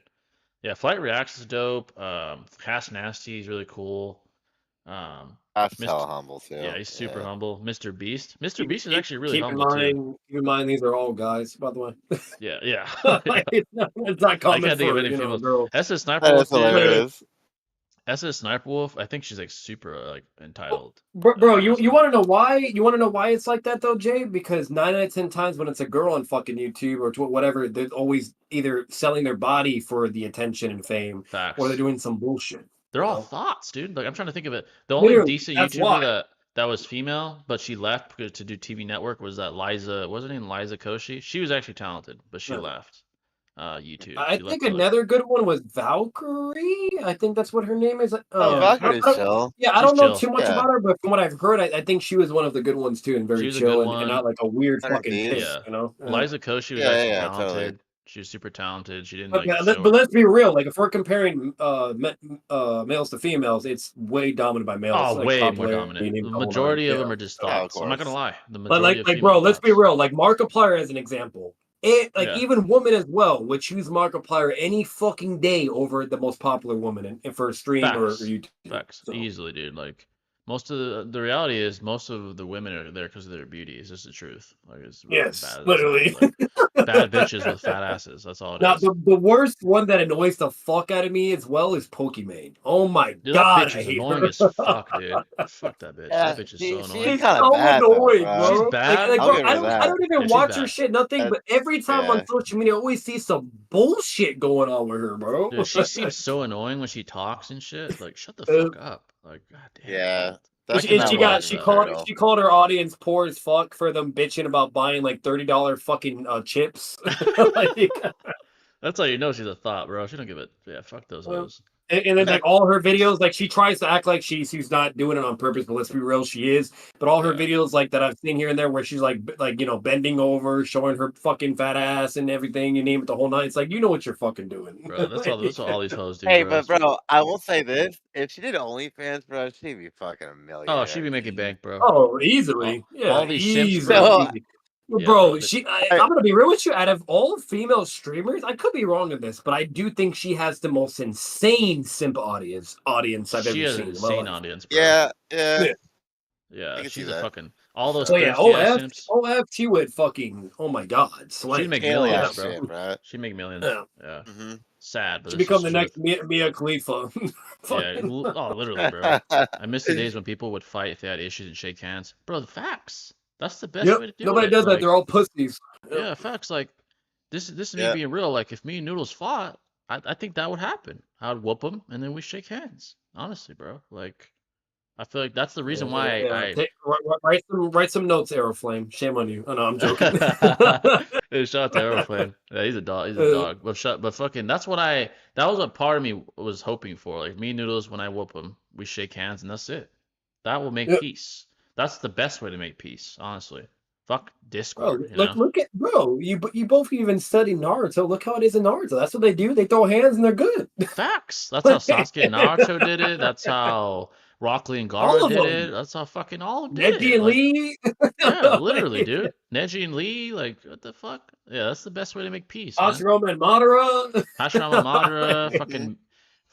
Yeah, Flight Reacts is dope. Cast Nasty is really cool. That's hella humble too. Yeah, he's super Yeah. humble. Mr. Beast. Mr. Beast is actually really Keep humble too. in mind, these are all guys, by the way. Yeah, yeah. It's not I common can't think of for any females. girls. SS Sniper That Wolf, is dude. hilarious. SS Sniper Wolf. I think she's like super like entitled. Bro, you honestly. want to know why? You want to know why it's like that though, Jay? Because 9 out of 10 times when it's a girl on fucking YouTube or whatever, they're always either selling their body for the attention and fame, Facts. or they're doing some bullshit. They're you all know? thoughts, dude. Like I'm trying to think of it. The only Literally, decent that's YouTuber why. that was female, but she left to do TV Network was that Liza. Wasn't her name Liza Koshy? She was actually talented, but she Yeah. left. YouTube. I She left think to, like, another good one was Valkyrie. I think that's what her name is. Valkyrie's chill. Yeah, I She's don't know chill. too much Yeah. about her, but from what I've heard, I think she was one of the good ones too, and She very was a chill good and one. not like a weird Kinda fucking thieves. pig, Yeah. you know. Liza Koshy was Yeah, actually yeah, talented. totally. She was super talented. She didn't But, like. but let's be real. Like, if we're comparing males to females, it's way dominant by males. Oh, like, way more popularity dominant. and The whole majority nine. of Yeah. them are just Yeah, of thoughts. I'm not gonna course. lie. The But majority of bro, female let's be thoughts. real. Like Markiplier as an example. Yeah. Even women as well would choose Markiplier any fucking day over the most popular woman for a stream or Facts. YouTube. Facts. So. Easily, dude. Like most of the reality is most of the women are there because of their beauty. It's just the truth. Like it's Yes, bad, literally. like, bad bitches with fat asses. That's all it Now, is. the worst one that annoys the fuck out of me as well is Pokimane. Oh my Dude, god, that bitch I is hate annoying her. as fuck, dude. Fuck that bitch. Yeah, That bitch is she, so she's annoying. kind So of bad, though, annoying, bro. She's bro. bad. Like, I'll bro, give her that. I don't even Yeah, she's watch her bad. shit, nothing. That- But every time yeah. on social media, I always see some bullshit going on with her, bro. Dude, she seems so annoying when she talks and shit. Like, shut the fuck up. Like, goddamn. Yeah. I That cannot relate to She that. called her audience poor as fuck for them bitching about buying like $30 fucking chips. Like, That's how you know she's a thought, bro. She don't give a yeah. Fuck those hoes. and then like all her videos, like she tries to act like she's not doing it on purpose, but let's be real, she is. But all her Yeah. videos like that I've seen here and there where she's like bending over, showing her fucking fat ass and everything, you name it, the whole night. It's like, you know what you're fucking doing. Bro, that's what all these hoes do. Hey, bro. but bro, I will say this: if she did OnlyFans, bro, she'd be fucking a millionaire. Oh, she'd be making bank, bro. Oh, easily. Yeah, all these simps, easily. bro. Easy. Yeah, Bro, bro, I'm gonna be real with you. Out of all female streamers, I could be wrong in this, but I do think she has the most insane simp audience I've She ever has seen. an in my insane life. audience, bro. Yeah. Yeah. Yeah, I can she's see a that. fucking all those So yeah, thirsty ass simps. OF, she would fucking, oh my god, slang. She'd make Alien millions, bro. shit, bro. She'd make millions. Yeah. Yeah. Mm-hmm. Sad, but She it's become just the truth. next Mia Khalifa. Yeah. Oh, literally, bro. I miss the days when people would fight if they had issues and shake hands. Bro, the facts. That's the best way to do Nobody it. does like, that. They're all pussies. Yeah, facts. Like this is me Yeah. being real. Like if me and Noodles fought, I think that would happen. I would whoop him and then we shake hands. Honestly, bro. Like I feel like that's the reason why Write some notes, Aeroflame. Shame on you. Oh no, I'm joking. Hey, shout out to Aeroflame. Yeah, he's a dog. He's a dog. But fucking, that was what part of me was hoping for. Like me and Noodles, when I whoop him, we shake hands and that's it. That will make peace. That's the best way to make peace, honestly. Fuck Discord. Look at bro. You both even study Naruto. Look how it is in Naruto. That's what they do. They throw hands and they're good. Facts. That's how Sasuke and Naruto did it. That's how Rock Lee and Gaara did it. That's how fucking all of them did Neji it. and Lee. Yeah, literally, dude. Neji and Lee, like, what the fuck? Yeah, that's the best way to make peace, man. Hashirama and Madara. Hashirama Madara, fucking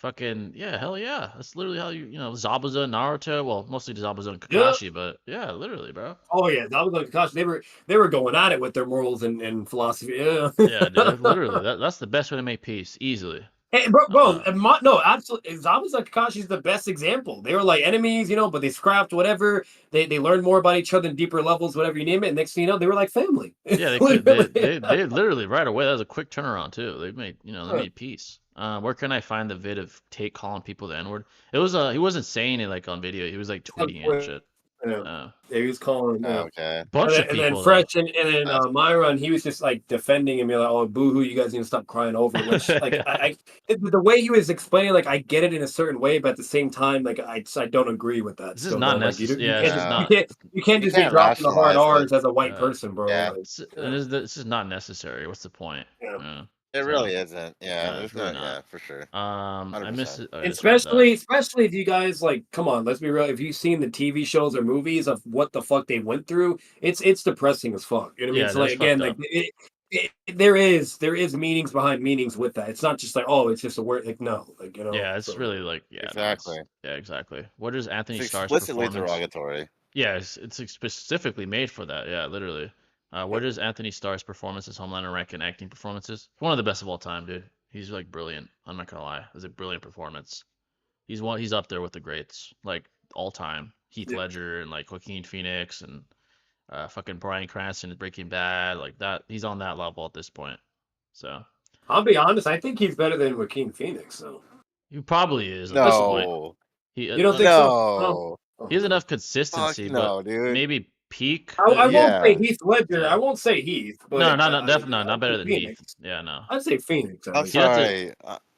Fucking yeah, hell yeah. That's literally how you know Zabuza and Naruto. Well, mostly Zabuza and Yeah. Kakashi, but yeah, literally, bro. Oh yeah, that was like gosh, they were going at it with their morals and philosophy. Yeah, Yeah, dude, literally. That's the best way to make peace, easily. Hey, bro, Uh, no, absolutely. Zabuza and Kakashi's the best example. They were like enemies, but they scrapped whatever. They learned more about each other in deeper levels, whatever you name it. And next thing you know, they were like family. Yeah, they could. They literally right away. That was a quick turnaround too. They made they made peace. Where can I find the vid of Tate calling people the N word? It was he wasn't saying it like on video. He was like tweeting it and shit. Yeah, he was calling. Okay. Bunch of And then people. Fresh and then Myron, he was just like defending him. You're like, oh, boo-hoo, you guys need to stop crying over it. Which, like, the way he was explaining, like, I get it in a certain way, but at the same time, like, I don't agree with that. This is not necessary. You can't just be dropping the hard R's as a white person, bro. Yeah. Like, this is not necessary. What's the point? Yeah. It really isn't. Yeah, Yeah, it's really not. yeah, for sure. I miss it. Especially if you guys like, come on, let's be real. If you've seen the TV shows or movies of what the fuck they went through, it's depressing as fuck. You know what I mean? So like again, like there is meanings behind meanings with that. It's not just like, oh, it's just a word. Like no, like Yeah, it's really like exactly. Yeah, exactly. What is Anthony Starr's explicitly performance? derogatory. Yeah, it's specifically made for that. Yeah, literally. Where does Anthony Starr's performance as Homelander rank in acting performances? One of the best of all time, dude. He's like brilliant. I'm not gonna lie. It's a brilliant performance. He's up there with the greats, like all time. Heath Ledger and like Joaquin Phoenix and fucking Bryan Cranston in Breaking Bad, like that. He's on that level at this point. So I'll be honest, I think he's better than Joaquin Phoenix. So he probably is at No. this point. You don't think so? No. He has enough consistency, no, but dude. maybe peak. I won't say Heath Ledger. Yeah. I won't say Heath. But no, definitely not better than Phoenix. Heath. Yeah, no. I'd say Phoenix. I'm sorry.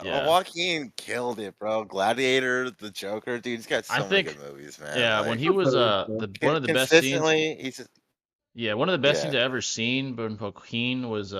Joaquin killed it, bro. Gladiator, The Joker, dude. He's got so many good movies, man. Yeah, like, when he was one of the best scenes. He's just, yeah, one of the best scenes I've ever seen. But Joaquin was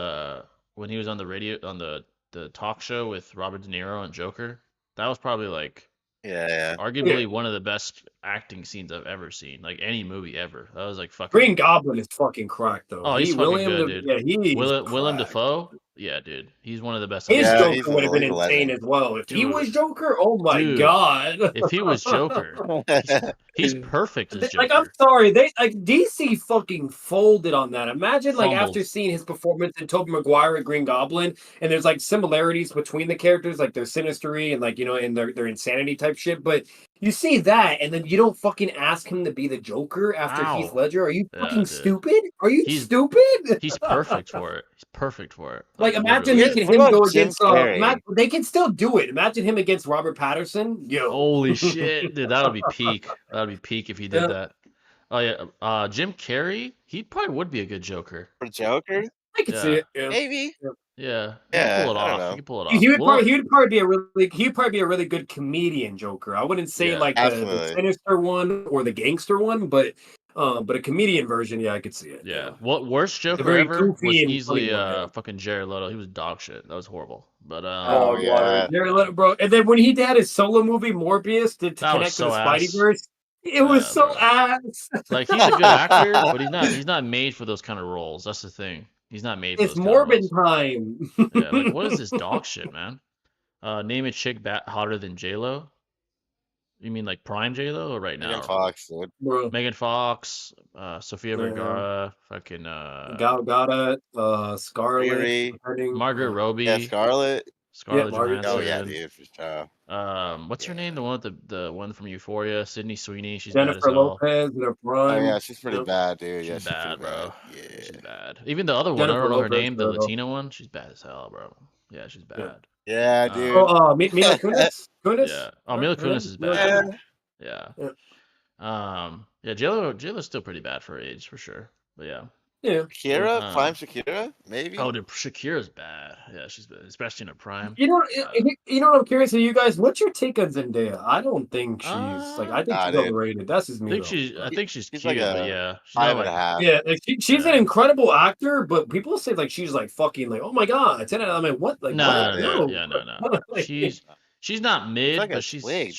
when he was on the radio on the talk show with Robert De Niro and Joker. That was probably like. Arguably one of the best acting scenes I've ever seen, like any movie ever. That was like fucking. Green Goblin is fucking cracked though. Oh, he's fucking good, dude. Yeah, he's Willem Dafoe. Yeah, dude, he's one of the best. His Joker would have been insane as well. If he was Joker, oh my god. If he was Joker, he's perfect as Joker. Like, I'm sorry, DC fucking folded on that. Imagine like after seeing his performance in Tobey Maguire and Green Goblin, and there's like similarities between the characters, like their sinistery and like and their insanity type shit. But you see that, and then you don't fucking ask him to be the Joker after Heath Ledger. Are you fucking stupid? Are you stupid? He's perfect for it. He's perfect for it. Like imagine making him go against. They can still do it. Imagine him against Robert Pattinson. Yo, holy shit, dude, that'll be peak. That'll be peak if he did that. Oh yeah, Jim Carrey. He probably would be a good Joker. For Joker, I could see it. Yeah. Maybe. Yeah, he can pull it off. He can pull it off. He would probably be a really good comedian Joker. I wouldn't say like the sinister one or the gangster one, but a comedian version, I could see it. Yeah. What worst Joker ever was easily fucking Jared Leto. He was dog shit. That was horrible. But Jared Leto, bro. And then when he had his solo movie Morbius to connect to the Spideyverse, it was so ass. Like he's a good actor, but he's not made for those kind of roles. That's the thing. He's not made for It's those Morbin kind of time. Yeah, like what is this dog shit, man? Name a chick hotter than J-Lo. You mean like prime J-Lo or right now? Megan Fox, dude. Megan Fox, Sofia Vergara, fucking Gal Gadot, Scarlett, Margaret Robbie, Scarlett Johansson. Oh yeah, dude, for sure. What's her name? The one with the one from Euphoria, Sydney Sweeney. She's Jennifer bad as hell. Lopez in her prime. Oh yeah, she's pretty bad, dude. She's bad, bro. Yeah, she's bad. Even the other one, I don't know her name, the Latina one. She's bad as hell, bro. Yeah, she's bad. Yeah, dude. Mila Kunis. Yeah. Oh, Mila Kunis is bad. Yeah. Yeah, J-Lo's still pretty bad for her age, for sure. But yeah. Yeah. Shakira, prime Shakira, maybe. Oh, dude, Shakira's bad. Yeah, she's bad, especially in her prime. You know what I'm curious of you guys. What's your take on Zendaya? I don't think she's I think she's overrated. That's just me. I think she's cute, like but yeah, she's 5.5. Yeah, like she's an incredible actor, but people say like she's like fucking like, oh my god, 10 out of 10. I mean, what? Like, no. She's not mid, like but she's okay.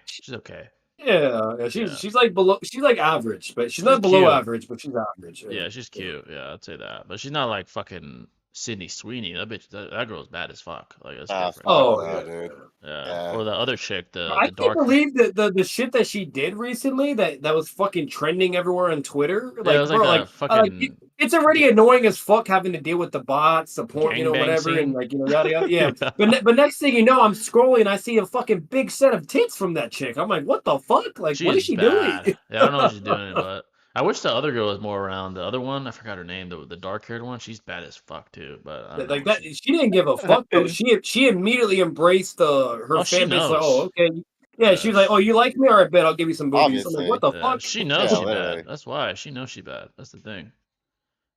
She's okay. Yeah, she's like below. She's like average, but she's not below average, but she's average. Yeah, she's cute. Yeah, I'd say that. But she's not like fucking Sydney Sweeney. That bitch, that girl's bad as fuck. Like that's Ah, different. fuck Oh no, yeah. dude. Yeah. Yeah. Or the other chick, the I can't dark. believe the shit that she did recently that was fucking trending everywhere on Twitter. Yeah, it Like, was like bro, a fucking it's already annoying as fuck having to deal with the bots, the porn, gangbang whatever, and scene. like, yada yada. Yeah, Yeah. but next thing you know, I'm scrolling and I see a fucking big set of tits from that chick. I'm like, what the fuck? Like, She what is is she doing? bad. Yeah, I don't know what she's doing, but I wish the other girl was more around. The other one, I forgot her name, the dark haired one. She's bad as fuck too, but I don't know Like what that, she. she didn't give a fuck though. She immediately embraced her Oh, she fan base. Like, oh, knows. okay, yeah. Yeah, She's like, oh, you like me? All right, bet I'll give you some boobies. I'm like, Obviously. what the yeah, fuck? she knows Yeah, she bad. literally. That's why she knows she bad. That's the thing.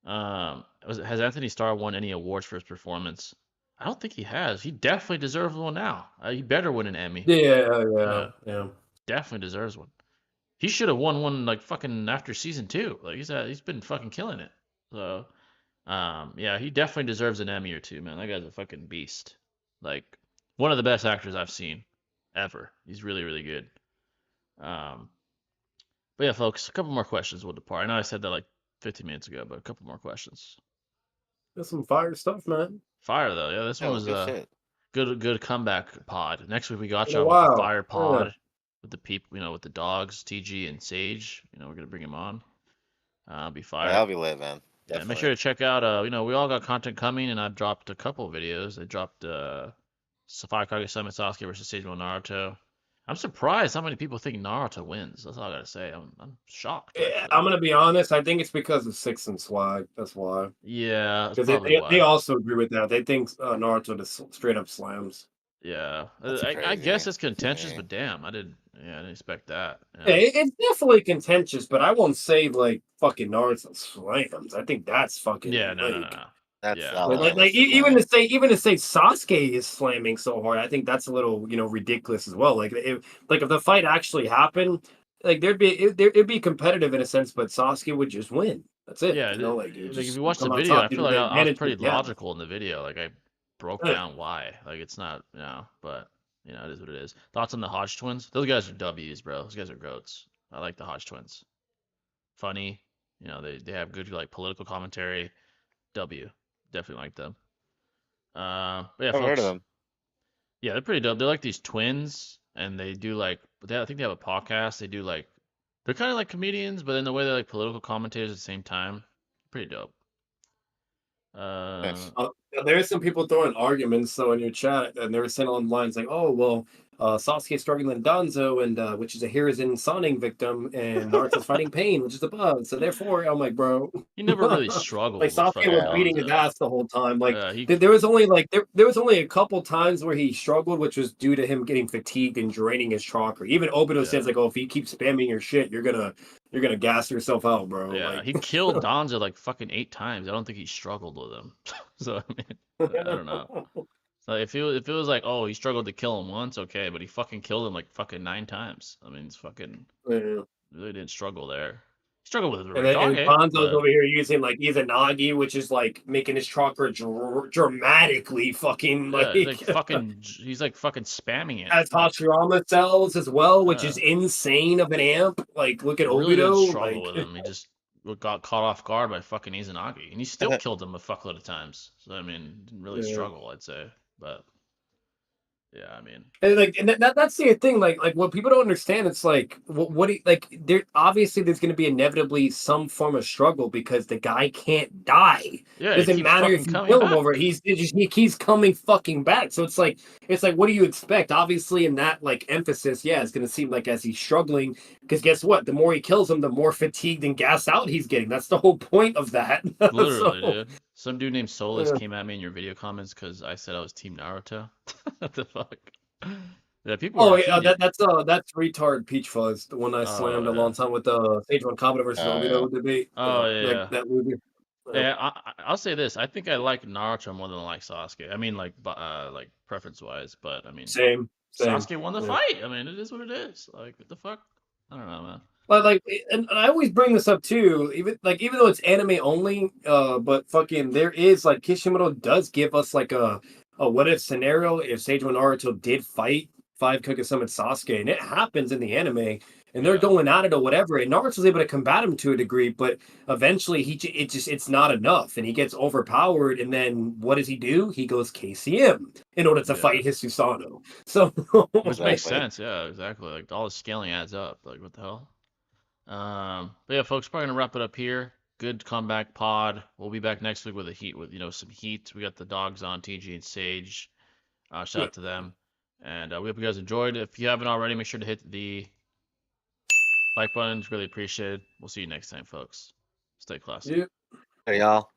Has Anthony Starr won any awards for his performance? I don't think he has. He definitely deserves one now. He better win an Emmy. Yeah, yeah. Definitely deserves one. He should have won one like fucking after season 2. Like he's been fucking killing it. So, yeah, he definitely deserves an Emmy or two, man. That guy's a fucking beast. Like one of the best actors I've seen ever. He's really, really good. Um, but yeah, folks, a couple more questions. We'll depart. I know I said that like 15 minutes ago, but a couple more questions. That's some fire stuff, man. Fire though, yeah. This Yeah, one it was good a shit. good comeback pod. Next week we got In a y'all with the while. fire Yeah. pod, with the people, with the dogs, TG and Sage. We're gonna bring him on. Be Yeah, fire. that'll be lit, man. Yeah, Definitely. make sure to check out. We all got content coming, and I've dropped a couple of videos. I dropped Safari Kage-sama Sasuke versus Sage Naruto. I'm surprised how many people think Naruto wins. That's all I gotta say. I'm shocked. Actually. I'm gonna be honest. I think it's because of Six and Swag. That's why. Yeah, that's Because probably they why. also agree with that. They think Naruto just straight up slams. Yeah, That's I guess crazy it's contentious, to me. but damn, I didn't expect that. Yeah, Yeah, it's definitely contentious, but I won't say like fucking Naruto slams. I think that's yeah, fucking no. like That's Yeah, outlandish to even claim. to say Sasuke is slamming so hard, I think that's a little ridiculous as well. Like if the fight actually happened, like it'd be competitive in a sense, but Sasuke would just win. That's it. yeah. Like you Like if just you watch the come out video, top I due feel to like the I was advantage pretty you have. logical in the video. Like I broke Yeah. down why. Like it's not, but it is what it is. Thoughts on the Hodge twins? Those guys are W's, bro. Those guys are goats. I like the Hodge twins. Funny, they have good like political commentary. W, definitely like them. But yeah, I've heard of folks. them. Yeah, they're pretty dope. They're like these twins, and they do like, I think they have a podcast. They do like, they're kind of like comedians, but in the way they're like political commentators at the same time. Pretty dope. Nice. There's some people throwing arguments so in your chat, and they were saying on lines like, "Oh well, Sasuke's struggling Danzo, and which is a Hiruzen Soning victim, and Naruto's fighting Pain, which is above. So therefore, I'm like, bro, He never really like struggled with Sasuke was fucking Yeah. beating his Danzo. ass the whole time. Like He there was only there was only a couple times where he struggled, which was due to him getting fatigued and draining his chakra. Even Obito says Yeah. like, "Oh, if you keep spamming your shit, you're gonna gas yourself out, bro." Yeah, he Like, killed Danzo like fucking 8 times. I don't think he struggled with him. So I mean, I don't know. So if it was like, oh, he struggled to kill him once, okay, but he fucking killed him like fucking 9 times. I mean, it's fucking Yeah. really didn't struggle there. He struggled with And Rikage, Bonzo's but over here using like Izanagi, which is like making his chakra dramatically fucking yeah, like he's like fucking spamming it. has Like, Hashirama cells as well, which is yeah, insane of an amp. Like look at really didn't Obito, struggle like with him. He just got caught off guard by fucking Izanagi, and he still killed him a fuckload of times. So I mean, didn't really yeah. struggle, I'd say, but. Yeah, I mean, And that's the thing. Like what people don't understand. It's like like there obviously there's going to be inevitably some form of struggle because the guy can't die. yeah, he Doesn't keeps matter fucking if you coming kill him back. over it. He keeps coming fucking back. So it's like what do you expect? Obviously, in that like emphasis, yeah, it's going to seem like as he's struggling because guess what? The more he kills him, the more fatigued and gassed out he's getting. That's the whole point of that. Literally, So, dude. Some dude named Solus came at me in your video comments because I said I was Team Naruto. What the fuck? Yeah, people oh were yeah, heated. that's retard Peach Fuzz, the one I Oh slammed a yeah. long time with the Sage One Kabuto versus Yeah. Obito debate. Oh yeah. That movie. Yeah, I'll say this. I think I like Naruto more than I like Sasuke. I mean, like preference wise, but I mean, Same. Sasuke won the Yeah. fight. I mean, it is what it is. Like, what the fuck? I don't know, man. Like, and I always bring this up too. Even though it's anime only, but fucking there is like Kishimoto does give us like a what if scenario if Sage and Naruto did fight 5 Kuga summon Sasuke, and it happens in the anime, and they're Yeah. going at it or whatever. And Naruto's able to combat him to a degree, but eventually it's not enough, and he gets overpowered. And then what does he do? He goes KCM in order to Yeah. fight his Susanoo. So Which makes Exactly. sense. Yeah, exactly. Like all the scaling adds up. Like what the hell? But yeah, folks, probably gonna wrap it up here. Good comeback pod. We'll be back next week with some heat. We got the dogs on, TG and Sage. Shout out to them. And we hope you guys enjoyed. If you haven't already, make sure to hit the like button. It's really appreciated. We'll see you next time, folks. Stay classy. yeah. Hey, y'all.